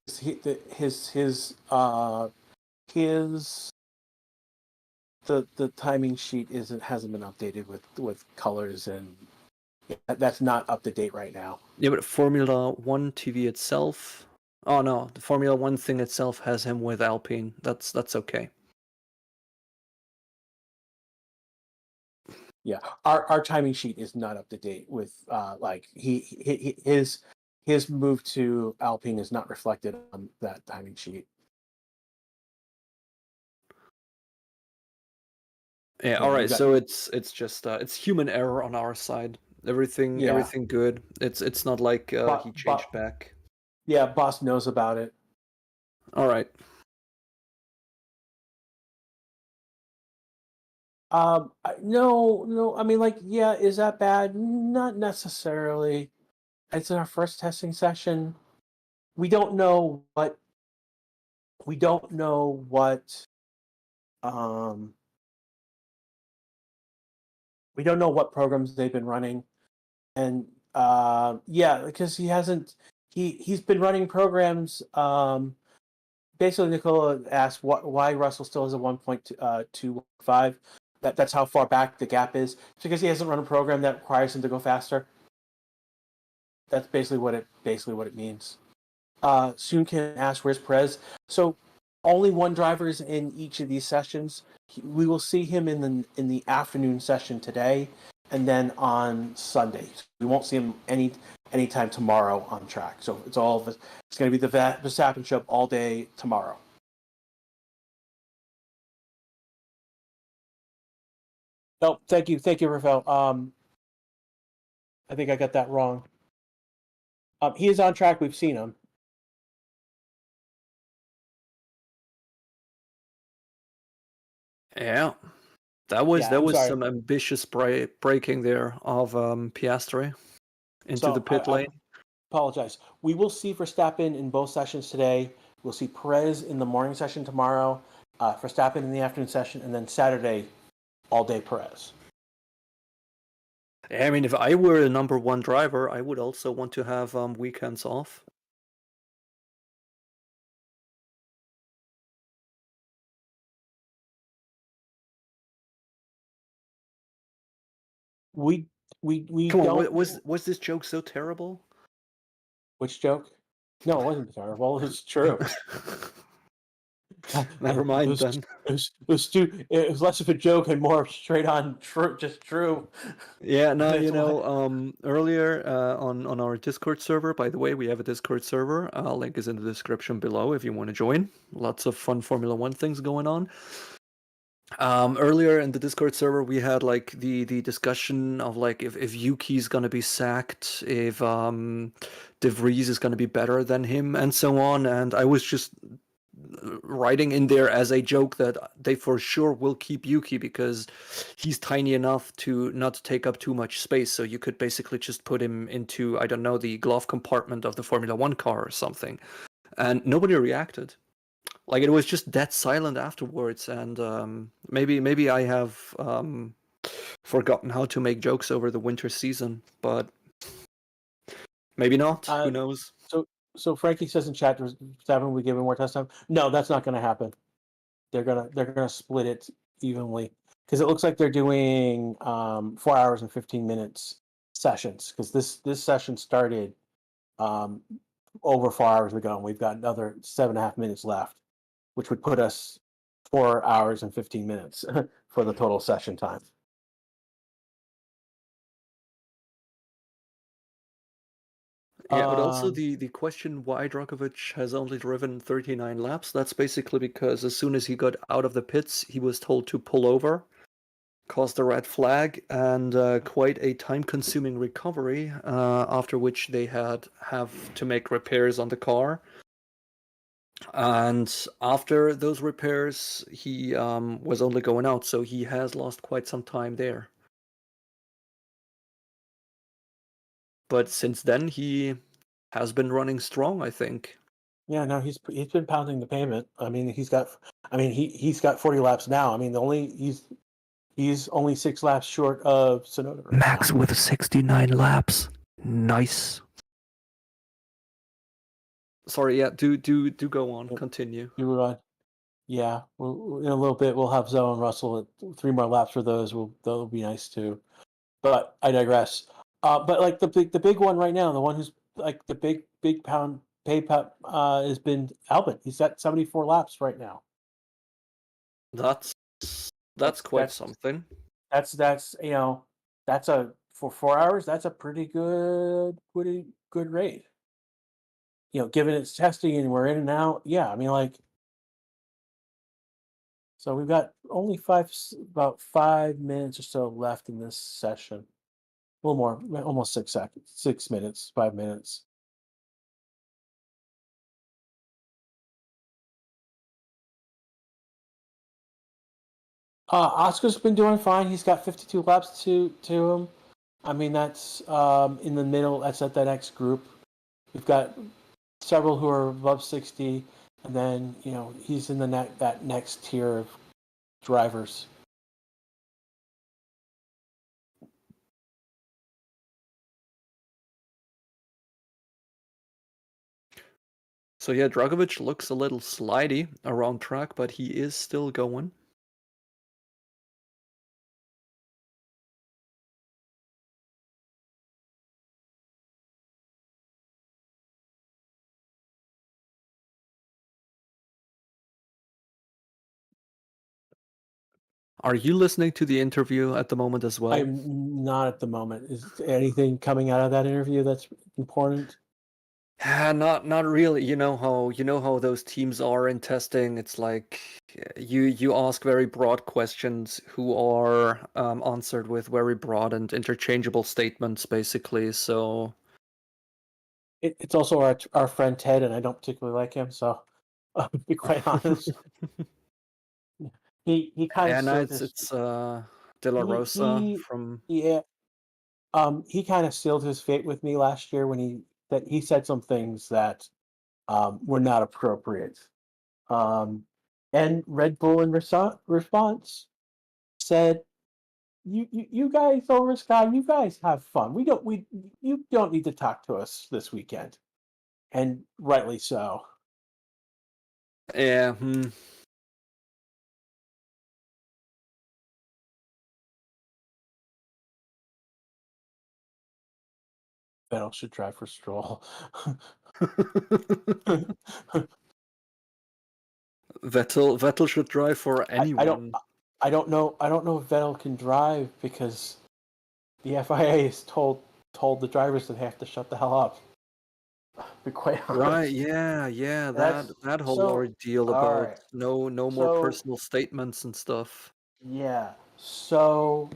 the timing sheet hasn't been updated with colors, and that's not up to date right now. Yeah, but Formula One TV itself. Oh no, the Formula One thing itself has him with Alpine. That's okay. Yeah, our timing sheet is not up to date with like his move to Alpine is not reflected on that timing sheet. Yeah, all right. So it's just it's human error on our side. Everything good. It's not like he changed back. Yeah, boss knows about it. All right. No. I mean, like, yeah, is that bad? Not necessarily. It's our first testing session. We don't know what. We don't know what. We don't know what programs they've been running, and yeah, because he hasn't. He's been running programs. Basically, Nicola asked why Russell still has a 1.25. That's how far back the gap is. It's because he hasn't run a program that requires him to go faster. That's basically what it means. Soon can ask where's Perez. So only one driver is in each of these sessions. We will see him in the afternoon session today, and then on Sunday. We won't see him anytime tomorrow on track. So it's going to be the Verstappen show all day tomorrow. No, thank you, Rafael. I think I got that wrong. He is on track. We've seen him. Yeah, that was some ambitious braking there of Piastri into the pit lane. Apologize. We will see Verstappen in both sessions today. We'll see Perez in the morning session tomorrow, Verstappen in the afternoon session, and then Saturday, all day Perez. I mean, if I were a number one driver, I would also want to have weekends off. We Come don't. On, was this joke so terrible? Which joke? No, it wasn't terrible. It was true. Never mind then. It was less of a joke and more straight on just true. Yeah, no, earlier on our Discord server, by the way, we have a Discord server. Link is in the description below if you want to join. Lots of fun Formula One things going on. Earlier in the Discord server, we had like the discussion of like if Yuki's gonna be sacked, if De Vries is gonna be better than him, and so on. And I was just writing in there as a joke that they for sure will keep Yuki because he's tiny enough to not take up too much space. So you could basically just put him into, I don't know, the glove compartment of the Formula One car or something. And nobody reacted. Like, it was just dead silent afterwards. And maybe I have forgotten how to make jokes over the winter season, but maybe not. Who knows? So Frankie says in chat, Seven, we give him more test time. No, that's not going to happen. They're gonna split it evenly because it looks like they're doing 4 hours and 15 minutes sessions because this session started over 4 hours ago and we've got another 7.5 minutes left, which would put us 4 hours and 15 minutes for the total session time. Yeah, but also the question why Drogovic has only driven 39 laps, that's basically because as soon as he got out of the pits, he was told to pull over, caused a red flag, and quite a time-consuming recovery, after which they have to make repairs on the car. And after those repairs, he was only going out, so he has lost quite some time there. But since then, he has been running strong, I think. Yeah, no, he's been pounding the pavement. I mean, he's got 40 laps now. I mean, he's only 6 laps short of Tsunoda right Max now. with 69 laps. Nice. Sorry, yeah, do go on. Continue. Yeah, in a little bit we'll have Zoe and Russell at 3 more laps for those. That'll be nice too. But I digress. But like the big one right now, the one who's like the big pound pay has been Albon. He's at 74 laps right now. That's quite something. That's that's for 4 hours. That's a pretty good rate. Given it's testing and we're in and out. Yeah, I mean like. So we've got only about 5 minutes or so left in this session. A little more, almost 6 seconds, 6 minutes, 5 minutes. Oscar's been doing fine. He's got 52 laps to him. I mean, that's in the middle. That's at that next group. We've got several who are above 60, and then he's in that next tier of drivers. So yeah, Drogovic looks a little slidey around track, but he is still going. Are you listening to the interview at the moment as well? I'm not at the moment. Is anything coming out of that interview that's important? Not really. You know how those teams are in testing. It's like you ask very broad questions who are answered with very broad and interchangeable statements, basically. So It's also our friend Ted, and I don't particularly like him. So I'll be quite honest. He kind of it's De La Rosa from he kind of sealed his fate with me last year when he said some things that were not appropriate. And Red Bull in response said, "You guys over Sky, you guys have fun. You don't need to talk to us this weekend," and rightly so. yeah. Vettel should drive for Stroll. Vettel should drive for anyone. I don't know if Vettel can drive because the FIA has told the drivers that they have to shut the hell up. Be quite honest. Right, yeah, that whole ordeal about no more personal statements and stuff. Yeah. So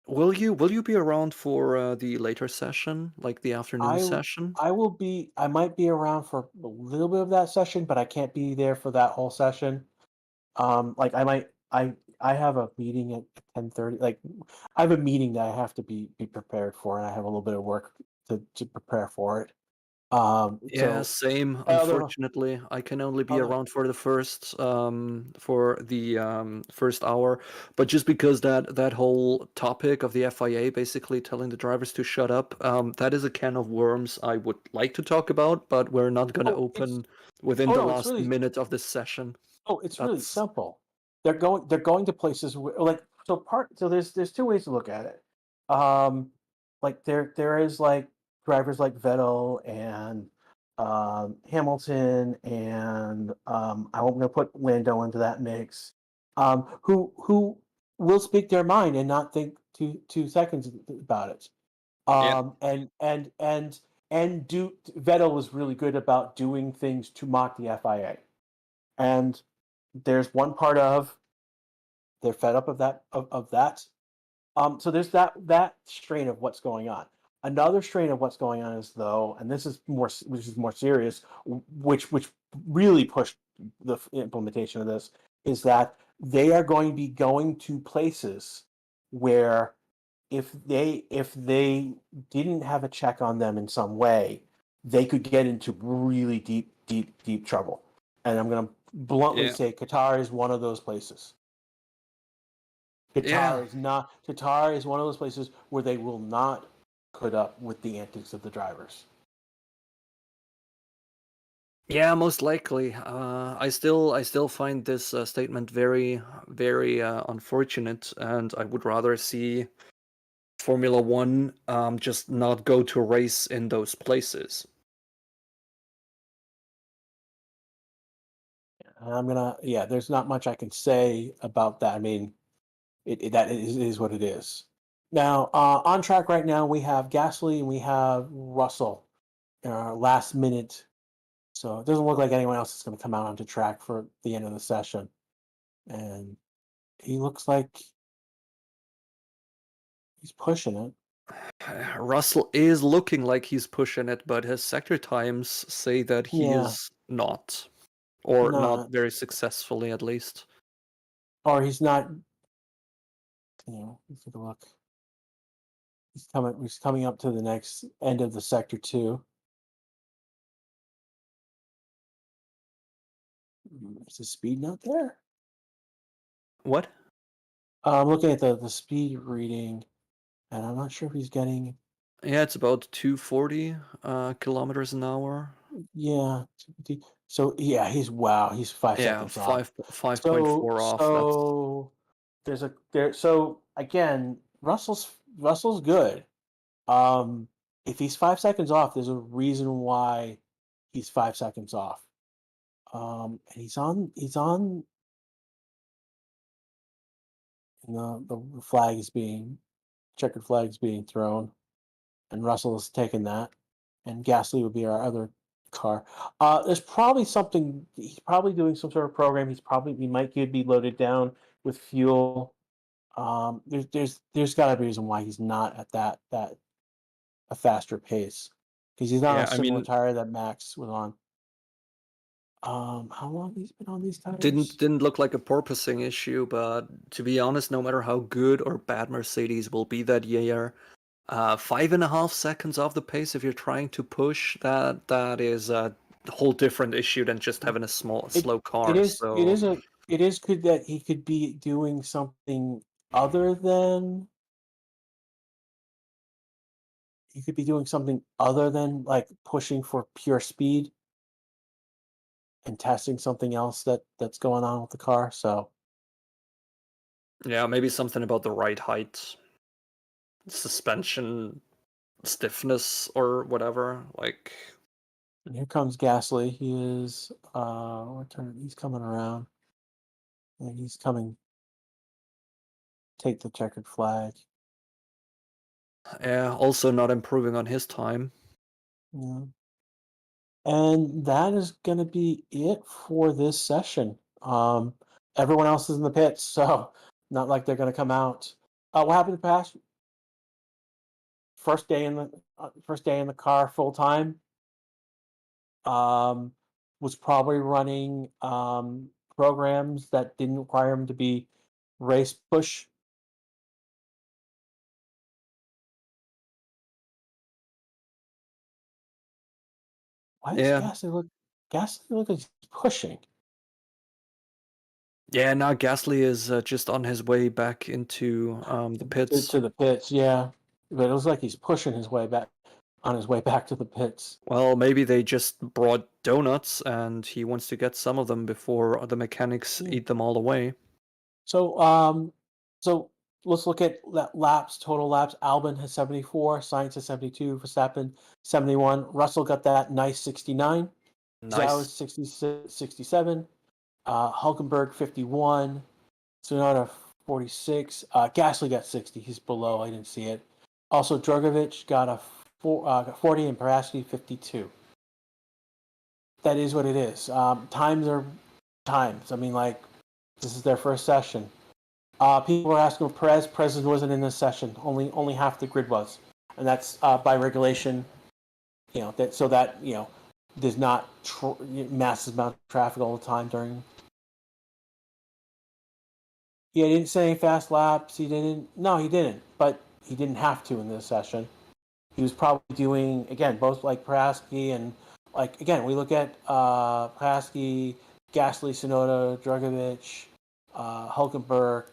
Will you be around for the later session, like the afternoon I session? I will be. I might be around for a little bit of that session, but I can't be there for that whole session. Like I might. I have a meeting at 10:30. Like I have a meeting that I have to be prepared for, and I have a little bit of work to prepare for it. Yeah, So same. other Unfortunately, I can only be other. around for the first hour. But just because that whole topic of the FIA basically telling the drivers to shut up, that is a can of worms I would like to talk about, but we're not gonna Oh, it's open within oh the no, it's last really minute of this session. it's really That's simple. They're going to places where, like, so there's two ways to look at it. Um, like there is like drivers like Vettel and Hamilton and I'm going to put Lando into that mix. Who will speak their mind and not think two seconds about it. yeah, And do Vettel was really good about doing things to mock the FIA. And there's one part of they're fed up of that. So there's that strain of what's going on. Another strain of what's going on is though, and this is which is more serious, which really pushed the implementation of this is that they are going to be going to places where if they didn't have a check on them in some way, they could get into really deep trouble. And I'm going to bluntly yeah, say Qatar is one of those places. yeah. Qatar is one of those places where they will not put up with the antics of the drivers. Yeah, most likely. I still find this statement very unfortunate, and I would rather see Formula One just not go to race in those places. And yeah, there's not much I can say about that. I mean, that is what it is. Now, on track right now, we have Gasly and we have Russell in our last minute. So it doesn't look like anyone else is going to come out onto track for the end of the session. And he looks like he's pushing it. Russell is looking like he's pushing it, but his sector times say that he Yeah, is not, or not not, very successfully at least. or he's not, let's take a look. He's coming up to the next end of the sector two. Is the speed not there? What? I'm looking at the speed reading, and I'm not sure if he's getting. Yeah, it's about 240 kilometers an hour. Yeah. So yeah, he's five Yeah, seconds off. 5.4 off. That's So there's a there. So again, Russell's good. Um, if he's 5 seconds off, there's a reason why he's 5 seconds off. And he's on. The flag is being checkered flag is being thrown, and Russell is taking that, and Gasly would be our other car. There's probably something. He's probably doing some sort of program. He might be loaded down with fuel. There's got to be a reason why he's not at that a faster pace because he's not on yeah. a I similar mean, tire that Max was on. How long he's been on these didn't tires? didn't look like a porpoising issue, but to be honest, no matter how good or bad Mercedes will be that year, 5.5 seconds off the pace if you're trying to push, that is a whole different issue than just having a It slow it car. is it So is a it is good that he could be doing something other than he could be doing something other than like pushing for pure speed and testing something else that's going on with the car. So yeah, maybe something about the right height, suspension stiffness or whatever. Like, and here comes Gasly. He is he's coming around and he's coming take the checkered flag. yeah, also not improving on his time. Yeah. And that is going to be it for this session. Everyone else is in the pits, so not like they're going to come out. What happened to Pash? first day in the car full time. Was probably running programs that didn't require him to be race push. Why does Yeah. Gasly look like he's pushing? Yeah, now Gasly is just on his way back into the pits. To the pits, yeah. But it looks like he's pushing his way back to the pits. Well, maybe they just brought donuts and he wants to get some of them before the mechanics eat them all away. So so let's look at total laps. Albon has 74, Sainz has 72, Verstappen 71. Russell got that nice 69. Zhou is 67. Hulkenberg 51. Tsunoda 46. Gasly got 60. He's below. I didn't see it. Also, Drogovic got 40 and Piastri 52. That is what it is. Times are times. I mean, like, this is their first session. People were asking Perez. Perez wasn't in this session. Only half the grid was, and that's by regulation. There's not massive amount of traffic all the time during. Yeah, he didn't say any fast laps. He didn't. No, he didn't. But he didn't have to in this session. He was probably doing, again, both like Praski and, like, again, we look at Praski, Gasly, Tsunoda, Drogovic, Hulkenberg,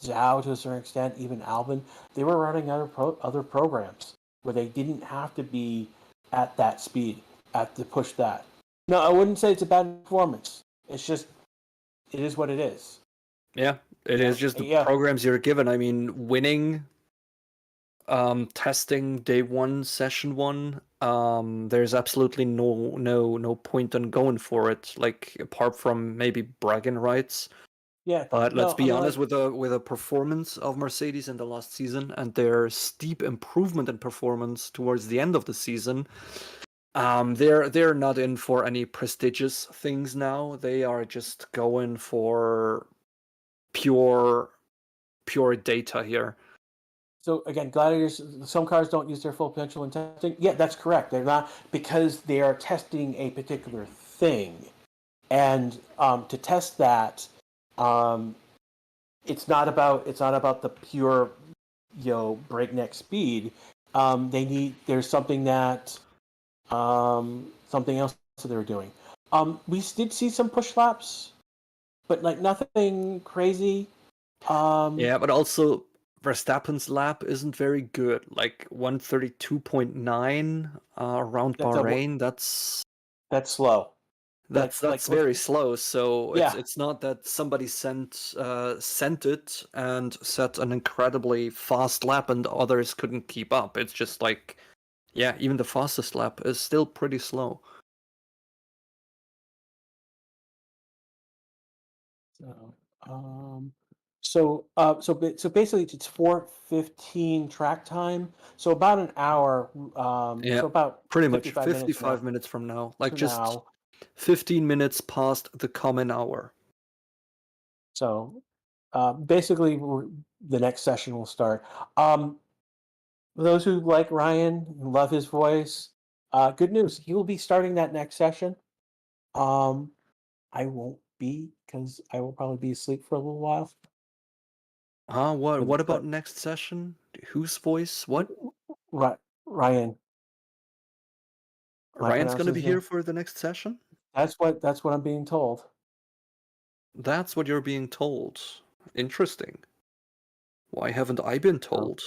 Zhou to a certain extent, even Albon. They were running other programs where they didn't have to be at that speed, to push that. No, I wouldn't say it's a bad performance. It's just, it is what it is. Yeah, it is just the programs you're given. I mean, winning, testing day one, session one. There's absolutely no point on going for it. Like, apart from maybe bragging rights. Yeah, but let's be honest, with the performance of Mercedes in the last season and their steep improvement in performance towards the end of the season, they're not in for any prestigious things now. They are just going for pure data here. So again, Gladiators, some cars don't use their full potential in testing. Yeah, that's correct. They're not, because they are testing a particular thing, and to test that, it's not about the pure, breakneck speed. There's something that something else that they were doing. We did see some push laps, but like nothing crazy. Yeah, but also Verstappen's lap isn't very good. Like 132.9 around Bahrain. That's slow. That's very slow. So yeah. it's not that somebody sent it and set an incredibly fast lap and others couldn't keep up. It's just like, yeah, even the fastest lap is still pretty slow. So basically it's 4:15 track time. So about an hour. Yeah, so about pretty much 55 minutes from now. Like just now. 15 minutes past the common hour. So basically the next session will start. For those who like Ryan, love his voice, good news. He will be starting that next session. I won't be, because I will probably be asleep for a little while. What about next session? Whose voice? What? Ryan. Ryan's going to be here for the next session? That's what I'm being told. That's what you're being told. Interesting. Why haven't I been told?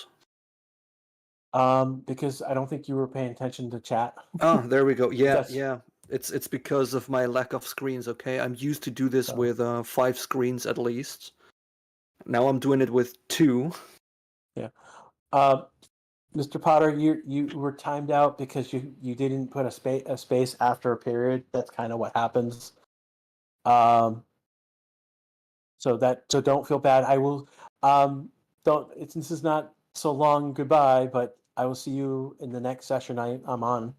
Because I don't think you were paying attention to chat. Oh, there we go. Yeah, yeah. It's because of my lack of screens, okay? I'm used to do this with 5 screens at least. Now I'm doing it with 2. Yeah. Mr. Potter, you were timed out because you didn't put a space after a period. That's kind of what happens. So don't feel bad. I will this is not so long goodbye, but I will see you in the next session I'm on.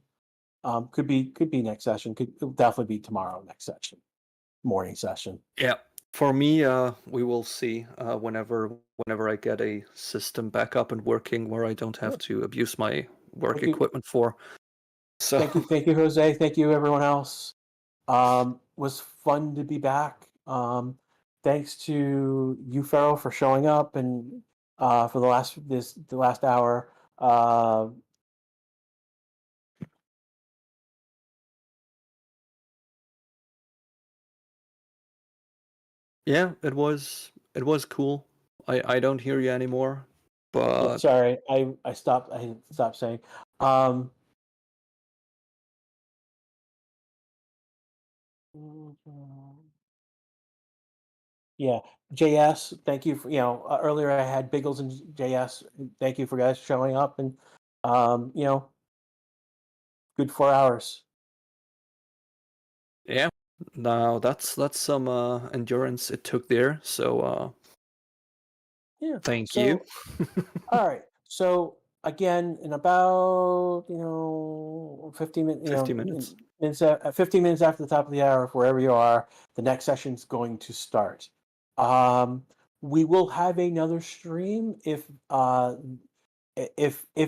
Could be next session. It'll definitely be tomorrow next session. Morning session. Yeah. For me, we will see whenever I get a system back up and working where I don't have to abuse my work Thank you. equipment for. So Thank you, Jose. Thank you, everyone else. Was fun to be back. Thanks to you, Farrell, for showing up and for the last hour. yeah, it was cool. I don't hear you anymore, but Sorry, I stopped. I stopped saying. Um, yeah, JS. Thank you for earlier I had Biggles and JS. Thank you for guys showing up and good 4 hours. yeah. Now that's some endurance it took there. So Yeah. thank So, you. all right. So again, in about 15 minutes, 50 minutes. 15 minutes after the top of the hour, wherever you are, the next session's going to start. We will have another stream if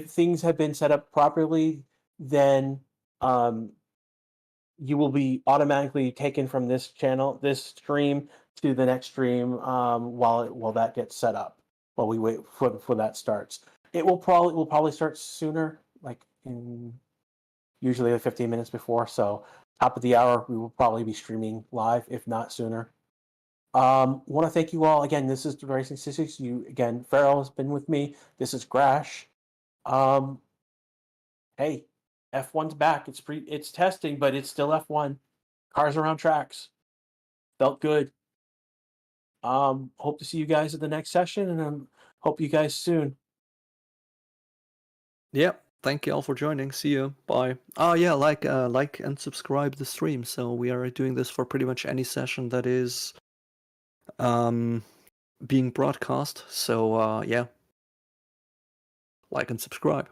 things have been set up properly, then you will be automatically taken from this channel, this stream, to the next stream while that gets set up. While we wait for that starts, will probably start sooner, like in usually like 15 minutes before. So top of the hour, we will probably be streaming live, if not sooner. Want to thank you all again. This is the Racing Statistics. You again, Farrell has been with me. This is Grash. Hey, F1's back. It's testing, but it's still F1. Cars around tracks. Felt good. Hope to see you guys at the next session, and hope you guys soon. Yeah. Thank you all for joining. See you. Bye. Oh yeah, like and subscribe the stream. So we are doing this for pretty much any session that is being broadcast. So yeah, like and subscribe.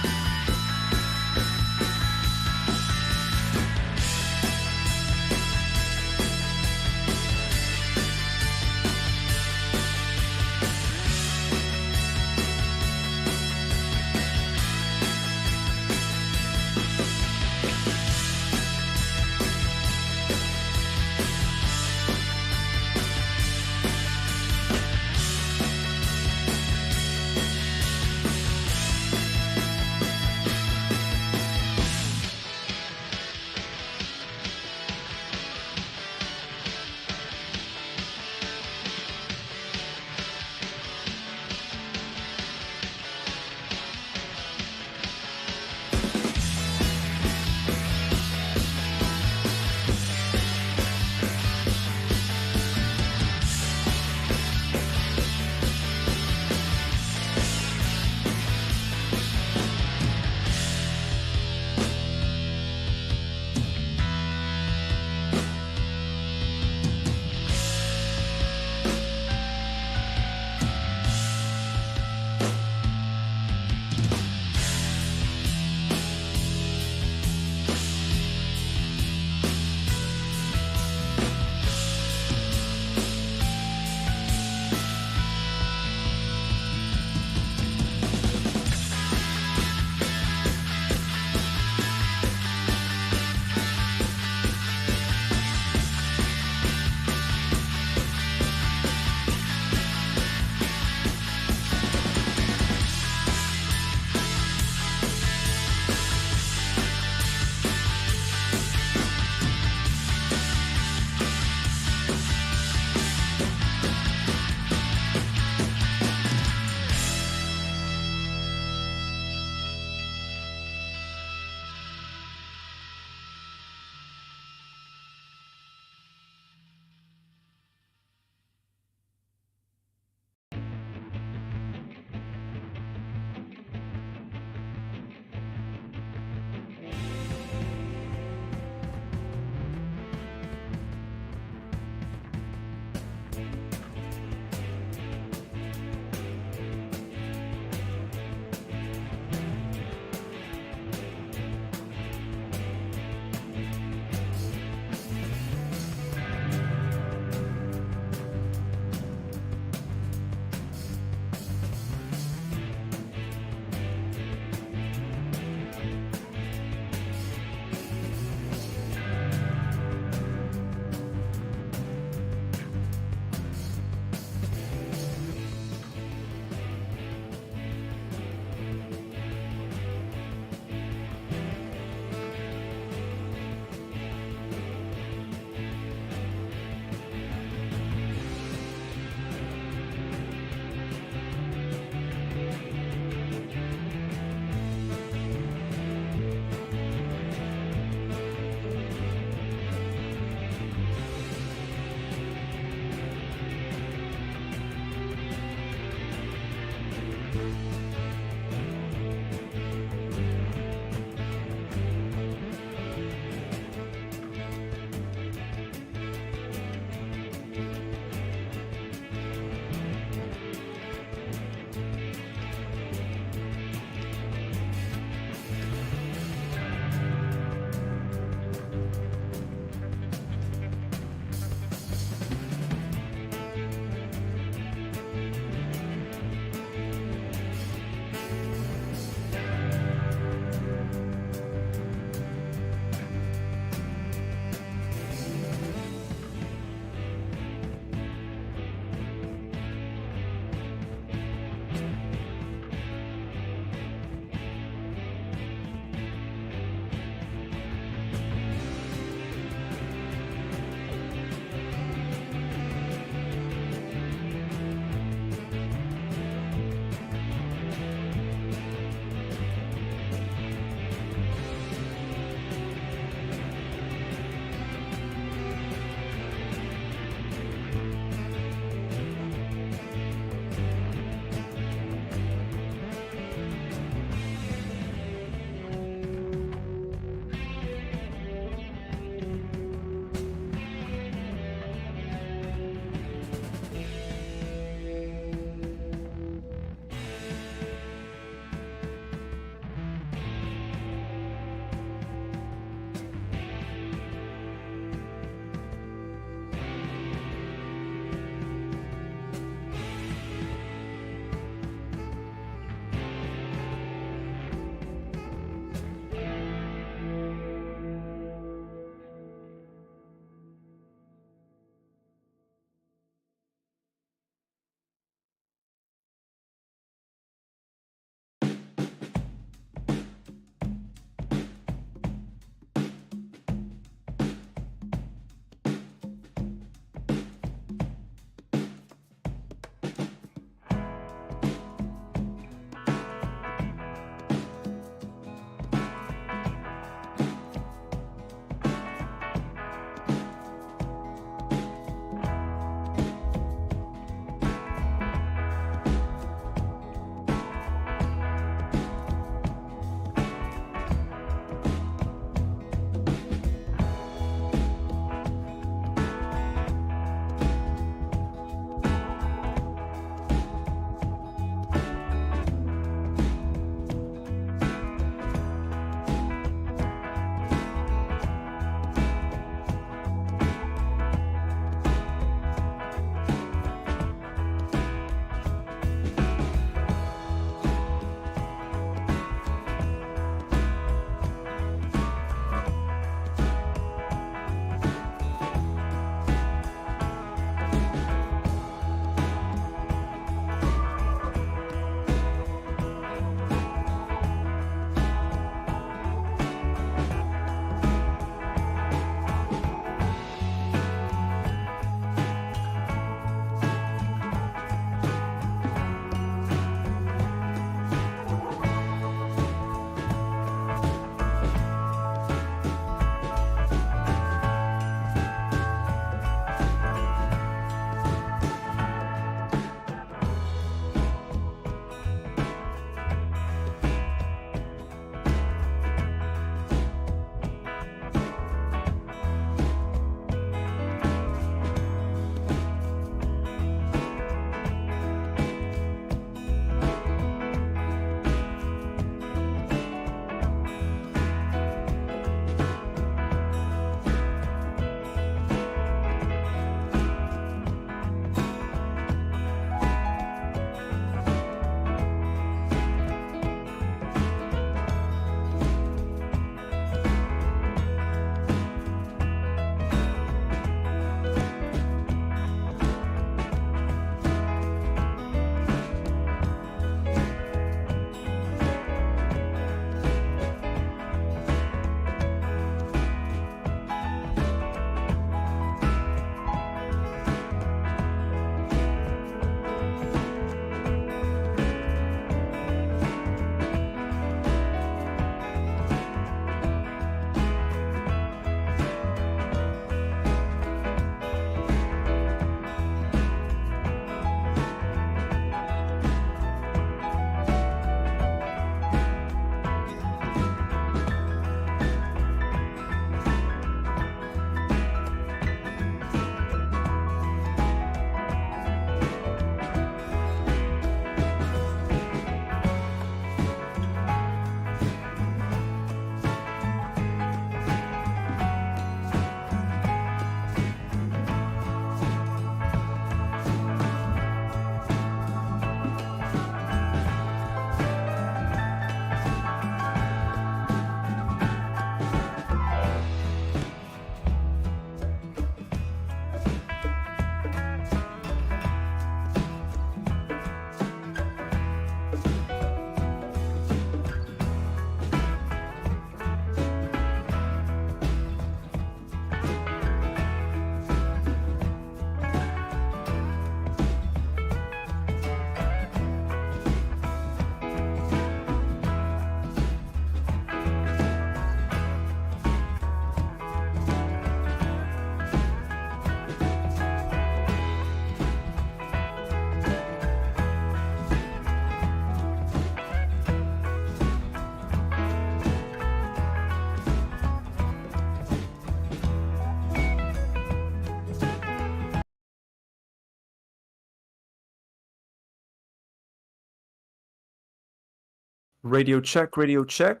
Radio check, radio check.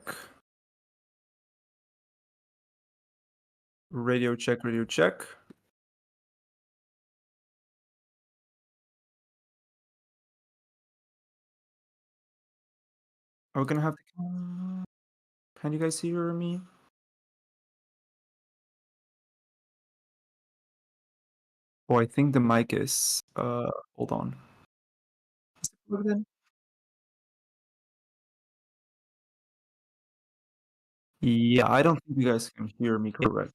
Radio check, radio check. Are we gonna have the... Can you guys hear me? Oh, I think the mic is hold on. Is it plugged in? Yeah, I don't think you guys can hear me correct.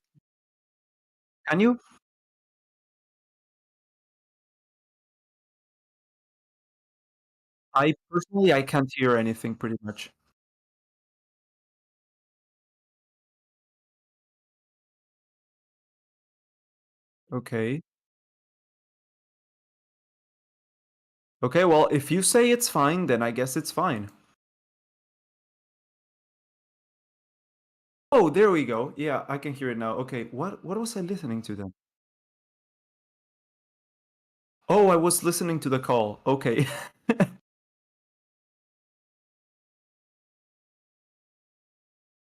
Can you? I personally I can't hear anything pretty much. Okay. Okay, well, if you say it's fine, then I guess it's fine. Oh, there we go. Yeah, I can hear it now. Okay, what was I listening to then? Oh, I was listening to the call. Okay.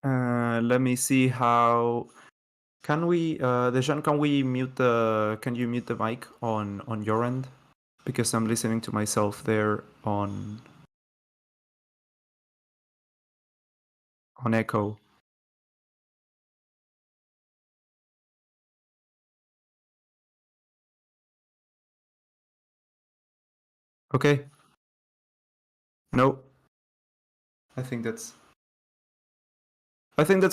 Let me see how can we Dejan, can you mute the mic on your end? Because I'm listening to myself there on echo. Okay. No. I think that's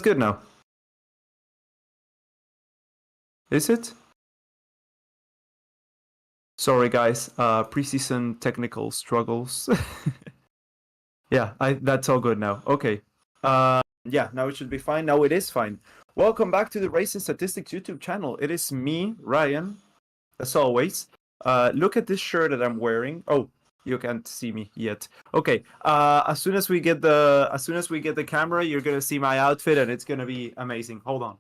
good now. Is it? Sorry guys, preseason technical struggles. Yeah, that's all good now. Okay. Yeah, now it should be fine. Now it is fine. Welcome back to the Racing Statistics YouTube channel. It is me, Ryan, as always. Look at this shirt that I'm wearing. Oh, you can't see me yet. Okay. As soon as we get the camera, you're gonna see my outfit, and it's gonna be amazing. Hold on.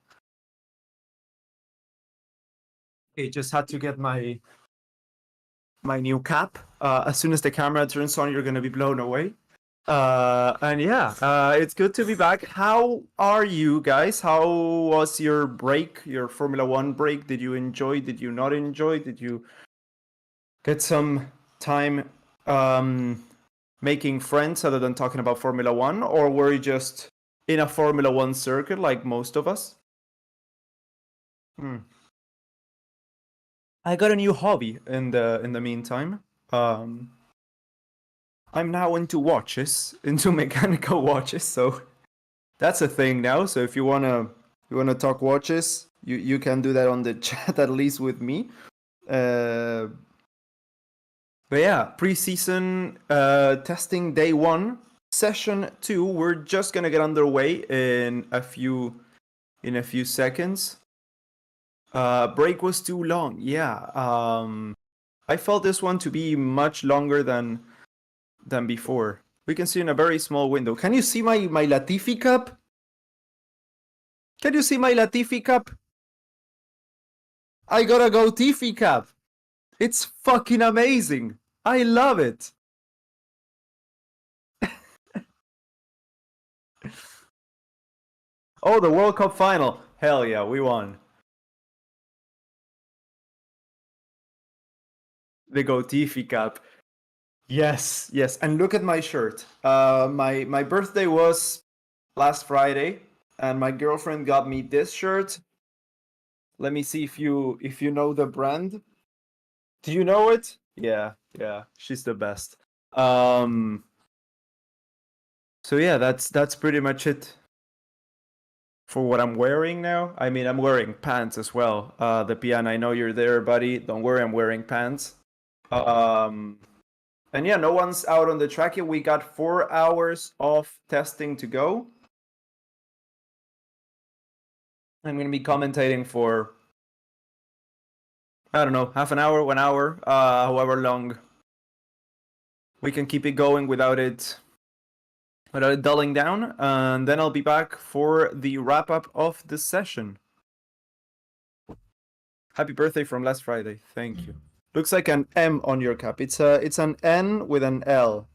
Okay, just had to get my new cap. As soon as the camera turns on, you're gonna be blown away. And yeah, it's good to be back. How are you guys? How was your break, your Formula One break? Did you enjoy? Did you not enjoy? Did you get some time making friends other than talking about Formula One, or were you just in a Formula One circuit like most of us? I got a new hobby in the meantime. I'm now into watches, into mechanical watches, so that's a thing now. So if you wanna talk watches, you can do that on the chat, at least with me. But yeah, preseason testing day 1, session 2. We're just gonna get underway in a few seconds. Break was too long. Yeah. I felt this one to be much longer than before. We can see in a very small window. Can you see my Latifi cup? Can you see my Latifi cup? I got a Gotifi cup. It's fucking amazing. I love it. Oh, the World Cup final. Hell yeah, we won. The Gotifi cup. Yes, yes. And look at my shirt. My birthday was last Friday, and my girlfriend got me this shirt. Let me see if you know the brand. Do you know it? Yeah, she's the best. So yeah, that's pretty much it for what I'm wearing now. I mean, I'm wearing pants as well. The piano, I know you're there, buddy. Don't worry, I'm wearing pants. And yeah, no one's out on the track yet. We got 4 hours of testing to go. I'm gonna be commentating for, I don't know, half an hour, 1 hour, however long we can keep it going without it dulling down, and then I'll be back for the wrap up of the session. Happy birthday from last Friday. Thank you. Looks like an M on your cap. It's an N with an L.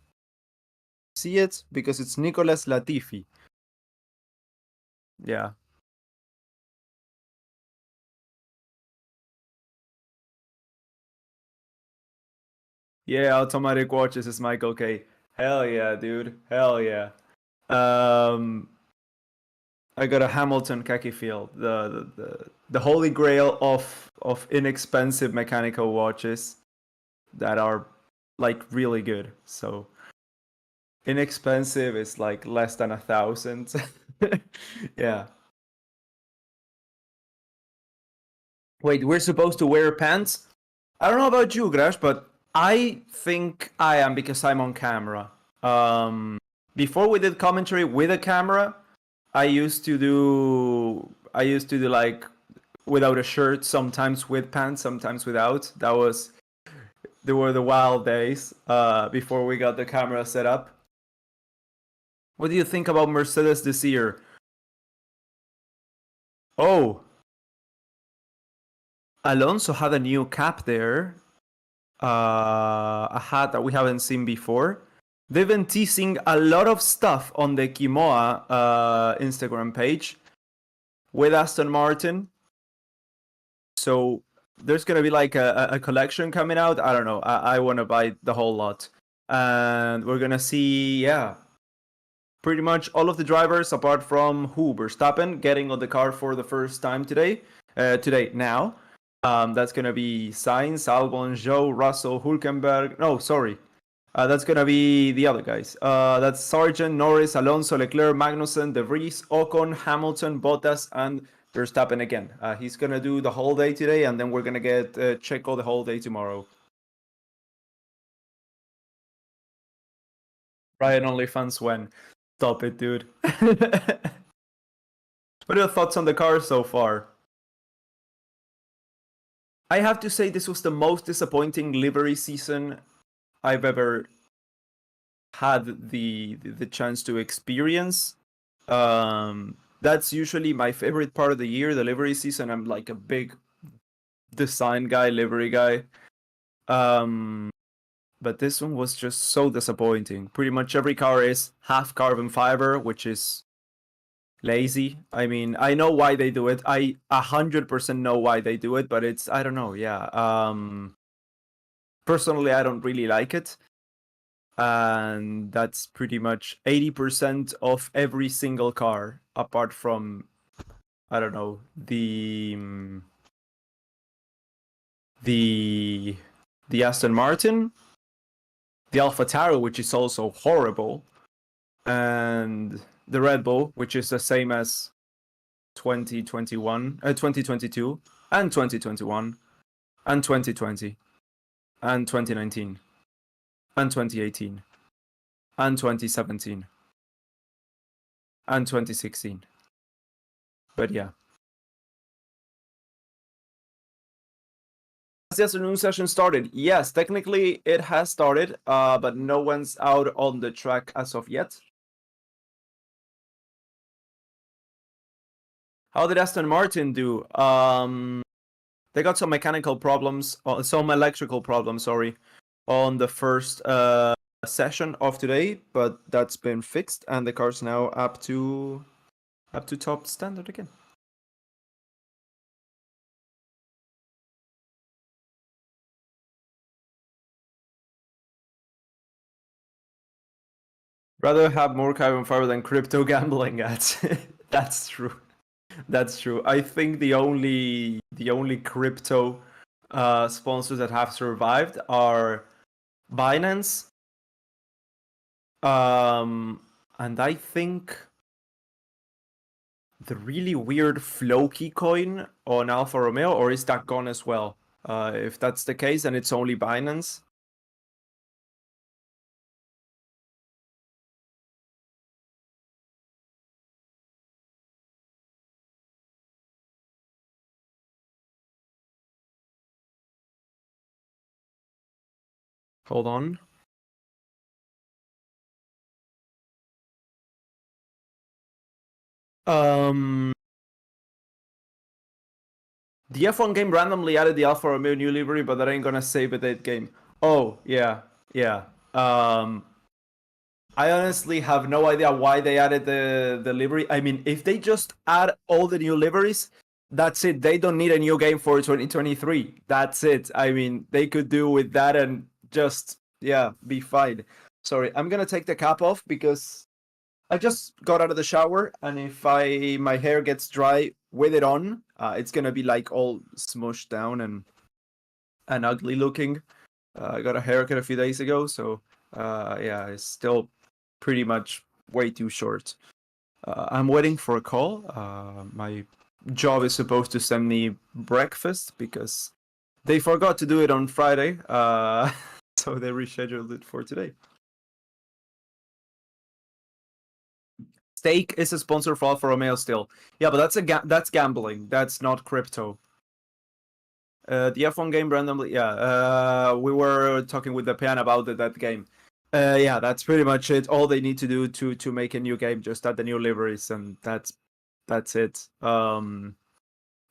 see it? Because it's Nicolas Latifi. Yeah. Yeah, automatic watches is Michael K. Hell yeah, dude. Hell yeah. I got a Hamilton khaki field, the holy grail of inexpensive mechanical watches that are like really good. So inexpensive is like less than 1,000. Yeah. Wait, we're supposed to wear pants? I don't know about you, Grash, but I think I am because I'm on camera. Before we did commentary with a camera, I used to do like without a shirt, sometimes with pants, sometimes without. They were the wild days before we got the camera set up. What do you think about Mercedes this year? Oh, Alonso had a new cap there, a hat that we haven't seen before. They've been teasing a lot of stuff on the Kimoa Instagram page with Aston Martin. So there's gonna be like a collection coming out. I don't know. I want to buy the whole lot, and we're gonna see, yeah, pretty much all of the drivers apart from Verstappen getting on the car for the first time today. Now. That's gonna be Sainz, Albon, Zhou, Russell, Hülkenberg. No, sorry. That's gonna be the other guys. That's Sargent, Norris, Alonso, Leclerc, Magnussen, De Vries, Ocon, Hamilton, Bottas, and Verstappen again. He's gonna do the whole day today, and then we're gonna get Checo the whole day tomorrow. Ryan OnlyFans when? Stop it, dude. What are your thoughts on the car so far? I have to say this was the most disappointing livery season I've ever had the chance to experience. That's usually my favorite part of the year, the livery season. I'm like a big design guy, livery guy. But this one was just so disappointing. Pretty much every car is half carbon fiber, which is lazy. I mean, I know why they do it. I 100% know why they do it, but I don't know, yeah. Personally, I don't really like it. And that's pretty much 80% of every single car, apart from, I don't know, the Aston Martin, the Alfa Tauri, which is also horrible, and the Red Bull, which is the same as 2022, and 2021, and 2020, and 2019, and 2018, and 2017, and 2016. But yeah. Has the afternoon session started? Yes, technically it has started, but no one's out on the track as of yet. How did Aston Martin do? They got some mechanical problems, some electrical problems, sorry, on the first session of today, but that's been fixed, and the car's now up to top standard again. Rather have more carbon fiber than crypto gambling ads. That's true. That's true. I think the only crypto sponsors that have survived are Binance, and I think the really weird Floki coin on Alfa Romeo, or is that gone as well? If that's the case, then it's only Binance. Hold on. The F1 game randomly added the Alfa Romeo new livery, but that ain't gonna save a dead game. Oh, yeah. I honestly have no idea why they added the livery. I mean, if they just add all the new liveries, that's it. They don't need a new game for 2023. That's it. I mean, they could do with that and just, yeah, be fine. Sorry, I'm gonna take the cap off because I just got out of the shower, and if my hair gets dry with it on, it's gonna be like all smushed down and ugly looking. I got a haircut a few days ago, so yeah, it's still pretty much way too short. I'm waiting for a call. My job is supposed to send me breakfast because they forgot to do it on Friday, so they rescheduled it for today. Stake is a sponsor for Alfa Romeo still. Yeah, but that's gambling. That's not crypto. The F1 game randomly. Yeah, we were talking with the PN about that game. Yeah, that's pretty much it. All they need to do to make a new game, just add the new liveries, and that's it. And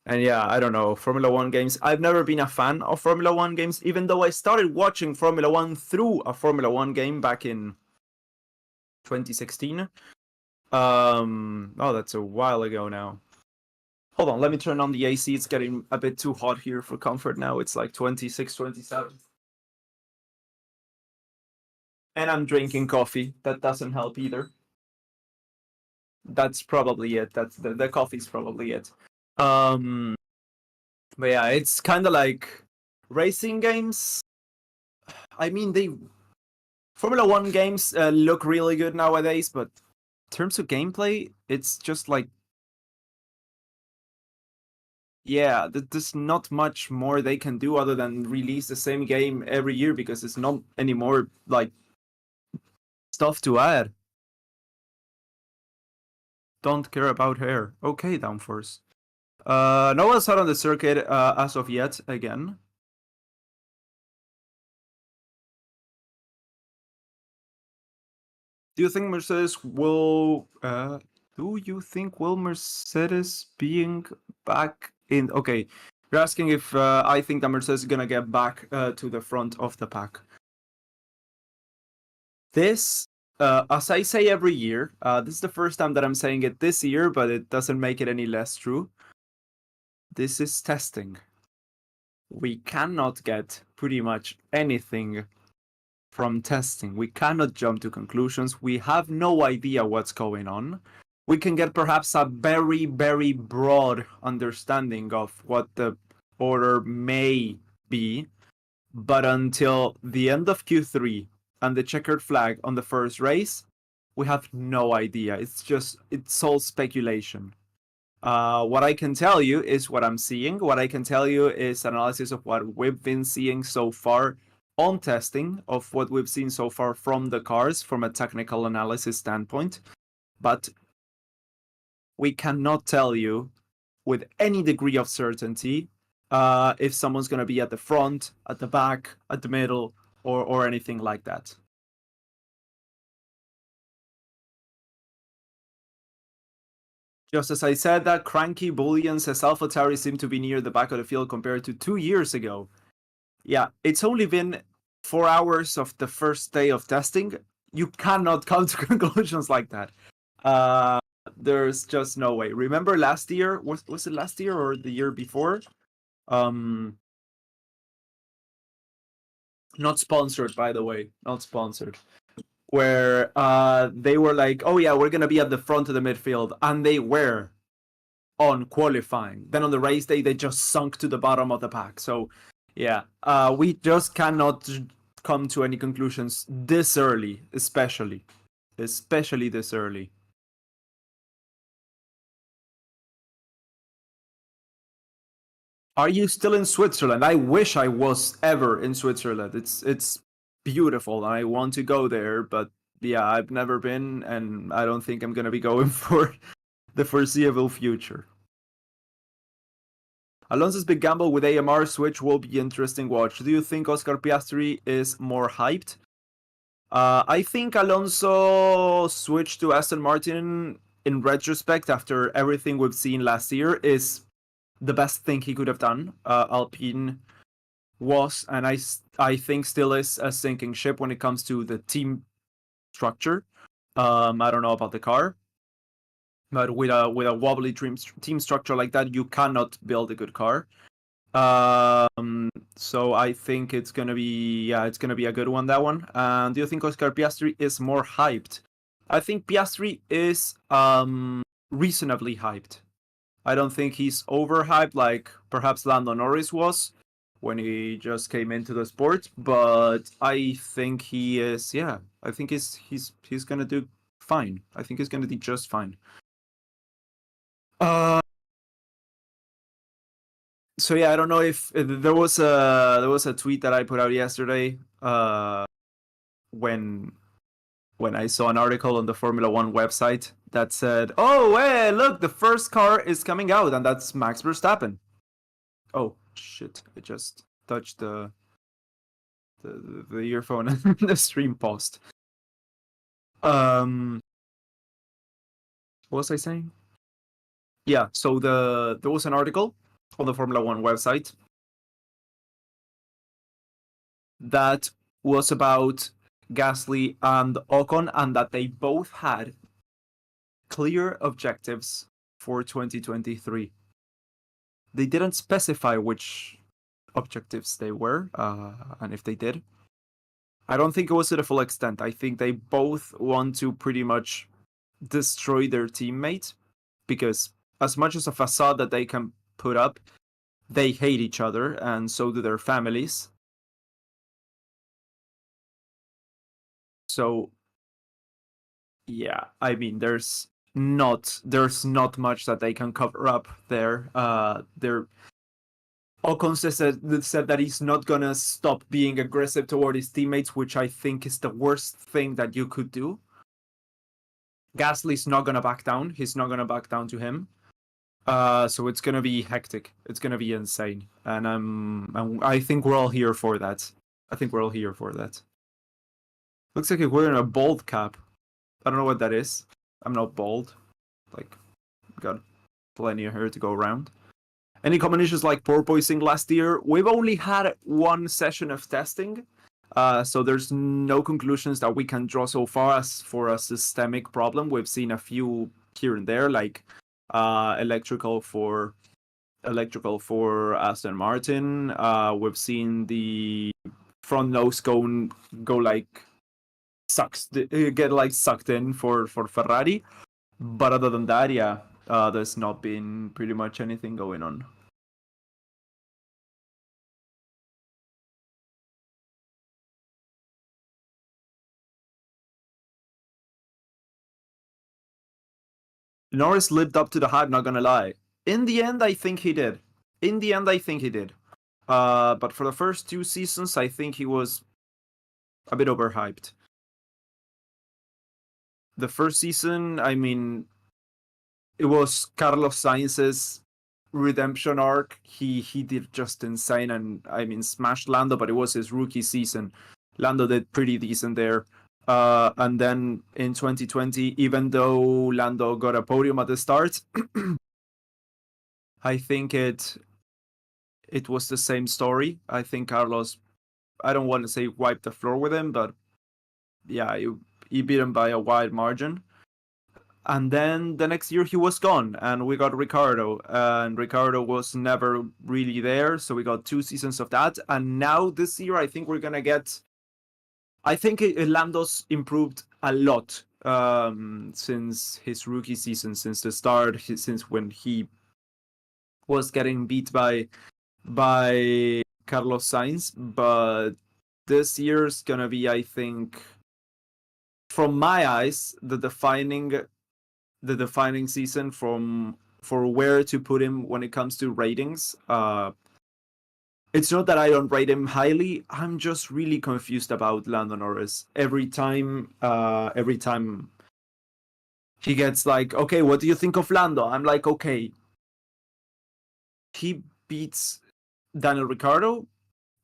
yeah, I don't know, Formula One games. I've never been a fan of Formula One games, even though I started watching Formula One through a Formula One game back in 2016. Oh, that's a while ago now. Hold on, let me turn on the AC. It's getting a bit too hot here for comfort now. It's like 26, 27. And I'm drinking coffee. That doesn't help either. That's probably it. That's the coffee's probably it. But yeah, it's kind of like racing games. I mean, Formula One games look really good nowadays, but in terms of gameplay, it's just like, yeah, there's not much more they can do other than release the same game every year because there's not any more like stuff to add. Don't care about hair. Okay, downforce. No one's out on the circuit as of yet. Again. Do you think Mercedes will? Do you think will Mercedes being back in? Okay, you're asking if I think that Mercedes is gonna get back to the front of the pack. This, as I say every year, this is the first time that I'm saying it this year, but it doesn't make it any less true. This is testing. We cannot get pretty much anything from testing. We cannot jump to conclusions. We have no idea what's going on. We can get perhaps a very, very broad understanding of what the order may be, but until the end of Q3 and the checkered flag on the first race, we have no idea. It's all speculation. What I can tell you is what I'm seeing. What I can tell you is analysis of what we've been seeing so far on testing, of what we've seen so far from the cars from a technical analysis standpoint. But we cannot tell you with any degree of certainty if someone's going to be at the front, at the back, at the middle, or anything like that. Just as I said that, Cranky Bullion says AlphaTauri seem to be near the back of the field compared to 2 years ago. Yeah, it's only been 4 hours of the first day of testing. You cannot come to conclusions like that. There's just no way. Remember last year? Was it last year or the year before? Not sponsored, by the way. Not sponsored. Where they were like, oh yeah, we're going to be at the front of the midfield. And they were on qualifying. Then on the race day, they just sunk to the bottom of the pack. So yeah, we just cannot come to any conclusions this early, especially this early. Are you still in Switzerland? I wish I was ever in Switzerland. It's beautiful and I want to go there, but yeah, I've never been and I don't think I'm going to be going for the foreseeable future. Alonso's big gamble with AMR switch will be interesting watch. Do you think Oscar Piastri is more hyped? I think Alonso switched to Aston Martin in retrospect after everything we've seen last year is the best thing he could have done. Alpine was, and I think still is, a sinking ship when it comes to the team structure. I don't know about the car, but with a wobbly team structure like that, you cannot build a good car. So I think it's gonna be a good one, that one. Do you think Oscar Piastri is more hyped? I think Piastri is reasonably hyped. I don't think he's overhyped like perhaps Lando Norris was when he just came into the sport, but I think he is. Yeah, I think he's gonna do fine. I think he's gonna do just fine. So yeah, I don't know if there was a tweet that I put out yesterday when I saw an article on the Formula One website that said, "Oh, hey, look, the first car is coming out, and that's Max Verstappen." Oh shit! I just touched the earphone and the stream paused. What was I saying? Yeah, so there was an article on the Formula One website that was about Gasly and Ocon, and that they both had clear objectives for 2023. They didn't specify which objectives they were, and if they did. I don't think it was to the full extent. I think they both want to pretty much destroy their teammate, because as much as a facade that they can put up, they hate each other, and so do their families. So yeah, I mean, there's not much that they can cover up there. Ocon said that he's not gonna stop being aggressive toward his teammates, which I think is the worst thing that you could do. Gasly's not gonna back down. He's not gonna back down to him. So it's gonna be hectic. It's gonna be insane, and I think we're all here for that. Looks like he's wearing a bald cap. I don't know what that is. I'm not bald. Like, got plenty of hair to go around. Any common issues like porpoising last year? We've only had one session of testing, so there's no conclusions that we can draw so far as for a systemic problem. We've seen a few here and there, like electrical for Aston Martin. We've seen the front nose go like get like sucked in for Ferrari, but other than that, yeah, there's not been pretty much anything going on. Norris lived up to the hype, not gonna lie. In the end, I think he did. But for the first 2 seasons, I think he was a bit overhyped. The first season, I mean, it was Carlos Sainz's redemption arc. He did just insane, and I mean, smashed Lando, but it was his rookie season. Lando did pretty decent there. And then in 2020, even though Lando got a podium at the start, I think it was the same story. I think Carlos, I don't want to say wiped the floor with him, but yeah, he beat him by a wide margin. And then the next year he was gone, and we got Ricciardo, and Ricciardo was never really there, so we got 2 seasons of that. And now this year, I think we're gonna get. I think Lando's improved a lot since his rookie season, since the start, since when he was getting beat by Carlos Sainz. But this year's gonna be, I think, from my eyes, the defining season for where to put him when it comes to ratings. It's not that I don't rate him highly. I'm just really confused about Lando Norris. Every time he gets like, okay, what do you think of Lando? I'm like, okay, he beats Daniel Ricciardo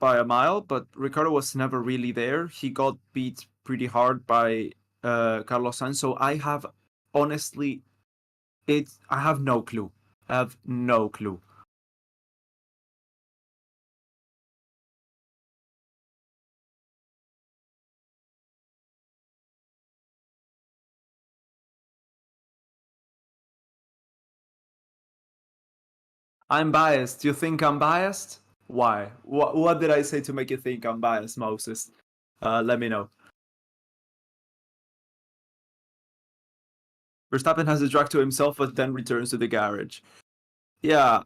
by a mile, but Ricciardo was never really there. He got beat pretty hard by Carlos Sainz. So I have honestly, I have no clue. I'm biased. You think I'm biased? Why? What did I say to make you think I'm biased, Moses? Let me know. Verstappen has the track to himself, but then returns to the garage. Yeah,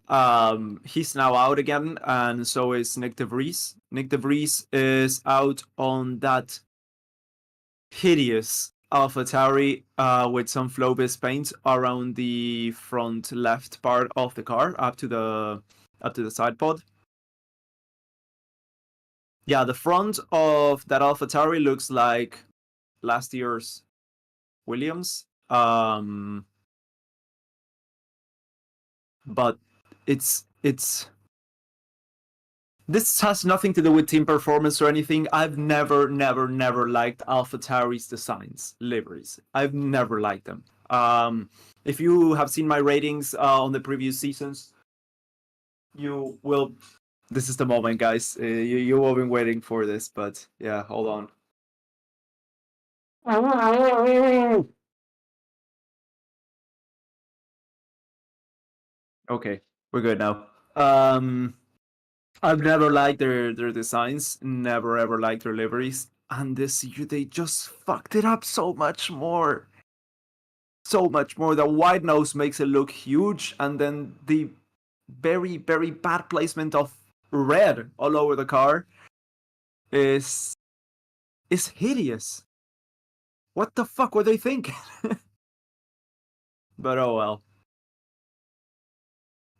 he's now out again, and so is Nick de Vries. Nick de Vries is out on that hideous AlphaTauri with some Flowbiz paint around the front left part of the car up to the side pod. Yeah, the front of that AlphaTauri looks like last year's Williams. But it's this has nothing to do with team performance or anything. I've never liked AlphaTauri's designs, liveries. I've never liked them. If you have seen my ratings on the previous seasons, you will. This is the moment, guys. You have been waiting for this, but yeah, hold on. Okay, we're good now. I've never liked their designs, never ever liked their liveries, and this year they just fucked it up so much more. So much more. The wide nose makes it look huge, and then the very bad placement of red all over the car is hideous. What the fuck were they thinking? But oh well.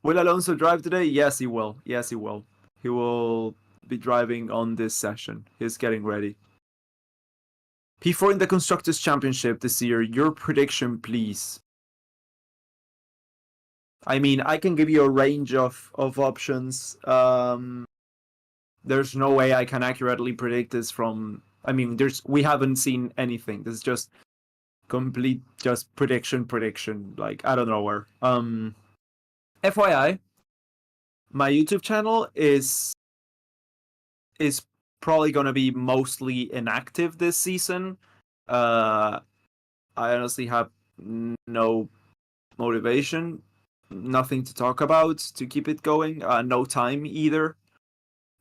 Will Alonso drive today? Yes, he will. Yes, he will. He will be driving on this session. He's getting ready. P4 in the Constructors' Championship this year. Your prediction, please. I mean, I can give you a range of options. There's no way I can accurately predict this from... I mean, we haven't seen anything. This is just complete prediction. Like, I don't know where. FYI, my YouTube channel is probably going to be mostly inactive this season. I honestly have no motivation, nothing to talk about to keep it going, no time either.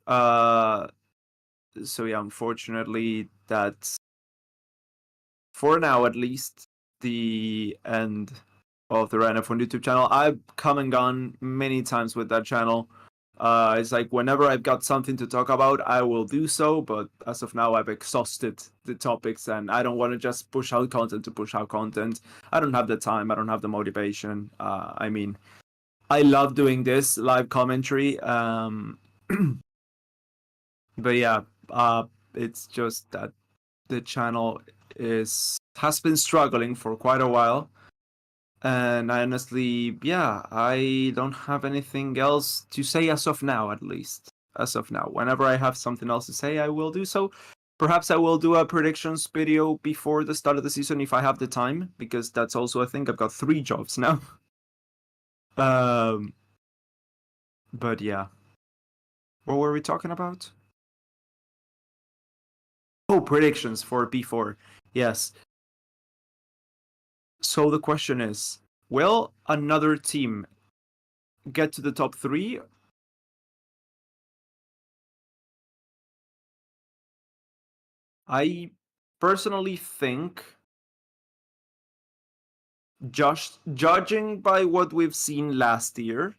So yeah, unfortunately, that's, for now at least, the end of the Ran F1 YouTube channel. I've come and gone many times with that channel. It's like whenever I've got something to talk about, I will do so, but as of now, I've exhausted the topics, and I don't want to just push out content to push out content. I don't have the time, I don't have the motivation. I mean, I love doing this live commentary, but yeah, it's just that the channel has been struggling for quite a while. And honestly, yeah, I don't have anything else to say as of now, at least. As of now. Whenever I have something else to say, I will do so. Perhaps I will do a predictions video before the start of the season if I have the time, because that's also a thing. I've got 3 jobs now. But yeah. What were we talking about? Oh, predictions for P4. Yes. So the question is, will another team get to the top 3? I personally think, judging by what we've seen last year,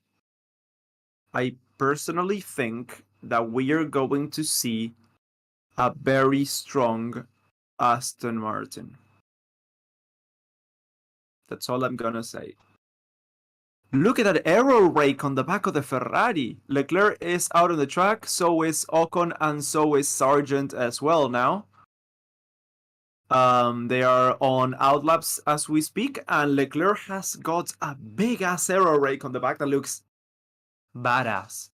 I personally think that we are going to see a very strong Aston Martin. That's all I'm gonna say. Look at that aero rake on the back of the Ferrari. Leclerc is out on the track, so is Ocon, and so is Sargent as well now. They are on outlaps as we speak, and Leclerc has got a big ass aero rake on the back that looks badass.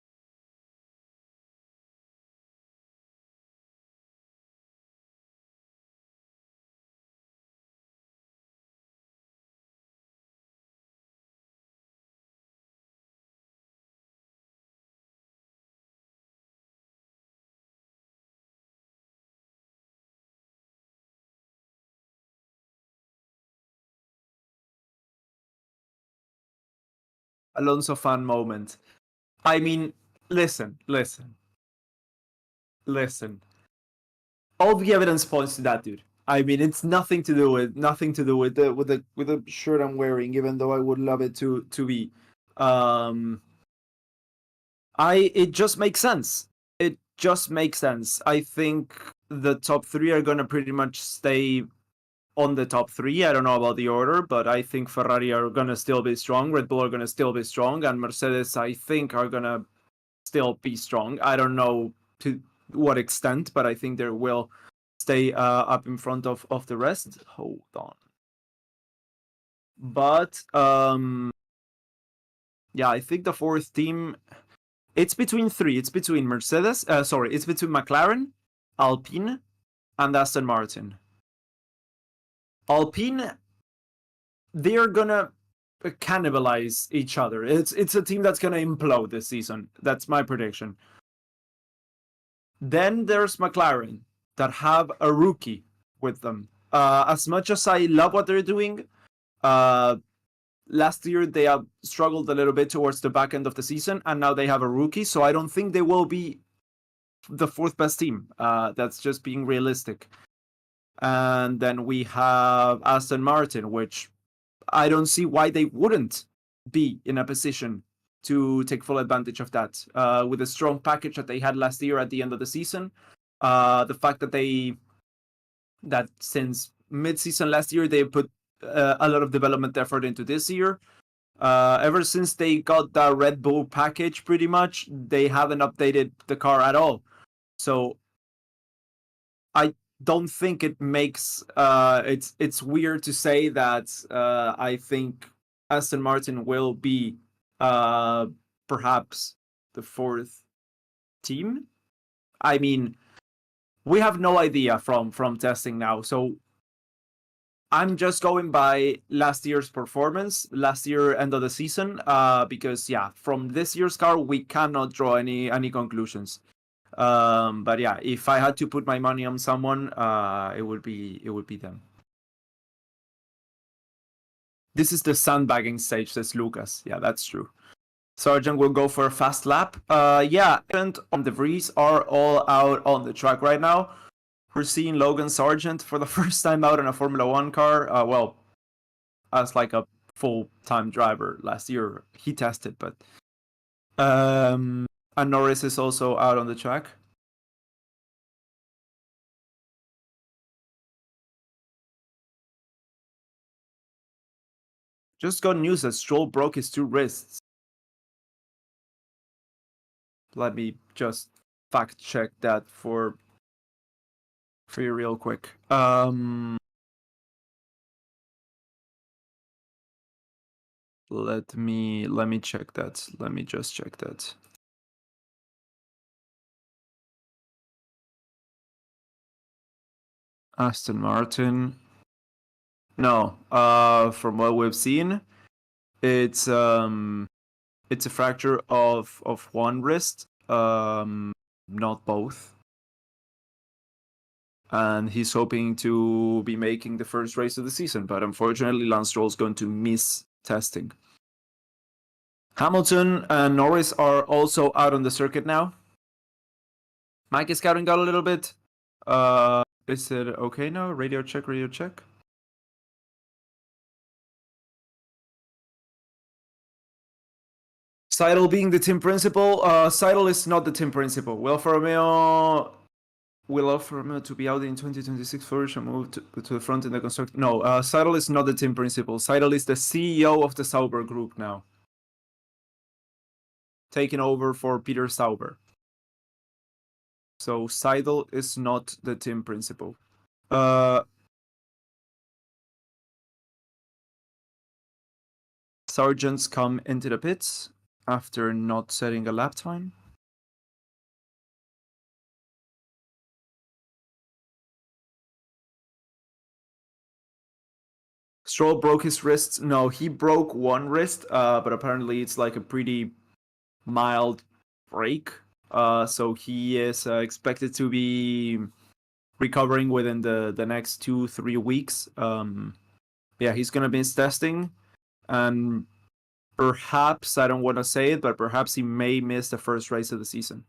Alonso fan moment. I mean, listen. All the evidence points to that, dude. I mean, it's nothing to do with the shirt I'm wearing, even though I would love it to be. It just makes sense. It just makes sense. I think the top three are gonna pretty much stay on the top three. I don't know about the order, but I think Ferrari are gonna still be strong, Red Bull are gonna still be strong, and Mercedes, I think, are gonna still be strong. I don't know to what extent, but I think they will stay up in front of the rest. Hold on. But yeah, I think the fourth team, it's between three. It's between Mercedes. It's between McLaren, Alpine, and Aston Martin. Alpine, they're gonna cannibalize each other. It's a team that's gonna implode this season. That's my prediction. Then there's McLaren that have a rookie with them. As much as I love what they're doing, last year they have struggled a little bit towards the back end of the season, and now they have a rookie, so I don't think they will be the fourth best team. That's just being realistic. And then we have Aston Martin, which I don't see why they wouldn't be in a position to take full advantage of that. With the strong package that they had last year at the end of the season, the fact that since mid-season last year they put a lot of development effort into this year. Ever since they got the Red Bull package, pretty much, they haven't updated the car at all. So I don't think it makes it's weird to say that I think Aston Martin will be perhaps the fourth team. I mean, we have no idea from testing now, so I'm just going by last year's performance, last year end of the season, because yeah, from this year's car we cannot draw any conclusions. But yeah, if I had to put my money on someone, it would be them. This is the sandbagging stage, says Lucas. Yeah, that's true. Sargent will go for a fast lap. Yeah, and the Vries are all out on the track right now. We're seeing Logan Sargent for the first time out in a Formula One car. Well, as like a full-time driver last year, he tested, but and Norris is also out on the track. Just got news that Stroll broke his two wrists. Let me just fact check that for you real quick. Let me check that. Let me just check that. Aston Martin. No, from what we've seen, it's a fracture of one wrist, not both. And he's hoping to be making the first race of the season, but unfortunately Lance Stroll's going to miss testing. Hamilton and Norris are also out on the circuit now. Mike is scouting out a little bit. Is it okay now? Radio check, radio check. Seidel being the team principal. Seidel is not the team principal. Will Alfa Romeo to be out in 2026 first and move to the front in the constructor. No, Seidel is not the team principal. Seidel is the CEO of the Sauber group now, taking over for Peter Sauber. So Seidel is not the team principal. Sargents come into the pits after not setting a lap time. Stroll broke his wrist. No, he broke one wrist, but apparently it's like a pretty mild break. So he is expected to be recovering within the next 2-3 weeks. Yeah, he's gonna miss testing, and perhaps, I don't want to say it, but perhaps he may miss the first race of the season.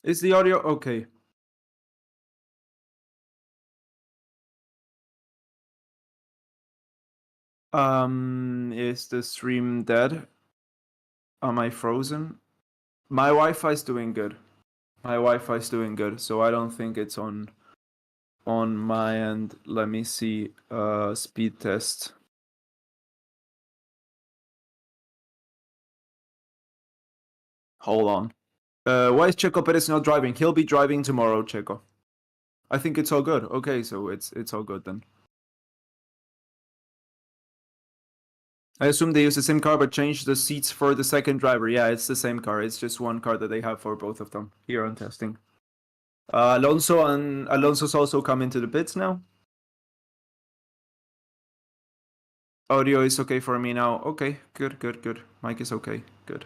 Is the audio okay? Is the stream dead? Am I frozen? My Wi-Fi is doing good. My Wi-Fi is doing good, so I don't think it's on my end. Let me see. Speed test. Hold on. Why is Checo Perez not driving? He'll be driving tomorrow, Checo. I think it's all good. Okay, so it's all good then. I assume they use the same car but change the seats for the second driver. Yeah, it's the same car. It's just one car that they have for both of them here on testing. Alonso's also come into the pits now. Audio is okay for me now. Okay, good. Mic is okay, good.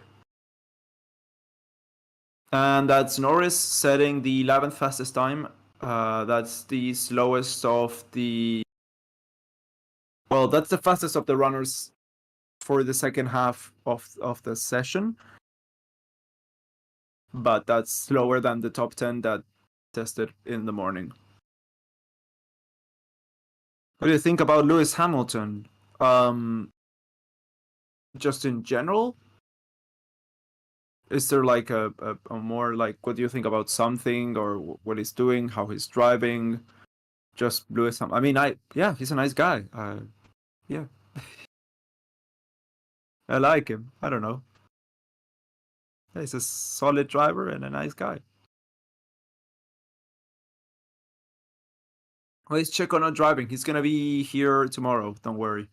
And that's Norris setting the 11th fastest time. That's the slowest of the... Well, that's the fastest of the runners for the second half of the session. But that's slower than the top 10 that tested in the morning. What do you think about Lewis Hamilton? Just in general? Is there like a more like, what do you think about something or what he's doing, how he's driving? Just Lewis Hamilton. I mean, yeah, he's a nice guy. Yeah. I like him. I don't know. He's a solid driver and a nice guy. Well, is Checo not driving? He's gonna be here tomorrow. Don't worry.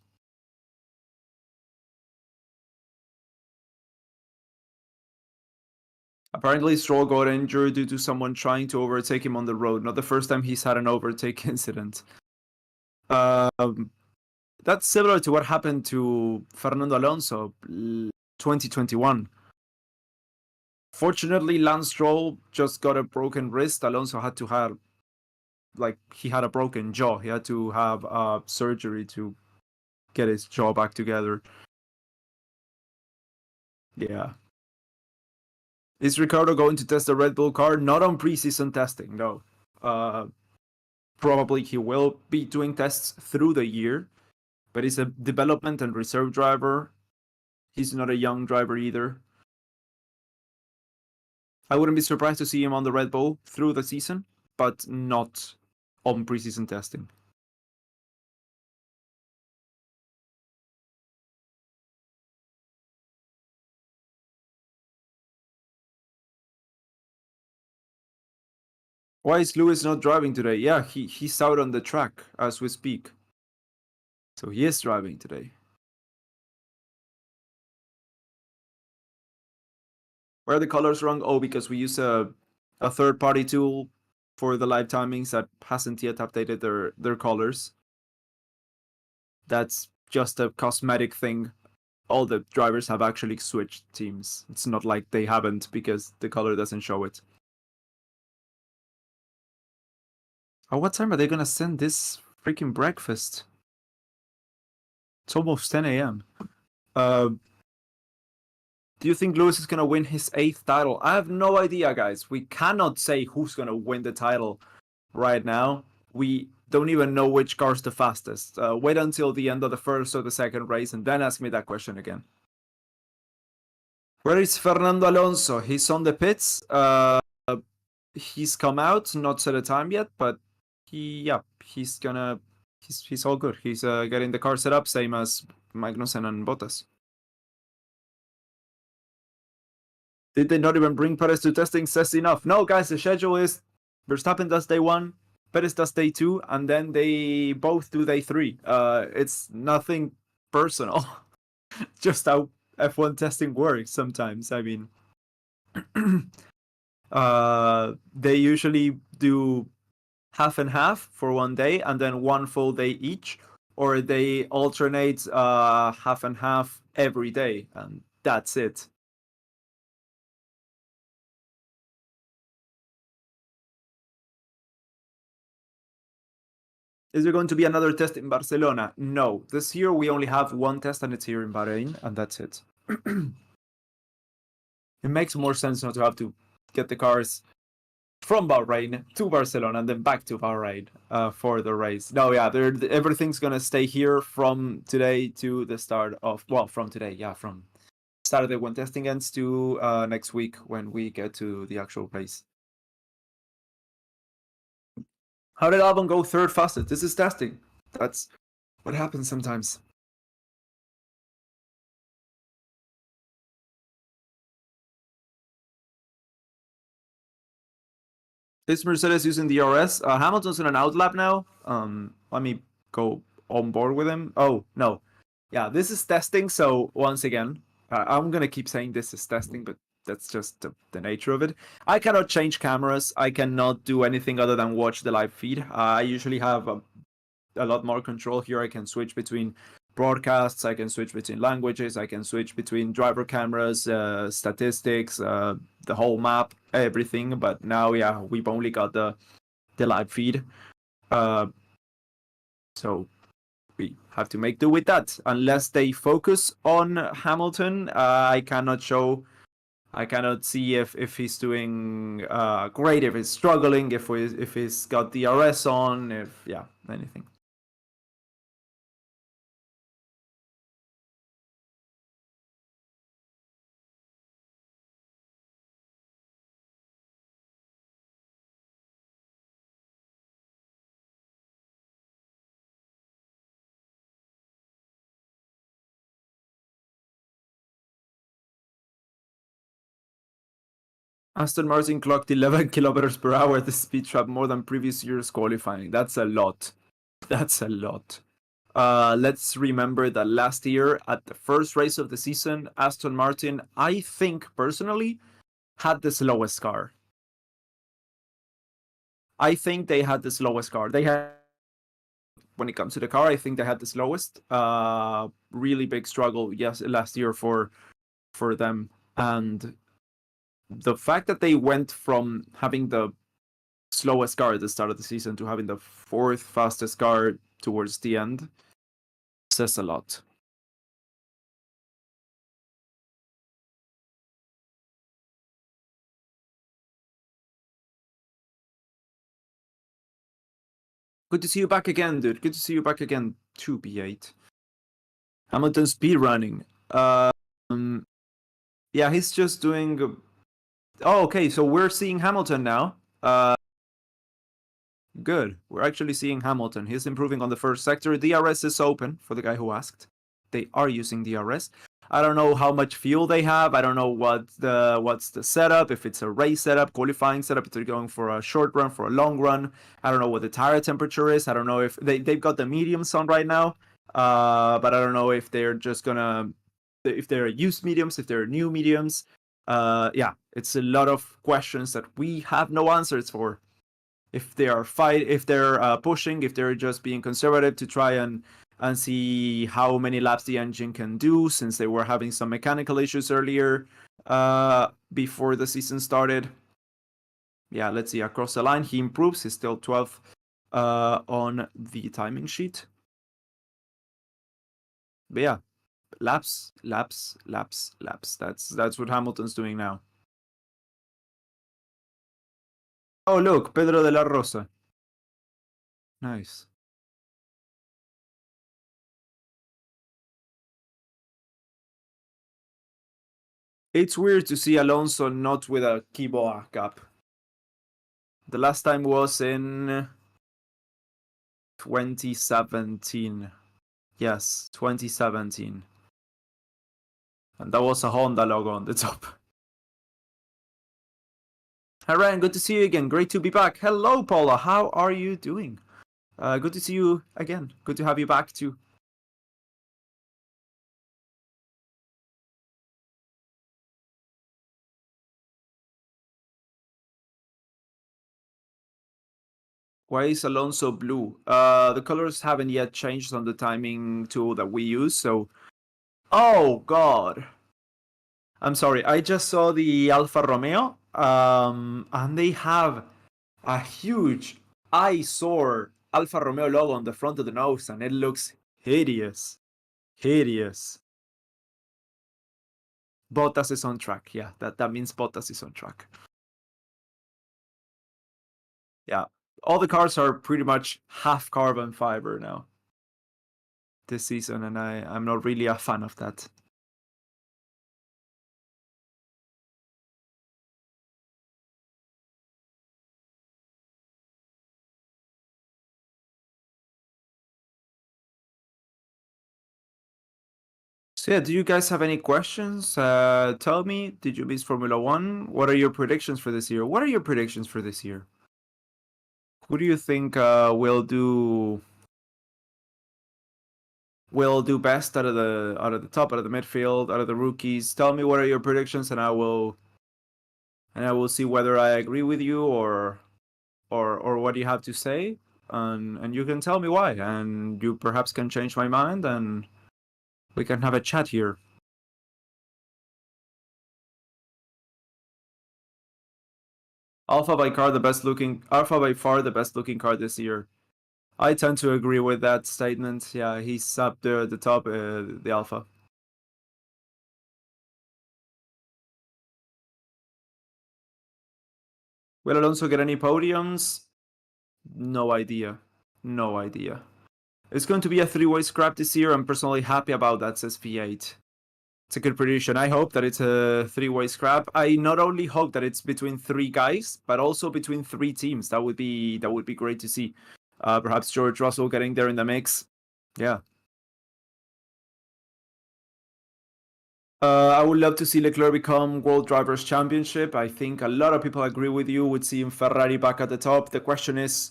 Apparently, Stroll got injured due to someone trying to overtake him on the road. Not the first time he's had an overtake incident. That's similar to what happened to Fernando Alonso 2021. Fortunately, Lance Stroll just got a broken wrist. Alonso had to have, like, he had a broken jaw. He had to have surgery to get his jaw back together. Yeah. Is Ricardo going to test the Red Bull car? Not on preseason testing, no. Probably he will be doing tests through the year, but he's a development and reserve driver. He's not a young driver either. I wouldn't be surprised to see him on the Red Bull through the season, but not on preseason testing. Why is Lewis not driving today? Yeah, he's out on the track as we speak. So he is driving today. Why are the colors wrong? Oh, because we use a third-party tool for the live timings that hasn't yet updated their colors. That's just a cosmetic thing. All the drivers have actually switched teams. It's not like they haven't because the color doesn't show it. Oh, what time are they gonna send this freaking breakfast? It's almost 10 a.m. Do you think Lewis is gonna win his 8th title? I have no idea, guys. We cannot say who's gonna win the title right now. We don't even know which car's the fastest. Wait until the end of the first or the second race and then ask me that question again. Where is Fernando Alonso? He's on the pits. He's come out, not set a time yet, but he's all good. He's getting the car set up, same as Magnussen and Bottas. Did they not even bring Perez to testing? Says enough. No, guys, the schedule is Verstappen does day 1, Perez does day 2, and then they both do day 3. It's nothing personal. Just how F1 testing works sometimes. I mean, they usually do half and half for one day and then one full day each, or they alternate half and half every day, and that's it. Is there going to be another test in Barcelona? No. This year we only have one test, and it's here in Bahrain, and that's it. It makes more sense not to have to get the cars from Bahrain to Barcelona and then back to Bahrain for the race. No, yeah, everything's gonna stay here from today to the start of, well, from today, yeah, from Saturday when testing ends to next week when we get to the actual place. How did Albon go third fastest? This is testing. That's what happens sometimes. Is Mercedes using the DRS? Hamilton's in an outlap now. Let me go on board with him. Oh, no. Yeah, this is testing. So once again, I'm going to keep saying this is testing, but that's just the nature of it. I cannot change cameras. I cannot do anything other than watch the live feed. I usually have a lot more control here. I can switch between broadcasts. I can switch between languages. I can switch between driver cameras, statistics, the whole map, everything. But now, yeah, we've only got the live feed. So we have to make do with that. Unless they focus on Hamilton, I cannot see if he's doing great, if he's struggling, if he's got DRS on, anything. Aston Martin clocked 11 kilometers per hour at the speed trap, more than previous year's qualifying. That's a lot. That's a lot. Let's remember that last year at the first race of the season, Aston Martin, I think personally, had the slowest car. I think they had the slowest car. They had, when it comes to the car, I think they had the slowest. Really big struggle, yes, last year for them. And the fact that they went from having the slowest car at the start of the season to having the fourth fastest car towards the end says a lot. Good to see you back again, dude. Good to see you back again, 2B8. Hamilton speed running. Yeah, he's just doing. Oh, okay. So we're seeing Hamilton now. Good. We're actually seeing Hamilton. He's improving on the first sector. DRS is open for the guy who asked. They are using DRS. I don't know how much fuel they have. I don't know what's the setup, if it's a race setup, qualifying setup, if they're going for a short run, for a long run. I don't know what the tire temperature is. I don't know if they've got the mediums on right now. But I don't know if they're just gonna, if they're used mediums, if they're new mediums. Yeah, it's a lot of questions that we have no answers for. If they are pushing, if they're just being conservative to try and see how many laps the engine can do, since they were having some mechanical issues earlier before the season started. Yeah, let's see. Across the line, he improves. He's still 12th on the timing sheet. But yeah, laps. That's what Hamilton's doing now. Oh, look, Pedro de la Rosa. Nice. It's weird to see Alonso not with a Kiboa cap. The last time was in 2017. Yes, 2017. And that was a Honda logo on the top. Hi Ryan, good to see you again. Great to be back. Hello Paula, how are you doing? Good to see you again. Good to have you back too. Why is Alonso blue? The colors haven't yet changed on the timing tool that we use, so... Oh, God. I'm sorry, I just saw the Alfa Romeo, and they have a huge eyesore Alfa Romeo logo on the front of the nose, and it looks hideous. Hideous. Bottas is on track. Yeah, that means Bottas is on track. Yeah, all the cars are pretty much half carbon fiber now this season, and I'm not really a fan of that. So yeah, do you guys have any questions? Tell me, did you miss Formula One? What are your predictions for this year? What are your predictions for this year? Who do you think will do best out of the top, out of the midfield, out of the rookies? Tell me what are your predictions, and I will see whether I agree with you or what you have to say, and you can tell me why, and you perhaps can change my mind, and we can have a chat here. Alpha by far the best looking car this year. I tend to agree with that statement. Yeah, he's up there at the top, the Alpha. Will Alonso get any podiums? No idea. No idea. It's going to be a three-way scrap this year. I'm personally happy about that, says P8. It's a good prediction. I hope that it's a three-way scrap. I not only hope that it's between three guys, but also between three teams. That would be great to see. Perhaps George Russell getting there in the mix. Yeah. I would love to see Leclerc become World Drivers' Championship. I think a lot of people agree with you with seeing Ferrari back at the top. The question is,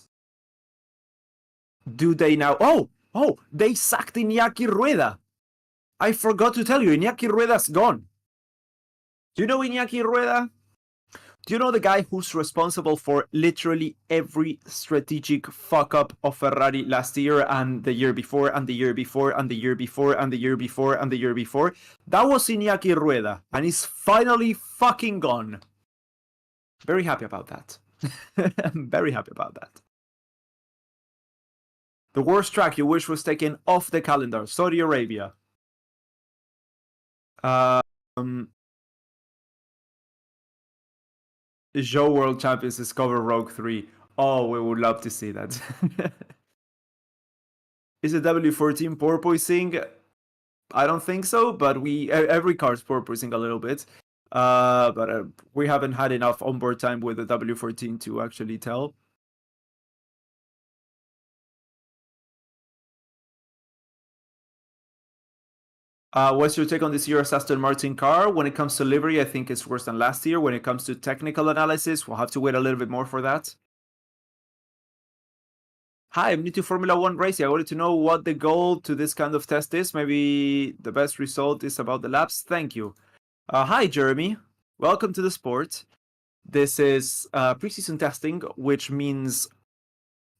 do they now... Oh, they sacked Iñaki Rueda. I forgot to tell you, Iñaki Rueda's gone. Do you know Iñaki Rueda? Do you know the guy who's responsible for literally every strategic fuck-up of Ferrari last year and the year before and the year before and the year before and the year before and the year before? That was Iñaki Rueda, and he's finally fucking gone. Very happy about that. I'm very happy about that. The worst track you wish was taken off the calendar, Saudi Arabia. Joe World Champions discover Rogue 3. Oh, we would love to see that. Is it W14 porpoising? I don't think so, but every car's porpoising a little bit. But we haven't had enough onboard time with the W14 to actually tell. What's your take on this year's Aston Martin car? When it comes to livery, I think it's worse than last year. When it comes to technical analysis, we'll have to wait a little bit more for that. Hi, I'm new to Formula One racing. I wanted to know what the goal to this kind of test is. Maybe the best result is about the laps. Thank you. Hi, Jeremy. Welcome to the sport. This is preseason testing, which means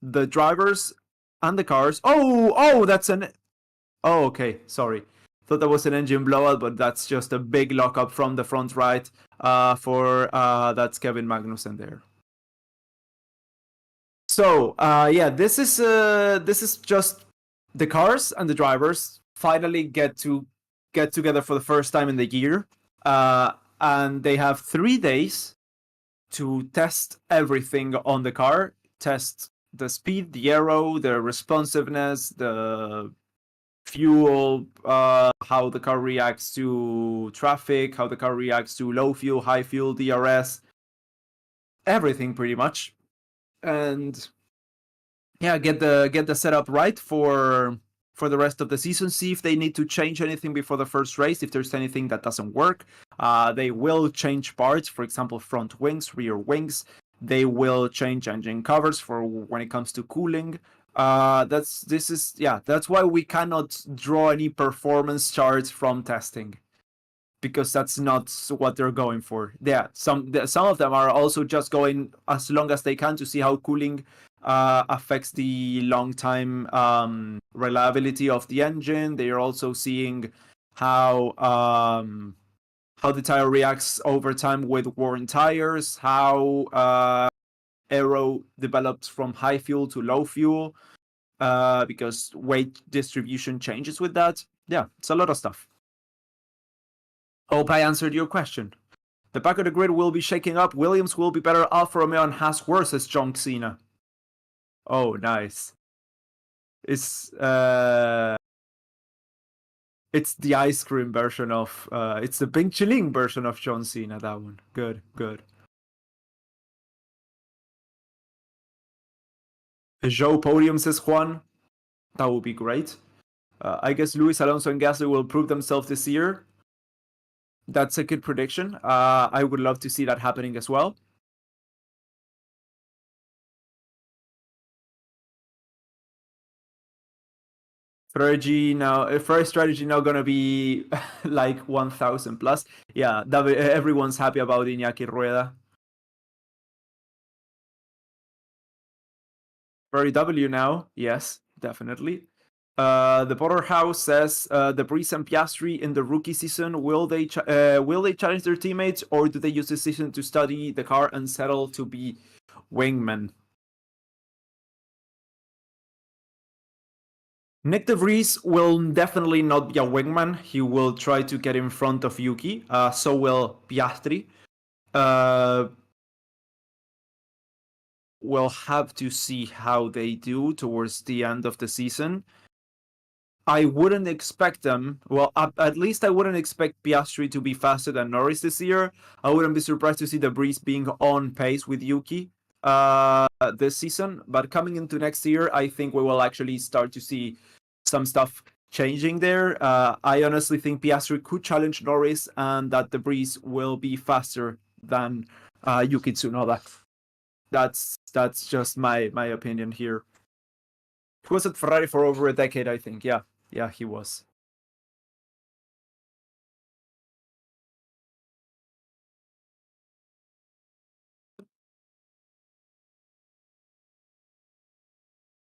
the drivers and the cars. Oh, that's an... Oh, okay. Sorry. Thought that was an engine blowout, but that's just a big lockup from the front right that's Kevin Magnussen there. So yeah, this is just the cars and the drivers finally get together for the first time in the year, and they have 3 days to test everything on the car, test the speed, the aero, the responsiveness, the fuel, how the car reacts to traffic, how the car reacts to low fuel, high fuel, DRS, everything pretty much. And yeah, get the setup right for the rest of the season. See if they need to change anything before the first race. If there's anything that doesn't work, they will change parts. For example, front wings, rear wings. They will change engine covers for when it comes to cooling. That's why we cannot draw any performance charts from testing, because that's not what they're going for. Yeah, some of them are also just going as long as they can to see how cooling affects the long time reliability of the engine. They are also seeing how the tire reacts over time with worn tires, how aero develops from high fuel to low fuel. because weight distribution changes with that. Yeah, it's a lot of stuff. Hope I answered your question. The back of the grid will be shaking up. Williams will be better. Alfa Romeo and Haas worse, says John Cena. Oh, nice. It's the ice cream version of it's the Bing Chiling version of John Cena. That one. Good. Joe podium, says Juan. That would be great. I guess Luis Alonso and Gasly will prove themselves this year. That's a good prediction. I would love to see that happening as well. Ferrari strategy now gonna be like 1,000 plus. Yeah, everyone's happy about Iñaki Rueda. Ferrari W now, yes, definitely. The Porterhouse says the Breeze and Piastri in the rookie season will they challenge their teammates, or do they use this season to study the car and settle to be wingmen? Nick De Vries will definitely not be a wingman. He will try to get in front of Yuki. So will Piastri. We'll have to see how they do towards the end of the season. I wouldn't expect them. Well, at least I wouldn't expect Piastri to be faster than Norris this year. I wouldn't be surprised to see De Vries being on pace with Yuki this season. But coming into next year, I think we will actually start to see some stuff changing there. I honestly think Piastri could challenge Norris, and that De Vries will be faster than Yuki Tsunoda. That's just my opinion here. He was at Ferrari for over a decade, I think. Yeah, he was.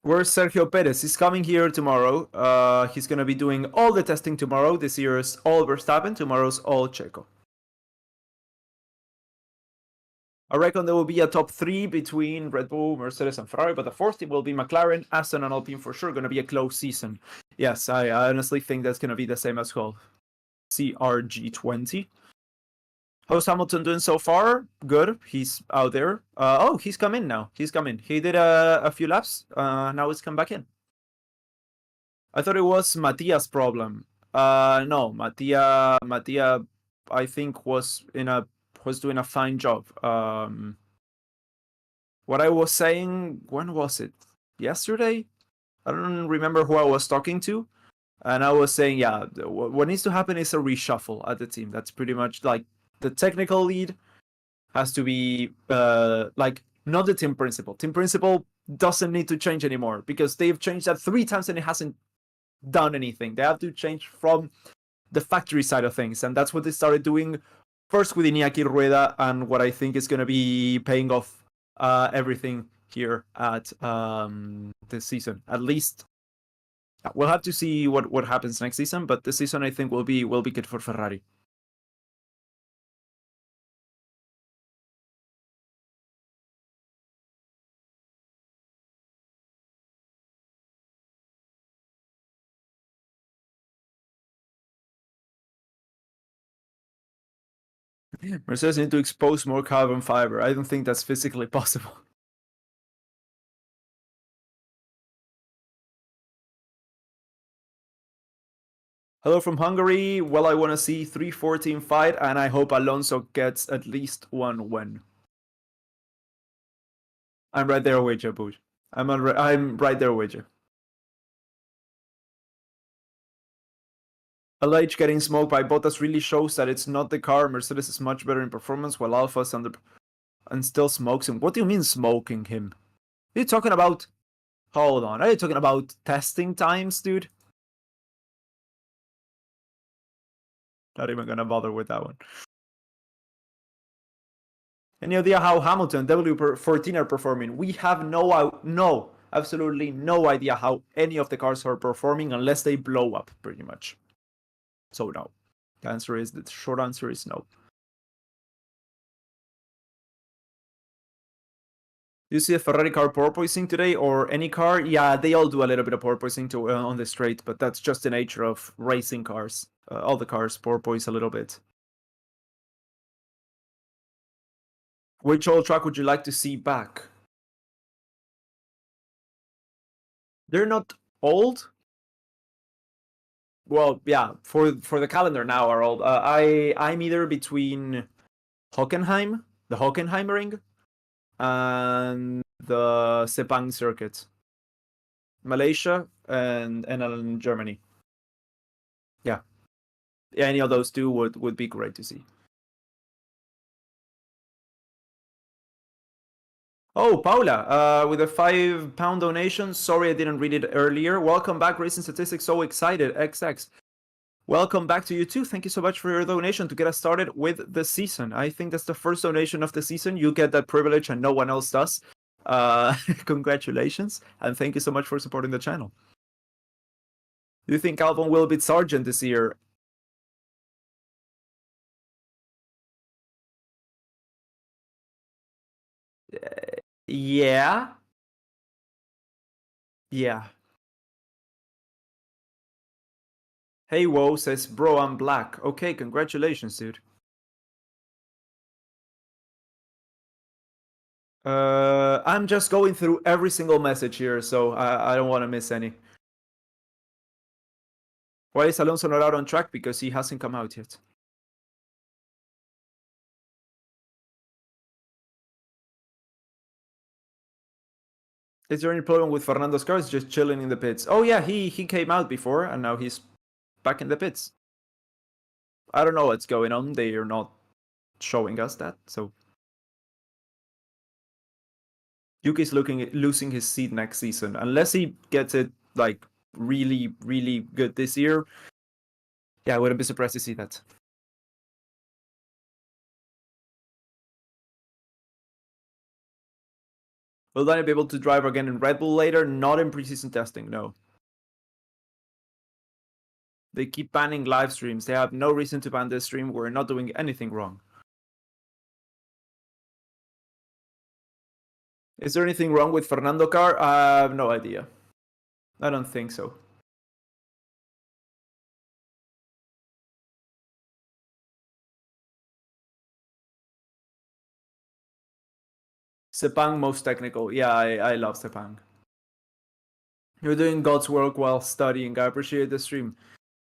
Where's Sergio Perez? He's coming here tomorrow. He's gonna be doing all the testing tomorrow. This year's all Verstappen, tomorrow's all Checo. I reckon there will be a top 3 between Red Bull, Mercedes, and Ferrari, but the 4th team will be McLaren, Aston, and Alpine for sure. Going to be a close season. Yes, I honestly think that's going to be the same as well. CRG20. How's Hamilton doing so far? Good. He's out there. He's come in now. He did a few laps. Now he's come back in. I thought it was Mattia's problem. No, Mattia, I think was doing a fine job. What I was saying, when was it? Yesterday? I don't remember who I was talking to. And I was saying, yeah, what needs to happen is a reshuffle at the team. That's pretty much like the technical lead has to be not the team principal. Team principal doesn't need to change anymore because they've changed that 3 times and it hasn't done anything. They have to change from the factory side of things. And that's what they started doing first with Iñaki Rueda, and what I think is going to be paying off everything here at this season. At least we'll have to see what happens next season, but this season I think will be good for Ferrari. Mercedes need to expose more carbon fiber. I don't think that's physically possible. Hello from Hungary. Well, I want to see 3-4 fight, and I hope Alonso gets at least one win. I'm right there with you, Boosh. I'm right there with you. LH getting smoked by Bottas really shows that it's not the car. Mercedes is much better in performance, while Alfa's and still smokes him. What do you mean smoking him? Are you talking about... Hold on. Are you talking about testing times, dude? Not even gonna bother with that one. Any idea how Hamilton W14 are performing? We have absolutely no idea how any of the cars are performing unless they blow up, pretty much. So no. The short answer is no. You see a Ferrari car porpoising today, or any car? Yeah, they all do a little bit of porpoising on the straight, but that's just the nature of racing cars. All the cars porpoise a little bit. Which old track would you like to see back? They're not old. Well, yeah, for the calendar now are old. I'm either between Hockenheim, the Hockenheimring, and the Sepang circuit, Malaysia and Germany. Yeah, any of those two would be great to see. Oh, Paula, with a £5 donation. Sorry I didn't read it earlier. Welcome back, Racing Statistics. So excited, XX. Welcome back to you too. Thank you so much for your donation to get us started with the season. I think that's the first donation of the season. You get that privilege and no one else does. Congratulations, and thank you so much for supporting the channel. Do you think Albon will beat Sargent this year? Yeah. Yeah. Hey, Woe says, bro, I'm black. Okay, congratulations, dude. I'm just going through every single message here, so I don't want to miss any. Why is Alonso not out on track? Because he hasn't come out yet. Is there any problem with Fernando's car? It's just chilling in the pits. Oh yeah, he came out before, and now he's back in the pits. I don't know what's going on. They are not showing us that, so... Yuki's losing his seat next season. Unless he gets it, like, really, really good this year. Yeah, I wouldn't be surprised to see that. Will Daniel be able to drive again in Red Bull later? Not in preseason testing, no. They keep banning live streams. They have no reason to ban this stream. We're not doing anything wrong. Is there anything wrong with Fernando car? I have no idea. I don't think so. Sepang most technical. Yeah, I love Sepang. You're doing God's work while studying. I appreciate the stream.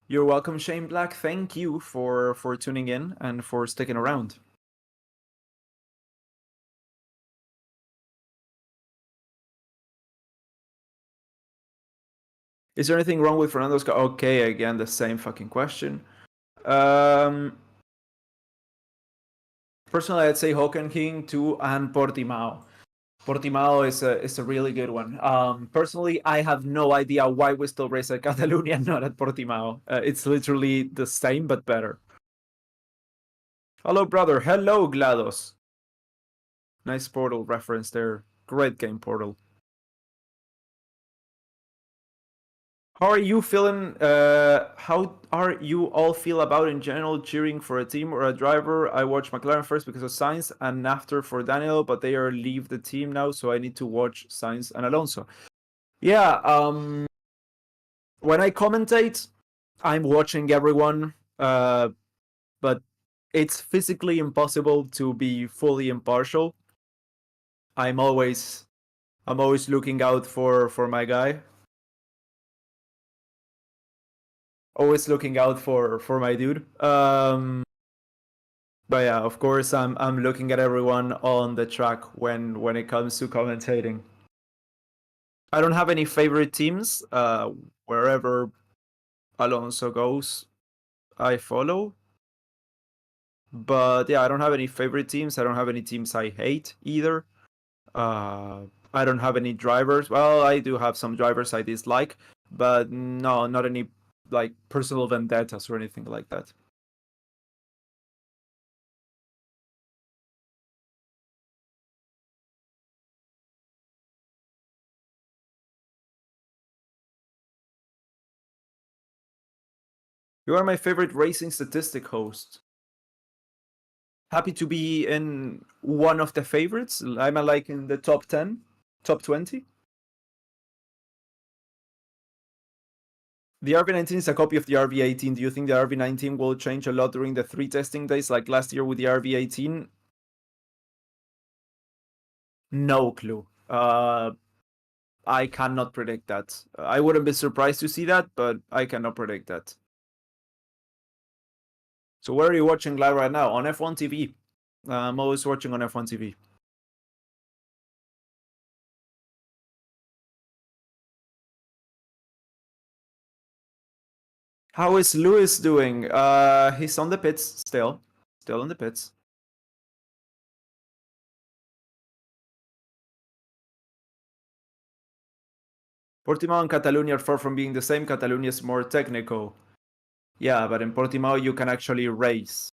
You're welcome, Shane Black. Thank you for tuning in and for sticking around. Is there anything wrong with Fernando's car? Okay, again, the same fucking question. Personally, I'd say Hockenheim 2 and Portimao. Portimao is a really good one. Personally, I have no idea why we still race at Catalunya and not at Portimao. It's literally the same, but better. Hello, brother. Hello, GLaDOS. Nice Portal reference there. Great game, Portal. How are you feeling? How are you all feel about in general cheering for a team or a driver? I watched McLaren first because of Sainz and after for Daniel, but they are leave the team now, so I need to watch Sainz and Alonso. Yeah, when I commentate, I'm watching everyone, but it's physically impossible to be fully impartial. I'm always looking out for my guy. Always looking out for my dude. But yeah, of course, I'm looking at everyone on the track when it comes to commentating. I don't have any favorite teams. Wherever Alonso goes, I follow. But yeah, I don't have any favorite teams. I don't have any teams I hate either. I don't have any drivers. Well, I do have some drivers I dislike, but no, not any like personal vendettas or anything like that. You are my favorite racing statistic host. happy to be in one of the favorites. I'm like in the top 10, top 20. The RB19 is a copy of the RB18. Do you think the RB19 will change a lot during the 3 testing days like last year with the RB18? No clue. I cannot predict that. I wouldn't be surprised to see that, but I cannot predict that. So where are you watching live right now? On F1 TV. I'm always watching on F1 TV. How is Lewis doing? He's on the pits still. Still on the pits. Portimao and Catalonia are far from being the same. Catalonia is more technical. Yeah, but in Portimao you can actually race.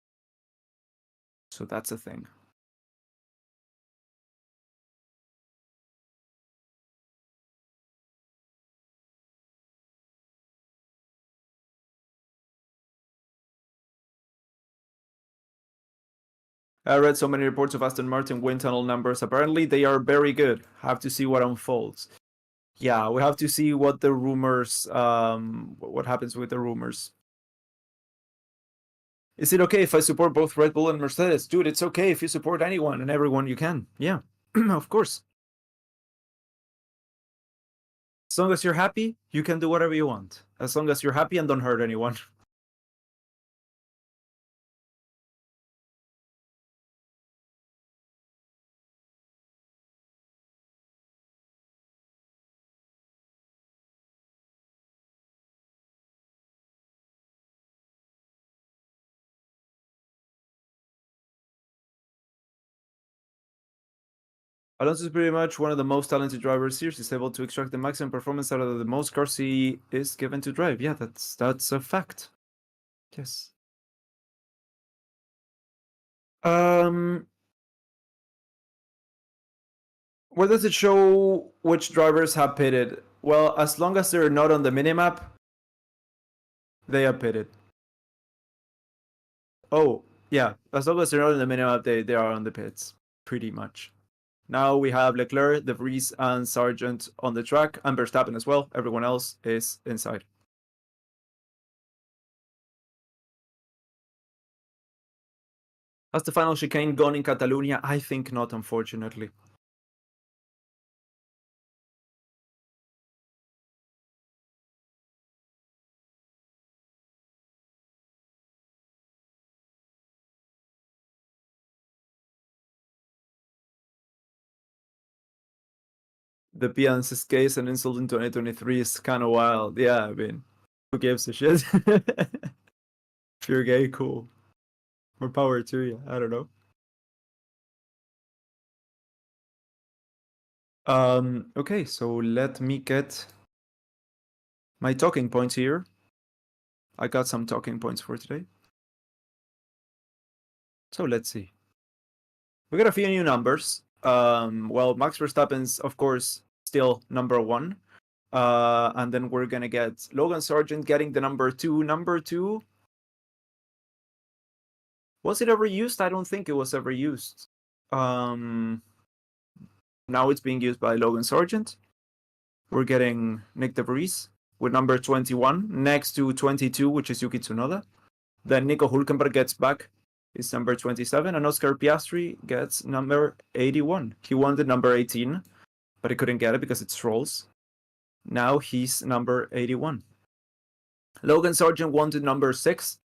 So that's a thing. I read so many reports of Aston Martin wind tunnel numbers. Apparently they are very good. Have to see what unfolds. Yeah, we have to see what the rumors, what happens with the rumors. Is it okay if I support both Red Bull and Mercedes? Dude, it's okay if you support anyone and everyone you can. Yeah, of course. As long as you're happy, you can do whatever you want. As long as you're happy and don't hurt anyone. Alonso is pretty much one of the most talented drivers here. He's able to extract the maximum performance out of the most cars he is given to drive. Yeah, that's a fact. Yes. Where does it show which drivers have pitted? Well, as long as they're not on the minimap, they have pitted. Oh, yeah. As long as they're not on the minimap, they are on the pits. Pretty much. Now we have Leclerc, De Vries, and Sargent on the track, and Verstappen as well. Everyone else is inside. Has the final chicane gone in Catalonia? I think not, unfortunately. The Pian's case and insult in 2023 is kind of wild. Yeah, I mean, who gives a shit? If you're gay, cool. More power to you. I don't know. Okay, so let me get my talking points here. I got some talking points for today. So let's see. We got a few new numbers. Well, Max Verstappen's, of course, still number 1. And then we're gonna get Logan Sargent getting the number 2. Number 2. Was it ever used? I don't think it was ever used. Now it's being used by Logan Sargent. We're getting Nick De Vries with number 21 next to 22, which is Yuki Tsunoda. Then Nico Hülkenberg gets back. It's number 27, and Oscar Piastri gets number 81. He wanted number 18, but he couldn't get it because it's Rolls. Now he's number 81. Logan Sargent wanted number 6.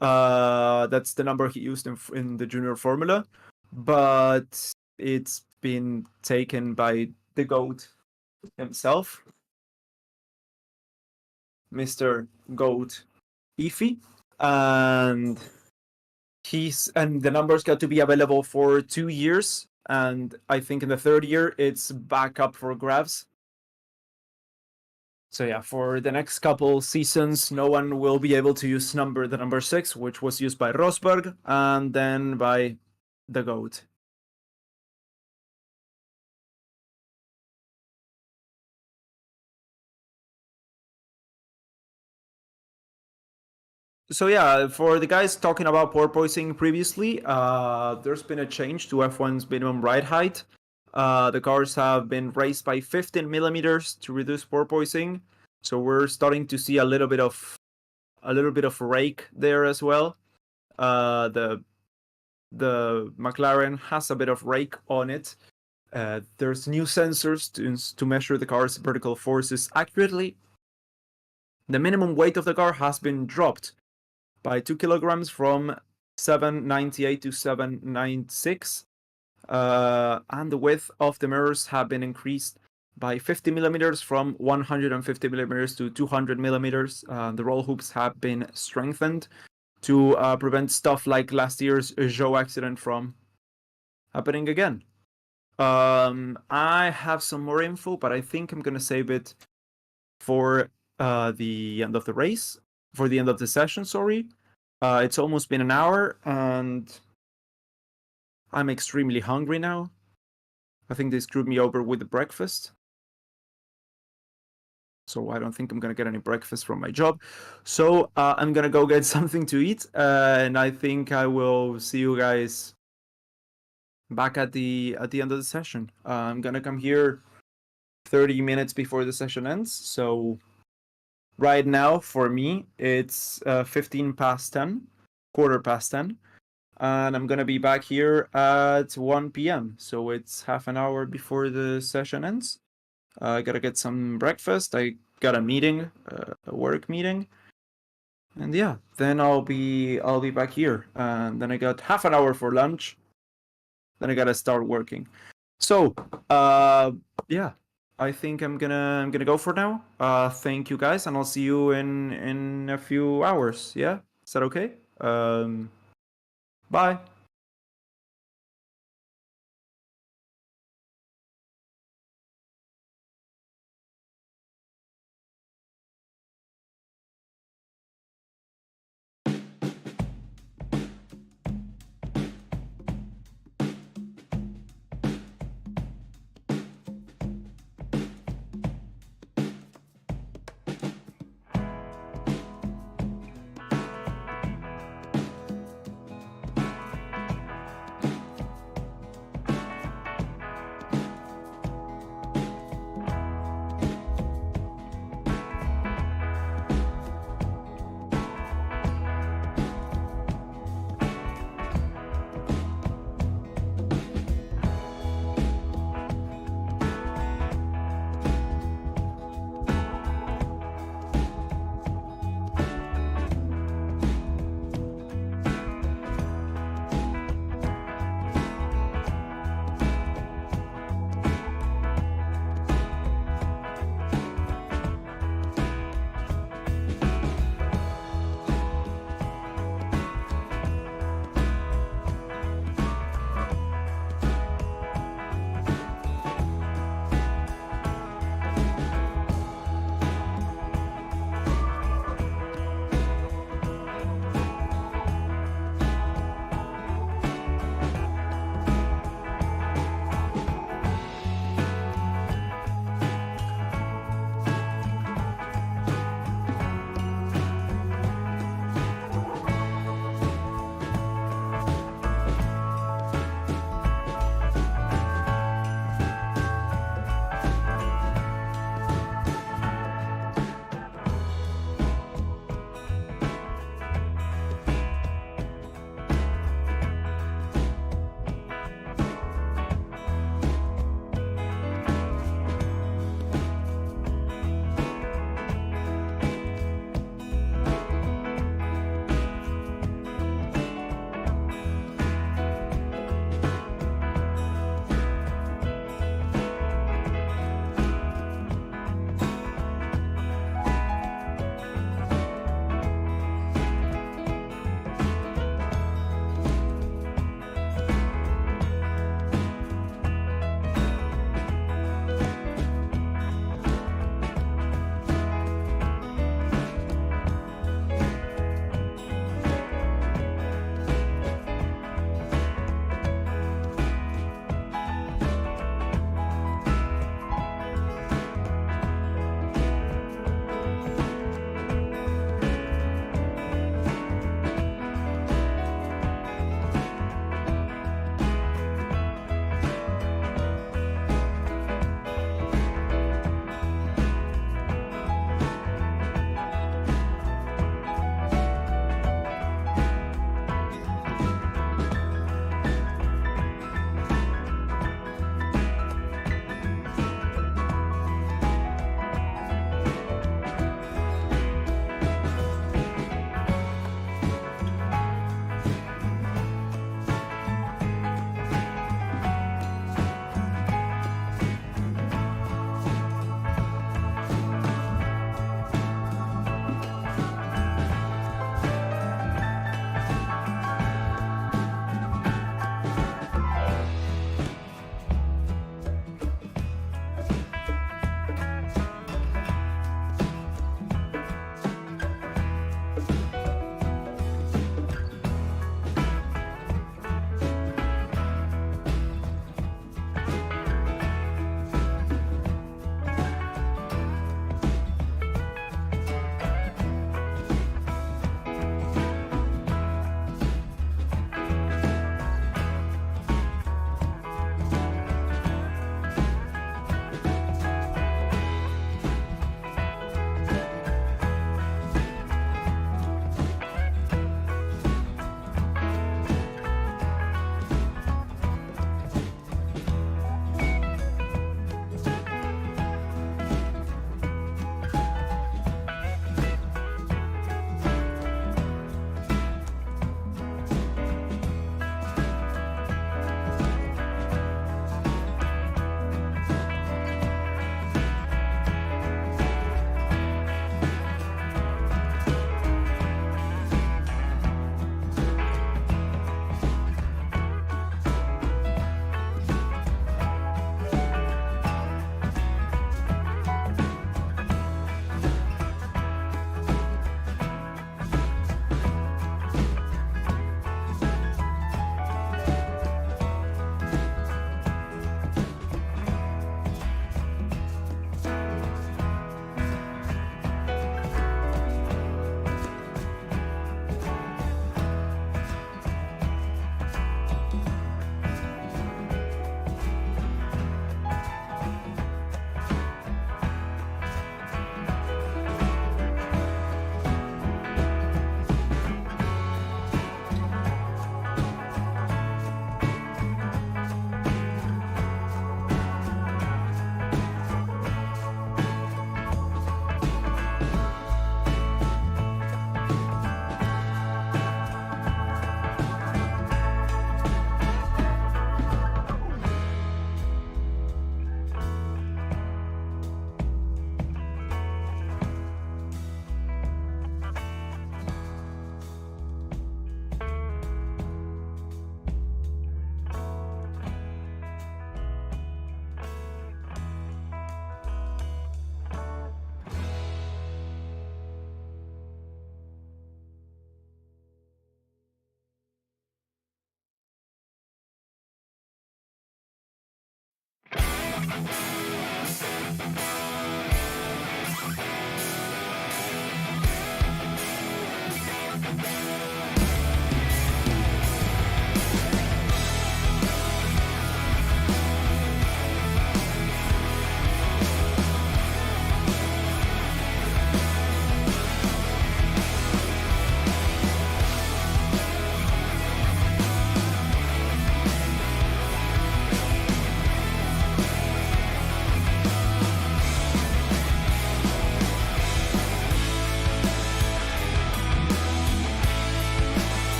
That's the number he used in the junior formula, but it's been taken by the GOAT himself, Mr. GOAT Ify, and the numbers got to be available for 2 years, and I think in the 3rd year it's back up for grabs. So yeah, for the next couple seasons, no one will be able to use the number 6, which was used by Rosberg and then by the GOAT. So yeah, for the guys talking about porpoising previously, there's been a change to F1's minimum ride height. The cars have been raised by 15 millimeters to reduce porpoising. So we're starting to see a little bit of rake there as well. The McLaren has a bit of rake on it. There's new sensors to measure the car's vertical forces accurately. The minimum weight of the car has been dropped by 2 kilograms from 798 to 796. And the width of the mirrors have been increased by 50 millimeters from 150 millimeters to 200 millimeters. The roll hoops have been strengthened to prevent stuff like last year's Zhou accident from happening again. I have some more info, but I think I'm gonna save it for the end of the race, for the end of the session, sorry. It's almost been an hour, and I'm extremely hungry now. I think they screwed me over with the breakfast. So I don't think I'm gonna get any breakfast from my job. So I'm gonna go get something to eat, and I think I will see you guys back at the end of the session. I'm gonna come here 30 minutes before the session ends. So right now for me it's 15 past 10, quarter past 10, and I'm gonna be back here at 1 p.m. So it's half an hour before the session ends. I gotta get some breakfast. I got a meeting, a work meeting, and yeah, then I'll be back here. And then I got half an hour for lunch. Then I gotta start working. So yeah, I think I'm gonna go for now. Thank you guys, and I'll see you in a few hours. Yeah, is that okay? Bye.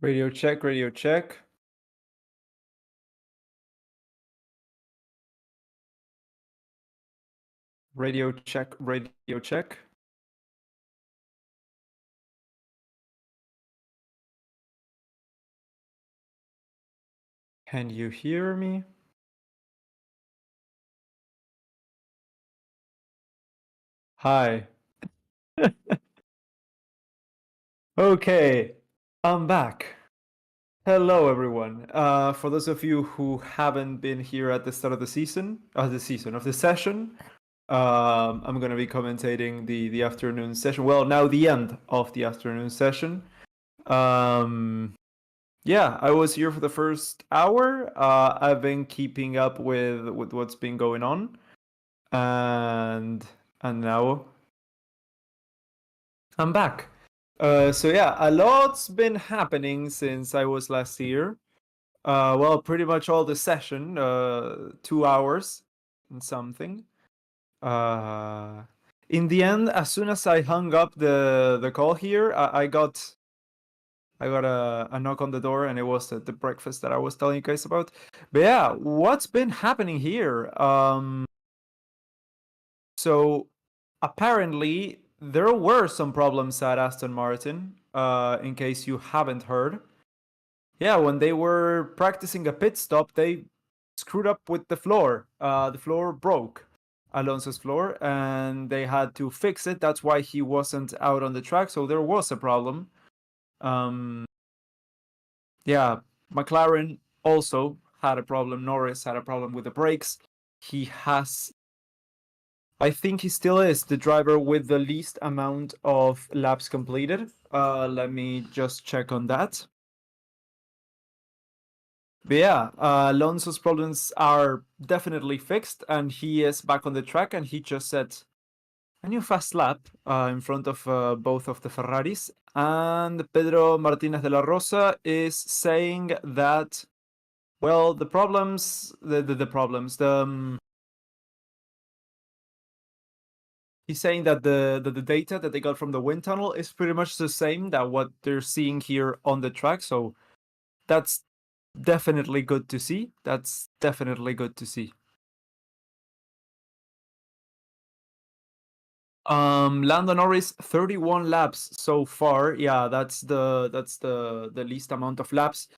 Radio check, radio check. Radio check, radio check. Can you hear me? Hi. Okay, I'm back. Hello, everyone. For those of you who haven't been here at the start of the season, of the session, I'm going to be commentating the afternoon session. Well, now the end of the afternoon session. Yeah, I was here for the first hour. I've been keeping up with what's been going on, and now I'm back. So yeah, a lot's been happening since I was last here. Well, pretty much all the session, 2 hours and something. In the end, as soon as I hung up the call here, I got a knock on the door, and it was the breakfast that I was telling you guys about. But yeah, what's been happening here? So apparently there were some problems at Aston Martin, in case you haven't heard. Yeah, when they were practicing a pit stop, they screwed up with the floor. The floor broke, Alonso's floor, and they had to fix it. That's why he wasn't out on the track. So there was a problem. Yeah, McLaren also had a problem. Norris had a problem with the brakes. I think he still is the driver with the least amount of laps completed. Let me just check on that. But yeah, Alonso's problems are definitely fixed, and he is back on the track, and he just set a new fast lap in front of both of the Ferraris. And Pedro Martinez de la Rosa is saying that, well, the problems, he's saying that the data that they got from the wind tunnel is pretty much the same that what they're seeing here on the track. So that's definitely good to see. That's definitely good to see. Lando Norris 31 laps so far. Yeah, that's the least amount of laps.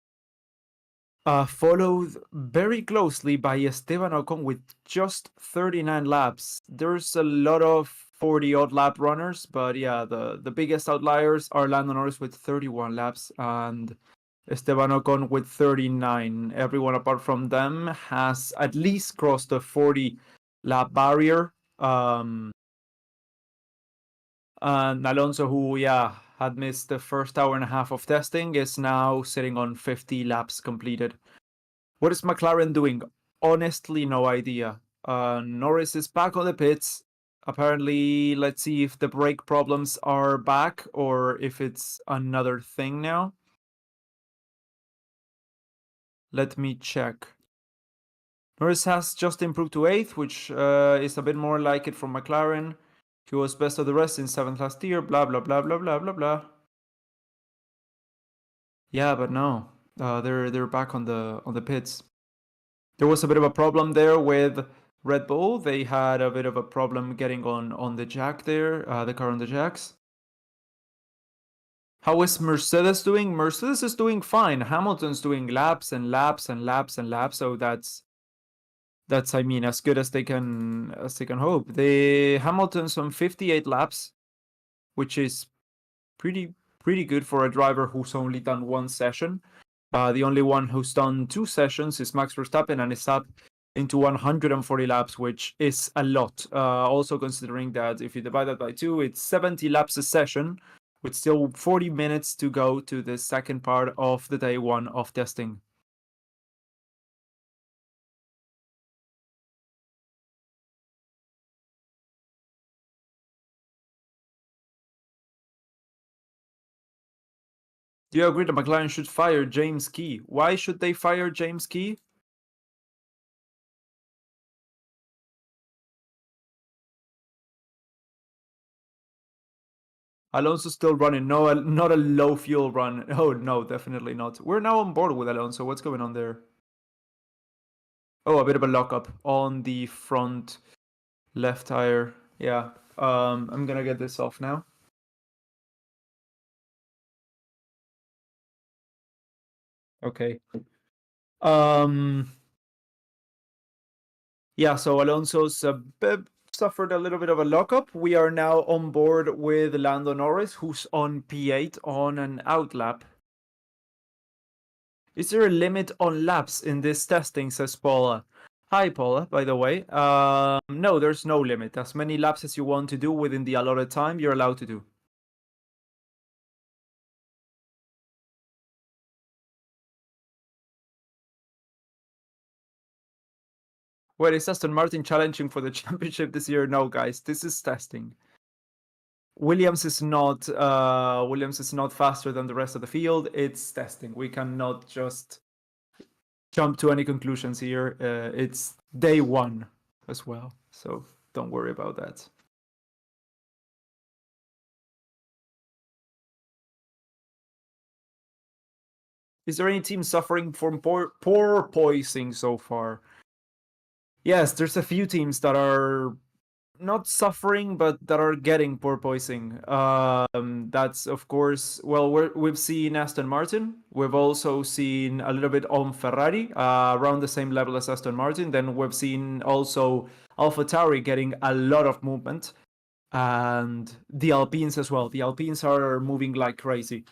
Followed very closely by Esteban Ocon with just 39 laps. There's a lot of 40 odd lap runners, but yeah, the biggest outliers are Lando Norris with 31 laps and Esteban Ocon with 39. Everyone apart from them has at least crossed the 40 lap barrier. And Alonso, who had missed the first hour and a half of testing, is now sitting on 50 laps completed. What is McLaren doing? Honestly, no idea. Norris is back on the pits. Apparently, let's see if the brake problems are back or if it's another thing now. Let me check. Norris has just improved to 8th, which is a bit more like it from McLaren. He was best of the rest in 7th last year, blah, blah, blah, blah, blah, blah, blah. Yeah, but no, they're back on the pits. There was a bit of a problem there with Red Bull. They had a bit of a problem getting on the jack there, the car on the jacks. How is Mercedes doing? Mercedes is doing fine. Hamilton's doing laps and laps and laps and laps, so that's I mean as good as they can hope. The Hamilton's on 58 laps, which is pretty good for a driver who's only done one session. The only one who's done 2 sessions is Max Verstappen, and is up into 140 laps, which is a lot. Also considering that if you divide that by 2, it's 70 laps a session, with still 40 minutes to go to the second part of the day 1 of testing. Do you agree that McLaren should fire James Key? Why should they fire James Key? Alonso's still running. No, not a low fuel run. Oh, no, definitely not. We're now on board with Alonso. What's going on there? Oh, a bit of a lockup on the front left tire. Yeah. I'm gonna get this off now. Okay. Yeah, so Alonso's suffered a little bit of a lockup. We are now on board with Lando Norris, who's on P8 on an out lap. Is there a limit on laps in this testing, says Paula. Hi, Paula, by the way. No, there's no limit. As many laps as you want to do within the allotted time, you're allowed to do. Wait, is Aston Martin challenging for the championship this year? No, guys, this is testing. Williams is not faster than the rest of the field. It's testing. We cannot just jump to any conclusions here. It's day one as well, so don't worry about that. Is there any team suffering from porpoising so far? Yes, there's a few teams that are not suffering, but that are getting porpoising. That's of course, well, we've seen Aston Martin. We've also seen a little bit on Ferrari, around the same level as Aston Martin. Then we've seen also AlphaTauri getting a lot of movement, and the Alpines as well. The Alpines are moving like crazy.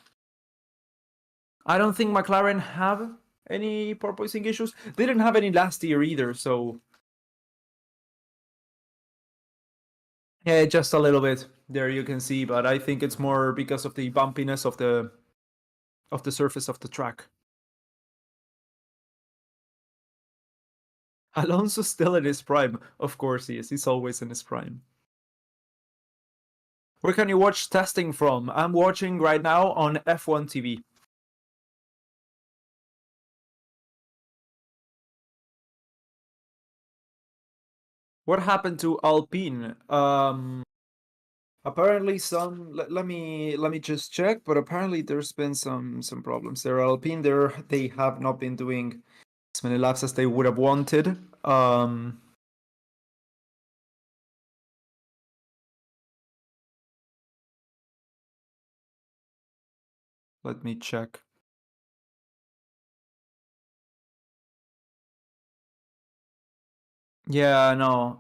I don't think McLaren have any porpoising issues. They didn't have any last year either, so yeah, just a little bit there you can see, but I think it's more because of the bumpiness of the surface of the track. Alonso's still in his prime. Of course he is. He's always in his prime. Where can you watch testing from? I'm watching right now on F1 TV. What happened to Alpine? Apparently some. Let me just check. But apparently there's been some problems there. Alpine, they have not been doing as many laps as they would have wanted. Let me check. Yeah, no,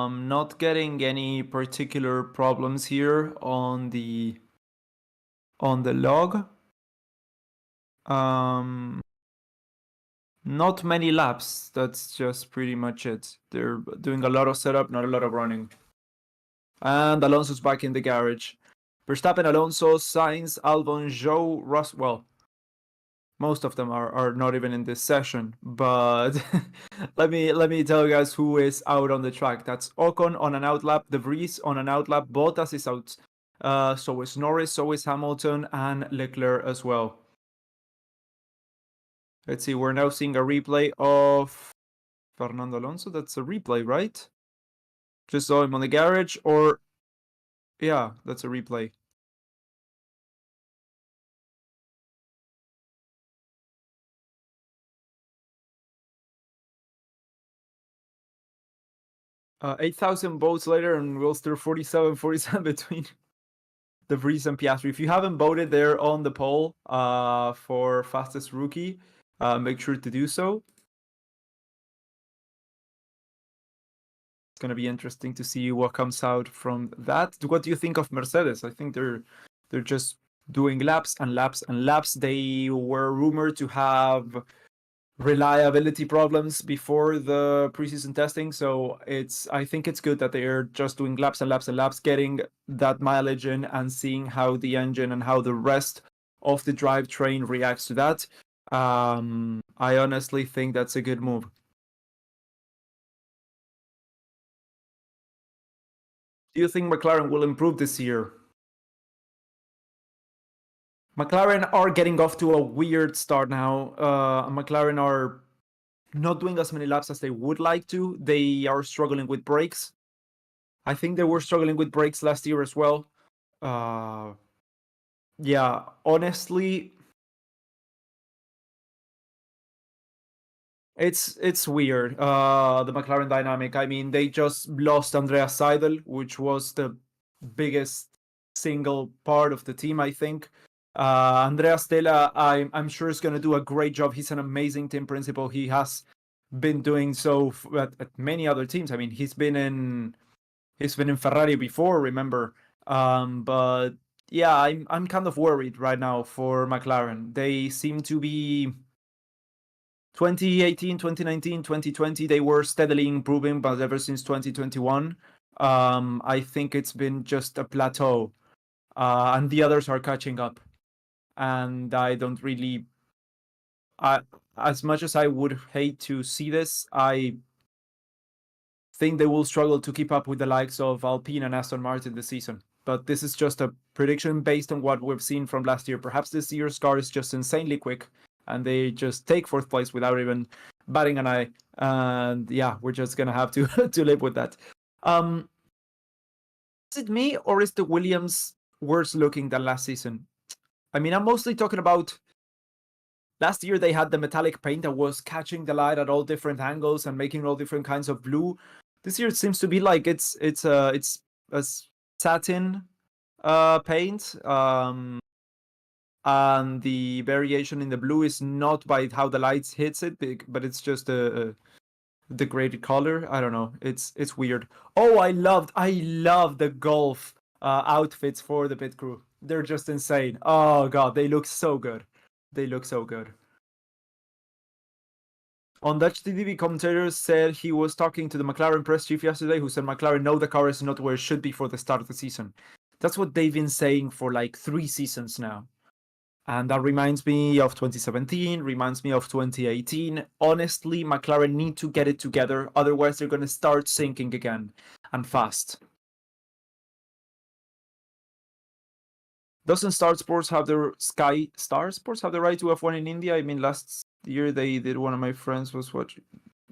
not getting any particular problems here on the log. Not many laps. That's just pretty much it. They're doing a lot of setup, not a lot of running. And Alonso's back in the garage. Verstappen, Alonso, Sainz, Albon, Zhou, Russ. Well, most of them are not even in this session, but let me tell you guys who is out on the track. That's Ocon on an outlap, De Vries on an outlap, Bottas is out, so is Norris, so is Hamilton, and Leclerc as well. Let's see, we're now seeing a replay of Fernando Alonso. That's a replay, right? Just saw him on the garage, or yeah, that's a replay. Uh, 8,000 votes later, and we'll still 47 between De Vries and Piastri. If you haven't voted there on the poll for fastest rookie, make sure to do so. It's going to be interesting to see what comes out from that. What do you think of Mercedes? I think they're just doing laps and laps and laps. They were rumored to have reliability problems before the preseason testing, so I think it's good that they're just doing laps and laps and laps, getting that mileage in and seeing how the engine and how the rest of the drivetrain reacts to that. I honestly think that's a good move. Do you think McLaren will improve this year? McLaren are getting off to a weird start now. McLaren are not doing as many laps as they would like to. They are struggling with brakes. I think they were struggling with brakes last year as well. yeah, honestly, it's weird. The McLaren dynamic. I mean, they just lost Andreas Seidel, which was the biggest single part of the team, I think. Andreas Stella, I'm sure is going to do a great job. He's an amazing team principal. He has been doing so at many other teams. I mean, he's been in Ferrari before, remember? But yeah, I'm kind of worried right now for McLaren. They seem to be 2018, 2019, 2020, they were steadily improving, but ever since 2021, I think it's been just a plateau, and the others are catching up. And I don't really, as much as I would hate to see this, I think they will struggle to keep up with the likes of Alpine and Aston Martin this season. But this is just a prediction based on what we've seen from last year. Perhaps this year's car is just insanely quick, and they just take fourth place without even batting an eye. And yeah, we're just gonna have to to live with that. Is it me, or is the Williams worse looking than last season? I mean, I'm mostly talking about last year. They had the metallic paint that was catching the light at all different angles and making all different kinds of blue. This year it seems to be like it's a satin paint, and the variation in the blue is not by how the lights hits it, but it's just a degraded color. I don't know. It's weird. Oh, I love the golf outfits for the pit crew. They're just insane. Oh god, they look so good. They look so good. On Dutch TV, commentators said he was talking to the McLaren press chief yesterday, who said McLaren know the car is not where it should be for the start of the season. That's what they've been saying for like 3 seasons now. And that reminds me of 2017, reminds me of 2018. Honestly, McLaren need to get it together, otherwise they're going to start sinking again, and fast. Doesn't Star Sports have the Star Sports have the right to F1 in India? I mean, last year they did. One of my friends was watching.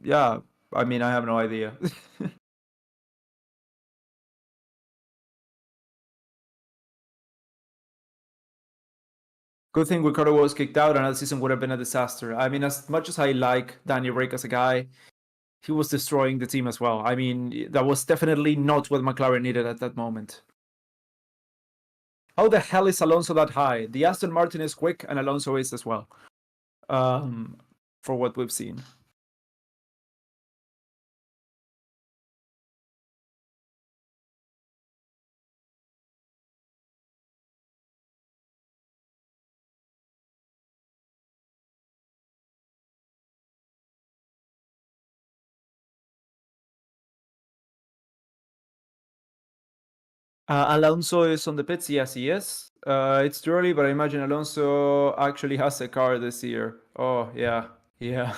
Yeah, I mean, I have no idea. Good thing Ricardo was kicked out, and that season would have been a disaster. I mean, as much as I like Danny Rick as a guy, he was destroying the team as well. I mean, that was definitely not what McLaren needed at that moment. How the hell is Alonso that high? The Aston Martin is quick, and Alonso is as well. For what we've seen. Alonso is on the pits. Yes, he is. It's too early, but I imagine Alonso actually has a car this year. Oh, yeah. Yeah.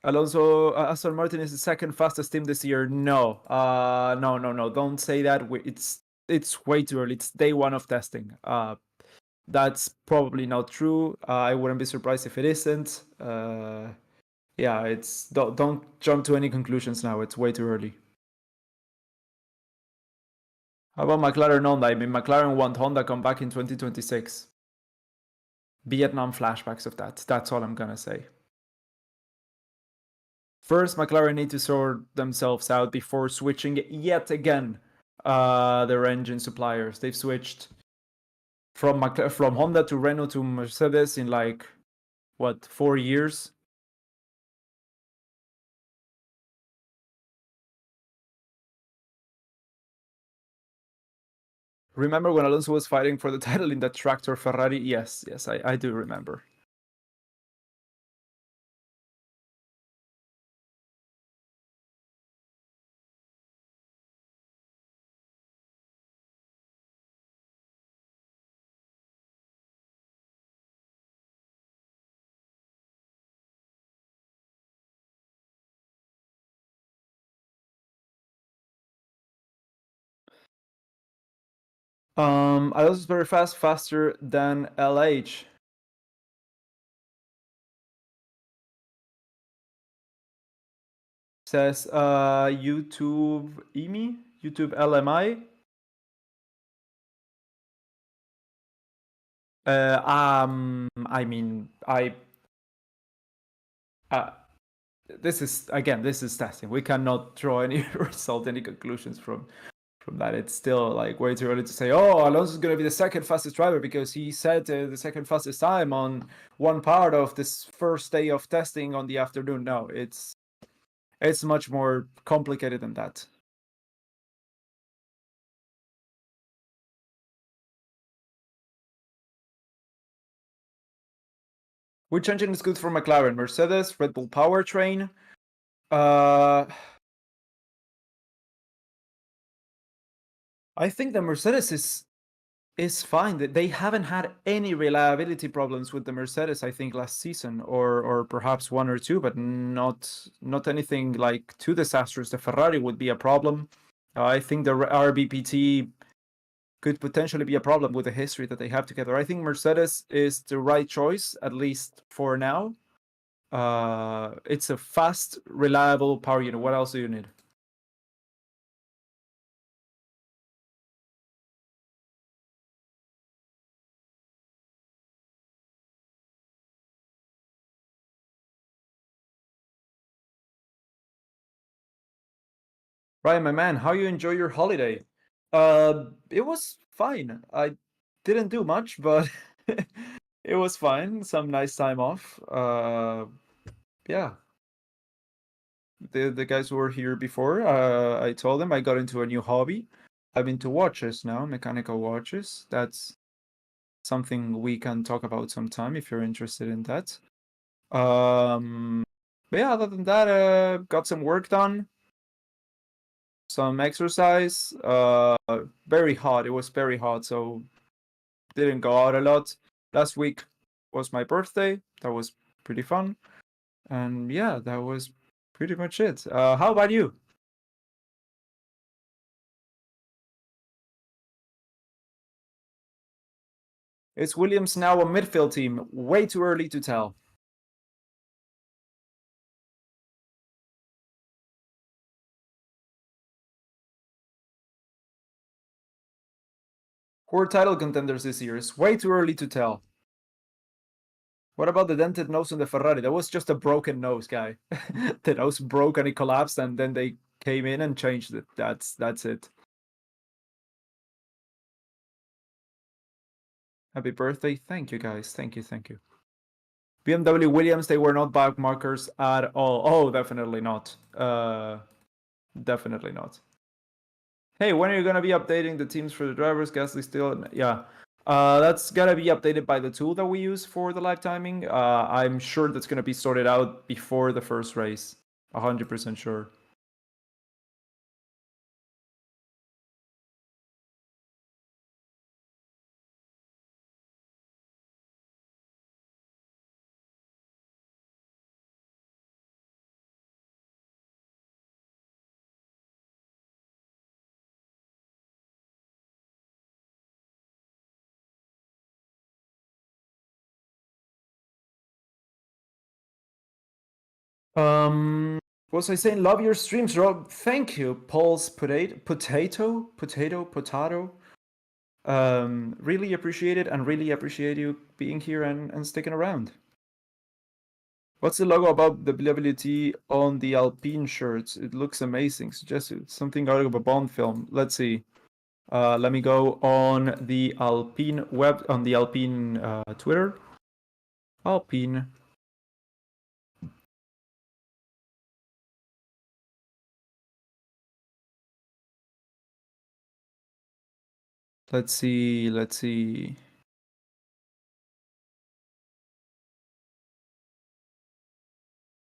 Alonso, Aston Martin is the second fastest team this year. No. No. Don't say that. It's way too early. It's day one of testing. That's probably not true. I wouldn't be surprised if it isn't. Yeah, don't jump to any conclusions now. It's way too early. How about McLaren Honda? I mean, McLaren want Honda come back in 2026. Vietnam flashbacks of that. That's all I'm gonna say. First, McLaren need to sort themselves out before switching yet again their engine suppliers. They've switched from Honda to Renault to Mercedes in like, what, 4 years? Remember when Alonso was fighting for the title in that tractor Ferrari? Yes, I do remember. Alonso's very fast, faster than LH. Says YouTube LMI. I mean, this is testing. We cannot draw any result, any conclusions from that. It's still like way too early to say, oh, Alonso's going to be the second fastest driver because he set the second fastest time on one part of this first day of testing on the afternoon. No, it's much more complicated than that. Which engine is good for McLaren? Mercedes, Red Bull powertrain? I think the Mercedes is fine. They haven't had any reliability problems with the Mercedes, I think, last season, or perhaps one or two, but not anything like too disastrous. The Ferrari would be a problem. I think the RBPT could potentially be a problem with the history that they have together. I think Mercedes is the right choice, at least for now. It's a fast, reliable power unit. What else do you need? Ryan, my man, how you enjoy your holiday? It was fine. I didn't do much, but it was fine. Some nice time off. Yeah. The guys who were here before, I told them I got into a new hobby. I'm into watches now, mechanical watches. That's something we can talk about sometime if you're interested in that. But yeah, other than that, got some work done. Some exercise. Very hot. It was very hot, so didn't go out a lot. Last week was my birthday. That was pretty fun. And yeah, that was pretty much it. How about you? Is Williams now a midfield team? Way too early to tell. Who are title contenders this year? It's way too early to tell. What about the dented nose on the Ferrari? That was just a broken nose, guy. The nose broke and it collapsed, and then they came in and changed it. That's it. Happy birthday. Thank you, guys. Thank you. BMW Williams, they were not back markers at all. Oh, definitely not. Definitely not. Hey, when are you gonna be updating the teams for the drivers? Gasly still, yeah. That's gonna be updated by the tool that we use for the live timing. I'm sure that's gonna be sorted out before the first race. 100% sure. What was I saying? Love your streams, Rob. Thank you, Paul's potato. Really appreciate it, and really appreciate you being here and sticking around. What's the logo about the WT on the Alpine shirts? It looks amazing. Suggested something out of a Bond film. Let's see. Let me go on the Alpine Twitter. Alpine. Let's see.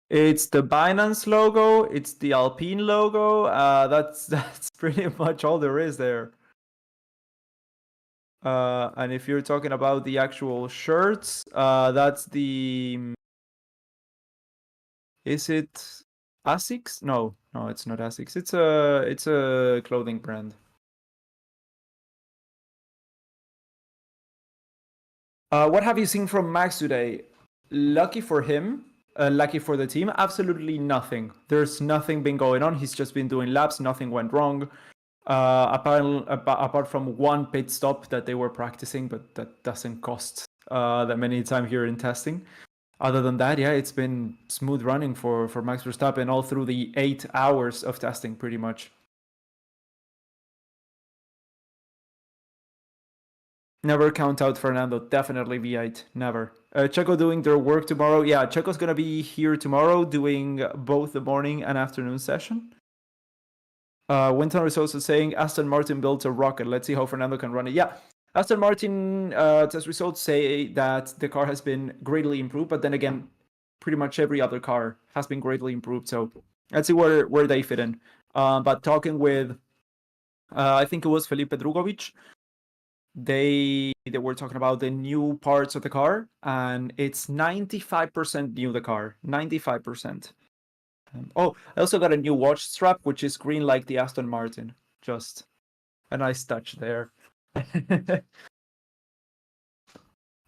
It's the Binance logo. It's the Alpine logo. That's pretty much all there is there. And if you're talking about the actual shirts, that's the. Is it Asics? No, it's not Asics. It's a clothing brand. What have you seen from Max today? Lucky for him, lucky for the team, absolutely nothing. There's nothing been going on. He's just been doing laps. Nothing went wrong. Apart from one pit stop that they were practicing, but that doesn't cost that many time here in testing. Other than that, yeah, it's been smooth running for Max Verstappen all through the 8 hours of testing, pretty much. Never count out Fernando. Definitely V8. Never. Checo doing their work tomorrow. Yeah, Checo's gonna be here tomorrow doing both the morning and afternoon session. Winton is also saying Aston Martin built a rocket. Let's see how Fernando can run it. Yeah, Aston Martin test results say that the car has been greatly improved, but then again, pretty much every other car has been greatly improved. So let's see where they fit in. But talking with, I think it was Felipe Drugovic, they were talking about the new parts of the car, and it's 95% new, the car. 95%. Oh, I also got a new watch strap, which is green like the Aston Martin. Just a nice touch there.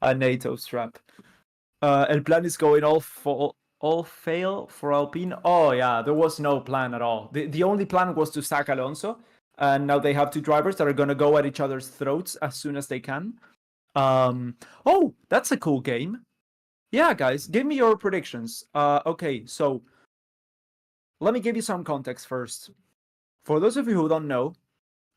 A NATO strap. El plan is going all fail for Alpine. Oh yeah, there was no plan at all. The only plan was to sack Alonso, and now they have two drivers that are gonna go at each other's throats as soon as they can. Oh, that's a cool game. Yeah, guys, give me your predictions. Okay, so let me give you some context first. For those of you who don't know,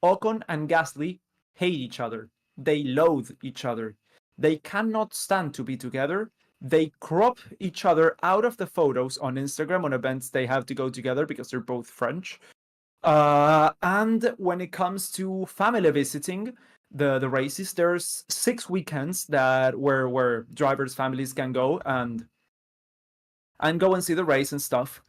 Ocon and Gasly hate each other. They loathe each other. They cannot stand to be together. They crop each other out of the photos on Instagram on events they have to go together because they're both French. And when it comes to family visiting the races, there's 6 weekends that where drivers' families can go and go and see the race and stuff.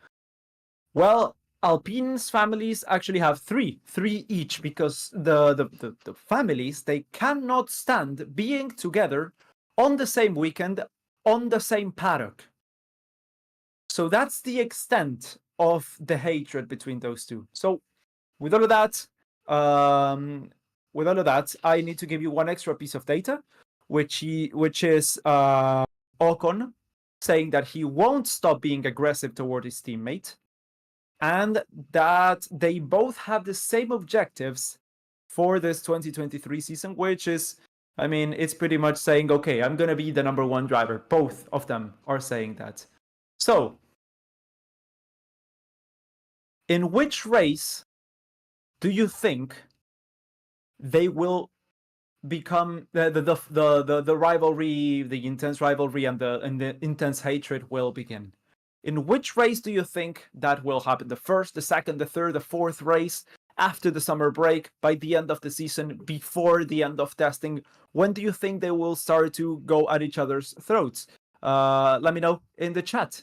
Well, Alpine's families actually have three each, because the families, they cannot stand being together on the same weekend on the same paddock. So that's the extent of the hatred between those two. So with all of that, I need to give you one extra piece of data, which is Ocon saying that he won't stop being aggressive toward his teammate, and that they both have the same objectives for this 2023 season, which is, I mean, it's pretty much saying, okay, I'm going to be the number one driver. Both of them are saying that. So, in which race do you think they will become the rivalry, the intense rivalry, and the intense hatred will begin? In which race do you think that will happen? The first, the second, the third, the fourth race, after the summer break, by the end of the season, before the end of testing? When do you think they will start to go at each other's throats? Let me know in the chat.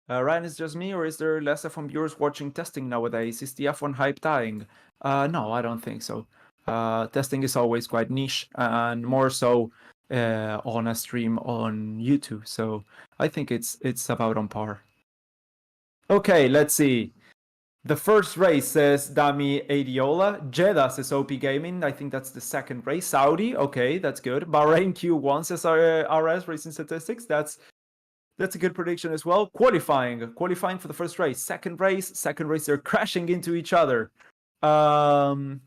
Ryan, is just me, or is there less F1 viewers watching testing nowadays? Is the F1 hype dying? No, I don't think so. Testing is always quite niche, and more so on a stream on YouTube. So I think it's about on par. Okay, let's see. The first race, says Dami Adiola. Jeddah, says OP Gaming. I think that's the second race. Saudi, okay, that's good. Bahrain Q1, says RS Racing Statistics. That's a good prediction as well. Qualifying for the first race. Second race, they're crashing into each other. Jeddah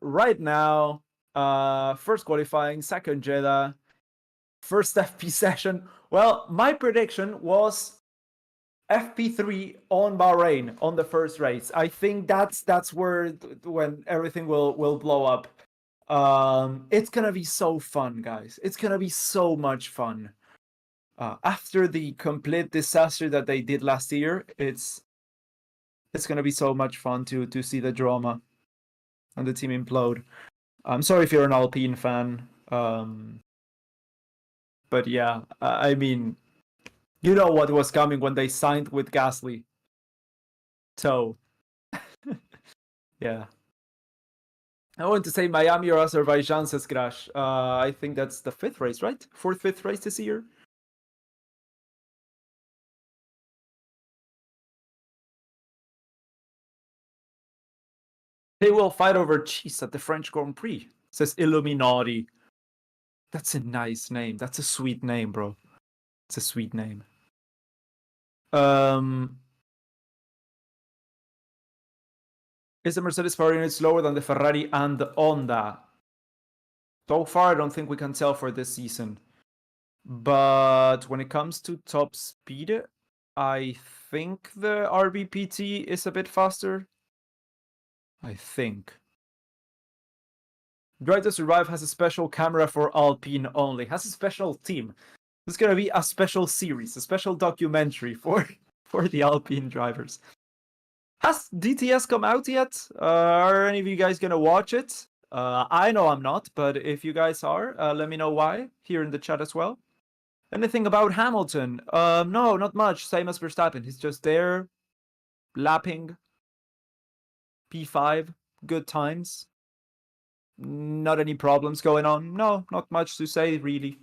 right now. First qualifying, second Jeddah, first FP session. Well, my prediction was FP3 on Bahrain on the first race. I think that's where when everything will blow up. It's gonna be so fun, guys. It's gonna be so much fun. After the complete disaster that they did last year, it's gonna be so much fun to see the drama and the team implode. I'm sorry if you're an Alpine fan, but yeah, I mean, you know what was coming when they signed with Gasly. So, yeah. I want to say Miami or Azerbaijan, says Crash. I think that's the 5th race, right? 4th, 5th race this year. They will fight over cheese at the French Grand Prix, says Illuminati. That's a nice name. That's a sweet name, bro. It's a sweet name. Is the Mercedes power unit slower than the Ferrari and the Honda? So far, I don't think we can tell for this season. But when it comes to top speed, I think the RBPT is a bit faster. I think. Drive to Survive has a special camera for Alpine only. Has a special team. It's gonna be a special series, a special documentary for the Alpine drivers. Has DTS come out yet? Are any of you guys gonna watch it? I know I'm not, but if you guys are, let me know why here in the chat as well. Anything about Hamilton? No, not much. Same as Verstappen. He's just there, lapping. P5, good times. Not any problems going on. No, not much to say really.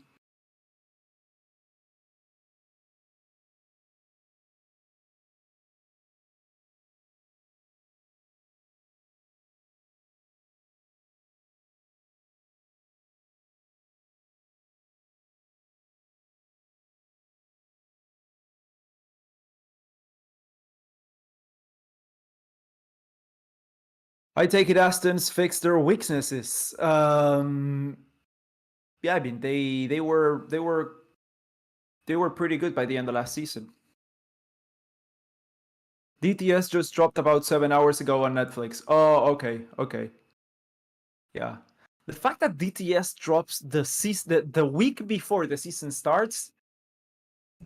I take it Aston's fixed their weaknesses. Yeah, I mean they were pretty good by the end of last season. DTS just dropped about 7 hours ago on Netflix. Oh, okay. Yeah. The fact that DTS drops the week before the season starts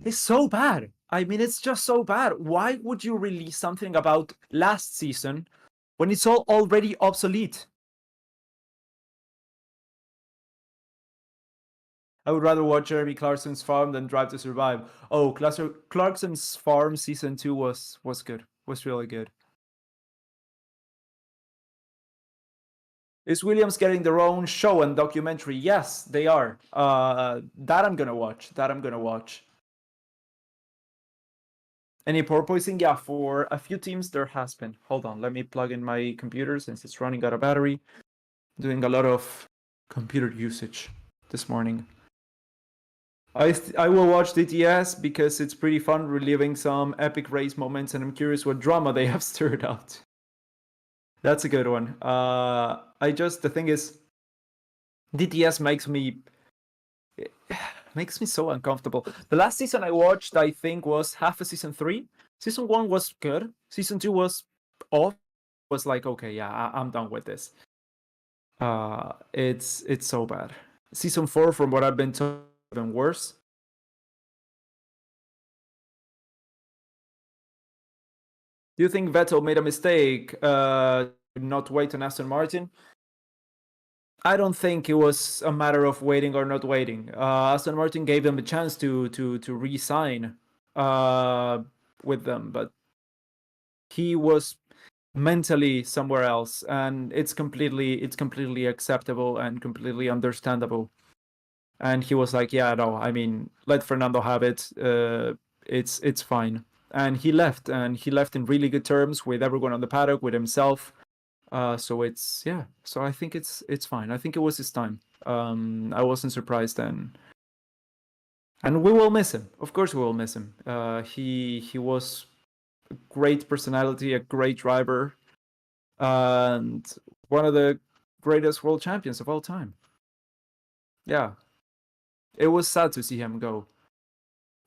is so bad. I mean, it's just so bad. Why would you release something about last season when it's all already obsolete? I would rather watch Jeremy Clarkson's Farm than Drive to Survive. Oh, Clarkson's Farm season 2 was good. Was really good. Is Williams getting their own show and documentary? Yes, they are. That I'm gonna watch. Any porpoising? Yeah, for a few teams there has been. Hold on, let me plug in my computer since it's running out of battery. Doing a lot of computer usage this morning. I will watch DTS because it's pretty fun reliving some epic race moments, and I'm curious what drama they have stirred out. That's a good one. The thing is, DTS makes me so uncomfortable. The last season I watched, I think, was half of season 3. Season 1 was good. Season 2 was off. Was like, okay, yeah, I'm done with this. It's so bad. Season 4, from what I've been told, even worse. Do you think Vettel made a mistake not wait on Aston Martin? I don't think it was a matter of waiting or not waiting. Aston Martin gave them a chance to re-sign with them, but he was mentally somewhere else, and it's completely acceptable and completely understandable. And he was like, yeah, no, I mean, let Fernando have it. It's fine. And he left in really good terms with everyone on the paddock, with himself. So I think it's fine. I think it was his time. I wasn't surprised then. And we will miss him. Of course we will miss him. He was a great personality, a great driver, and one of the greatest world champions of all time. Yeah. It was sad to see him go.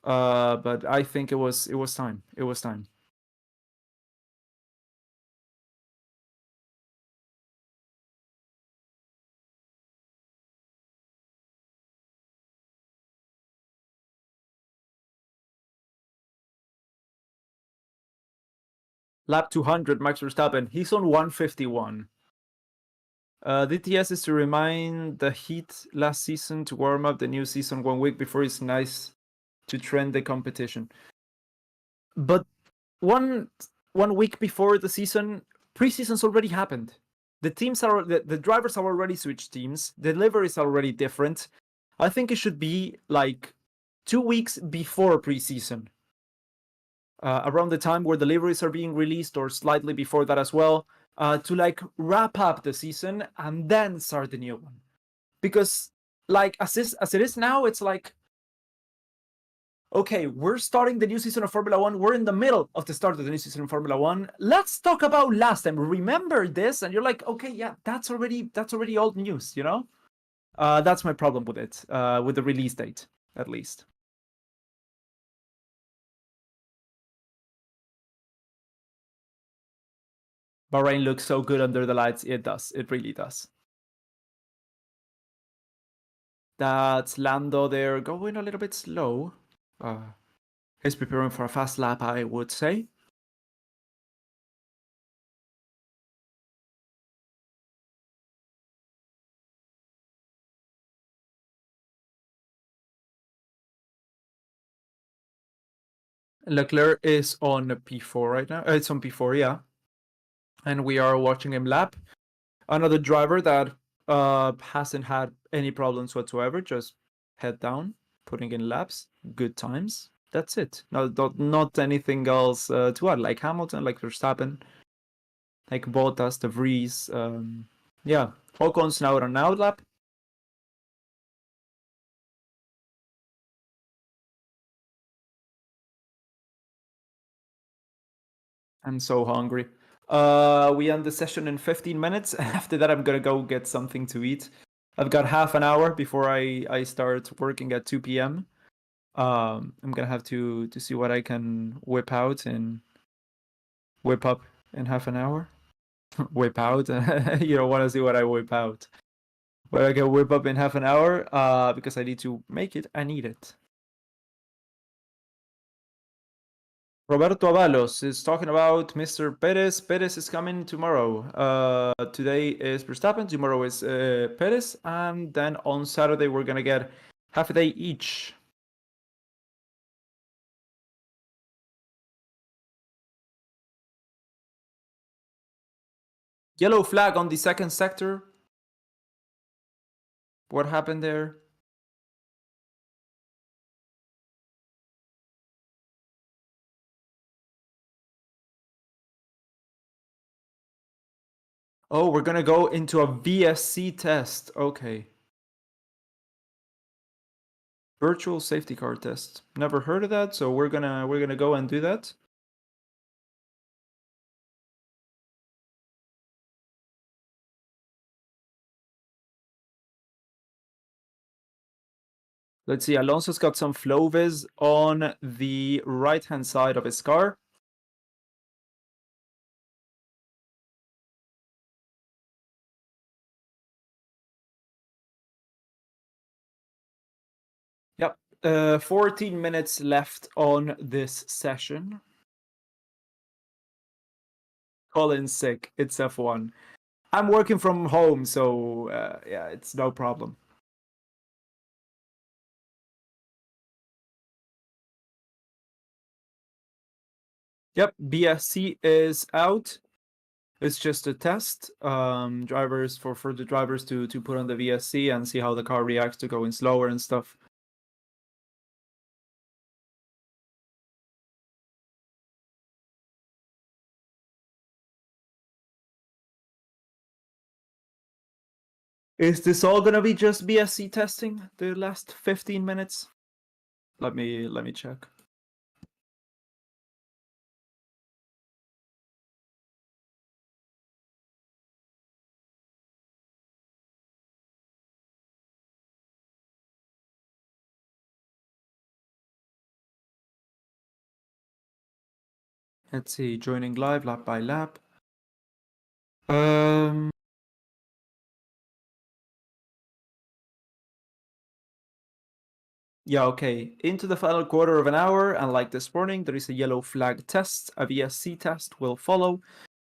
But I think it was time. It was time. Lap 200, Max Verstappen. He's on 151. DTS is to remind the Heat last season to warm up the new season 1 week before. It's nice to trend the competition. But one week before the season, preseason's already happened. The drivers have already switched teams. The livery is already different. I think it should be like 2 weeks before preseason. Around the time where the liveries are being released, or slightly before that as well, to like wrap up the season and then start the new one. Because like as it is now, it's like okay, we're starting the new season of Formula One. We're in the middle of the start of the new season of Formula One. Let's talk about last time. Remember this? And you're like, okay, yeah, that's already old news, you know? That's my problem with it, with the release date, at least. Bahrain looks so good under the lights. It does. It really does. That's Lando there going a little bit slow. He's preparing for a fast lap, I would say. Leclerc is on P4 right now. It's on P4, yeah. And we are watching him lap. Another driver that hasn't had any problems whatsoever, just head down, putting in laps, good times. That's it. Not anything else to add, like Hamilton, like Verstappen, like Bottas, De Vries. Yeah, Ocon's now on an out lap. I'm so hungry. We end the session in 15 minutes. After that, I'm gonna go get something to eat. I've got half an hour before I start working at 2 p.m. I'm gonna have to see what I can whip out and whip up in half an hour. Whip out. You don't want to see what I whip out. But I can whip up in half an hour because I need to make it. I need it. Roberto Avalos is talking about Mr. Perez. Perez is coming tomorrow. Today is Verstappen, tomorrow is Perez, and then on Saturday we're gonna get half a day each. Yellow flag on the second sector. What happened there? Oh, we're gonna go into a VSC test. Okay. Virtual safety car test. Never heard of that, so we're gonna go and do that. Let's see, Alonso's got some flow vis on the right-hand side of his car. Yep, 14 minutes left on this session. Colin's sick, it's F1. I'm working from home, so yeah, it's no problem. Yep, BSC is out. It's just a test. Drivers for the drivers to put on the VSC and see how the car reacts to going slower and stuff. Is this all gonna be just BSC testing the last 15 minutes? Let me check. Let's see, joining live lap by lap. Yeah, okay. Into the final quarter of an hour, and like this morning, there is a yellow flag test. A VSC test will follow,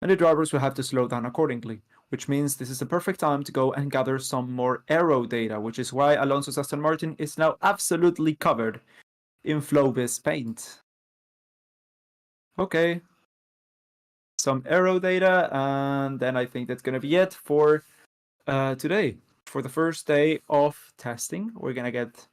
and the drivers will have to slow down accordingly, which means this is the perfect time to go and gather some more aero data, which is why Alonso's Aston Martin is now absolutely covered in Flowbiz paint. Okay. Some aero data, and then I think that's going to be it for today. For the first day of testing, we're going to get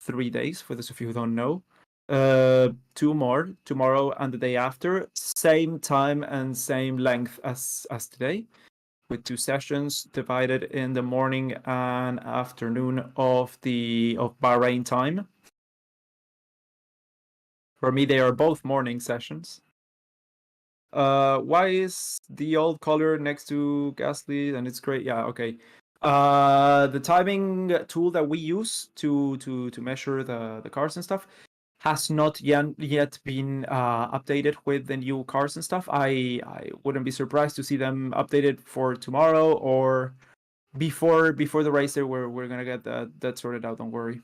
3 days, for those of you who don't know. 2 more, tomorrow and the day after. Same time and same length as today, with 2 sessions divided in the morning and afternoon of Bahrain time. For me, they are both morning sessions. Why is the old color next to Gasly? And it's great. Yeah, okay. The timing tool that we use to measure the cars and stuff has not yet been updated with the new cars and stuff. I wouldn't be surprised to see them updated for tomorrow or before the race. There, we're gonna get that sorted out. Don't worry.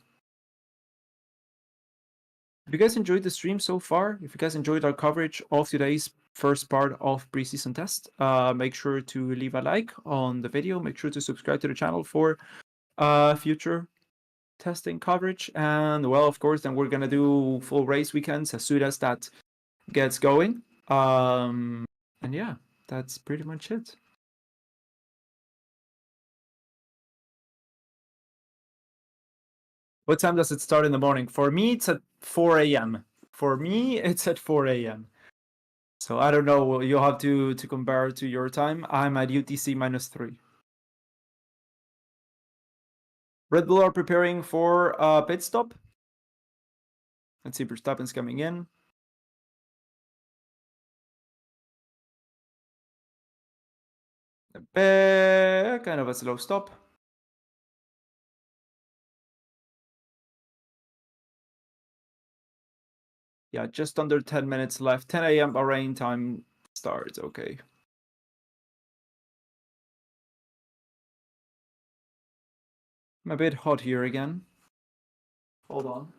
If you guys enjoyed the stream so far, if you guys enjoyed our coverage of today's first part of preseason test, make sure to leave a like on the video. Make sure to subscribe to the channel for future testing coverage. And well, of course, then we're gonna do full race weekends as soon as that gets going. And yeah, that's pretty much it. What time does it start in the morning? For me, it's at 4 a.m. For me, it's at 4 a.m. So I don't know. You'll have to compare to your time. I'm at UTC -3. Red Bull are preparing for a pit stop. Let's see, Verstappen's coming in. Kind of a slow stop. Yeah, just under 10 minutes left. 10 a.m. Bahrain time starts. Okay. I'm a bit hot here again. Hold on.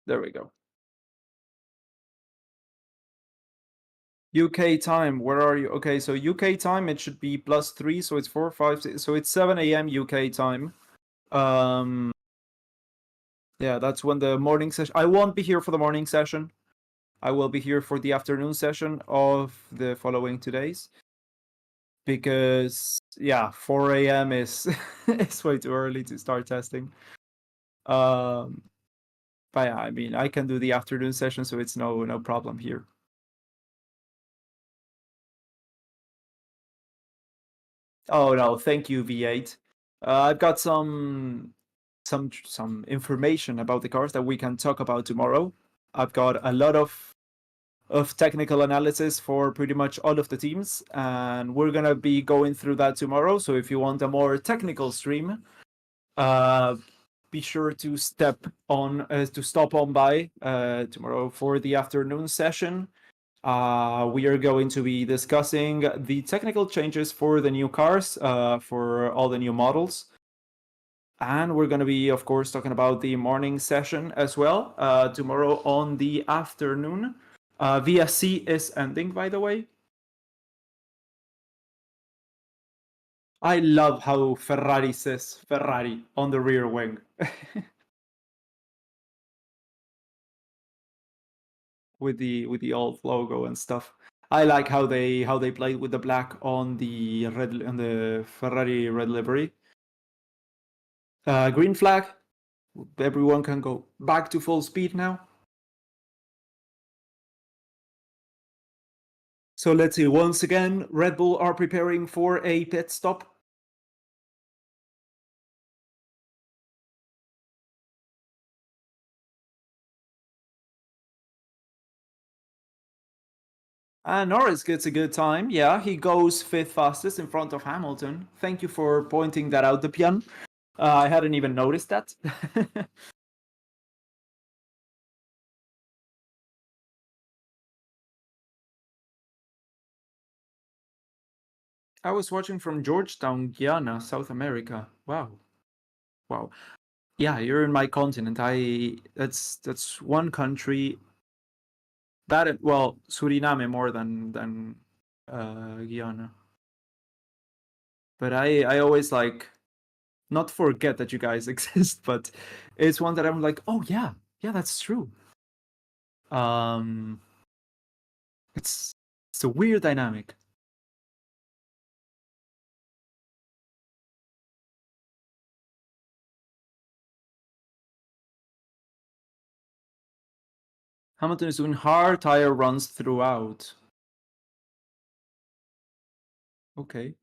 There we go. UK time, where are you? Okay, so UK time, it should be +3, so it's 4, 5, 6, so it's 7 a.m. UK time. Yeah, that's when the morning session. I won't be here for the morning session. I will be here for the afternoon session of the following 2 days. Because yeah, 4 a.m. is is way too early to start testing. But yeah, I mean, I can do the afternoon session, so it's no problem here. Oh no, thank you, V8. I've got some information about the cars that we can talk about tomorrow. I've got a lot of technical analysis for pretty much all of the teams, and we're gonna be going through that tomorrow. So if you want a more technical stream, be sure to stop on by tomorrow for the afternoon session. We are going to be discussing the technical changes for the new cars, for all the new models. And we're going to be, of course, talking about the morning session as well, tomorrow on the afternoon. VSC is ending, by the way. I love how Ferrari says Ferrari on the rear wing. with the old logo and stuff. I like how they played with the black on the Ferrari red livery. Green flag. Everyone can go back to full speed now. So let's see. Once again, Red Bull are preparing for a pit stop. Norris gets a good time. Yeah, he goes 5th fastest in front of Hamilton. Thank you for pointing that out, Depian. I hadn't even noticed that. I was watching from Georgetown, Guyana, South America. Wow. Yeah, you're in my continent. That's one country. Suriname more than Guyana. But I always not forget that you guys exist, but it's one that I'm like, oh yeah, that's true. It's a weird dynamic. Hamilton is doing hard tire runs throughout. Okay.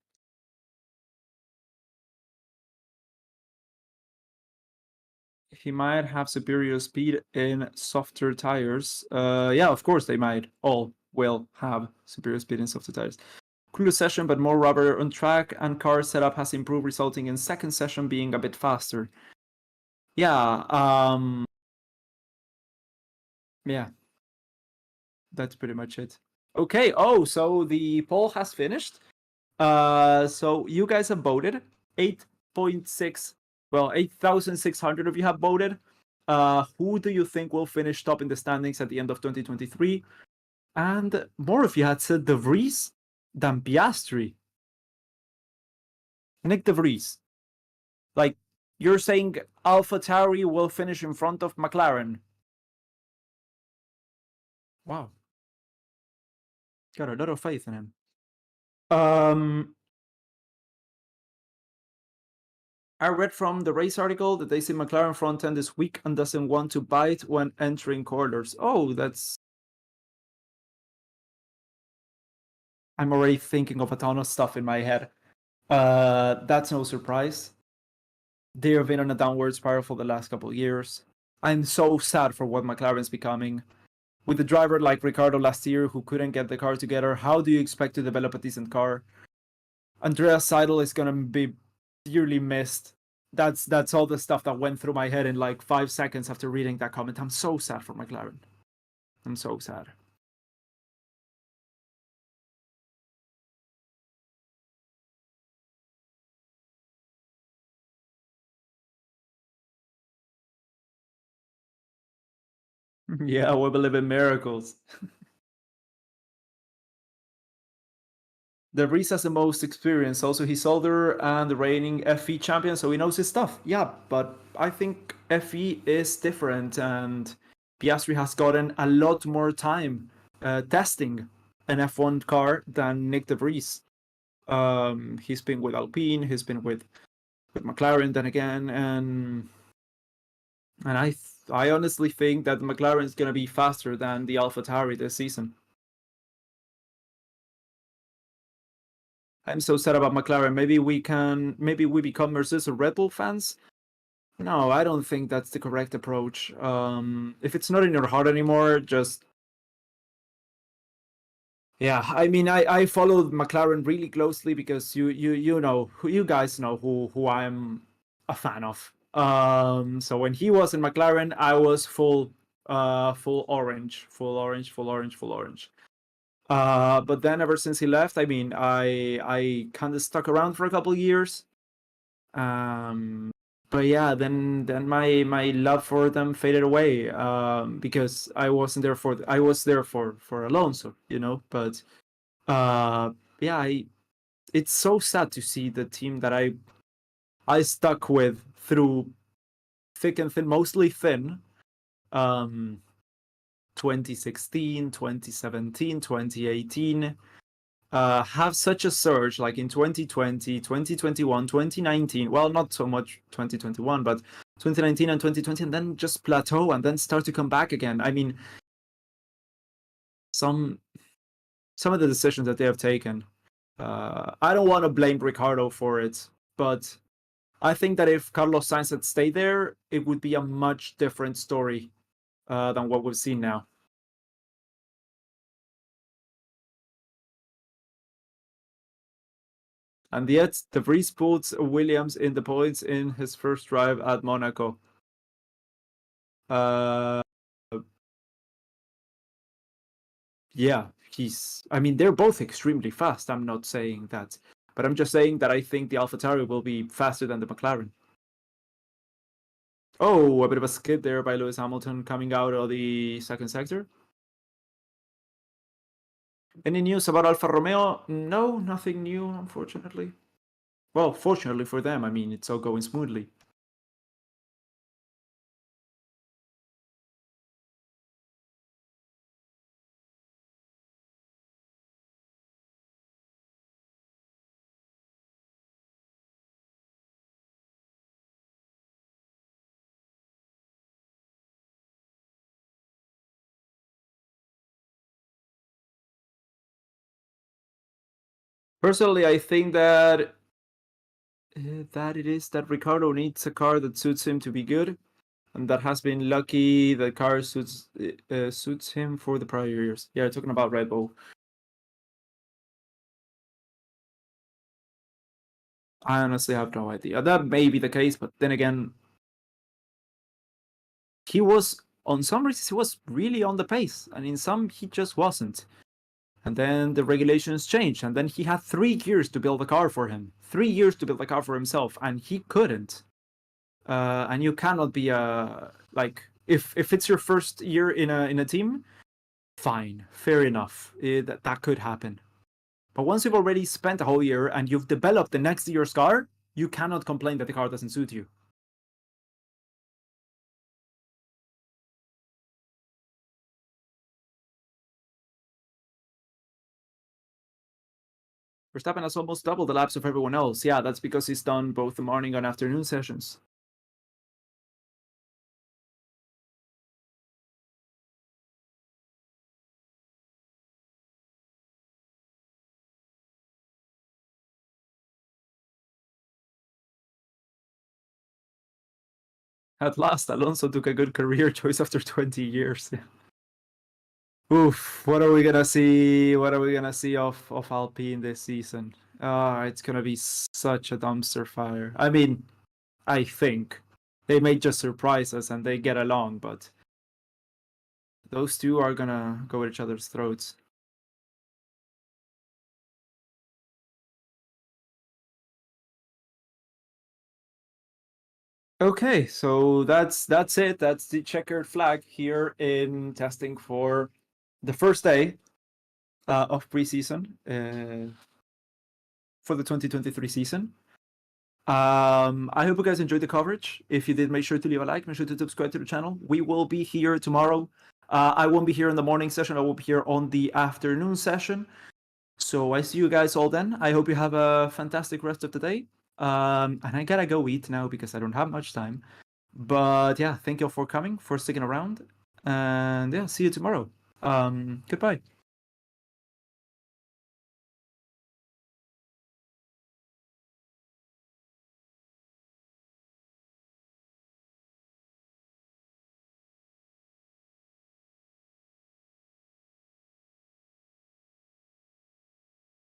he might have superior speed in softer tires. Yeah, of course they might. All will have superior speed in softer tires. Cooler session, but more rubber on track, and car setup has improved, resulting in second session being a bit faster. Yeah, yeah, that's pretty much it. Okay, oh, so the poll has finished. So you guys have voted. 8.6, well, 8,600 of you have voted. Who do you think will finish top in the standings at the end of 2023? And more of you had said De Vries than Piastri. Nick De Vries. Like, you're saying AlphaTauri will finish in front of McLaren. Wow. Got a lot of faith in him. I read from the race article that they say McLaren front end is weak and doesn't want to bite when entering corners. Oh, that's... I'm already thinking of a ton of stuff in my head. That's no surprise. They have been on a downward spiral for the last couple of years. I'm so sad for what McLaren's becoming. With a driver like Ricciardo last year who couldn't get the car together, how do you expect to develop a decent car? Andreas Seidel is going to be dearly missed. That's all the stuff that went through my head in like 5 seconds after reading that comment. I'm so sad for McLaren. I'm so sad. Yeah, we believe in miracles. De Vries has the most experience. Also, he's older and the reigning FE champion, so he knows his stuff. Yeah, but I think FE is different, and Piastri has gotten a lot more time testing an F1 car than Nick De Vries. He's been with Alpine, he's been with McLaren then again, and I honestly think that McLaren is going to be faster than the AlphaTauri this season. I'm so sad about McLaren. Maybe we become Mercedes or Red Bull fans. No, I don't think that's the correct approach. If it's not in your heart anymore, just... Yeah, I mean, I followed McLaren really closely because you know, you guys know who I'm a fan of. So when he was in McLaren, I was full orange. But then ever since he left, I mean, I kind of stuck around for a couple of years. But yeah, then my love for them faded away. Because I was there for Alonso, you know. But yeah, it's so sad to see the team that I stuck with through thick and thin, mostly thin. 2016, 2017, 2018, have such a surge like in 2020, 2021, 2019. Well, not so much 2021, but 2019 and 2020, and then just plateau and then start to come back again. I mean, some of the decisions that they have taken, I don't want to blame Ricciardo for it, but I think that if Carlos Sainz had stayed there, it would be a much different story than what we've seen now. And yet, De Vries puts Williams in the points in his first drive at Monaco. Yeah, I mean, they're both extremely fast. I'm not saying that. But I'm just saying that I think the AlphaTauri will be faster than the McLaren. Oh, a bit of a skid there by Lewis Hamilton coming out of the second sector. Any news about Alfa Romeo? No, nothing new, unfortunately. Well, fortunately for them, I mean, it's all going smoothly. Personally, I think that it is that Ricciardo needs a car that suits him to be good. and that has been lucky. The car suits him for the prior years. Yeah, talking about Red Bull. I honestly have no idea. That may be the case, but then again, he was on some races he was really on the pace, and in some he just wasn't. And then the regulations changed, and then he had 3 years to build a car for him. 3 years to build a car for himself, and he couldn't. And you cannot be like if it's your first year in a team, fine, fair enough. That could happen. But once you've already spent a whole year and you've developed the next year's car, you cannot complain that the car doesn't suit you. Verstappen has almost double the laps of everyone else. Yeah, that's because he's done both the morning and afternoon sessions. At last, Alonso took a good career choice after 20 years. Oof, what are we gonna see? What are we gonna see of Alpine this season? It's gonna be such a dumpster fire. I mean, I think they may just surprise us and they get along, but those two are gonna go at each other's throats. Okay, so that's it. That's the checkered flag here in testing for the first day of preseason for the 2023 season. I hope you guys enjoyed the coverage. If you did, make sure to leave a like, make sure to subscribe to the channel. We will be here tomorrow. I won't be here in the morning session. I will be here on the afternoon session. So I see you guys all then. I hope you have a fantastic rest of the day. And I gotta go eat now because I don't have much time. But yeah, thank you all for coming, for sticking around. And yeah, see you tomorrow. Goodbye.